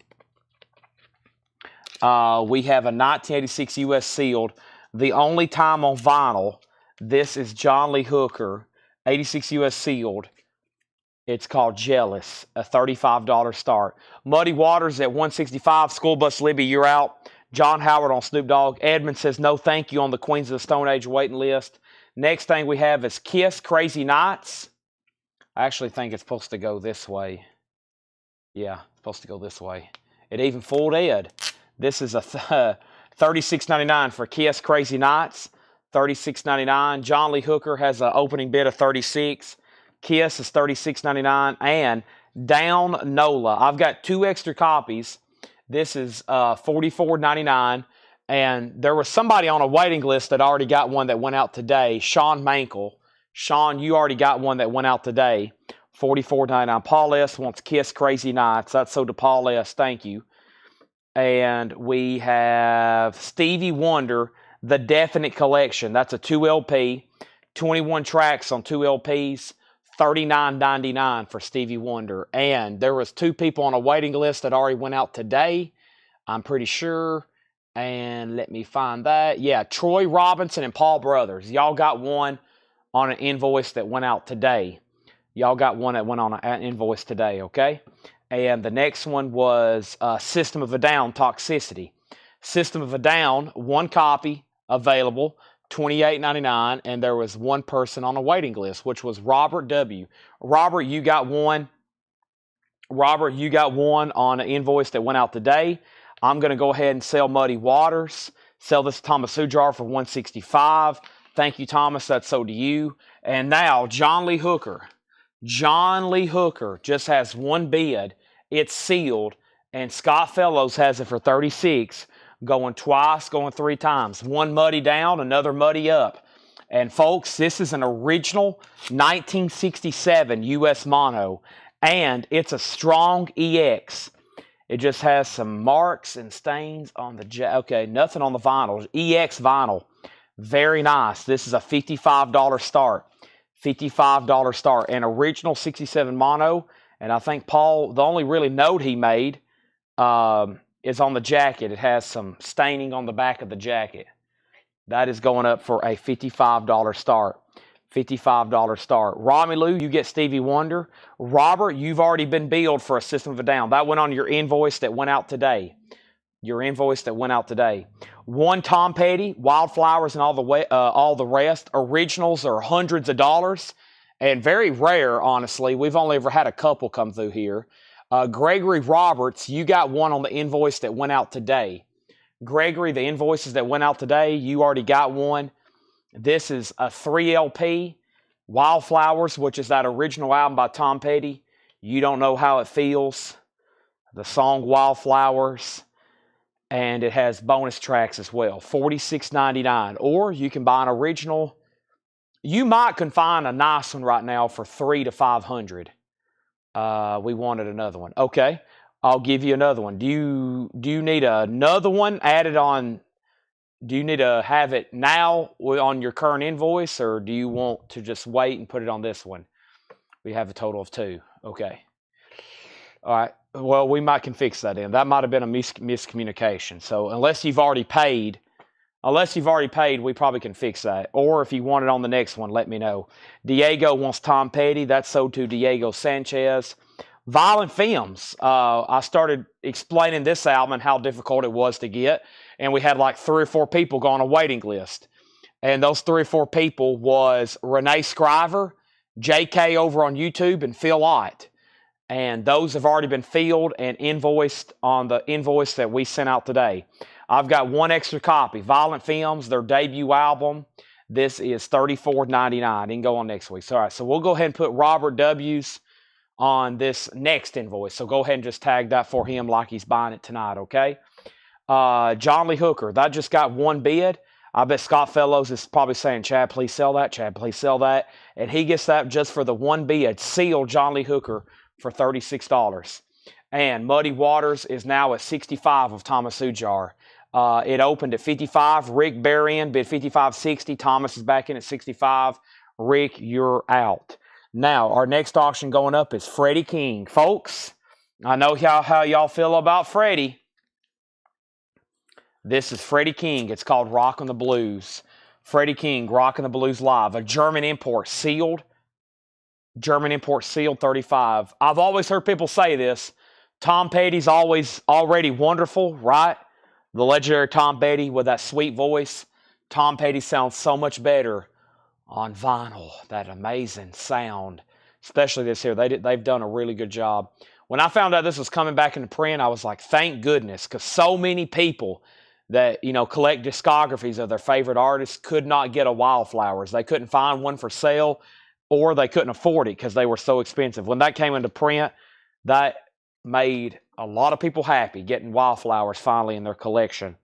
We have a 1986 U.S. sealed. The only time on vinyl, this is John Lee Hooker, 86 U.S. sealed. It's called Jealous, a $35 start. Muddy Waters at $165. School Bus Libby, you're out. John Howard on Snoop Dogg. Edmund says no thank you on the Queens of the Stone Age waiting list. Next thing we have is Kiss, Crazy Nights. I actually think it's supposed to go this way. Yeah, it's supposed to go this way. It even fooled Ed. This is a $36.99 for Kiss, Crazy Nights. $36.99. John Lee Hooker has an opening bid of $36. Kiss is $36.99. And Down Nola. I've got 2 extra copies. This is $44.99. And there was somebody on a waiting list that already got one that went out today. Sean Mankel. Sean, you already got one that went out today. $44.99. Paul S. wants Kiss, Crazy Nights. That's so to Paul S. Thank you. And we have Stevie Wonder, The Definite Collection. That's a 2 LP. 21 tracks on 2 LPs. $39.99 for Stevie Wonder. And there was 2 people on a waiting list that already went out today, I'm pretty sure. And let me find that. Yeah, Troy Robinson and Paul Brothers. Y'all got one on an invoice that went out today. Y'all got one that went on an invoice today, okay? And the next one was System of a Down, Toxicity. System of a Down, 1 copy available, $28.99, and there was 1 person on a waiting list, which was Robert W. Robert, you got one. Robert, you got one on an invoice that went out today. I'm going to go ahead and sell Muddy Waters. Sell this to Thomas Sujar for $165. Thank you, Thomas. That's so to you. And now, John Lee Hooker. John Lee Hooker just has 1 bid. It's sealed. And Scott Fellows has it for $36. Going twice, going 3 times. 1 muddy down, another muddy up. And folks, this is an original 1967 US mono. And it's a strong EX. It just has some marks and stains on the... Okay, nothing on the vinyl. EX vinyl. Very nice. This is a $55 start. $55 start. An original 67 mono. And I think Paul, the only really note he made is on the jacket. It has some staining on the back of the jacket. That is going up for a $55 start. $55 start. Romelu, you get Stevie Wonder. Robert, you've already been billed for a System of a Down. That went on your invoice that went out today. Your invoice that went out today. 1 Tom Petty, Wildflowers, and all the rest. Originals are hundreds of dollars. And very rare, honestly. We've only ever had a couple come through here. Gregory Roberts, you got one on the invoice that went out today. Gregory, the invoices that went out today, you already got one. This is a 3 LP. Wildflowers, which is that original album by Tom Petty. You Don't Know How It Feels. The song Wildflowers. And it has bonus tracks as well. $46.99. Or you can buy an original. You might can find a nice one right now for $300 to $500. We wanted another one. Okay, I'll give you another one. Do you need another one added on? Do you need to have it now on your current invoice, or do you want to just wait and put it on this one? We have a total of 2. Okay. All right. Well, we can fix that in. That might have been a miscommunication. So unless you've already paid, we probably can fix that. Or if you want it on the next one, let me know. Diego wants Tom Petty. That's sold to Diego Sanchez. Violent Femmes. I started explaining this album and how difficult it was to get. And we had like 3 or 4 people go on a waiting list. And those 3 or 4 people was Renee Scriver, JK over on YouTube, and Phil Ott. And those have already been filled and invoiced on the invoice that we sent out today. I've got 1 extra copy. Violent Femmes, their debut album. This is $34.99. You can go on next week. All right, so we'll go ahead and put Robert W's on this next invoice. So go ahead and just tag that for him like he's buying it tonight, okay? John Lee Hooker, that just got 1 bid. I bet Scott Fellows is probably saying, Chad, please sell that. Chad, please sell that. And he gets that just for the 1 bid. Sealed John Lee Hooker for $36. And Muddy Waters is now at 65 of Thomas Ujar. It opened at 55. Rick Berrien bid 55.60. Thomas is back in at 65. Rick, you're out. Now, our next auction going up is Freddie King. Folks, I know how y'all feel about Freddie. This is Freddie King. It's called Rockin' the Blues. Freddie King, Rockin' the Blues Live. A German import, sealed. German import, sealed, 35. I've always heard people say this. Tom Petty's already wonderful, right? The legendary Tom Petty with that sweet voice. Tom Petty sounds so much better on vinyl. That amazing sound. Especially this here. They've done a really good job. When I found out this was coming back into print, I was like, thank goodness. Because so many people that, collect discographies of their favorite artists could not get a Wildflowers. They couldn't find one for sale, or they couldn't afford it because they were so expensive. When that came into print, that made a lot of people happy, getting Wildflowers finally in their collection.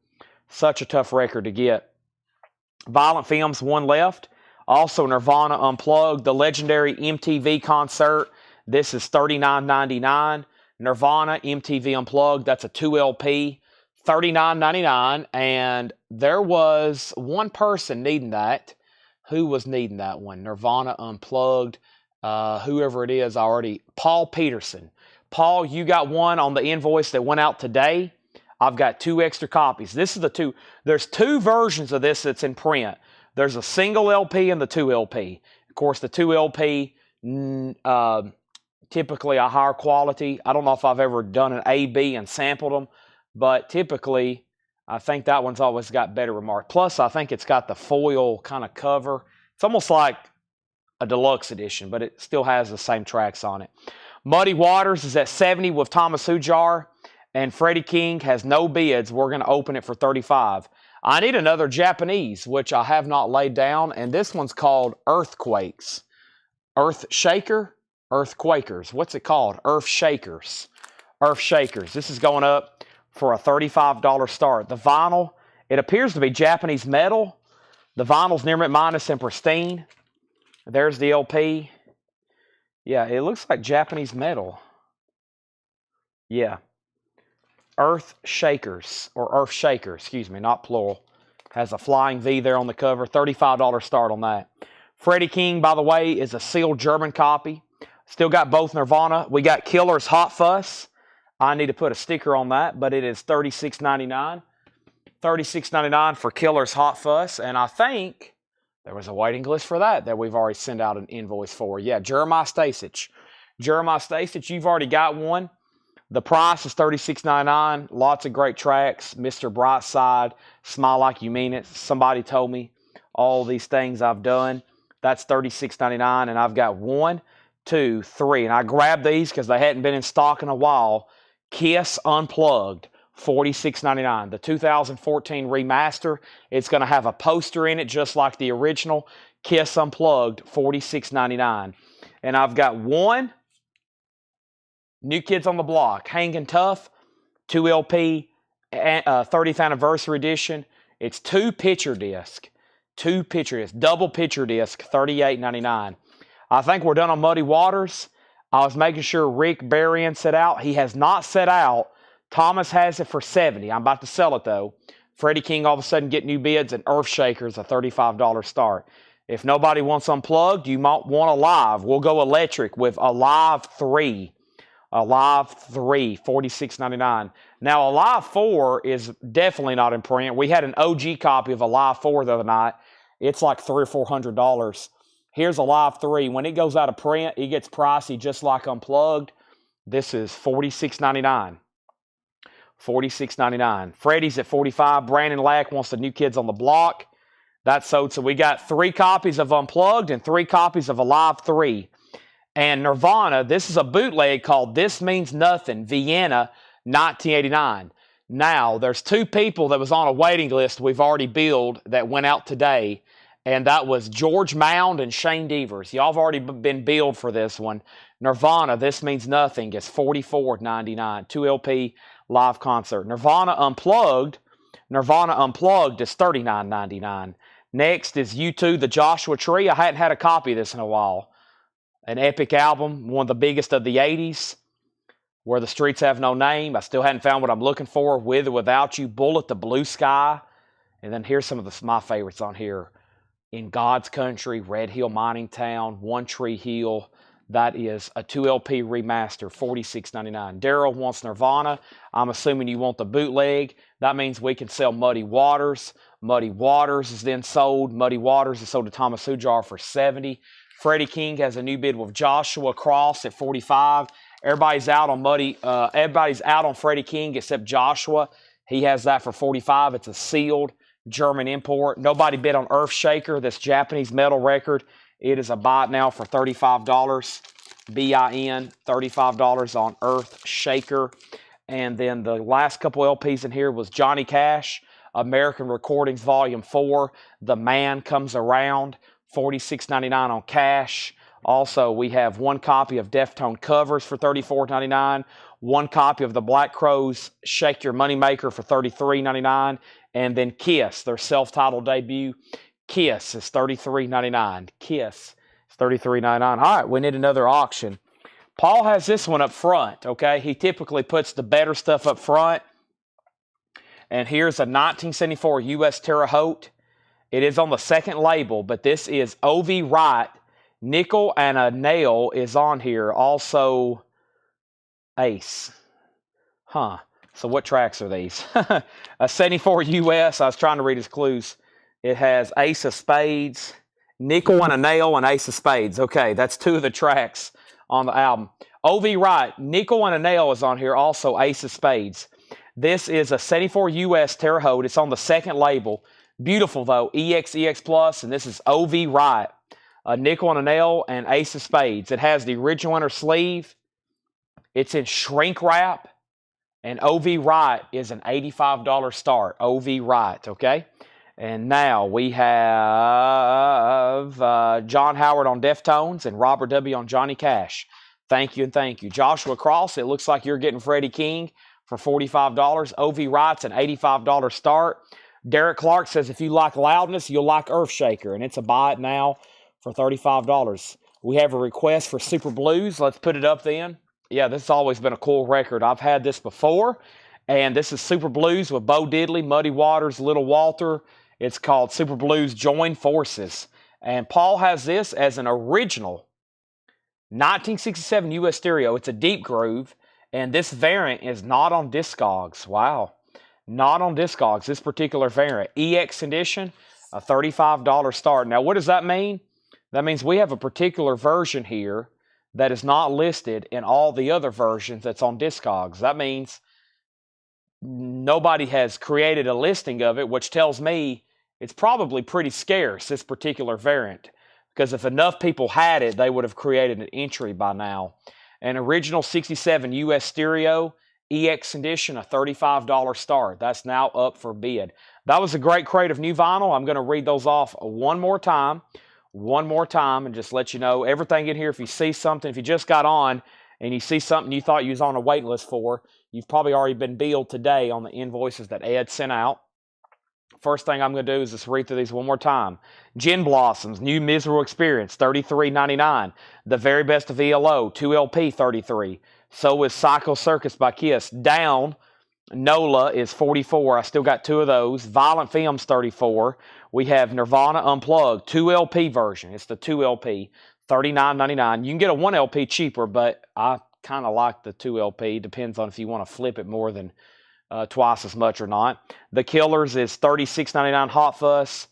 Such a tough record to get. Violent Femmes, 1 left. Also Nirvana Unplugged, the legendary MTV concert. This is $39.99. Nirvana MTV Unplugged, that's a 2 LP. $39.99, and there was 1 person needing that. Who was needing that one? Nirvana Unplugged. Whoever it is already. Paul Peterson. Paul, you got 1 on the invoice that went out today. I've got 2 extra copies. This is the 2. There's 2 versions of this that's in print. There's a single LP and the 2 LP. Of course, the 2 LP, typically a higher quality. I don't know if I've ever done an A, B, and sampled them. But typically, I think that one's always got better remark. Plus, I think it's got the foil kind of cover. It's almost like a deluxe edition, but it still has the same tracks on it. Muddy Waters is at 70 with Thomas Ujar, and Freddie King has no bids. We're going to open it for 35. I need another Japanese, which I have not laid down, and this one's called Earthquakes. Earth Shaker? Earthquakers. What's it called? Earth Shakers. Earth Shakers. This is going up for a $35 start. The vinyl, it appears to be Japanese metal. The vinyl's near mint minus and pristine. There's the LP. Yeah, it looks like Japanese metal. Yeah. Earth Shakers, or Earth Shaker, excuse me, not plural. Has a flying V there on the cover. $35 start on that. Freddie King, by the way, is a sealed German copy. Still got both Nirvana. We got Killer's Hot Fuss. I need to put a sticker on that, but it is $36.99. $36.99 for Killer's Hot Fuss. And I think there was a waiting list for that we've already sent out an invoice for. Yeah, Jeremiah Stasich. Jeremiah Stasich, you've already got one. The price is $36.99. Lots of great tracks. Mr. Brightside, Smile Like You Mean It. Somebody told me all these things I've done. That's $36.99. And I've got 1, 2, 3. And I grabbed these because they hadn't been in stock in a while. Kiss Unplugged, $46.99. The 2014 remaster. It's going to have a poster in it just like the original. Kiss Unplugged, $46.99. And I've got 1 New Kids on the Block, Hangin' Tough, 2 LP, 30th Anniversary Edition. It's 2 picture disc. 2 picture disc. Double picture disc, $38.99. I think we're done on Muddy Waters. I was making sure Rick Berrien set out. He has not set out. Thomas has it for $70. I'm about to sell it, though, Freddie King all of a sudden get new bids, and Earthshaker's a $35 start. If nobody wants unplugged, you might want Alive. We'll go electric with Alive 3. Alive 3, $46.99. Now, Alive 4 is definitely not in print. We had an OG copy of Alive 4 the other night. It's like $300 or $400. Here's Alive 3. When it goes out of print, it gets pricey just like Unplugged. This is $46.99. $46.99. Freddie's at $45. Brandon Lack wants the New Kids on the Block. That's sold. So we got 3 copies of Unplugged and 3 copies of Alive 3. And Nirvana, this is a bootleg called This Means Nothing, Vienna, 1989. Now, there's 2 people that was on a waiting list we've already billed that went out today, and that was George Mound and Shane Devers. Y'all have already been billed for this one. Nirvana, This Means Nothing, is $44.99. 2 LP live concert. Nirvana Unplugged is $39.99. Next is U2, The Joshua Tree. I hadn't had a copy of this in a while. An epic album, one of the biggest of the 80s. Where the Streets Have No Name. I still hadn't found what I'm looking for. With or Without You. Bullet, The Blue Sky. And then here's some of my favorites on here. In God's Country, Red Hill Mining Town, One Tree Hill. That is a 2 LP remaster, $46.99. Daryl wants Nirvana. I'm assuming you want the bootleg. That means we can sell Muddy Waters. Muddy Waters is then sold. Muddy Waters is sold to Thomas Hujar for $70. Freddie King has a new bid with Joshua Cross at $45. Everybody's out on everybody's out on Freddie King except Joshua. He has that for $45. It's a sealed German import. Nobody bid on Earthshaker, this Japanese metal record. It is a buy it now for $35. BIN, $35 on Earthshaker. And then the last couple LPs in here was Johnny Cash, American Recordings Volume 4, The Man Comes Around, $46.99 on Cash. Also, we have 1 copy of Deftone Covers for $34.99, 1 copy of the Black Crowes Shake Your Moneymaker for $33.99, and then Kiss, their self-titled debut. Kiss is $33.99. Kiss is $33.99. All right, we need another auction. Paul has this one up front, okay? He typically puts the better stuff up front. And here's a 1974 U.S. Terre Haute. It is on the second label, but this is O.V. Wright. Nickel and a Nail is on here. Also, Ace. Huh. So what tracks are these? A 74 U.S. I was trying to read his clues. It has Ace of Spades, Nickel and a Nail, and Ace of Spades. Okay, that's 2 of the tracks on the album. O.V. Wright, Nickel and a Nail is on here. Also, Ace of Spades. This is a 74 U.S. Terre Haute. It's on the second label. Beautiful, though. EX Plus, and this is O.V. Wright. A Nickel and a Nail and Ace of Spades. It has the original inner sleeve. It's in shrink wrap. And O.V. Wright is an $85 start. O.V. Wright, okay? And now we have John Howard on Deftones and Robert W. on Johnny Cash. Thank you and thank you. Joshua Cross, it looks like you're getting Freddie King for $45. O.V. Wright's an $85 start. Derek Clark says if you like loudness, you'll like Earthshaker. And it's a buy it now for $35. We have a request for Super Blues. Let's put it up then. Yeah, this has always been a cool record. I've had this before. And this is Super Blues with Bo Diddley, Muddy Waters, Little Walter. It's called Super Blues Join Forces. And Paul has this as an original 1967 US stereo. It's a deep groove. And this variant is not on Discogs. Wow. Not on Discogs, this particular variant. EX edition, a $35 start. Now, what does that mean? That means we have a particular version here that is not listed in all the other versions that's on Discogs. That means nobody has created a listing of it, which tells me it's probably pretty scarce, this particular variant. Because if enough people had it, they would have created an entry by now. An original 67 US stereo, EX edition, a $35 start. That's now up for bid. That was a great crate of new vinyl. I'm going to read those off one more time, and just let you know everything in here. If you see something, if you just got on and you see something you thought you was on a wait list for, you've probably already been billed today on the invoices that Ed sent out. First thing I'm going to do is just read through these one more time. Gin Blossoms, New Miserable Experience, $33.99. The Very Best of ELO, 2 LP, $33. So is Psycho Circus by Kiss. Down, NOLA is 44. I still got 2 of those. Violent Femmes 34. We have Nirvana Unplugged 2 LP version. It's the 2 LP, $39.99. You can get a 1 LP cheaper, but I kind of like the 2 LP. Depends on if you want to flip it more than twice as much or not. The Killers is $36.99 Hot Fuss.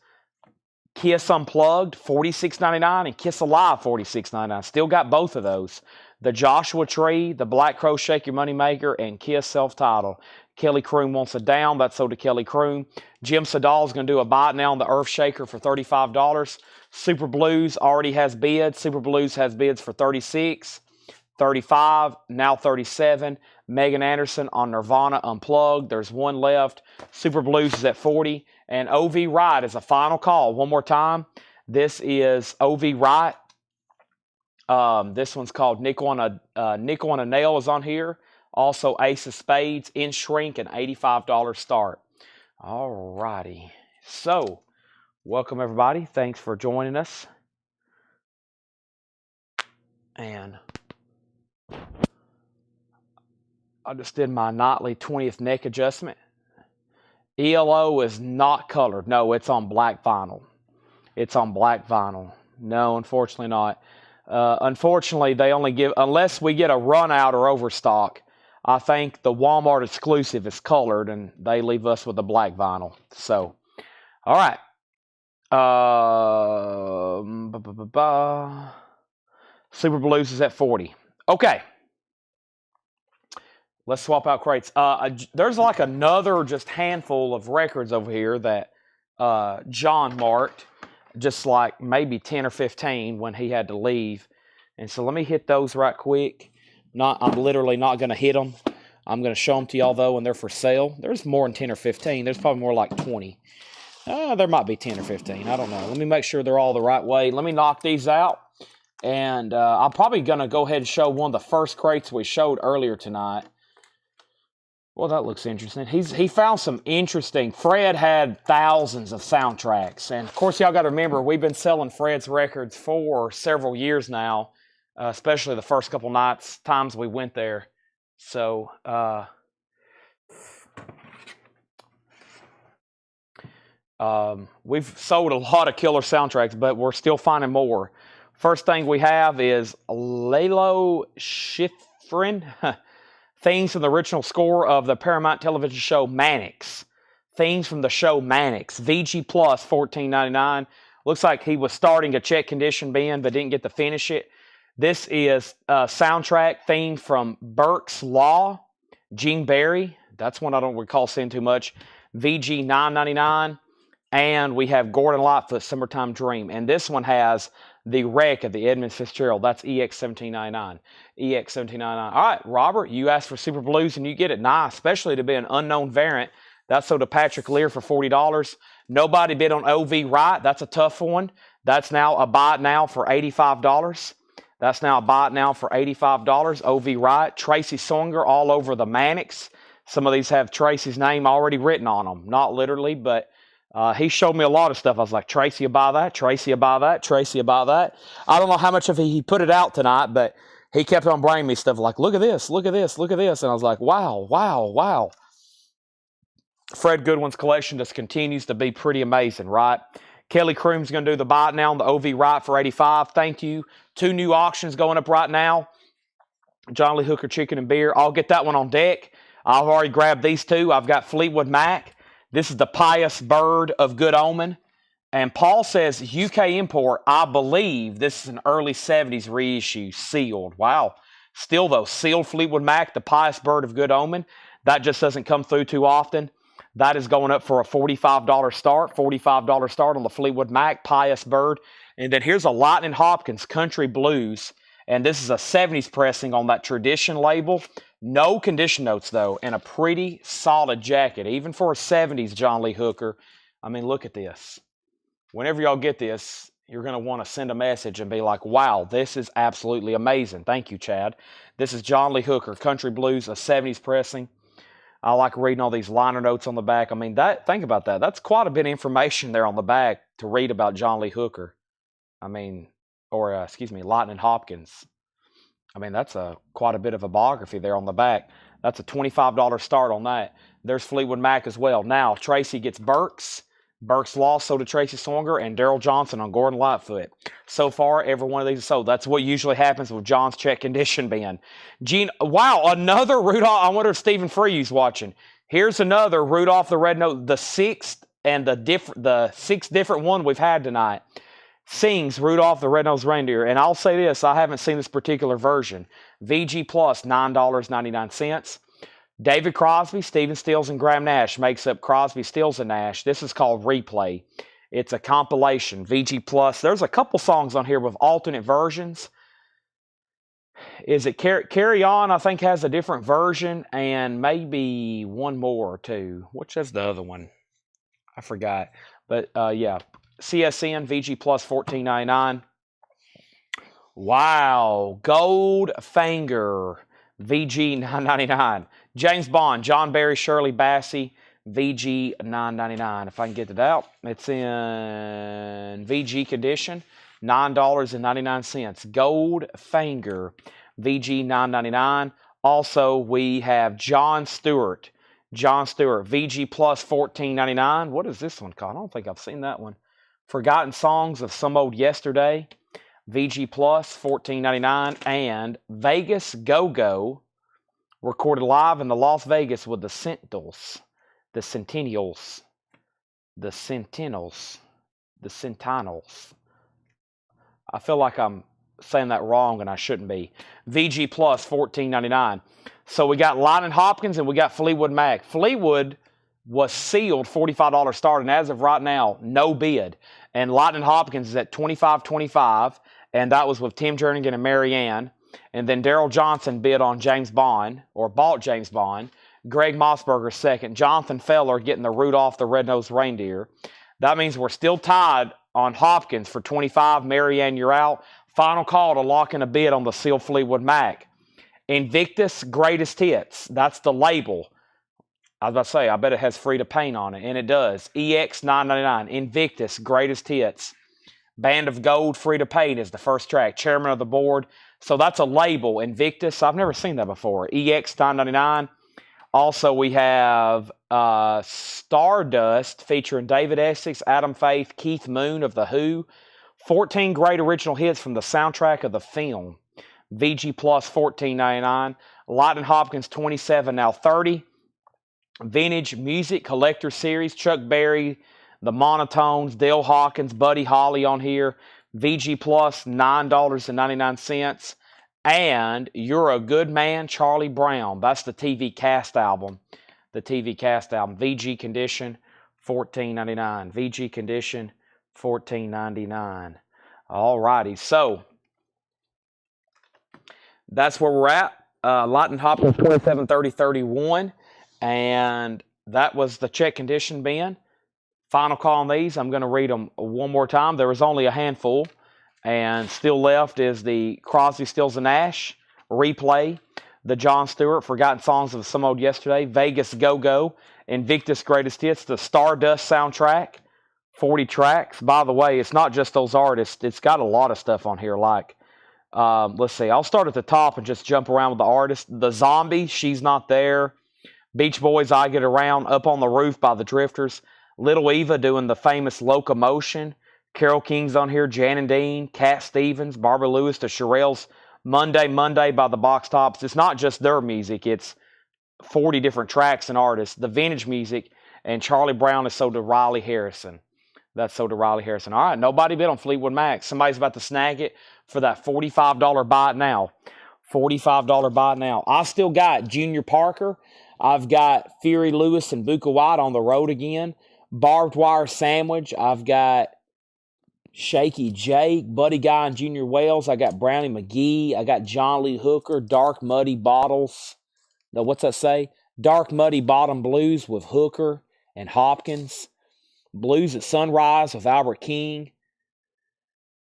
Kiss Unplugged, $46.99, and Kiss Alive, $46.99. Still got both of those. The Joshua Tree, the Black Crow Shake Your Money Maker, and Kiss Self-Titled. Kelly Croom wants a down. That's sold to Kelly Croom. Jim Sedal's going to do a bite now on the Earth Shaker for $35. Super Blues already has bids. Super Blues has bids for $36, $35, now $37. Megan Anderson on Nirvana Unplugged. There's 1 left. Super Blues is at $40. And OV Wright is a final call. One more time. This is OV Wright. This one's called Nickel on a Nail is on here. Also Ace of Spades in Shrink, an $85 start. All righty. So, welcome everybody. Thanks for joining us. And I just did my nightly 20th neck adjustment. ELO is not colored. No, it's on black vinyl. It's on black vinyl. No, unfortunately not. Unfortunately, they only give, unless we get a run out or overstock, I think the Walmart exclusive is colored, and they leave us with a black vinyl. So, all right. Super Blues is at 40. Okay. Let's swap out crates. There's like another just handful of records over here that John marked, just like maybe 10 or 15 when he had to leave. And so let me hit those right quick. I'm literally not going to hit them. I'm going to show them to y'all, though, and they're for sale. There's more than 10 or 15. There's probably more like 20. There might be 10 or 15. I don't know. Let me make sure they're all the right way. Let me knock these out. And I'm probably going to go ahead and show one of the first crates we showed earlier tonight. Well, that looks interesting. He found some interesting. Fred had thousands of soundtracks. And, of course, y'all got to remember, we've been selling Fred's records for several years now, especially the first couple times we went there. So, we've sold a lot of killer soundtracks, but we're still finding more. First thing we have is Lalo Schifrin. Themes from the original score of the Paramount television show Mannix. Themes from the show Mannix. VG Plus, $14.99. Looks like he was starting a check condition bin, but didn't get to finish it. This is a soundtrack theme from Burke's Law. Gene Barry. That's one I don't recall seeing too much. VG $9.99. And we have Gordon Lightfoot, Summertime Dream. And this one has the wreck of the Edmund Fitzgerald. That's EX 1799. EX 1799. All right, Robert, you asked for Super Blues and you get it. Nice, especially to be an unknown variant. That's sold to Patrick Lear for $40. Nobody bid on OV Wright. That's a tough one. That's now a buy it now for $85. That's now a buy it now for $85. OV Wright. Tracy Songer all over the Mannix. Some of these have Tracy's name already written on them. Not literally, but he showed me a lot of stuff. I was like, Tracy will buy that, Tracy will buy that, Tracy will buy that. I don't know how much of he put it out tonight, but he kept on bringing me stuff like, look at this, look at this, look at this. And I was like, wow, wow, wow. Fred Goodwin's collection just continues to be pretty amazing, right? Kelly Croom's going to do the buy now on the OV Wright for $85. Thank you. 2 new auctions going up right now. John Lee Hooker Chicken and Beer. I'll get that one on deck. I've already grabbed these 2. I've got Fleetwood Mac. This is the Pious Bird of Good Omen. And Paul says UK import, I believe this is an early 70s reissue, sealed. Wow. Still though, sealed Fleetwood Mac, the Pious Bird of Good Omen. That just doesn't come through too often. That is going up for a $45 start. $45 start on the Fleetwood Mac, Pious Bird. And then here's a Lightning Hopkins Country Blues. And this is a 70s pressing on that Tradition label. No condition notes, though, and a pretty solid jacket, even for a 70s John Lee Hooker. I mean, look at this. Whenever y'all get this, you're going to want to send a message and be like, wow, this is absolutely amazing. Thank you, Chad. This is John Lee Hooker, Country Blues, a 70s pressing. I like reading all these liner notes on the back. I mean, think about that. That's quite a bit of information there on the back to read about John Lee Hooker. I mean, Lightning Hopkins. I mean, that's quite a bit of a biography there on the back. That's a $25 start on that. There's Fleetwood Mac as well. Now, Tracy gets Burks. Burks lost, so did Tracy Swanger, and Daryl Johnson on Gordon Lightfoot. So far, every one of these is sold. That's what usually happens with John's check condition bin. Gene, wow, another Rudolph. I wonder if Stephen Free's watching. Here's another Rudolph the Red-Nosed, the sixth and the sixth different one we've had tonight. Sings Rudolph the Red-Nosed Reindeer. And I'll say this, I haven't seen this particular version. VG Plus, $9.99. David Crosby, Stephen Stills, and Graham Nash makes up Crosby, Stills, and Nash. This is called Replay. It's a compilation, VG Plus. There's a couple songs on here with alternate versions. Is it Carry On, I think, has a different version, and maybe one more, too. Which is the other one? I forgot. But, yeah, CSN, VG Plus, $14.99. Wow, Goldfinger, VG $9.99. James Bond, John Barry, Shirley Bassey, VG $9.99. If I can get it out, it's in VG condition, $9.99. Goldfinger, VG $9.99. Also, we have John Stewart, VG Plus $14.99. What is this one called? I don't think I've seen that one. Forgotten Songs of Some Old Yesterday, VG Plus $14.99. And Vegas Go-Go, recorded live in the Las Vegas with the Sentinels. I feel like I'm saying that wrong and I shouldn't be. VG Plus $14.99. So we got Lightning Hopkins and we got Fleetwood Mac. Fleetwood was sealed $45 start, and as of right now, no bid. And Lightning Hopkins is at $25.25, and that was with Tim Jernigan and Mary Ann. And then Daryl Johnson bid on James Bond, or bought James Bond. Greg Mossberger second. Jonathan Feller getting the Rudolph the Red-Nosed Reindeer. That means we're still tied on Hopkins for $25. Mary Ann, you're out. Final call to lock in a bid on the sealed Fleetwood Mac. Invictus Greatest Hits. That's the label. I was about to say, I bet it has free to paint on it, and it does. EX $9.99. Invictus Greatest Hits. Band of Gold free to paint is the first track. Chairman of the board. So that's a label, Invictus. I've never seen that before. EX $9.99. Also, we have Stardust featuring David Essex, Adam Faith, Keith Moon of The Who. 14 great original hits from the soundtrack of the film. VG Plus $14.99. Lightning Hopkins 27, now 30. Vintage Music Collector Series. Chuck Berry, The Monotones, Dale Hawkins, Buddy Holly on here. VG Plus $9.99. And You're a Good Man, Charlie Brown. That's the TV cast album. VG condition, $14.99. VG condition, $14.99. All righty. So that's where we're at. Lightning Hopkins 27, 30, 31. And that was the check condition bin. Final call on these. I'm going to read them one more time. There was only a handful. And still left is the Crosby, Stills, and Nash Replay, the John Stewart Forgotten Songs of Some Old Yesterday, Vegas Go-Go, Invictus Greatest Hits, the Stardust soundtrack, 40 tracks. By the way, it's not just those artists. It's got a lot of stuff on here like, let's see. I'll start at the top and just jump around with the artists. The Zombie, She's Not There. Beach Boys, I Get Around. Up on the Roof by the Drifters. Little Eva doing the famous Locomotion. Carole King's on here, Jan and Dean, Cat Stevens, Barbara Lewis to Sherelle's Monday by the Box Tops. It's not just their music. It's 40 different tracks and artists. The Vintage Music, and Charlie Brown is sold to Riley Harrison. That's sold to Riley Harrison. All right, nobody bid on Fleetwood Mac. Somebody's about to snag it for that $45 buy it now. $45 buy it now. I still got Junior Parker. I've got Fury Lewis and Buka White on the road again. Barbed Wire Sandwich. I've got Shaky Jake, Buddy Guy and Junior Wells. I got Brownie McGee. I got John Lee Hooker, Dark Muddy Bottles. Now, what's that say? Dark Muddy Bottom Blues with Hooker and Hopkins. Blues at Sunrise with Albert King.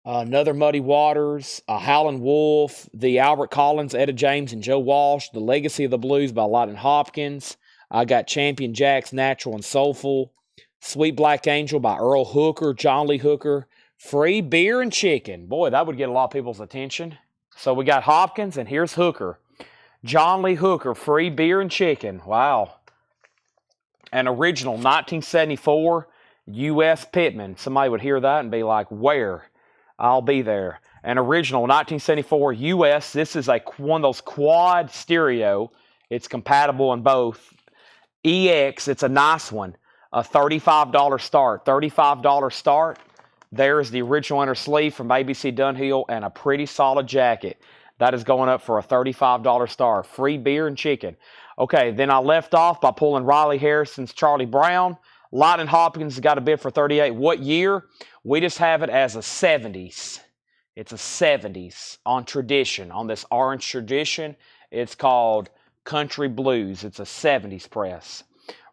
Another Muddy Waters. Howlin' Wolf. The Albert Collins, Etta James, and Joe Walsh. The Legacy of the Blues by Lightning Hopkins. I got Champion Jack's Natural and Soulful. Sweet Black Angel by Earl Hooker, John Lee Hooker. Free Beer and Chicken. Boy, that would get a lot of people's attention. So we got Hopkins, and here's Hooker. John Lee Hooker, free beer and chicken. Wow. An original 1974 U.S. Pitman. Somebody would hear that and be like, where? I'll be there. An original 1974 U.S. This is one of those quad stereo. It's compatible in both. EX, it's a nice one. A $35 start. $35 start. There's the original inner sleeve from ABC Dunhill and a pretty solid jacket. That is going up for a $35 star. Free beer and chicken. Okay, then I left off by pulling Riley Harrison's Charlie Brown. Lightning Hopkins got a bid for $38. What year? We just have it as a 70s. It's a 70s on tradition. On this orange tradition, it's called Country Blues. It's a 70s press.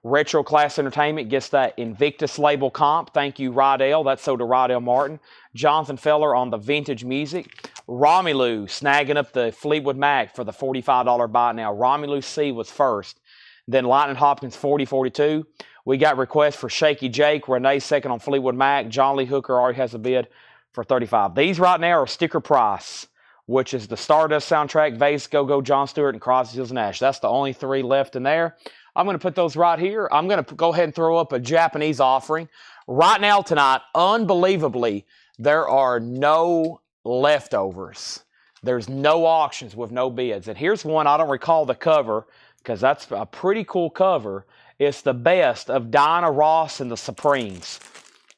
Retro Class Entertainment gets that Invictus label comp. Thank you, Rydell. That's so to Rydell Martin. Jonathan Feller on the vintage music. Romelu snagging up the Fleetwood Mac for the $45 buy now. Romelu C was first. Then Lightning Hopkins 40-42. We got requests for Shaky Jake. Renee second on Fleetwood Mac. John Lee Hooker already has a bid for $35. These right now are sticker price, which is the Stardust soundtrack, Vase, Go-Go, John Stewart, and Crosby, Stills, Nash. That's the only three left in there. I'm going to put those right here. I'm going to go ahead and throw up a Japanese offering. Right now tonight, unbelievably, there are no leftovers. There's no auctions with no bids. And here's one, I don't recall the cover, because that's a pretty cool cover. It's the best of Diana Ross and the Supremes.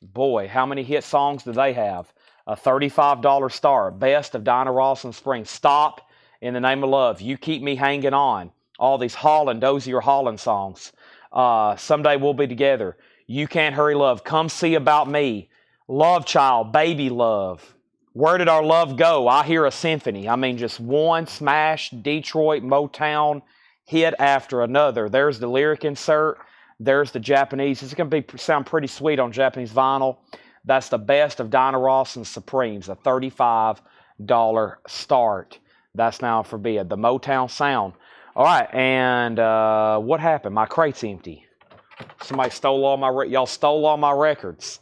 Boy, how many hit songs do they have? A $35 star. Best of Diana Ross and the Supremes. Stop, In the Name of Love. You Keep Me Hanging On. All these Dozier Holland songs. Someday We'll Be Together. You Can't Hurry Love. Come See About Me. Love Child. Baby Love. Where Did Our Love Go? I Hear a Symphony. I mean, just one smash Detroit Motown hit after another. There's the lyric insert. There's the Japanese. It's going to sound pretty sweet on Japanese vinyl. That's the best of Diana Ross and Supremes. A $35 start. That's now for bid. The Motown sound. All right, and what happened? My crate's empty. Somebody stole all my y'all stole all my records.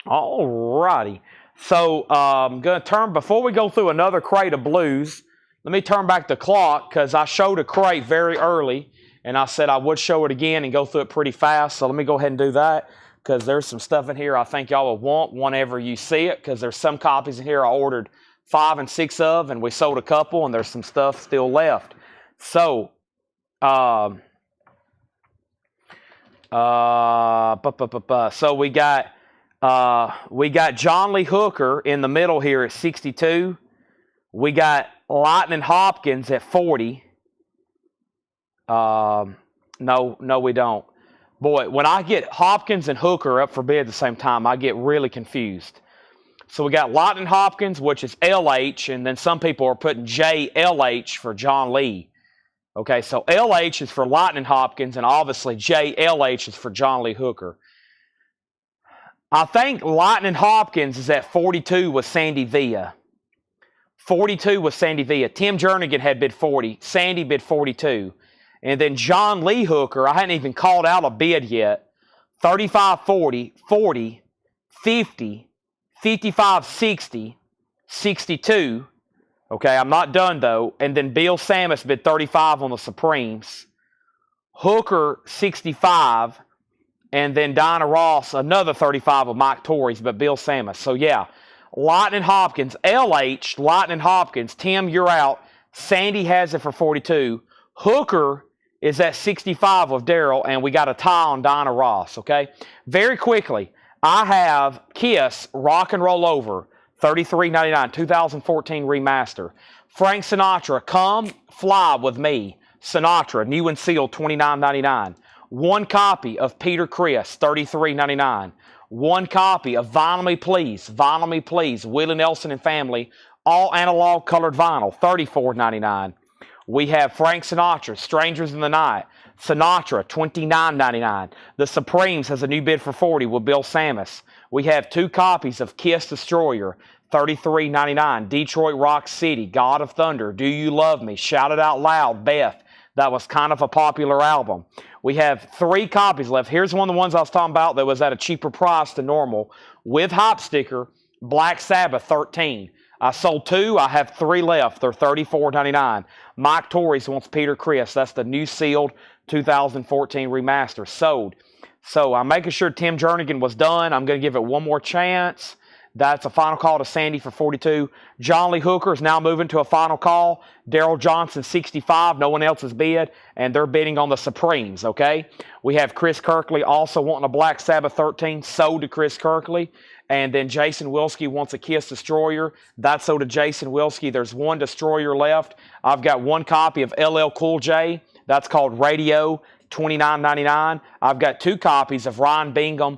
All righty. So I'm going to turn, before we go through another crate of blues, let me turn back the clock because I showed a crate very early, and I said I would show it again and go through it pretty fast. So let me go ahead and do that because there's some stuff in here I think y'all will want whenever you see it, because there's some copies in here I ordered 5 and 6 of, and we sold a couple, and there's some stuff still left. So, so we got John Lee Hooker in the middle here at 62. We got Lightning Hopkins at 40. No, we don't. Boy, when I get Hopkins and Hooker up for bid at the same time, I get really confused. So we got Lightning Hopkins, which is LH, and then some people are putting JLH for John Lee. Okay, so LH is for Lightning Hopkins, and obviously JLH is for John Lee Hooker. I think Lightning Hopkins is at 42 with Sandy Villa. 42 with Sandy Villa. Tim Jernigan had bid 40. Sandy bid 42. And then John Lee Hooker, I hadn't even called out a bid yet. 35, 40, 40, 50, 55, 60, 62. Okay, I'm not done though. And then Bill Samus bid 35 on the Supremes. Hooker, 65. And then Dinah Ross, another 35 of Mike Torres, but Bill Samus. So yeah, Lightning Hopkins, LH, Lightning Hopkins. Tim, you're out. Sandy has it for 42. Hooker is at 65 with Daryl, and we got a tie on Dinah Ross, okay? Very quickly, I have Kiss Rock and Roll Over, $33.99, 2014 remaster. Frank Sinatra, Come Fly With Me, Sinatra, new and sealed, $29.99. One copy of Peter Criss, $33.99. One copy of Vinyl Me Please, Willie Nelson and Family, all analog colored vinyl, $34.99. We have Frank Sinatra, Strangers in the Night, Sinatra, $29.99. The Supremes has a new bid for $40 with Bill Samus. We have 2 copies of Kiss Destroyer, $33.99. Detroit Rock City, God of Thunder, Do You Love Me, Shout It Out Loud, Beth. That was kind of a popular album. We have 3 copies left. Here's one of the ones I was talking about that was at a cheaper price than normal. With Hop Sticker, Black Sabbath 13. I sold 2. I have 3 left. They're $34.99. Mike Torres wants Peter Criss. That's the new sealed 2014 remaster. Sold. So I'm making sure Tim Jernigan was done. I'm going to give it one more chance. That's a final call to Sandy for 42. John Lee Hooker is now moving to a final call. Daryl Johnson, 65. No one else has bid, and they're bidding on the Supremes, okay? We have Chris Kirkley also wanting a Black Sabbath 13. Sold to Chris Kirkley. And then Jason Wilski wants a Kiss Destroyer. That's sold to Jason Wilski. There's 1 Destroyer left. I've got 1 copy of LL Cool J. That's called Radio, $29.99. I've got 2 copies of Ryan Bingham,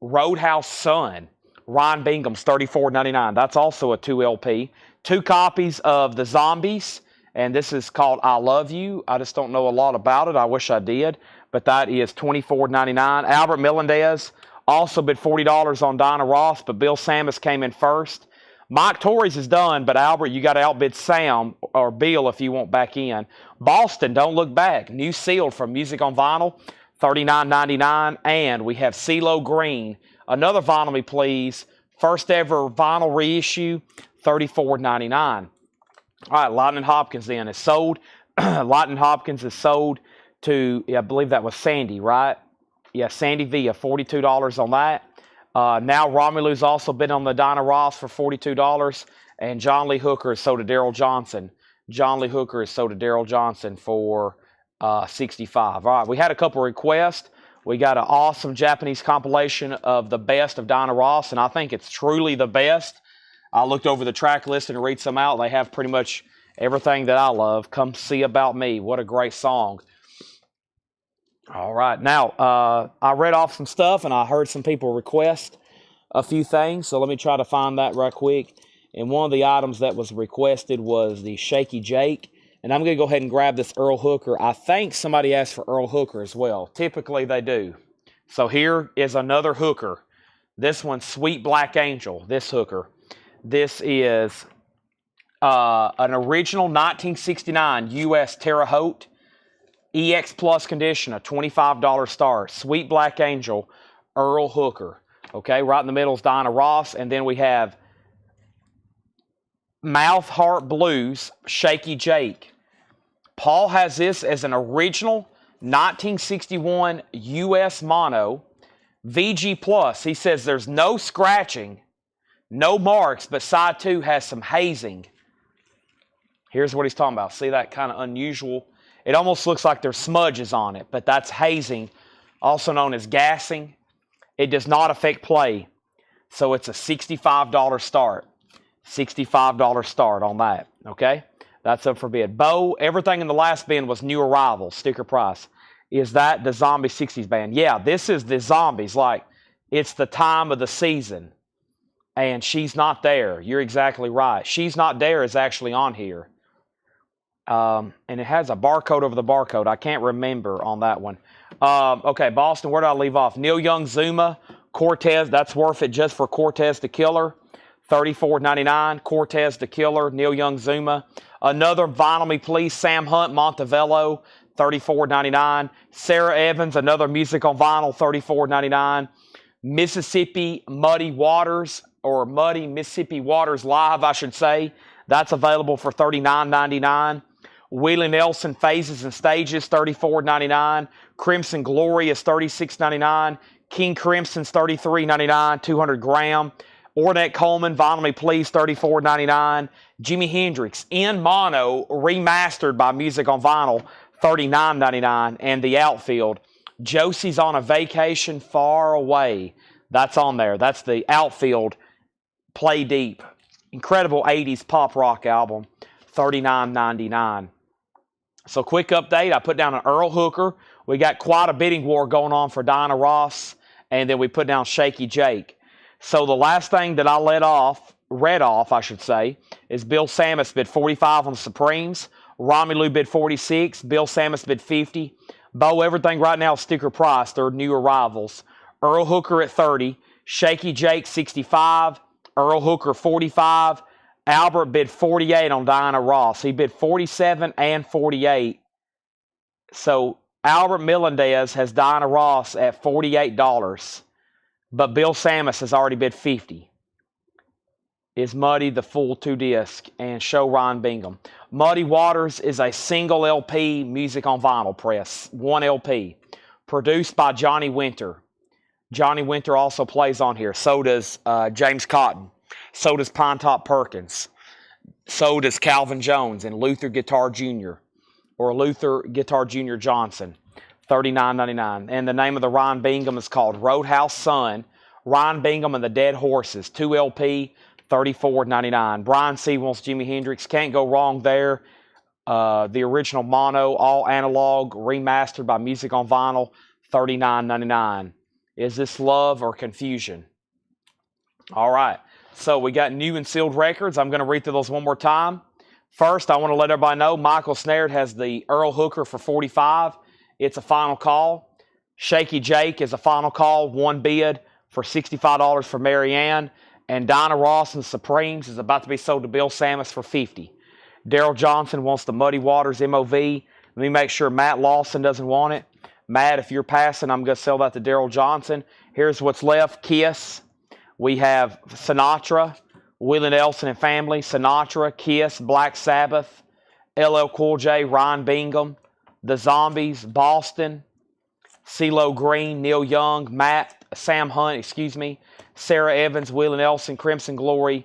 Roadhouse Sun. Ryan Bingham's $34.99. That's also a 2 LP. 2 copies of The Zombies, and this is called I Love You. I just don't know a lot about it. I wish I did, but that is $24.99. Albert Melendez also bid $40 on Dinah Ross, but Bill Samus came in first. Mike Torres is done, but Albert, you got to outbid Sam or Bill if you want back in. Boston, Don't Look Back. New sealed from Music on Vinyl, $39.99. And we have CeeLo Green. Another Vinyl Me Please. First ever vinyl reissue, $34.99. All right, Lightning Hopkins then is sold. Lightning Hopkins is sold to, I believe that was Sandy, right? Yeah, Sandy Villa, $42 on that. Now Romulo's also been on the Dinah Ross for $42. And John Lee Hooker is sold to Daryl Johnson. John Lee Hooker is sold to Daryl Johnson for $65. All right, we had a couple requests. We got an awesome Japanese compilation of the best of Dinah Ross, and I think it's truly the best. I looked over the track list and read some out. They have pretty much everything that I love. Come See About Me. What a great song. All right. Now, I read off some stuff, and I heard some people request a few things, so let me try to find that right quick. And one of the items that was requested was the Shaky Jake. And I'm going to go ahead and grab this Earl Hooker. I think somebody asked for Earl Hooker as well. Typically, they do. So here is another Hooker. This one's Sweet Black Angel, this Hooker. This is an original 1969 U.S. Terre Haute EX Plus condition, a $25 star. Sweet Black Angel, Earl Hooker. Okay, right in the middle is Dinah Ross. And then we have Mouth Heart Blues, Shaky Jake. Paul has this as an original 1961 U.S. mono, VG Plus. He says there's no scratching, no marks, but side 2 has some hazing. Here's what he's talking about. See that kind of unusual? It almost looks like there's smudges on it, but that's hazing, also known as gassing. It does not affect play, so it's a $65 start. $65 start on that, okay? That's up for bid. Bo, everything in the last bin was new arrivals, sticker price. Is that the Zombie 60s band? Yeah, this is the Zombies. Like, it's the time of the season. And She's Not There. You're exactly right. She's Not There is actually on here. And it has a barcode over the barcode. I can't remember on that one. Okay, Boston, where did I leave off? Neil Young, Zuma, Cortez. That's worth it just for Cortez the Killer. $34.99. Cortez the Killer, Neil Young, Zuma. Another Vinyl Me Please, Sam Hunt, Montevello, $34.99. Sarah Evans, another Music on Vinyl, $34.99. Mississippi Muddy Waters, or Muddy Mississippi Waters Live, I should say. That's available for $39.99. Willie Nelson, Phases and Stages, $34.99. Crimson Glory is $36.99. King Crimson's $33.99, 200 gram. Ornette Coleman, Vinyl Me Please, $34.99. Jimi Hendrix, in mono, remastered by Music on Vinyl, $39.99. And the outfield, Josie's on a Vacation Far Away. That's on there. That's the outfield, Play Deep. Incredible 80s pop rock album, $39.99. So quick update, I put down an Earl Hooker. We got quite a bidding war going on for Dinah Ross. And then we put down Shaky Jake. So the last thing that I read off, is Bill Samus bid 45 on the Supremes. Romelu bid 46. Bill Samus bid 50. Bo, everything right now is sticker price. They're new arrivals. Earl Hooker at 30. Shaky Jake 65. Earl Hooker 45. Albert bid 48 on Dinah Ross. He bid 47 and 48. So Albert Melendez has Dinah Ross at $48. But Bill Samus has already bid 50. is Muddy, the full 2-disc, and Show Ron Bingham. Muddy Waters is a single LP music on vinyl press, 1 LP, produced by Johnny Winter. Johnny Winter also plays on here. So does James Cotton. So does Pine Top Perkins. So does Calvin Jones and Luther Guitar Jr. or Luther Guitar Jr. Johnson, $39.99. And the name of the Ron Bingham is called Roadhouse Sun, Ron Bingham and the Dead Horses, 2 LP, $34.99. Brian Sewell's Jimi Hendrix, can't go wrong there. The original mono, all analog, remastered by Music on Vinyl, $39.99. Is this love or confusion? All right. So we got new and sealed records. I'm going to read through those one more time. First, I want to let everybody know Michael Snared has the Earl Hooker for $45. It's a final call. Shaky Jake is a final call, 1 bid for $65 for Marianne. And Dinah Ross and the Supremes is about to be sold to Bill Samus for $50. Daryl Johnson wants the Muddy Waters MOV. Let me make sure Matt Lawson doesn't want it. Matt, if you're passing, I'm going to sell that to Daryl Johnson. Here's what's left. Kiss. We have Sinatra, Willie Nelson and Family, Sinatra, Kiss, Black Sabbath, LL Cool J, Ron Bingham, The Zombies, Boston, CeeLo Green, Neil Young, Sam Hunt, Sarah Evans, Willie Nelson, Crimson Glory,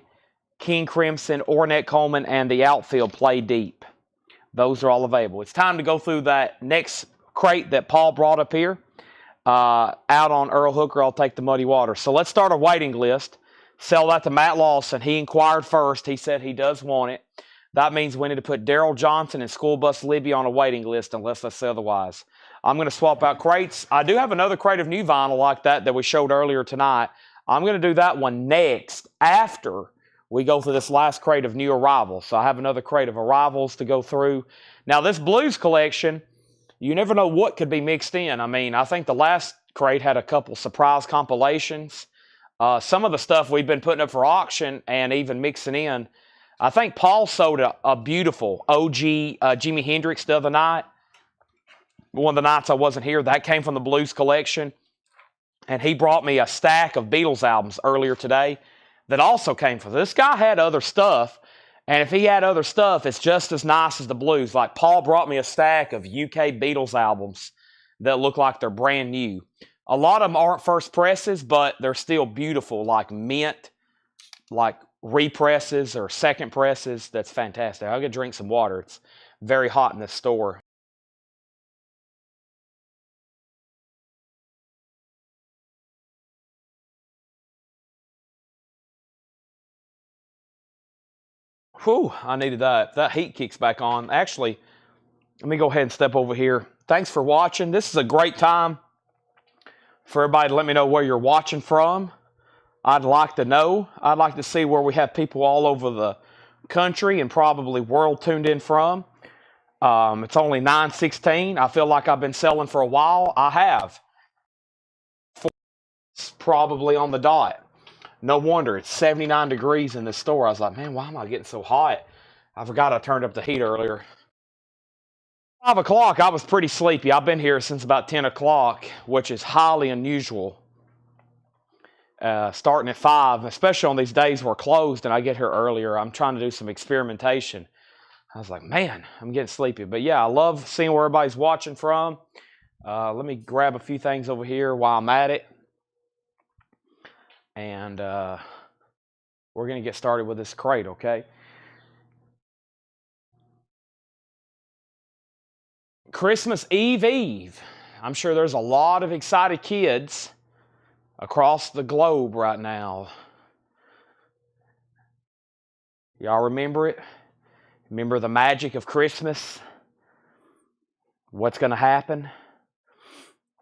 King Crimson, Ornette Coleman, and The Outfield Play Deep. Those are all available. It's time to go through that next crate that Paul brought up here. Out on Earl Hooker, I'll take the Muddy Waters. So let's start a waiting list. Sell that to Matt Lawson. He inquired first. He said he does want it. That means we need to put Daryl Johnson and School Bus Libby on a waiting list unless I say otherwise. I'm going to swap out crates. I do have another crate of new vinyl like that we showed earlier tonight. I'm going to do that one next after we go through this last crate of new arrivals. So I have another crate of arrivals to go through. Now this blues collection, you never know what could be mixed in. I mean, I think the last crate had a couple surprise compilations. Some of the stuff we've been putting up for auction and even mixing in. I think Paul sold a beautiful OG Jimi Hendrix the other night. One of the nights I wasn't here. That came from the blues collection. And he brought me a stack of Beatles albums earlier today that also came from this. Guy had other stuff. And if he had other stuff, it's just as nice as the blues. Like Paul brought me a stack of UK Beatles albums that look like they're brand new. A lot of them aren't first presses, but they're still beautiful, like mint, like represses or second presses. That's fantastic. I'll go drink some water. It's very hot in this store. Whew, I needed that. That heat kicks back on. Actually, let me go ahead and step over here. Thanks for watching. This is a great time for everybody to let me know where you're watching from. I'd like to know. I'd like to see where we have people all over the country and probably world tuned in from. It's only 9:16. I feel like I've been selling for a while. I have. It's probably on the dot. No wonder. It's 79 degrees in this store. I was like, man, why am I getting so hot? I forgot I turned up the heat earlier. 5 o'clock, I was pretty sleepy. I've been here since about 10 o'clock, which is highly unusual. Starting at 5, especially on these days we're closed and I get here earlier. I'm trying to do some experimentation. I was like, man, I'm getting sleepy. But yeah, I love seeing where everybody's watching from. Let me grab a few things over here while I'm at it. And we're going to get started with this crate, okay? Christmas Eve. I'm sure there's a lot of excited kids across the globe right now. Y'all remember it? Remember the magic of Christmas? What's going to happen?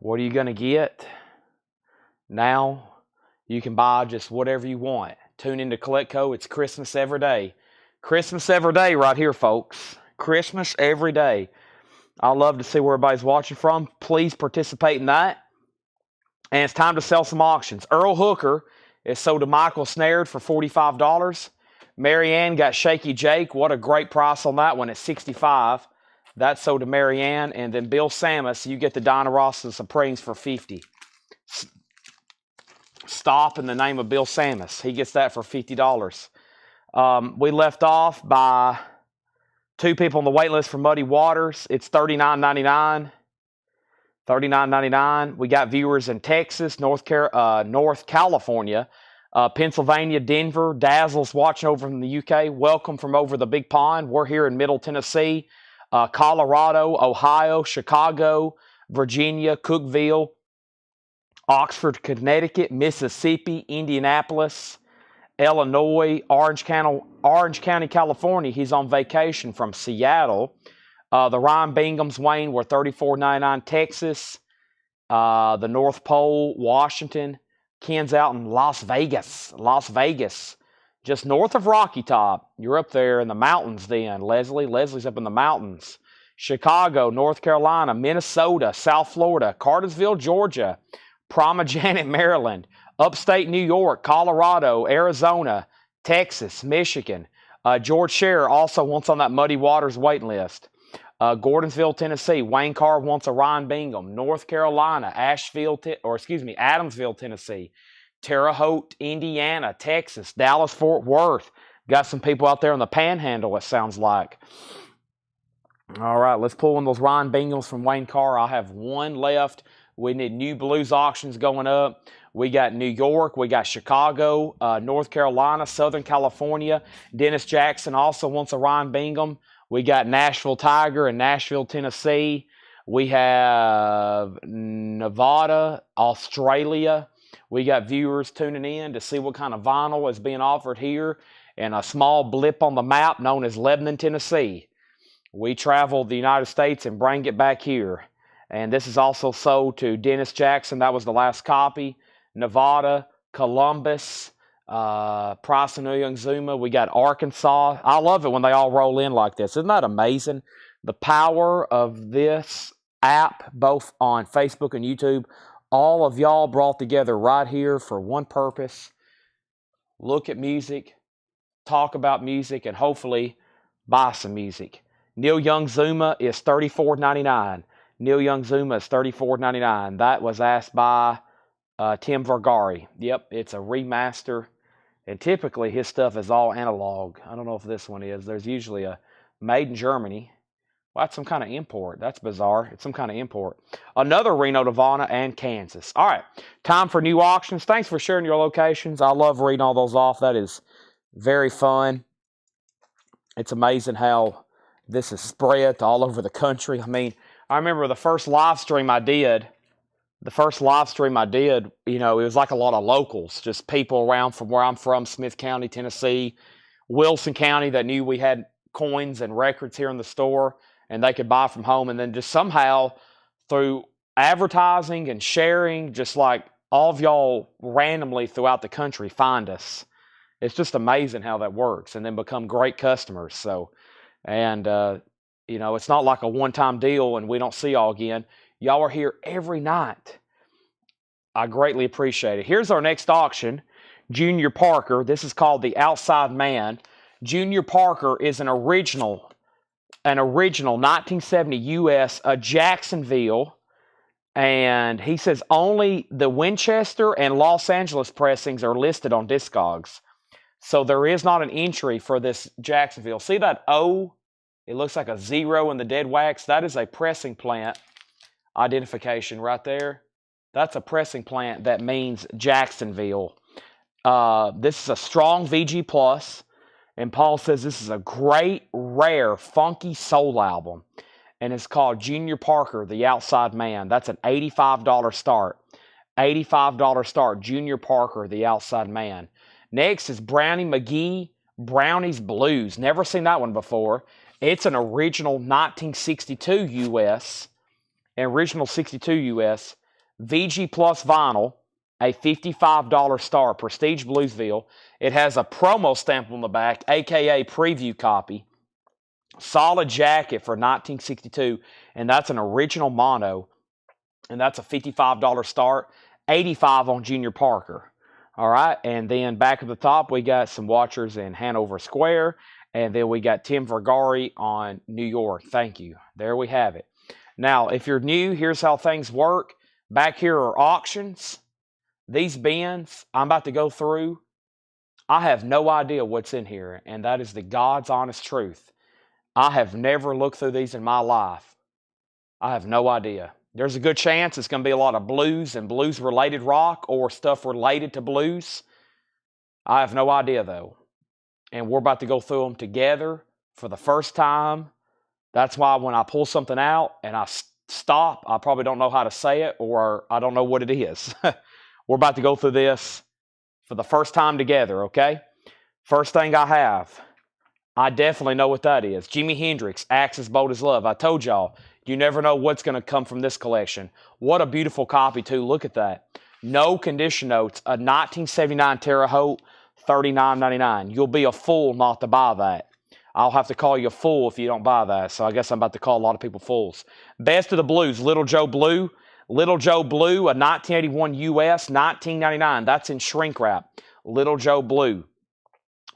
What are you going to get? Now you can buy just whatever you want. Tune into Coletco. It's Christmas every day. Christmas every day right here, folks. Christmas every day. I love to see where everybody's watching from. Please participate in that. And it's time to sell some auctions. Earl Hooker is sold to Michael Snared for $45. Marianne got Shaky Jake. What a great price on that one at $65. That's sold to Marianne. And then Bill Samus, you get the Dinah Ross and Supremes for $50. Stop in the name of Bill Samus. He gets that for $50. We left off by 2 people on the wait list for Muddy Waters. It's $39.99. $39.99. We got viewers in Texas, North California, Pennsylvania, Denver. Dazzle's watching over from the UK. Welcome from over the big pond. We're here in Middle Tennessee, Colorado, Ohio, Chicago, Virginia, Cookeville, Oxford, Connecticut, Mississippi, Indianapolis, Illinois, Orange County, California. He's on vacation from Seattle. The Ryan Bingham's, Wayne, were $34.99. Texas, the North Pole, Washington. Ken's out in Las Vegas, just north of Rocky Top. You're up there in the mountains then, Leslie. Leslie's up in the mountains. Chicago, North Carolina, Minnesota, South Florida, Cartersville, Georgia, Janet, Maryland, upstate New York, Colorado, Arizona, Texas, Michigan. George Scherer also wants on that Muddy Waters waiting list. Gordonsville, Tennessee. Wayne Carr wants a Ryan Bingham. North Carolina, Adamsville, Tennessee. Terre Haute, Indiana, Texas. Dallas, Fort Worth. Got some people out there in the Panhandle, it sounds like. All right, let's pull in those Ryan Binghams from Wayne Carr. I have one left. We need new blues auctions going up. We got New York. We got Chicago, North Carolina, Southern California. Dennis Jackson also wants a Ryan Bingham. We got Nashville Tiger in Nashville, Tennessee. We have Nevada, Australia. We got viewers tuning in to see what kind of vinyl is being offered here in a small blip on the map known as Lebanon, Tennessee. We travel the United States and bring it back here. And this is also sold to Dennis Jackson. That was the last copy. Nevada, Columbus, Price and Young Zuma. We got Arkansas. I love it when they all roll in like this. Isn't that amazing? The power of this app, both on Facebook and YouTube, all of y'all brought together right here for one purpose. Look at music, talk about music, and hopefully buy some music. Neil Young Zuma is $34.99. Neil Young Zuma is $34.99. That was asked by Tim Vergari. Yep, it's a remaster. And typically his stuff is all analog. I don't know if this one is. There's usually a made in Germany. Well, that's some kind of import. That's bizarre. It's some kind of import. Another Reno, Nevada, and Kansas. All right, time for new auctions. Thanks for sharing your locations. I love reading all those off. That is very fun. It's amazing how this is spread all over the country. I mean, I remember the first live stream I did, you know, it was like a lot of locals, just people around from where I'm from, Smith County, Tennessee, Wilson County, that knew we had coins and records here in the store and they could buy from home. And then just somehow through advertising and sharing, just like all of y'all randomly throughout the country find us. It's just amazing how that works and then become great customers. So, and, you know, it's not like a one-time deal and we don't see y'all again. Y'all are here every night. I greatly appreciate it. Here's our next auction. Junior Parker. This is called the Outside Man. Junior Parker is an original 1970 U.S. Jacksonville. And he says only the Winchester and Los Angeles pressings are listed on Discogs. So there is not an entry for this Jacksonville. See that O? It looks like a 0 in the dead wax. That is a pressing plant identification right there. That's a pressing plant that means Jacksonville. This is a strong VG Plus. And Paul says this is a great, rare, funky soul album. And it's called Junior Parker, The Outside Man. That's an $85 start. $85 start, Junior Parker, The Outside Man. Next is Brownie McGee, Brownie's Blues. Never seen that one before. It's an original 1962 U.S. VG Plus vinyl, a $55 star, Prestige Bluesville. It has a promo stamp on the back, aka preview copy. Solid jacket for 1962, and that's an original mono, and that's a $55 start, $85 on Junior Parker. All right, and then back at the top, we got some watchers in Hanover Square, and then we got Tim Vergari on New York. Thank you. There we have it. Now, if you're new, here's how things work. Back here are auctions. These bins I'm about to go through I have no idea what's in here, and that is the God's honest truth. I have never looked through these in my life. I have no idea. There's a good chance it's going to be a lot of blues and blues-related rock or stuff related to blues. I have no idea, though. And we're about to go through them together for the first time. That's why when I pull something out and I stop, I probably don't know how to say it or I don't know what it is. We're about to go through this for the first time together, okay? First thing I have, I definitely know what that is. Jimi Hendrix, Axe as Bold as Love. I told y'all, you never know what's going to come from this collection. What a beautiful copy, too. Look at that. No condition notes. A 1979 Terre Haute, $39.99. You'll be a fool not to buy that. I'll have to call you a fool if you don't buy that. So I guess I'm about to call a lot of people fools. Best of the Blues, Little Joe Blue. Little Joe Blue, a 1981 US, $19.99. That's in shrink wrap. Little Joe Blue.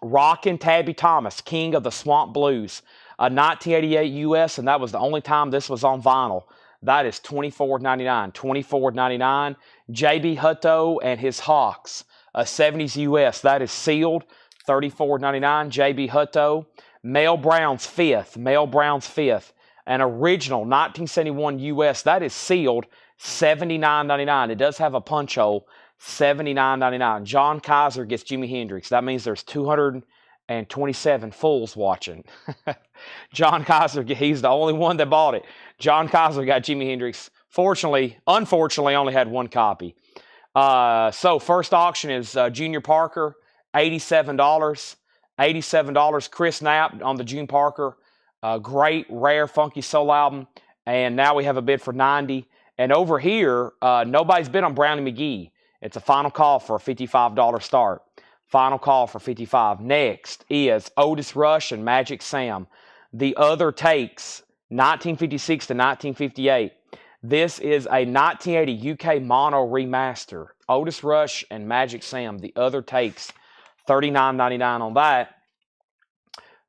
Rockin' Tabby Thomas, King of the Swamp Blues, a 1988 US, and that was the only time this was on vinyl. That is $24.99. $24.99. J.B. Hutto and his Hawks, a 70s US. That is sealed. $34.99. J.B. Hutto. Mel Brown's Fifth. Mel Brown's Fifth. An original 1971 US. That is sealed. $79.99. It does have a punch hole. $79.99. John Kaiser gets Jimi Hendrix. That means there's 227 fools watching. John Kaiser, he's the only one that bought it. John Kaiser got Jimi Hendrix. Unfortunately, only had one copy. So first auction is Junior Parker, $87. $87. Chris Knapp on the June Parker. Great, rare, funky soul album. And now we have a bid for $90. And over here, nobody's bid on Brownie McGee. It's a final call for a $55 start. Final call for $55. Next is Otis Rush and Magic Sam. The Other Takes, 1956 to 1958. This is a 1980 UK mono remaster. Otis Rush and Magic Sam. The Other Takes, $39.99 on that.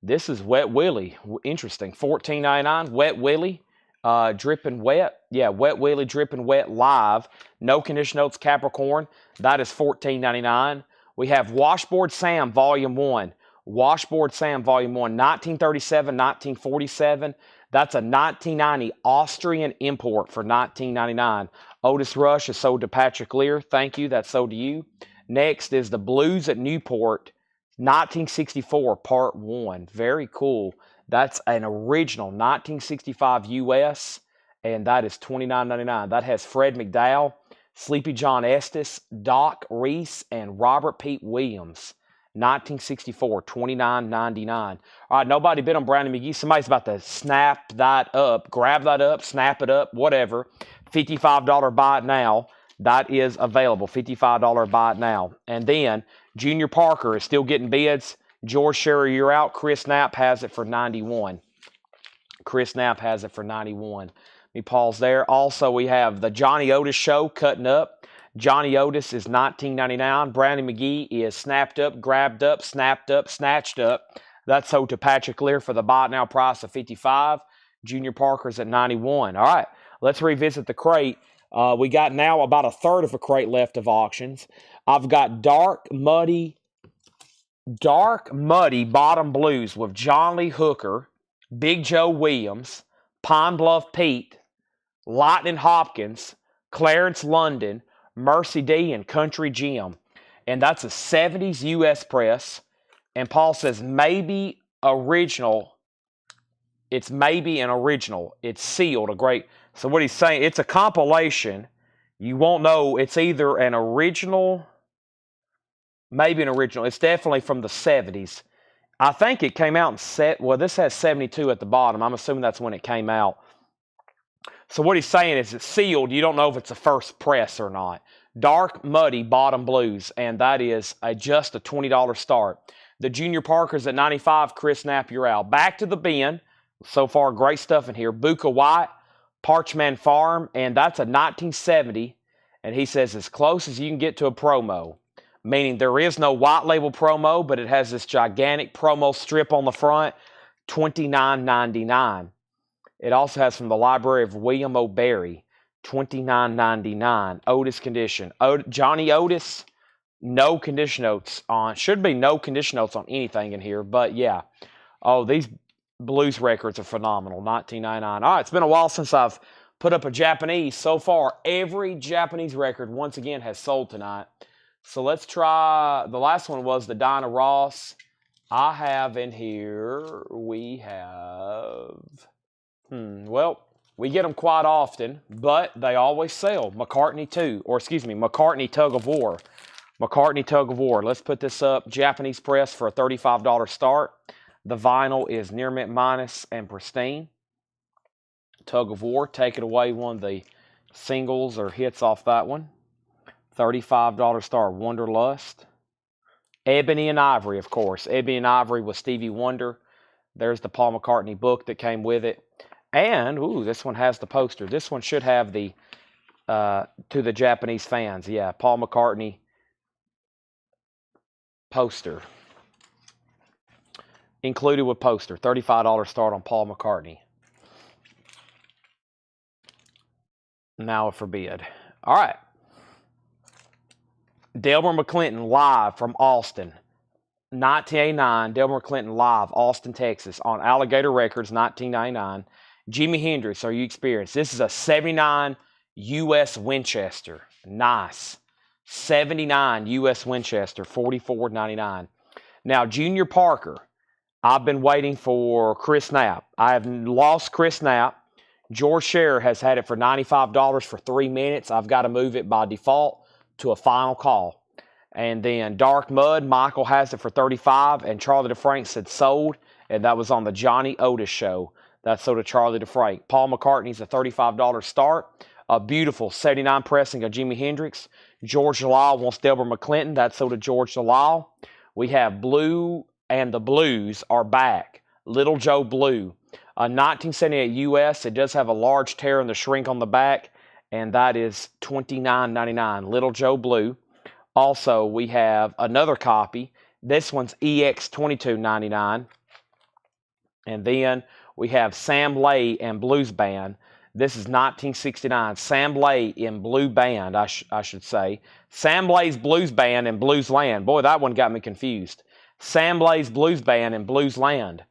This is Wet Willie. Interesting. $14.99. Wet Willie. Drippin' Wet. Yeah, Wet Willie Drippin' Wet live. No condition notes, Capricorn. That is $14.99. We have Washboard Sam Volume 1. Washboard Sam Volume 1, 1937, 1947. That's a 1990 Austrian import for $19.99. Otis Rush is sold to Patrick Lear. Thank you. That's sold to you. Next is the Blues at Newport, 1964, Part 1. Very cool. That's an original 1965 US, and that is $29.99. That has Fred McDowell, Sleepy John Estes, Doc Reese, and Robert Pete Williams. 1964, $29.99. All right, nobody bid on Brownie McGee. Somebody's about to snap that up, grab that up, snap it up, whatever. $55 buy it now. That is available. $55 buy it now. And then Junior Parker is still getting bids. George Sherry, you're out. Chris Knapp has it for $91. Chris Knapp has it for $91. Let me pause there. Also, we have the Johnny Otis Show cutting up. Johnny Otis is $19.99. Brownie McGee is snapped up, grabbed up, snapped up, snatched up. That's sold to Patrick Lear for the buy it now price of $55. Junior Parker's at $91. All right, let's revisit the crate. We got now about a third of a crate left of auctions. I've got dark, muddy bottom blues with John Lee Hooker, Big Joe Williams, Pine Bluff Pete, Lightning Hopkins, Clarence London, Mercy D, and Country Jim. And that's a 70s US press. And Paul says maybe original. It's maybe an original. It's sealed. A great. So what he's saying, it's a compilation. You won't know. It's either an original, maybe an original. It's definitely from the 70s. I think it came out in well, this has 72 at the bottom. I'm assuming that's when it came out. So what he's saying is it's sealed. You don't know if it's a first press or not. Dark, muddy bottom blues, and that is just a $20 start. The Junior Parker's at $95. Chris Knapp, you're out. Back to the bin. So far, great stuff in here. Buka White, Parchman Farm, and that's a 1970. And he says as close as you can get to a promo, meaning there is no white label promo, but it has this gigantic promo strip on the front, $29.99. It also has from the library of William O'Berry, $29.99. Otis condition. Johnny Otis, No condition notes on, should be no condition notes on anything in here, but yeah. Oh, these blues records are phenomenal. 1999. All right, it's been a while since I've put up a Japanese. So far, every Japanese record, once again, has sold tonight. So let's try, the last one was the Dinah Ross. I have in here, we have, well, we get them quite often, but they always sell. McCartney 2, or excuse me, McCartney Tug of War. McCartney Tug of War. Let's put this up. Japanese press for a $35 start. The vinyl is near mint minus and pristine. Tug of War. Take it away. One of the singles or hits off that one. $35 start. Wanderlust. Ebony and Ivory, of course. Ebony and Ivory with Stevie Wonder. There's the Paul McCartney book that came with it. And, ooh, this one has the poster. This one should have the, to the Japanese fans. Yeah, Paul McCartney poster. Included with poster. $35 start on Paul McCartney. Now a forbid. All right. Delbert McClinton live from Austin. 1989. Delbert McClinton live, Austin, Texas, on Alligator Records, 1999. Jimi Hendrix, Are You Experienced? This is a 79 U.S. Winchester. Nice. 79 U.S. Winchester, $44.99. Now, Junior Parker. I've been waiting for Chris Knapp. I have lost Chris Knapp. George Scherer has had it for $95 for 3 minutes. I've got to move it by default to a final call. And then Dark Mud, Michael has it for $35, and Charlie DeFrank said sold, and that was on the Johnny Otis show. That's sold to Charlie DeFrank. Paul McCartney's a $35 start. A beautiful 79 pressing of Jimi Hendrix. George Delisle wants Delbert McClinton. That's sold to George Delisle. We have Blue and the Blues are back. Little Joe Blue. A 1978 US. It does have a large tear in the shrink on the back, and that is $29.99. Little Joe Blue. Also, we have another copy. This one's EX $22.99. And then we have Sam Lay and Blues Band. This is 1969. Sam Lay in Blue Band, I should say. Sam Lay's Blues Band in Blues Land. Boy, that one got me confused. Sam Lay's Blues Band in Blues Land.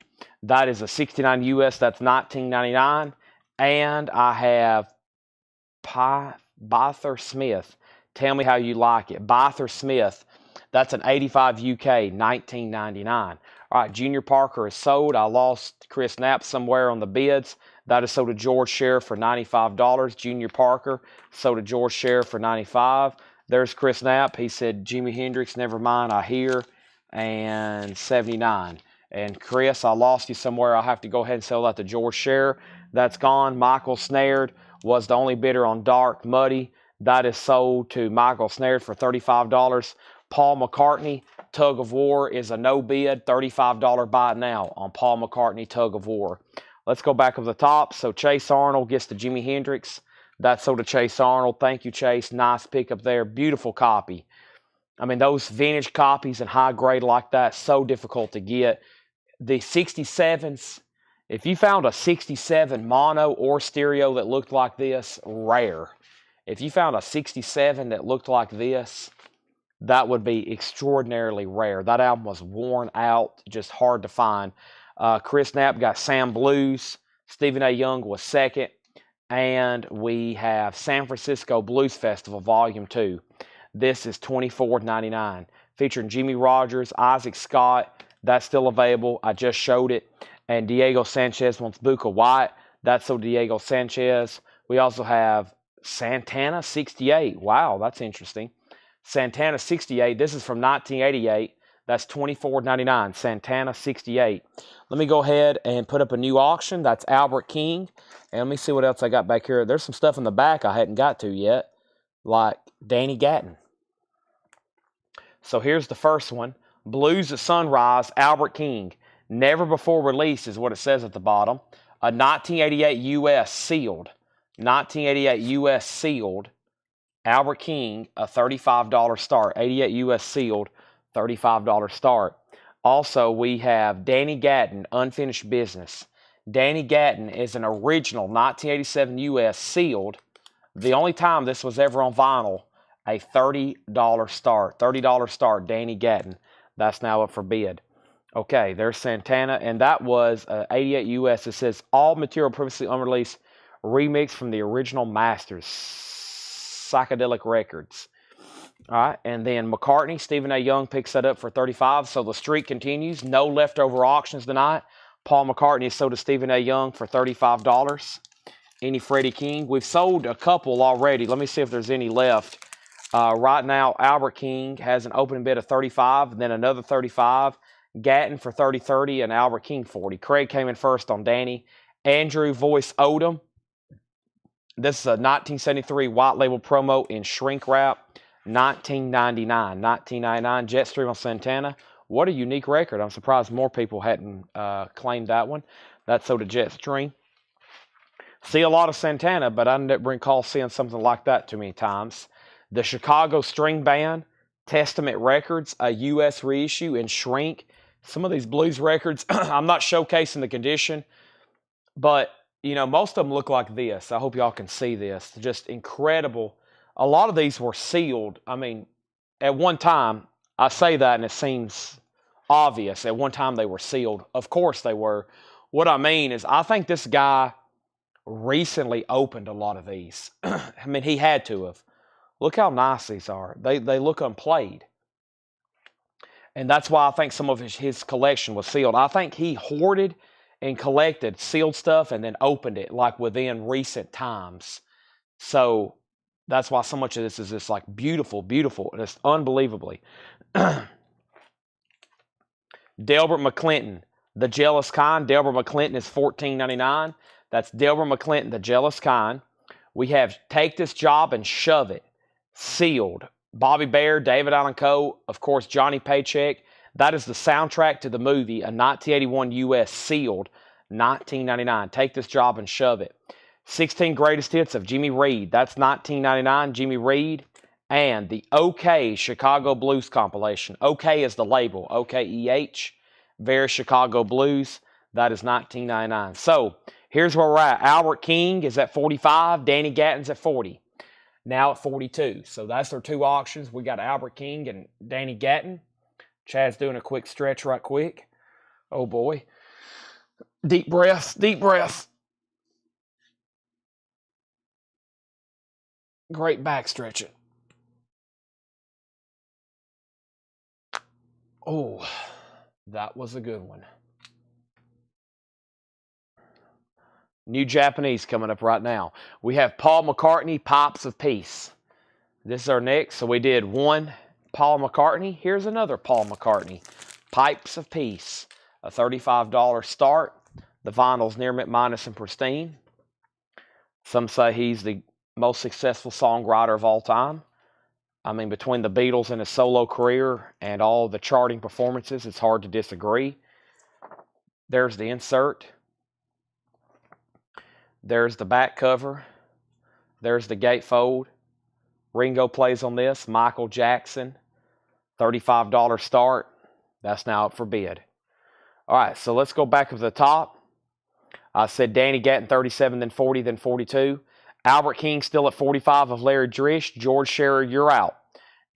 That is a 69 US. That's $19.99. And I have Byther Smith. Tell Me How You Like It. Byther Smith. That's an 85 UK, $19.99. All right, Junior Parker is sold. I lost Chris Knapp somewhere on the bids. That is sold to George Scherer for $95. Junior Parker sold to George Scherer for $95. There's Chris Knapp. He said, Jimi Hendrix, Never Mind, I Hear, and $79. And Chris, I lost you somewhere. I'll have to go ahead and sell that to George Scherer. That's gone. Michael Snared was the only bidder on Dark Muddy. That is sold to Michael Snared for $35. Paul McCartney, Tug of War is a no bid, $35 buy now on Paul McCartney, Tug of War. Let's go back up the top. So Chase Arnold gets to Jimi Hendrix. That's sold to Chase Arnold. Thank you, Chase. Nice pickup there. Beautiful copy. I mean, those vintage copies and high grade like that, so difficult to get. The 67s, if you found a 67 mono or stereo that looked like this, rare. If you found a 67 that looked like this, that would be extraordinarily rare. That album was worn out, just hard to find. Chris Knapp got Sam Blues. Stephen A. Young was second. And we have San Francisco Blues Festival Volume 2. This is $24.99. Featuring Jimmy Rogers, Isaac Scott. That's still available. I just showed it. And Diego Sanchez wants Buka White. That's so Diego Sanchez. We also have Santana 68. Wow, that's interesting. Santana 68. This is from 1988. That's $24.99. Santana 68. Let me go ahead and put up a new auction. That's Albert King. And let me see what else I got back here. There's some stuff in the back I hadn't got to yet, like Danny Gatton. So here's the first one. Blues at Sunrise, Albert King. Never before released is what it says at the bottom. A 1988 US sealed. 1988 US sealed. Albert King, a $35 start. 88 US sealed, $35 start. Also, we have Danny Gatton, Unfinished Business. Danny Gatton is an original 1987 US sealed. The only time this was ever on vinyl. a $30 start. $30 start, Danny Gatton. That's now up for bid. Okay, there's Santana, and that was 88 US. It says all material previously unreleased, remix from the original masters, Psychedelic Records. All right, and then McCartney, Stephen A. Young picks that up for 35. So the streak continues. No leftover auctions tonight. Paul McCartney is sold to Stephen A. Young for $35. Any Freddie King? We've sold a couple already. Let me see if there's any left. Right now, Albert King has an opening bid of 35, and then another 35. Gatton for 30, and Albert King 40. Craig came in first on Danny. Andrew Voice Odom. This is a 1973 white label promo in shrink wrap. 1999. 1999 Jetstream on Santana. What a unique record. I'm surprised more people hadn't claimed that one. That's sold to Jetstream. See a lot of Santana, but I didn't recall seeing something like that too many times. The Chicago String Band, Testament Records, a U.S. reissue in shrink. Some of these blues records, I'm not showcasing the condition, but, you know, most of them look like this. I hope y'all can see this. Just incredible. A lot of these were sealed. I mean, at one time, I say that and it seems obvious. At one time, they were sealed. Of course they were. What I mean is, I think this guy recently opened a lot of these. I mean, he had to have. Look how nice these are. They look unplayed. And that's why I think some of his collection was sealed. I think he hoarded and collected sealed stuff and then opened it like within recent times. So that's why so much of this is just like beautiful, beautiful. And it's unbelievably. Delbert McClinton, The Jealous Kind. Delbert McClinton is $14.99. That's Delbert McClinton, The Jealous Kind. We have Take This Job and Shove It. Sealed. Bobby Bear, David Allan Coe, of course, Johnny Paycheck. That is the soundtrack to the movie, a 1981 U.S. sealed, $19.99. Take This Job and Shove It. 16 Greatest Hits of Jimmy Reed. That's $19.99. Jimmy Reed. And the OK Chicago Blues compilation. OK is the label. OKEH. Very Chicago Blues. That is $19.99. So here's where we're at. Albert King is at 45. Danny Gatton's at 40. Now at 42. So that's their two auctions. We got Albert King and Danny Gatton. Chad's doing a quick stretch right quick. Oh boy. Deep breaths, deep breaths. Great back stretching. Oh, that was a good one. New Japanese coming up right now. We have Paul McCartney, Pipes of Peace. This is our next. So we did one Paul McCartney. Here's another Paul McCartney, Pipes of Peace. A $35 start. The vinyl's near mint minus and pristine. Some say he's the most successful songwriter of all time. I mean, between the Beatles and his solo career and all the charting performances, it's hard to disagree. There's the insert. There's the back cover. There's the gatefold. Ringo plays on this. Michael Jackson. $35 start. That's now up for bid. All right, so let's go back up to the top. I said Danny Gatton 37, then 40, then 42. Albert King still at 45 of Larry Drish. George Scherer, you're out.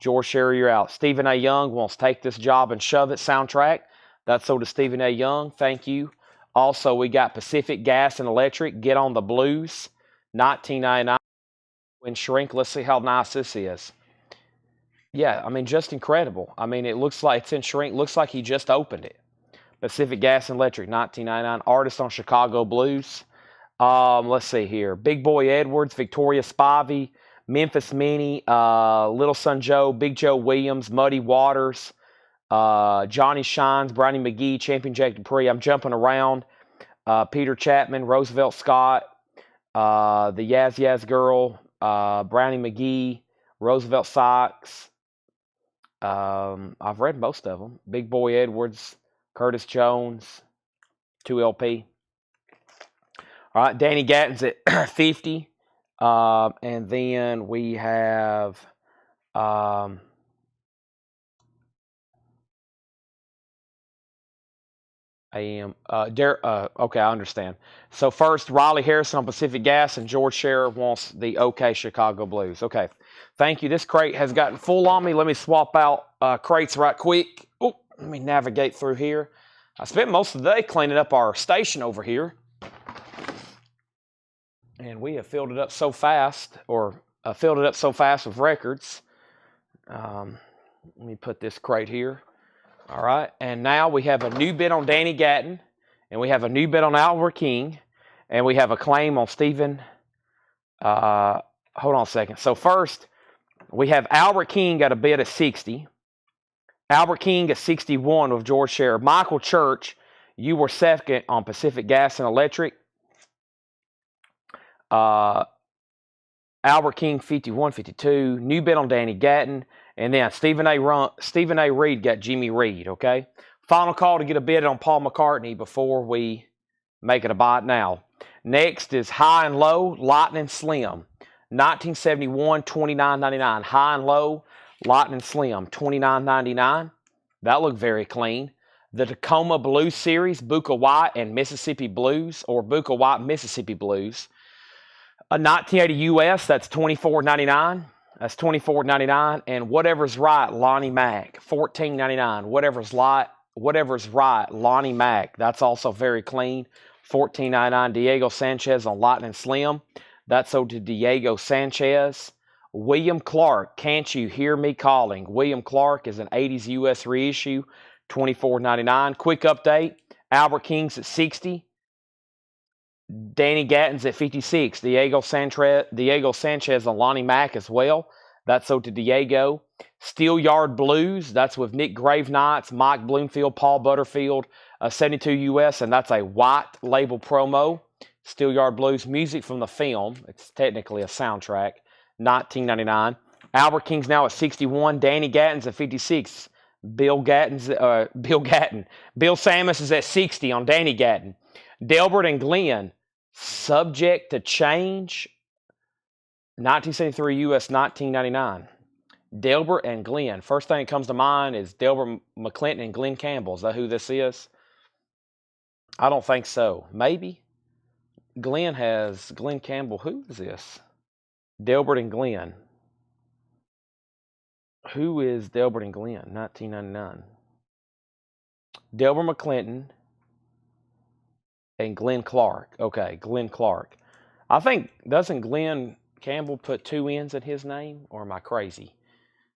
George Scherer, you're out. Stephen A. Young wants Take This Job and Shove It soundtrack. That's sold to Stephen A. Young. Thank you. Also, we got Pacific Gas and Electric, Get on the Blues, $19.99 in shrink. Let's see how nice this is. Yeah, I mean, just incredible. I mean, it looks like it's in shrink. Looks like he just opened it. Pacific Gas and Electric, $19.99. Artist on Chicago Blues. Let's see here. Big Boy Edwards, Victoria Spivey, Memphis Minnie, Little Son Joe, Big Joe Williams, Muddy Waters, Johnny Shines, Brownie McGee, Champion Jack Dupree. I'm jumping around. Peter Chapman, Roosevelt Scott, the Yaz Yaz Girl, Brownie McGee, Roosevelt Sykes. I've read most of them. Big Boy Edwards, Curtis Jones, 2LP. All right, Danny Gatton's at 50. And then we have okay, I understand. So first, Riley Harrison on Pacific Gas, and George Scherer wants the OK Chicago Blues. Okay, Thank you. This crate has gotten full on me. Let me swap out crates right quick. Oh, let me navigate through here. I spent most of the day cleaning up our station over here. And we have filled it up so fast, with records. Let me put this crate here. All right. And now we have a new bid on Danny Gatton. And we have a new bid on Albert King. And we have a claim on Stephen. Hold on a second. So first, we have Albert King got a bid at 60. Albert King at 61 with George Sheriff. Michael Church, you were second on Pacific Gas and Electric. Albert King 51, 52. New bid on Danny Gatton. And then Stephen A. Reed got Jimmy Reed, okay? Final call to get a bid on Paul McCartney before we make it a bite now. Next is High and Low, Lightning Slim. 1971, $29.99. High and Low, Lightning Slim, $29.99. That looked very clean. The Tacoma Blues Series, Buka White and Mississippi Blues, or Buka White Mississippi Blues. A 1980 US, that's $24.99. That's $24.99. And Whatever's Right, Lonnie Mack, $14.99. Whatever's Right, Lonnie Mack. That's also very clean. $14.99. Diego Sanchez on Lightning Slim. That's sold to Diego Sanchez. William Clark, Can't You Hear Me Calling? William Clark is an 80s US reissue, $24.99. Quick update, Albert King's at 60. Danny Gatton's at 56. Diego Sanchez on Lonnie Mack as well. That's sold to Diego. Steelyard Blues, that's with Nick Gravenights, Mike Bloomfield, Paul Butterfield, 72 US, and that's a white label promo. Steelyard Blues, music from the film. It's technically a soundtrack. $19.99. Albert King's now at 61. Danny Gatton's at 56. Bill Samus is at 60 on Danny Gatton. Delbert and Glenn, Subject to Change. 1973 US, $19.99. Delbert and Glenn. First thing that comes to mind is Delbert McClinton and Glenn Campbell. Is that who this is? I don't think so. Maybe. Glenn Campbell. Who is this? Delbert and Glenn. Who is Delbert and Glenn? 1999. Delbert McClinton and Glenn Clark. Okay, Glenn Clark. I think, doesn't Glenn Campbell put two N's in his name? Or am I crazy?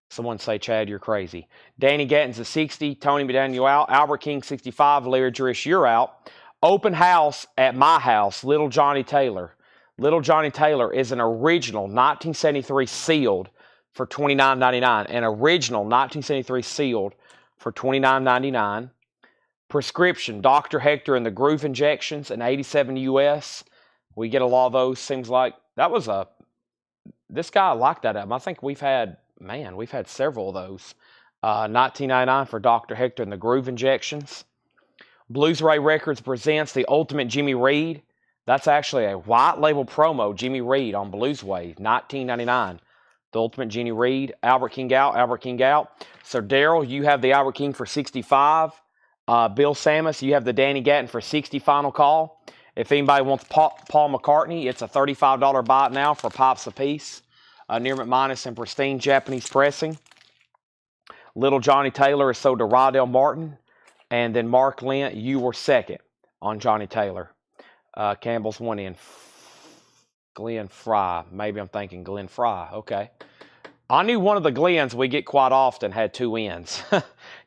Someone say, Chad, you're crazy. Danny Gatton's at 60. Tony McDaniel out. Albert King, 65. Larry Drish, you're out. Open house at my house, Little Johnny Taylor. Little Johnny Taylor is an original 1973 sealed for $29.99. An original 1973 sealed for $29.99. Prescription, Dr. Hector and the Groove Injections, an 87 US. We get a lot of those. Seems like that was this guy liked that album. I think we've had several of those. $19.99 for Dr. Hector and the Groove Injections. Blues Ray Records presents the Ultimate Jimmy Reed. That's actually a white label promo, Jimmy Reed on Blues Wave, $19.99. The Ultimate Jimmy Reed. Albert King out. So, Daryl, you have the Albert King for 65. Bill Samus, you have the Danny Gatton for 60 final call. If anybody wants Paul McCartney, it's a $35 buy now for pops a piece. Near McMinus and pristine Japanese pressing. Little Johnny Taylor is sold to Rydell Martin. And then Mark Lent, you were second on Johnny Taylor. Campbell's one in. Glenn Fry. Maybe I'm thinking Glenn Fry. Okay. I knew one of the Glens we get quite often had two N's.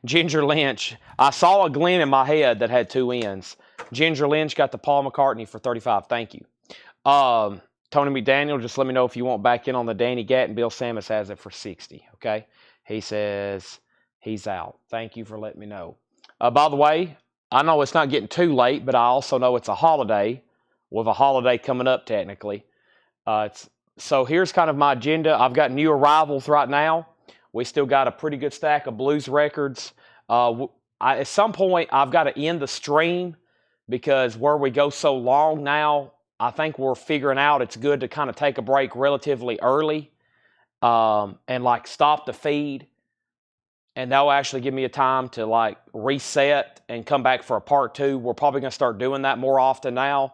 Ginger Lynch. I saw a Glenn in my head that had two N's. Ginger Lynch got the Paul McCartney for 35. Thank you. Tony McDaniel, just let me know if you want back in on the Danny Gatton. Bill Samus has it for 60. Okay. He says he's out. Thank you for letting me know. By the way, I know it's not getting too late, but I also know it's a holiday, with a holiday coming up technically. So here's kind of my agenda. I've got new arrivals right now. We still got a pretty good stack of blues records. At some point, I've got to end the stream because where we go so long now, I think we're figuring out it's good to kind of take a break relatively early and like stop the feed. And that'll actually give me a time to like reset and come back for a part two. We're probably going to start doing that more often now.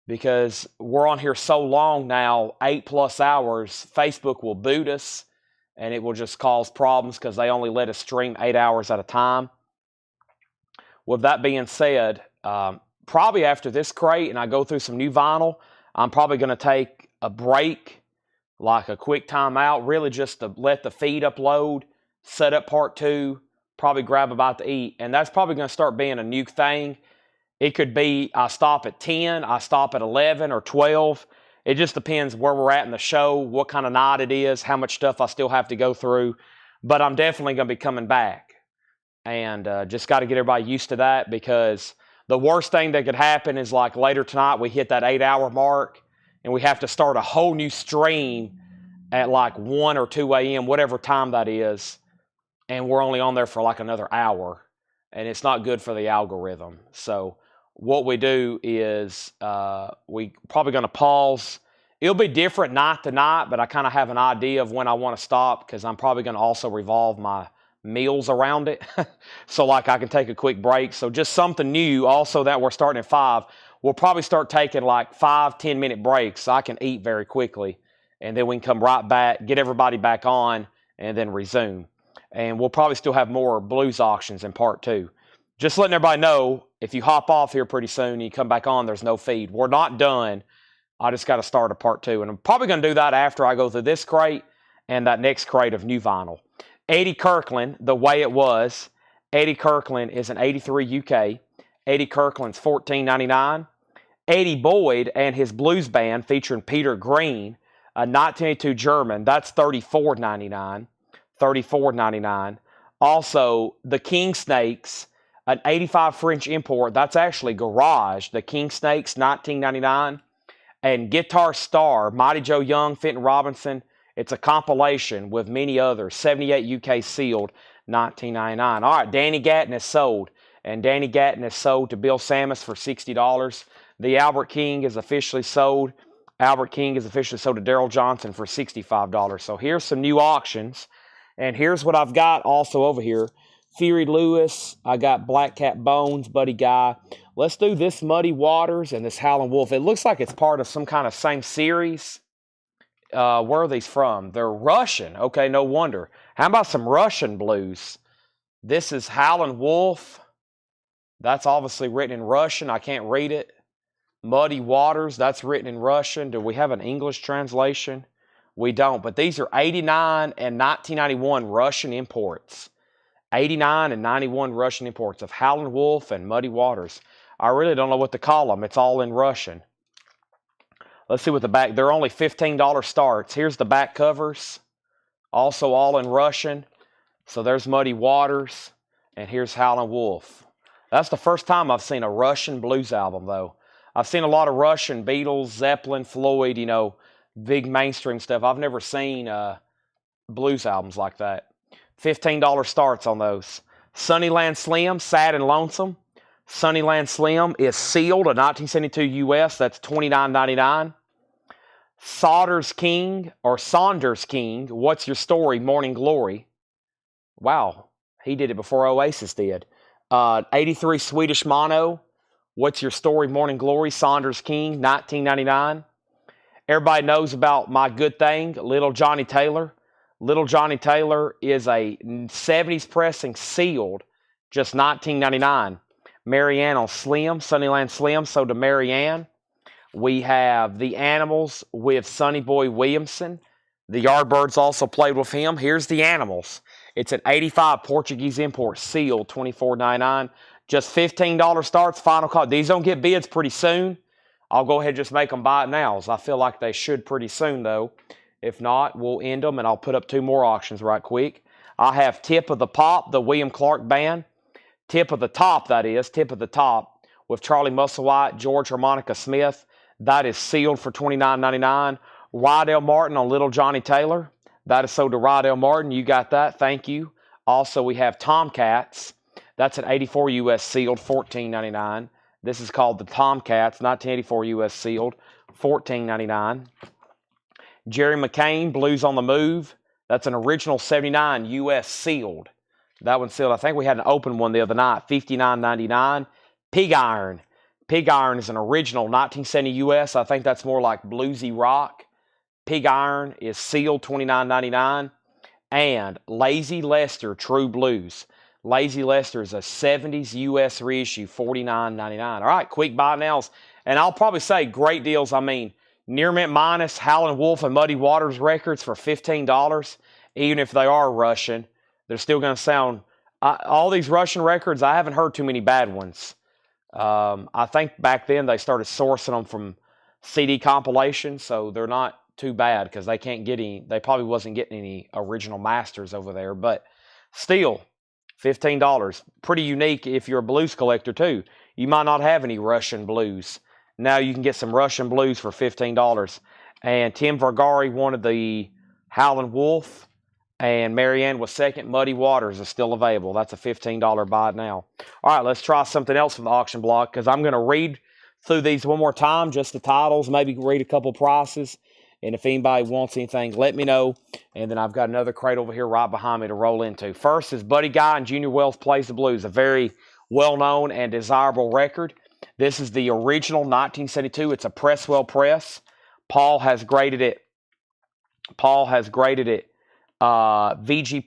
because we're on here so long now, 8+ hours, Facebook will boot us and it will just cause problems because they only let us stream 8 hours at a time. With that being said, probably after this crate and I go through some new vinyl, I'm probably going to take a break, like a quick timeout, really just to let the feed upload, set up part 2, probably grab a bite to eat. And that's probably going to start being a new thing. It could be I stop at 10, I stop at 11 or 12. It just depends where we're at in the show, what kind of night it is, how much stuff I still have to go through. But I'm definitely going to be coming back. And just got to get everybody used to that, because the worst thing that could happen is like later tonight we hit that 8-hour mark and we have to start a whole new stream at like 1 or 2 a.m., whatever time that is. And we're only on there for like another hour. And it's not good for the algorithm. So what we do is we probably going to pause. It'll be different night to night, but I kind of have an idea of when I want to stop, because I'm probably going to also revolve my meals around it. So like I can take a quick break. So just something new. Also that we're starting at 5. We'll probably start taking like 5-10 minute breaks so I can eat very quickly. And then we can come right back, get everybody back on, and then resume. And we'll probably still have more blues auctions in part 2. Just letting everybody know, if you hop off here pretty soon and you come back on, there's no feed. We're not done. I just got to start a part 2. And I'm probably going to do that after I go through this crate and that next crate of new vinyl. Eddie Kirkland, The Way It Was. Eddie Kirkland is an 83 UK. Eddie Kirkland's $14.99. Eddie Boyd and his blues band featuring Peter Green, a 1982 German, that's $34.99. $34.99. Also, the King Snakes, an 85 French import, that's actually Garage. The King Snakes, $19.99. And Guitar Star, Mighty Joe Young, Fenton Robinson, it's a compilation with many others, 78 UK sealed, $19.99. All right, Danny Gatton is sold. And Danny Gatton is sold to Bill Samus for $60. The Albert King is officially sold. Albert King is officially sold to Daryl Johnson for $65. So here's some new auctions. And here's what I've got also over here. Fury Lewis. I got Black Cat Bones, Buddy Guy. Let's do this Muddy Waters and this Howlin' Wolf. It looks like it's part of some kind of same series. Where are these from? They're Russian. Okay, no wonder. How about some Russian blues? This is Howlin' Wolf. That's obviously written in Russian. I can't read it. Muddy Waters, that's written in Russian. Do we have an English translation? We don't, but these are 89 and 1991 Russian imports. 89 and 91 Russian imports of Howlin' Wolf and Muddy Waters. I really don't know what to call them. It's all in Russian. Let's see what the back, they're only $15 starts. Here's the back covers. Also all in Russian. So there's Muddy Waters, and here's Howlin' Wolf. That's the first time I've seen a Russian blues album, though. I've seen a lot of Russian, Beatles, Zeppelin, Floyd, you know, big mainstream stuff. I've never seen blues albums like that. $15 starts on those. Sunnyland Slim, Sad and Lonesome. Sunnyland Slim is sealed, a 1972 US. That's $29.99. Saunders King, What's Your Story, Morning Glory. Wow, he did it before Oasis did. 83 Swedish Mono, What's Your Story, Morning Glory, Saunders King, $19.99. Everybody knows about My Good Thing, Little Johnny Taylor. Little Johnny Taylor is a 70s pressing sealed, just $19.99. Marianne on Slim, Sunnyland Slim, so to Marianne. We have The Animals with Sonny Boy Williamson. The Yardbirds also played with him. Here's The Animals. It's an 85 Portuguese import, sealed, $24.99. Just $15 starts, final call. These don't get bids pretty soon. I'll go ahead and just make them buy it now. I feel like they should pretty soon, though. If not, we'll end them, and I'll put up 2 more auctions right quick. I have Tip of the Pop, the William Clark Band. Tip of the Top, that is. Tip of the Top with Charlie Musselwhite, George Harmonica Smith. That is sealed for $29.99. Rydell Martin on Little Johnny Taylor. That is sold to Rydell Martin. You got that. Thank you. Also, we have Tomcats. That's an 84 US sealed, $14.99. This is called the Tomcats, 1984 US sealed, $14.99. Jerry McCain, Blues on the Move. That's an original 79 US sealed. That one's sealed. I think we had an open one the other night, $59.99. Pig Iron. Pig Iron is an original 1970 US. I think that's more like bluesy rock. Pig Iron is sealed $29.99. And Lazy Lester True Blues. Lazy Lester is a 70s US reissue, $49.99. All right, quick buy nows. And I'll probably say great deals. I mean, Near Mint Minus, Howlin' Wolf, and Muddy Waters records for $15. Even if they are Russian, they're still going to sound... all these Russian records, I haven't heard too many bad ones. I think back then they started sourcing them from CD compilations, so they're not too bad because they can't get any. They probably wasn't getting any original masters over there, but still, $15. Pretty unique if you're a blues collector too. You might not have any Russian blues. Now you can get some Russian blues for $15. And Tim Vergari wanted the Howlin' Wolf, and Marianne was second. Muddy Waters is still available. That's a $15 buy now. All right, let's try something else from the auction block because I'm going to read through these one more time, just the titles, maybe read a couple prices. And if anybody wants anything, let me know. And then I've got another crate over here right behind me to roll into. First is Buddy Guy and Junior Wells Plays the Blues, a very well-known and desirable record. This is the original 1972. It's a Presswell press. Paul has graded it VG++/EX,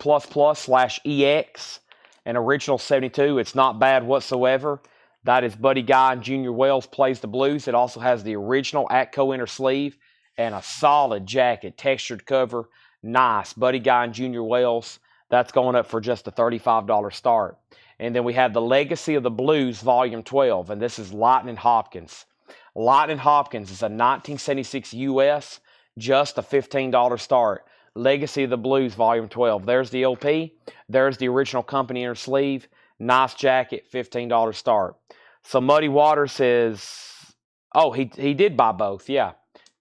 an original 72. It's not bad whatsoever. That is Buddy Guy and Junior Wells Plays the Blues. It also has the original Atco inner sleeve and a solid jacket, textured cover. Nice. Buddy Guy and Junior Wells. That's going up for just a $35 start. And then we have the Legacy of the Blues, Volume 12, and this is Lightning Hopkins. Lightning Hopkins is a 1976 US, just a $15 start. Legacy of the Blues, Volume 12. There's the LP. There's the original company inner sleeve. Nice jacket, $15 start. So Muddy Waters says, oh, he did buy both, yeah.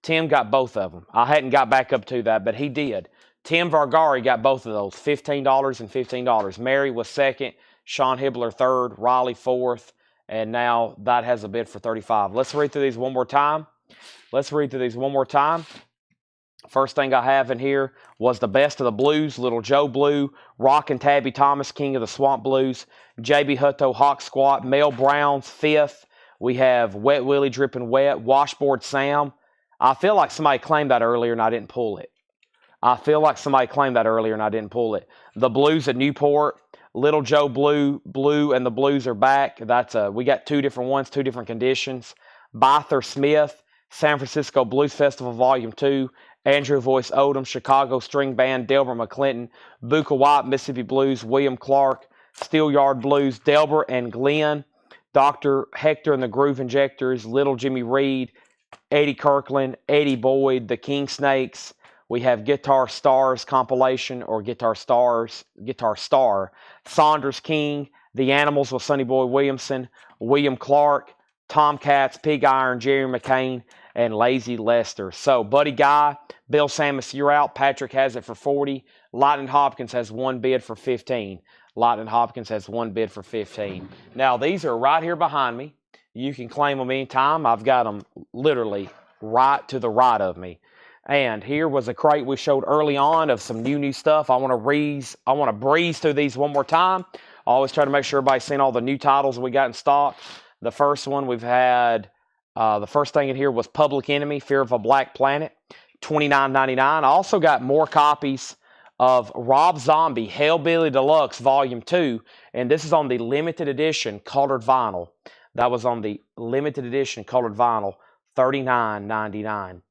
Tim got both of them. I hadn't got back up to that, but he did. Tim Vargari got both of those, $15 and $15. Mary was second, Sean Hibbler third, Riley fourth, and now that has a bid for $35. Let's read through these one more time. First thing I have in here was the Best of the Blues, Little Joe Blue, Rockin' Tabby Thomas, King of the Swamp Blues, J.B. Hutto, Hawk Squat, Mel Brown's fifth. We have Wet Willie, Drippin' Wet, Washboard Sam. I feel like somebody claimed that earlier and I didn't pull it. The Blues at Newport, Little Joe Blue, and the Blues are back. We got two different ones, two different conditions. Byther Smith, San Francisco Blues Festival Volume 2, Andrew Voice Odom, Chicago String Band, Delbert McClinton, Buka White, Mississippi Blues, William Clark, Steelyard Blues, Delbert and Glenn, Dr. Hector and the Groove Injectors, Little Jimmy Reed, Eddie Kirkland, Eddie Boyd, the King Snakes. We have Guitar Stars compilation or Guitar Star, Saunders King, The Animals with Sonny Boy Williamson, William Clark, Tomcats, Pig Iron, Jerry McCain, and Lazy Lester. So, Buddy Guy, Bill Samus, you're out. Patrick has it for $40. Lightning Hopkins has one bid for $15. Now, these are right here behind me. You can claim them anytime. I've got them literally right to the right of me. And here was a crate we showed early on of some new stuff. I want to breeze through these one more time. I always try to make sure everybody's seen all the new titles we got in stock. The first one we've had, the first thing in here was Public Enemy, Fear of a Black Planet, $29.99. I also got more copies of Rob Zombie, Hellbilly Deluxe, Volume 2, and this is on the limited edition colored vinyl. That was on the limited edition colored vinyl, $39.99.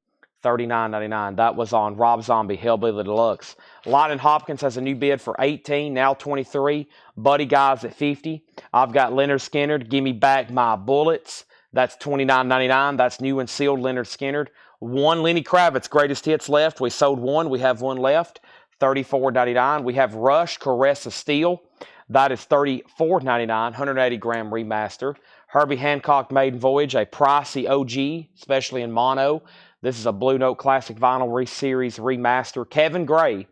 That was on Rob Zombie, Hellbilly Deluxe. Lightning Hopkins has a new bid for $18, now $23. Buddy Guy's at $50. I've got Leonard Skinner, Give Me Back My Bullets. That's $29.99. That's new and sealed Leonard Skinner. One Lenny Kravitz Greatest Hits left. We sold one. We have one left. $34.99. We have Rush, Caress of Steel. That is $34.99, 180-gram remaster. Herbie Hancock, Maiden Voyage, a pricey OG, especially in mono. This is a Blue Note Classic Vinyl Series remaster. Kevin Gray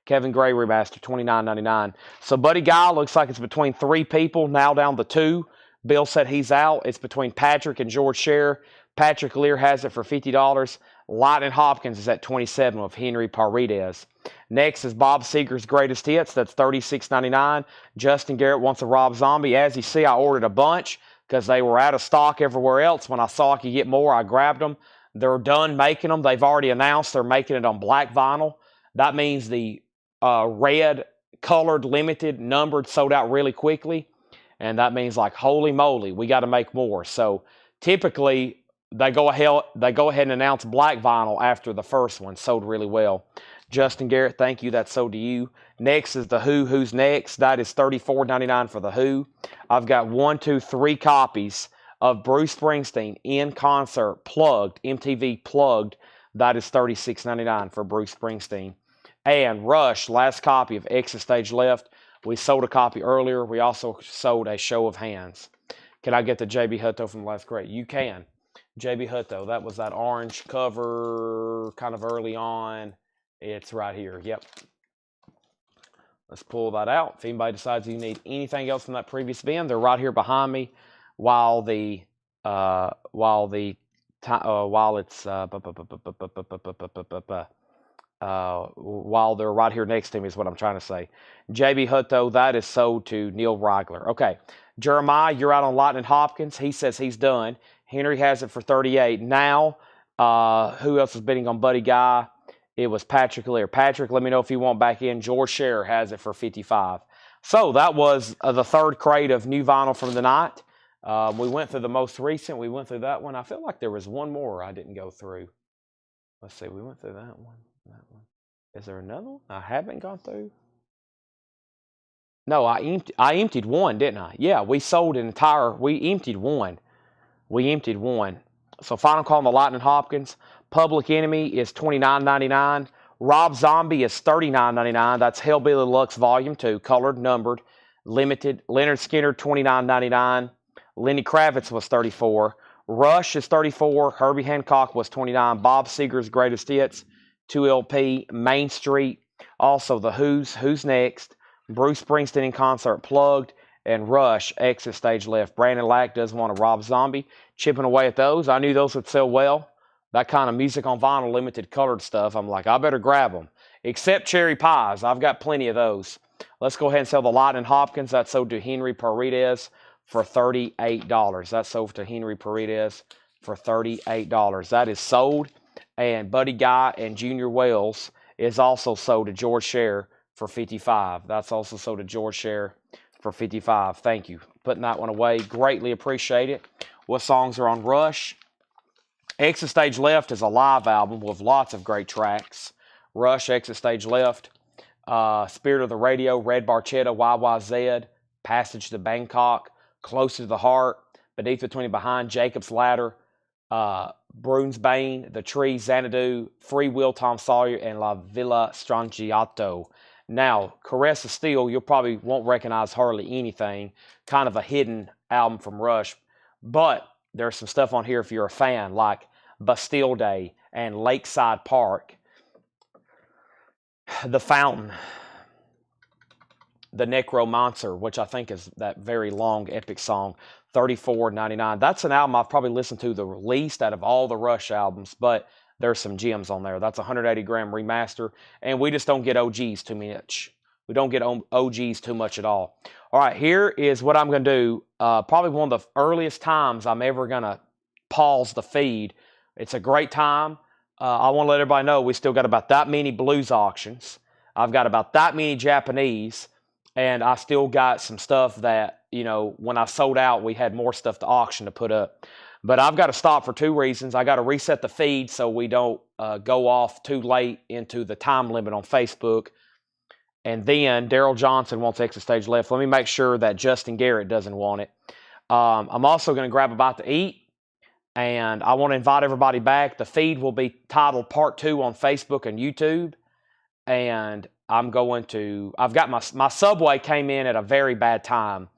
remaster, $29.99. So Buddy Guy looks like it's between three people, now down to two. Bill said he's out. It's between Patrick and George Scherer. Patrick Lear has it for $50. Lightning Hopkins is at $27 with Henry Paredes. Next is Bob Seger's Greatest Hits. That's $36.99. Justin Garrett wants a Rob Zombie. As you see, I ordered a bunch because they were out of stock everywhere else. When I saw I could get more, I grabbed them. They're done making them. They've already announced they're making it on black vinyl. That means the red, colored, limited, numbered sold out really quickly. And that means, like, holy moly, we got to make more. So typically, they go ahead and announce black vinyl after the first one. Sold really well. Justin Garrett, thank you. That's sold to you. Next is the Who. Who's next? That is $34.99 for the Who. I've got 1, 2, 3 copies of Bruce Springsteen in concert, plugged, MTV plugged. That is $36.99 for Bruce Springsteen. And Rush, last copy of Exit Stage Left. We sold a copy earlier. We also sold a Show of Hands. Can I get the JB Hutto from the last crate? You can. JB Hutto, that was that orange cover kind of early on. It's right here. Yep. Let's pull that out. If anybody decides you need anything else from that previous bin, they're right here behind me while it's while they're right here next to me is what I'm trying to say. JB Hutto, that is sold to Neil Reigler. Okay. Jeremiah, you're out on Lightning Hopkins. He says he's done. Henry has it for 38. Now, who else is bidding on Buddy Guy? It was Patrick Lear. Patrick, let me know if you want back in. George Scherer has it for 55. So that was the third crate of new vinyl from the night. We went through the most recent. We went through that one. I feel like there was one more I didn't go through. Let's see. We went through that one. That one. Is there another one I haven't gone through? No, I emptied one, didn't I? Yeah, we sold an entire. We emptied one. So final call on the Lightning Hopkins. Public Enemy is $29.99. Rob Zombie is $39.99. That's Hellbilly Deluxe Volume 2, colored, numbered, limited. Leonard Skinner, $29.99. Lenny Kravitz was $34. Rush is $34. Herbie Hancock was $29. Bob Seger's Greatest Hits, 2LP. Main Street. Also the Who's Next. Bruce Springsteen in concert, plugged. And Rush, Exit Stage Left. Brandon Lack does want a Rob Zombie. Chipping away at those. I knew those would sell well. That kind of music on vinyl, limited colored stuff. I'm like, I better grab them. Except cherry pies. I've got plenty of those. Let's go ahead and sell the Lightning Hopkins. That's sold to Henry Paredes for $38. That's sold to Henry Paredes for $38. That is sold. And Buddy Guy and Junior Wells is also sold to George Scherer for $55. That's also sold to George Scherer for $55. Thank you. Putting that one away. Greatly appreciate it. What songs are on Rush? Exit Stage Left is a live album with lots of great tracks. Rush, Exit Stage Left, Spirit of the Radio, Red Barchetta, YYZ, Passage to Bangkok, Close to the Heart, Beneath, Between, and Behind, Jacob's Ladder, Brunsbane, The Tree, Xanadu, Free Will, Tom Sawyer, and La Villa Strangiato. Now, Caress of Steel, you'll probably won't recognize hardly anything. Kind of a hidden album from Rush. But there's some stuff on here if you're a fan, like Bastille Day and Lakeside Park, The Fountain, The Necromancer, which I think is that very long, epic song, $34.99. That's an album I've probably listened to the least out of all the Rush albums, but there's some gems on there. That's a 180-gram remaster, and we just don't get OGs too much. We don't get OGs too much at all. All right, here is what I'm going to do. Probably one of the earliest times I'm ever going to pause the feed. It's a great time. I want to let everybody know we still got about that many blues auctions. I've got about that many Japanese, and I still got some stuff that, you know, when I sold out, we had more stuff to auction to put up. But I've got to stop for two reasons. I got to reset the feed so we don't go off too late into the time limit on Facebook. And then Daryl Johnson wants Exit Stage Left. Let me make sure that Justin Garrett doesn't want it. I'm also going to grab a bite to eat. And I want to invite everybody back. The feed will be titled Part 2 on Facebook and YouTube. And I've got my Subway came in at a very bad time.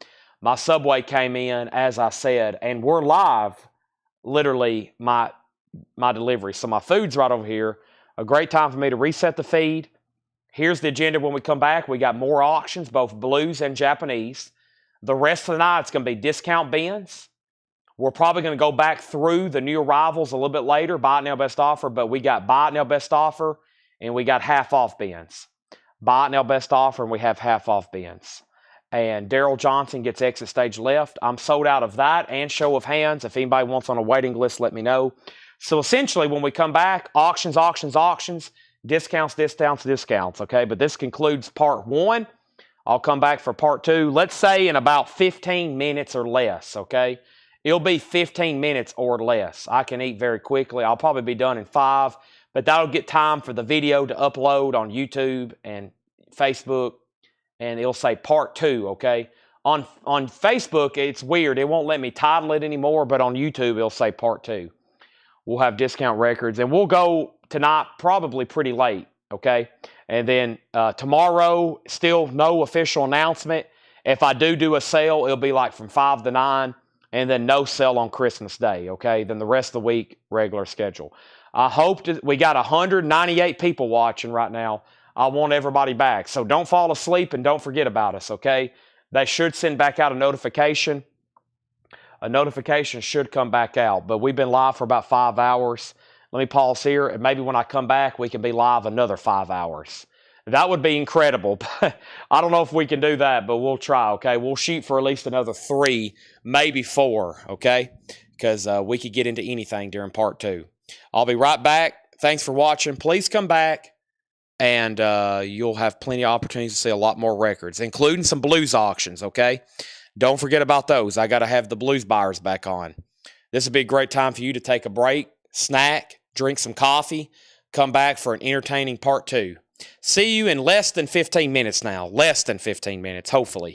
My Subway came in, as I said, and we're live, literally, my delivery. So my food's right over here. A great time for me to reset the feed. Here's the agenda when we come back. We got more auctions, both blues and Japanese. The rest of the night, it's going to be discount bins. We're probably going to go back through the new arrivals a little bit later, buy it now, best offer, but we got buy it now, best offer, and we got half off bins. Buy it now, best offer, and we have half off bins. and Daryl Johnson gets exit stage left. I'm sold out of that and show of hands. If anybody wants on a waiting list, let me know. So essentially, when we come back, auctions, discounts, okay? But this concludes part 1. I'll come back for part 2, let's say in about 15 minutes or less, okay? It'll be 15 minutes or less. I can eat very quickly. I'll probably be done in 5, but that'll get time for the video to upload on YouTube and Facebook, and it'll say part 2, okay? On Facebook, it's weird. It won't let me title it anymore, but on YouTube, it'll say part 2. We'll have discount records, and we'll go tonight probably pretty late, okay? And then tomorrow, still no official announcement. If I do a sale, it'll be like from 5 to 9, and then no sale on Christmas Day, okay? Then the rest of the week, regular schedule. I hope we got 198 people watching right now. I want everybody back. So don't fall asleep and don't forget about us, okay? They should send back out a notification. A notification should come back out, but we've been live for about 5 hours. Let me pause here, and maybe when I come back, we can be live another 5 hours. That would be incredible. I don't know if we can do that, but we'll try, okay? We'll shoot for at least another 3, maybe 4, okay? Because we could get into anything during part 2. I'll be right back. Thanks for watching. Please come back, and you'll have plenty of opportunities to see a lot more records, including some blues auctions, okay? Don't forget about those. I got to have the blues buyers back on. This would be a great time for you to take a break, snack, drink some coffee, come back for an entertaining part 2. See you in less than 15 minutes now. Less than 15 minutes, hopefully.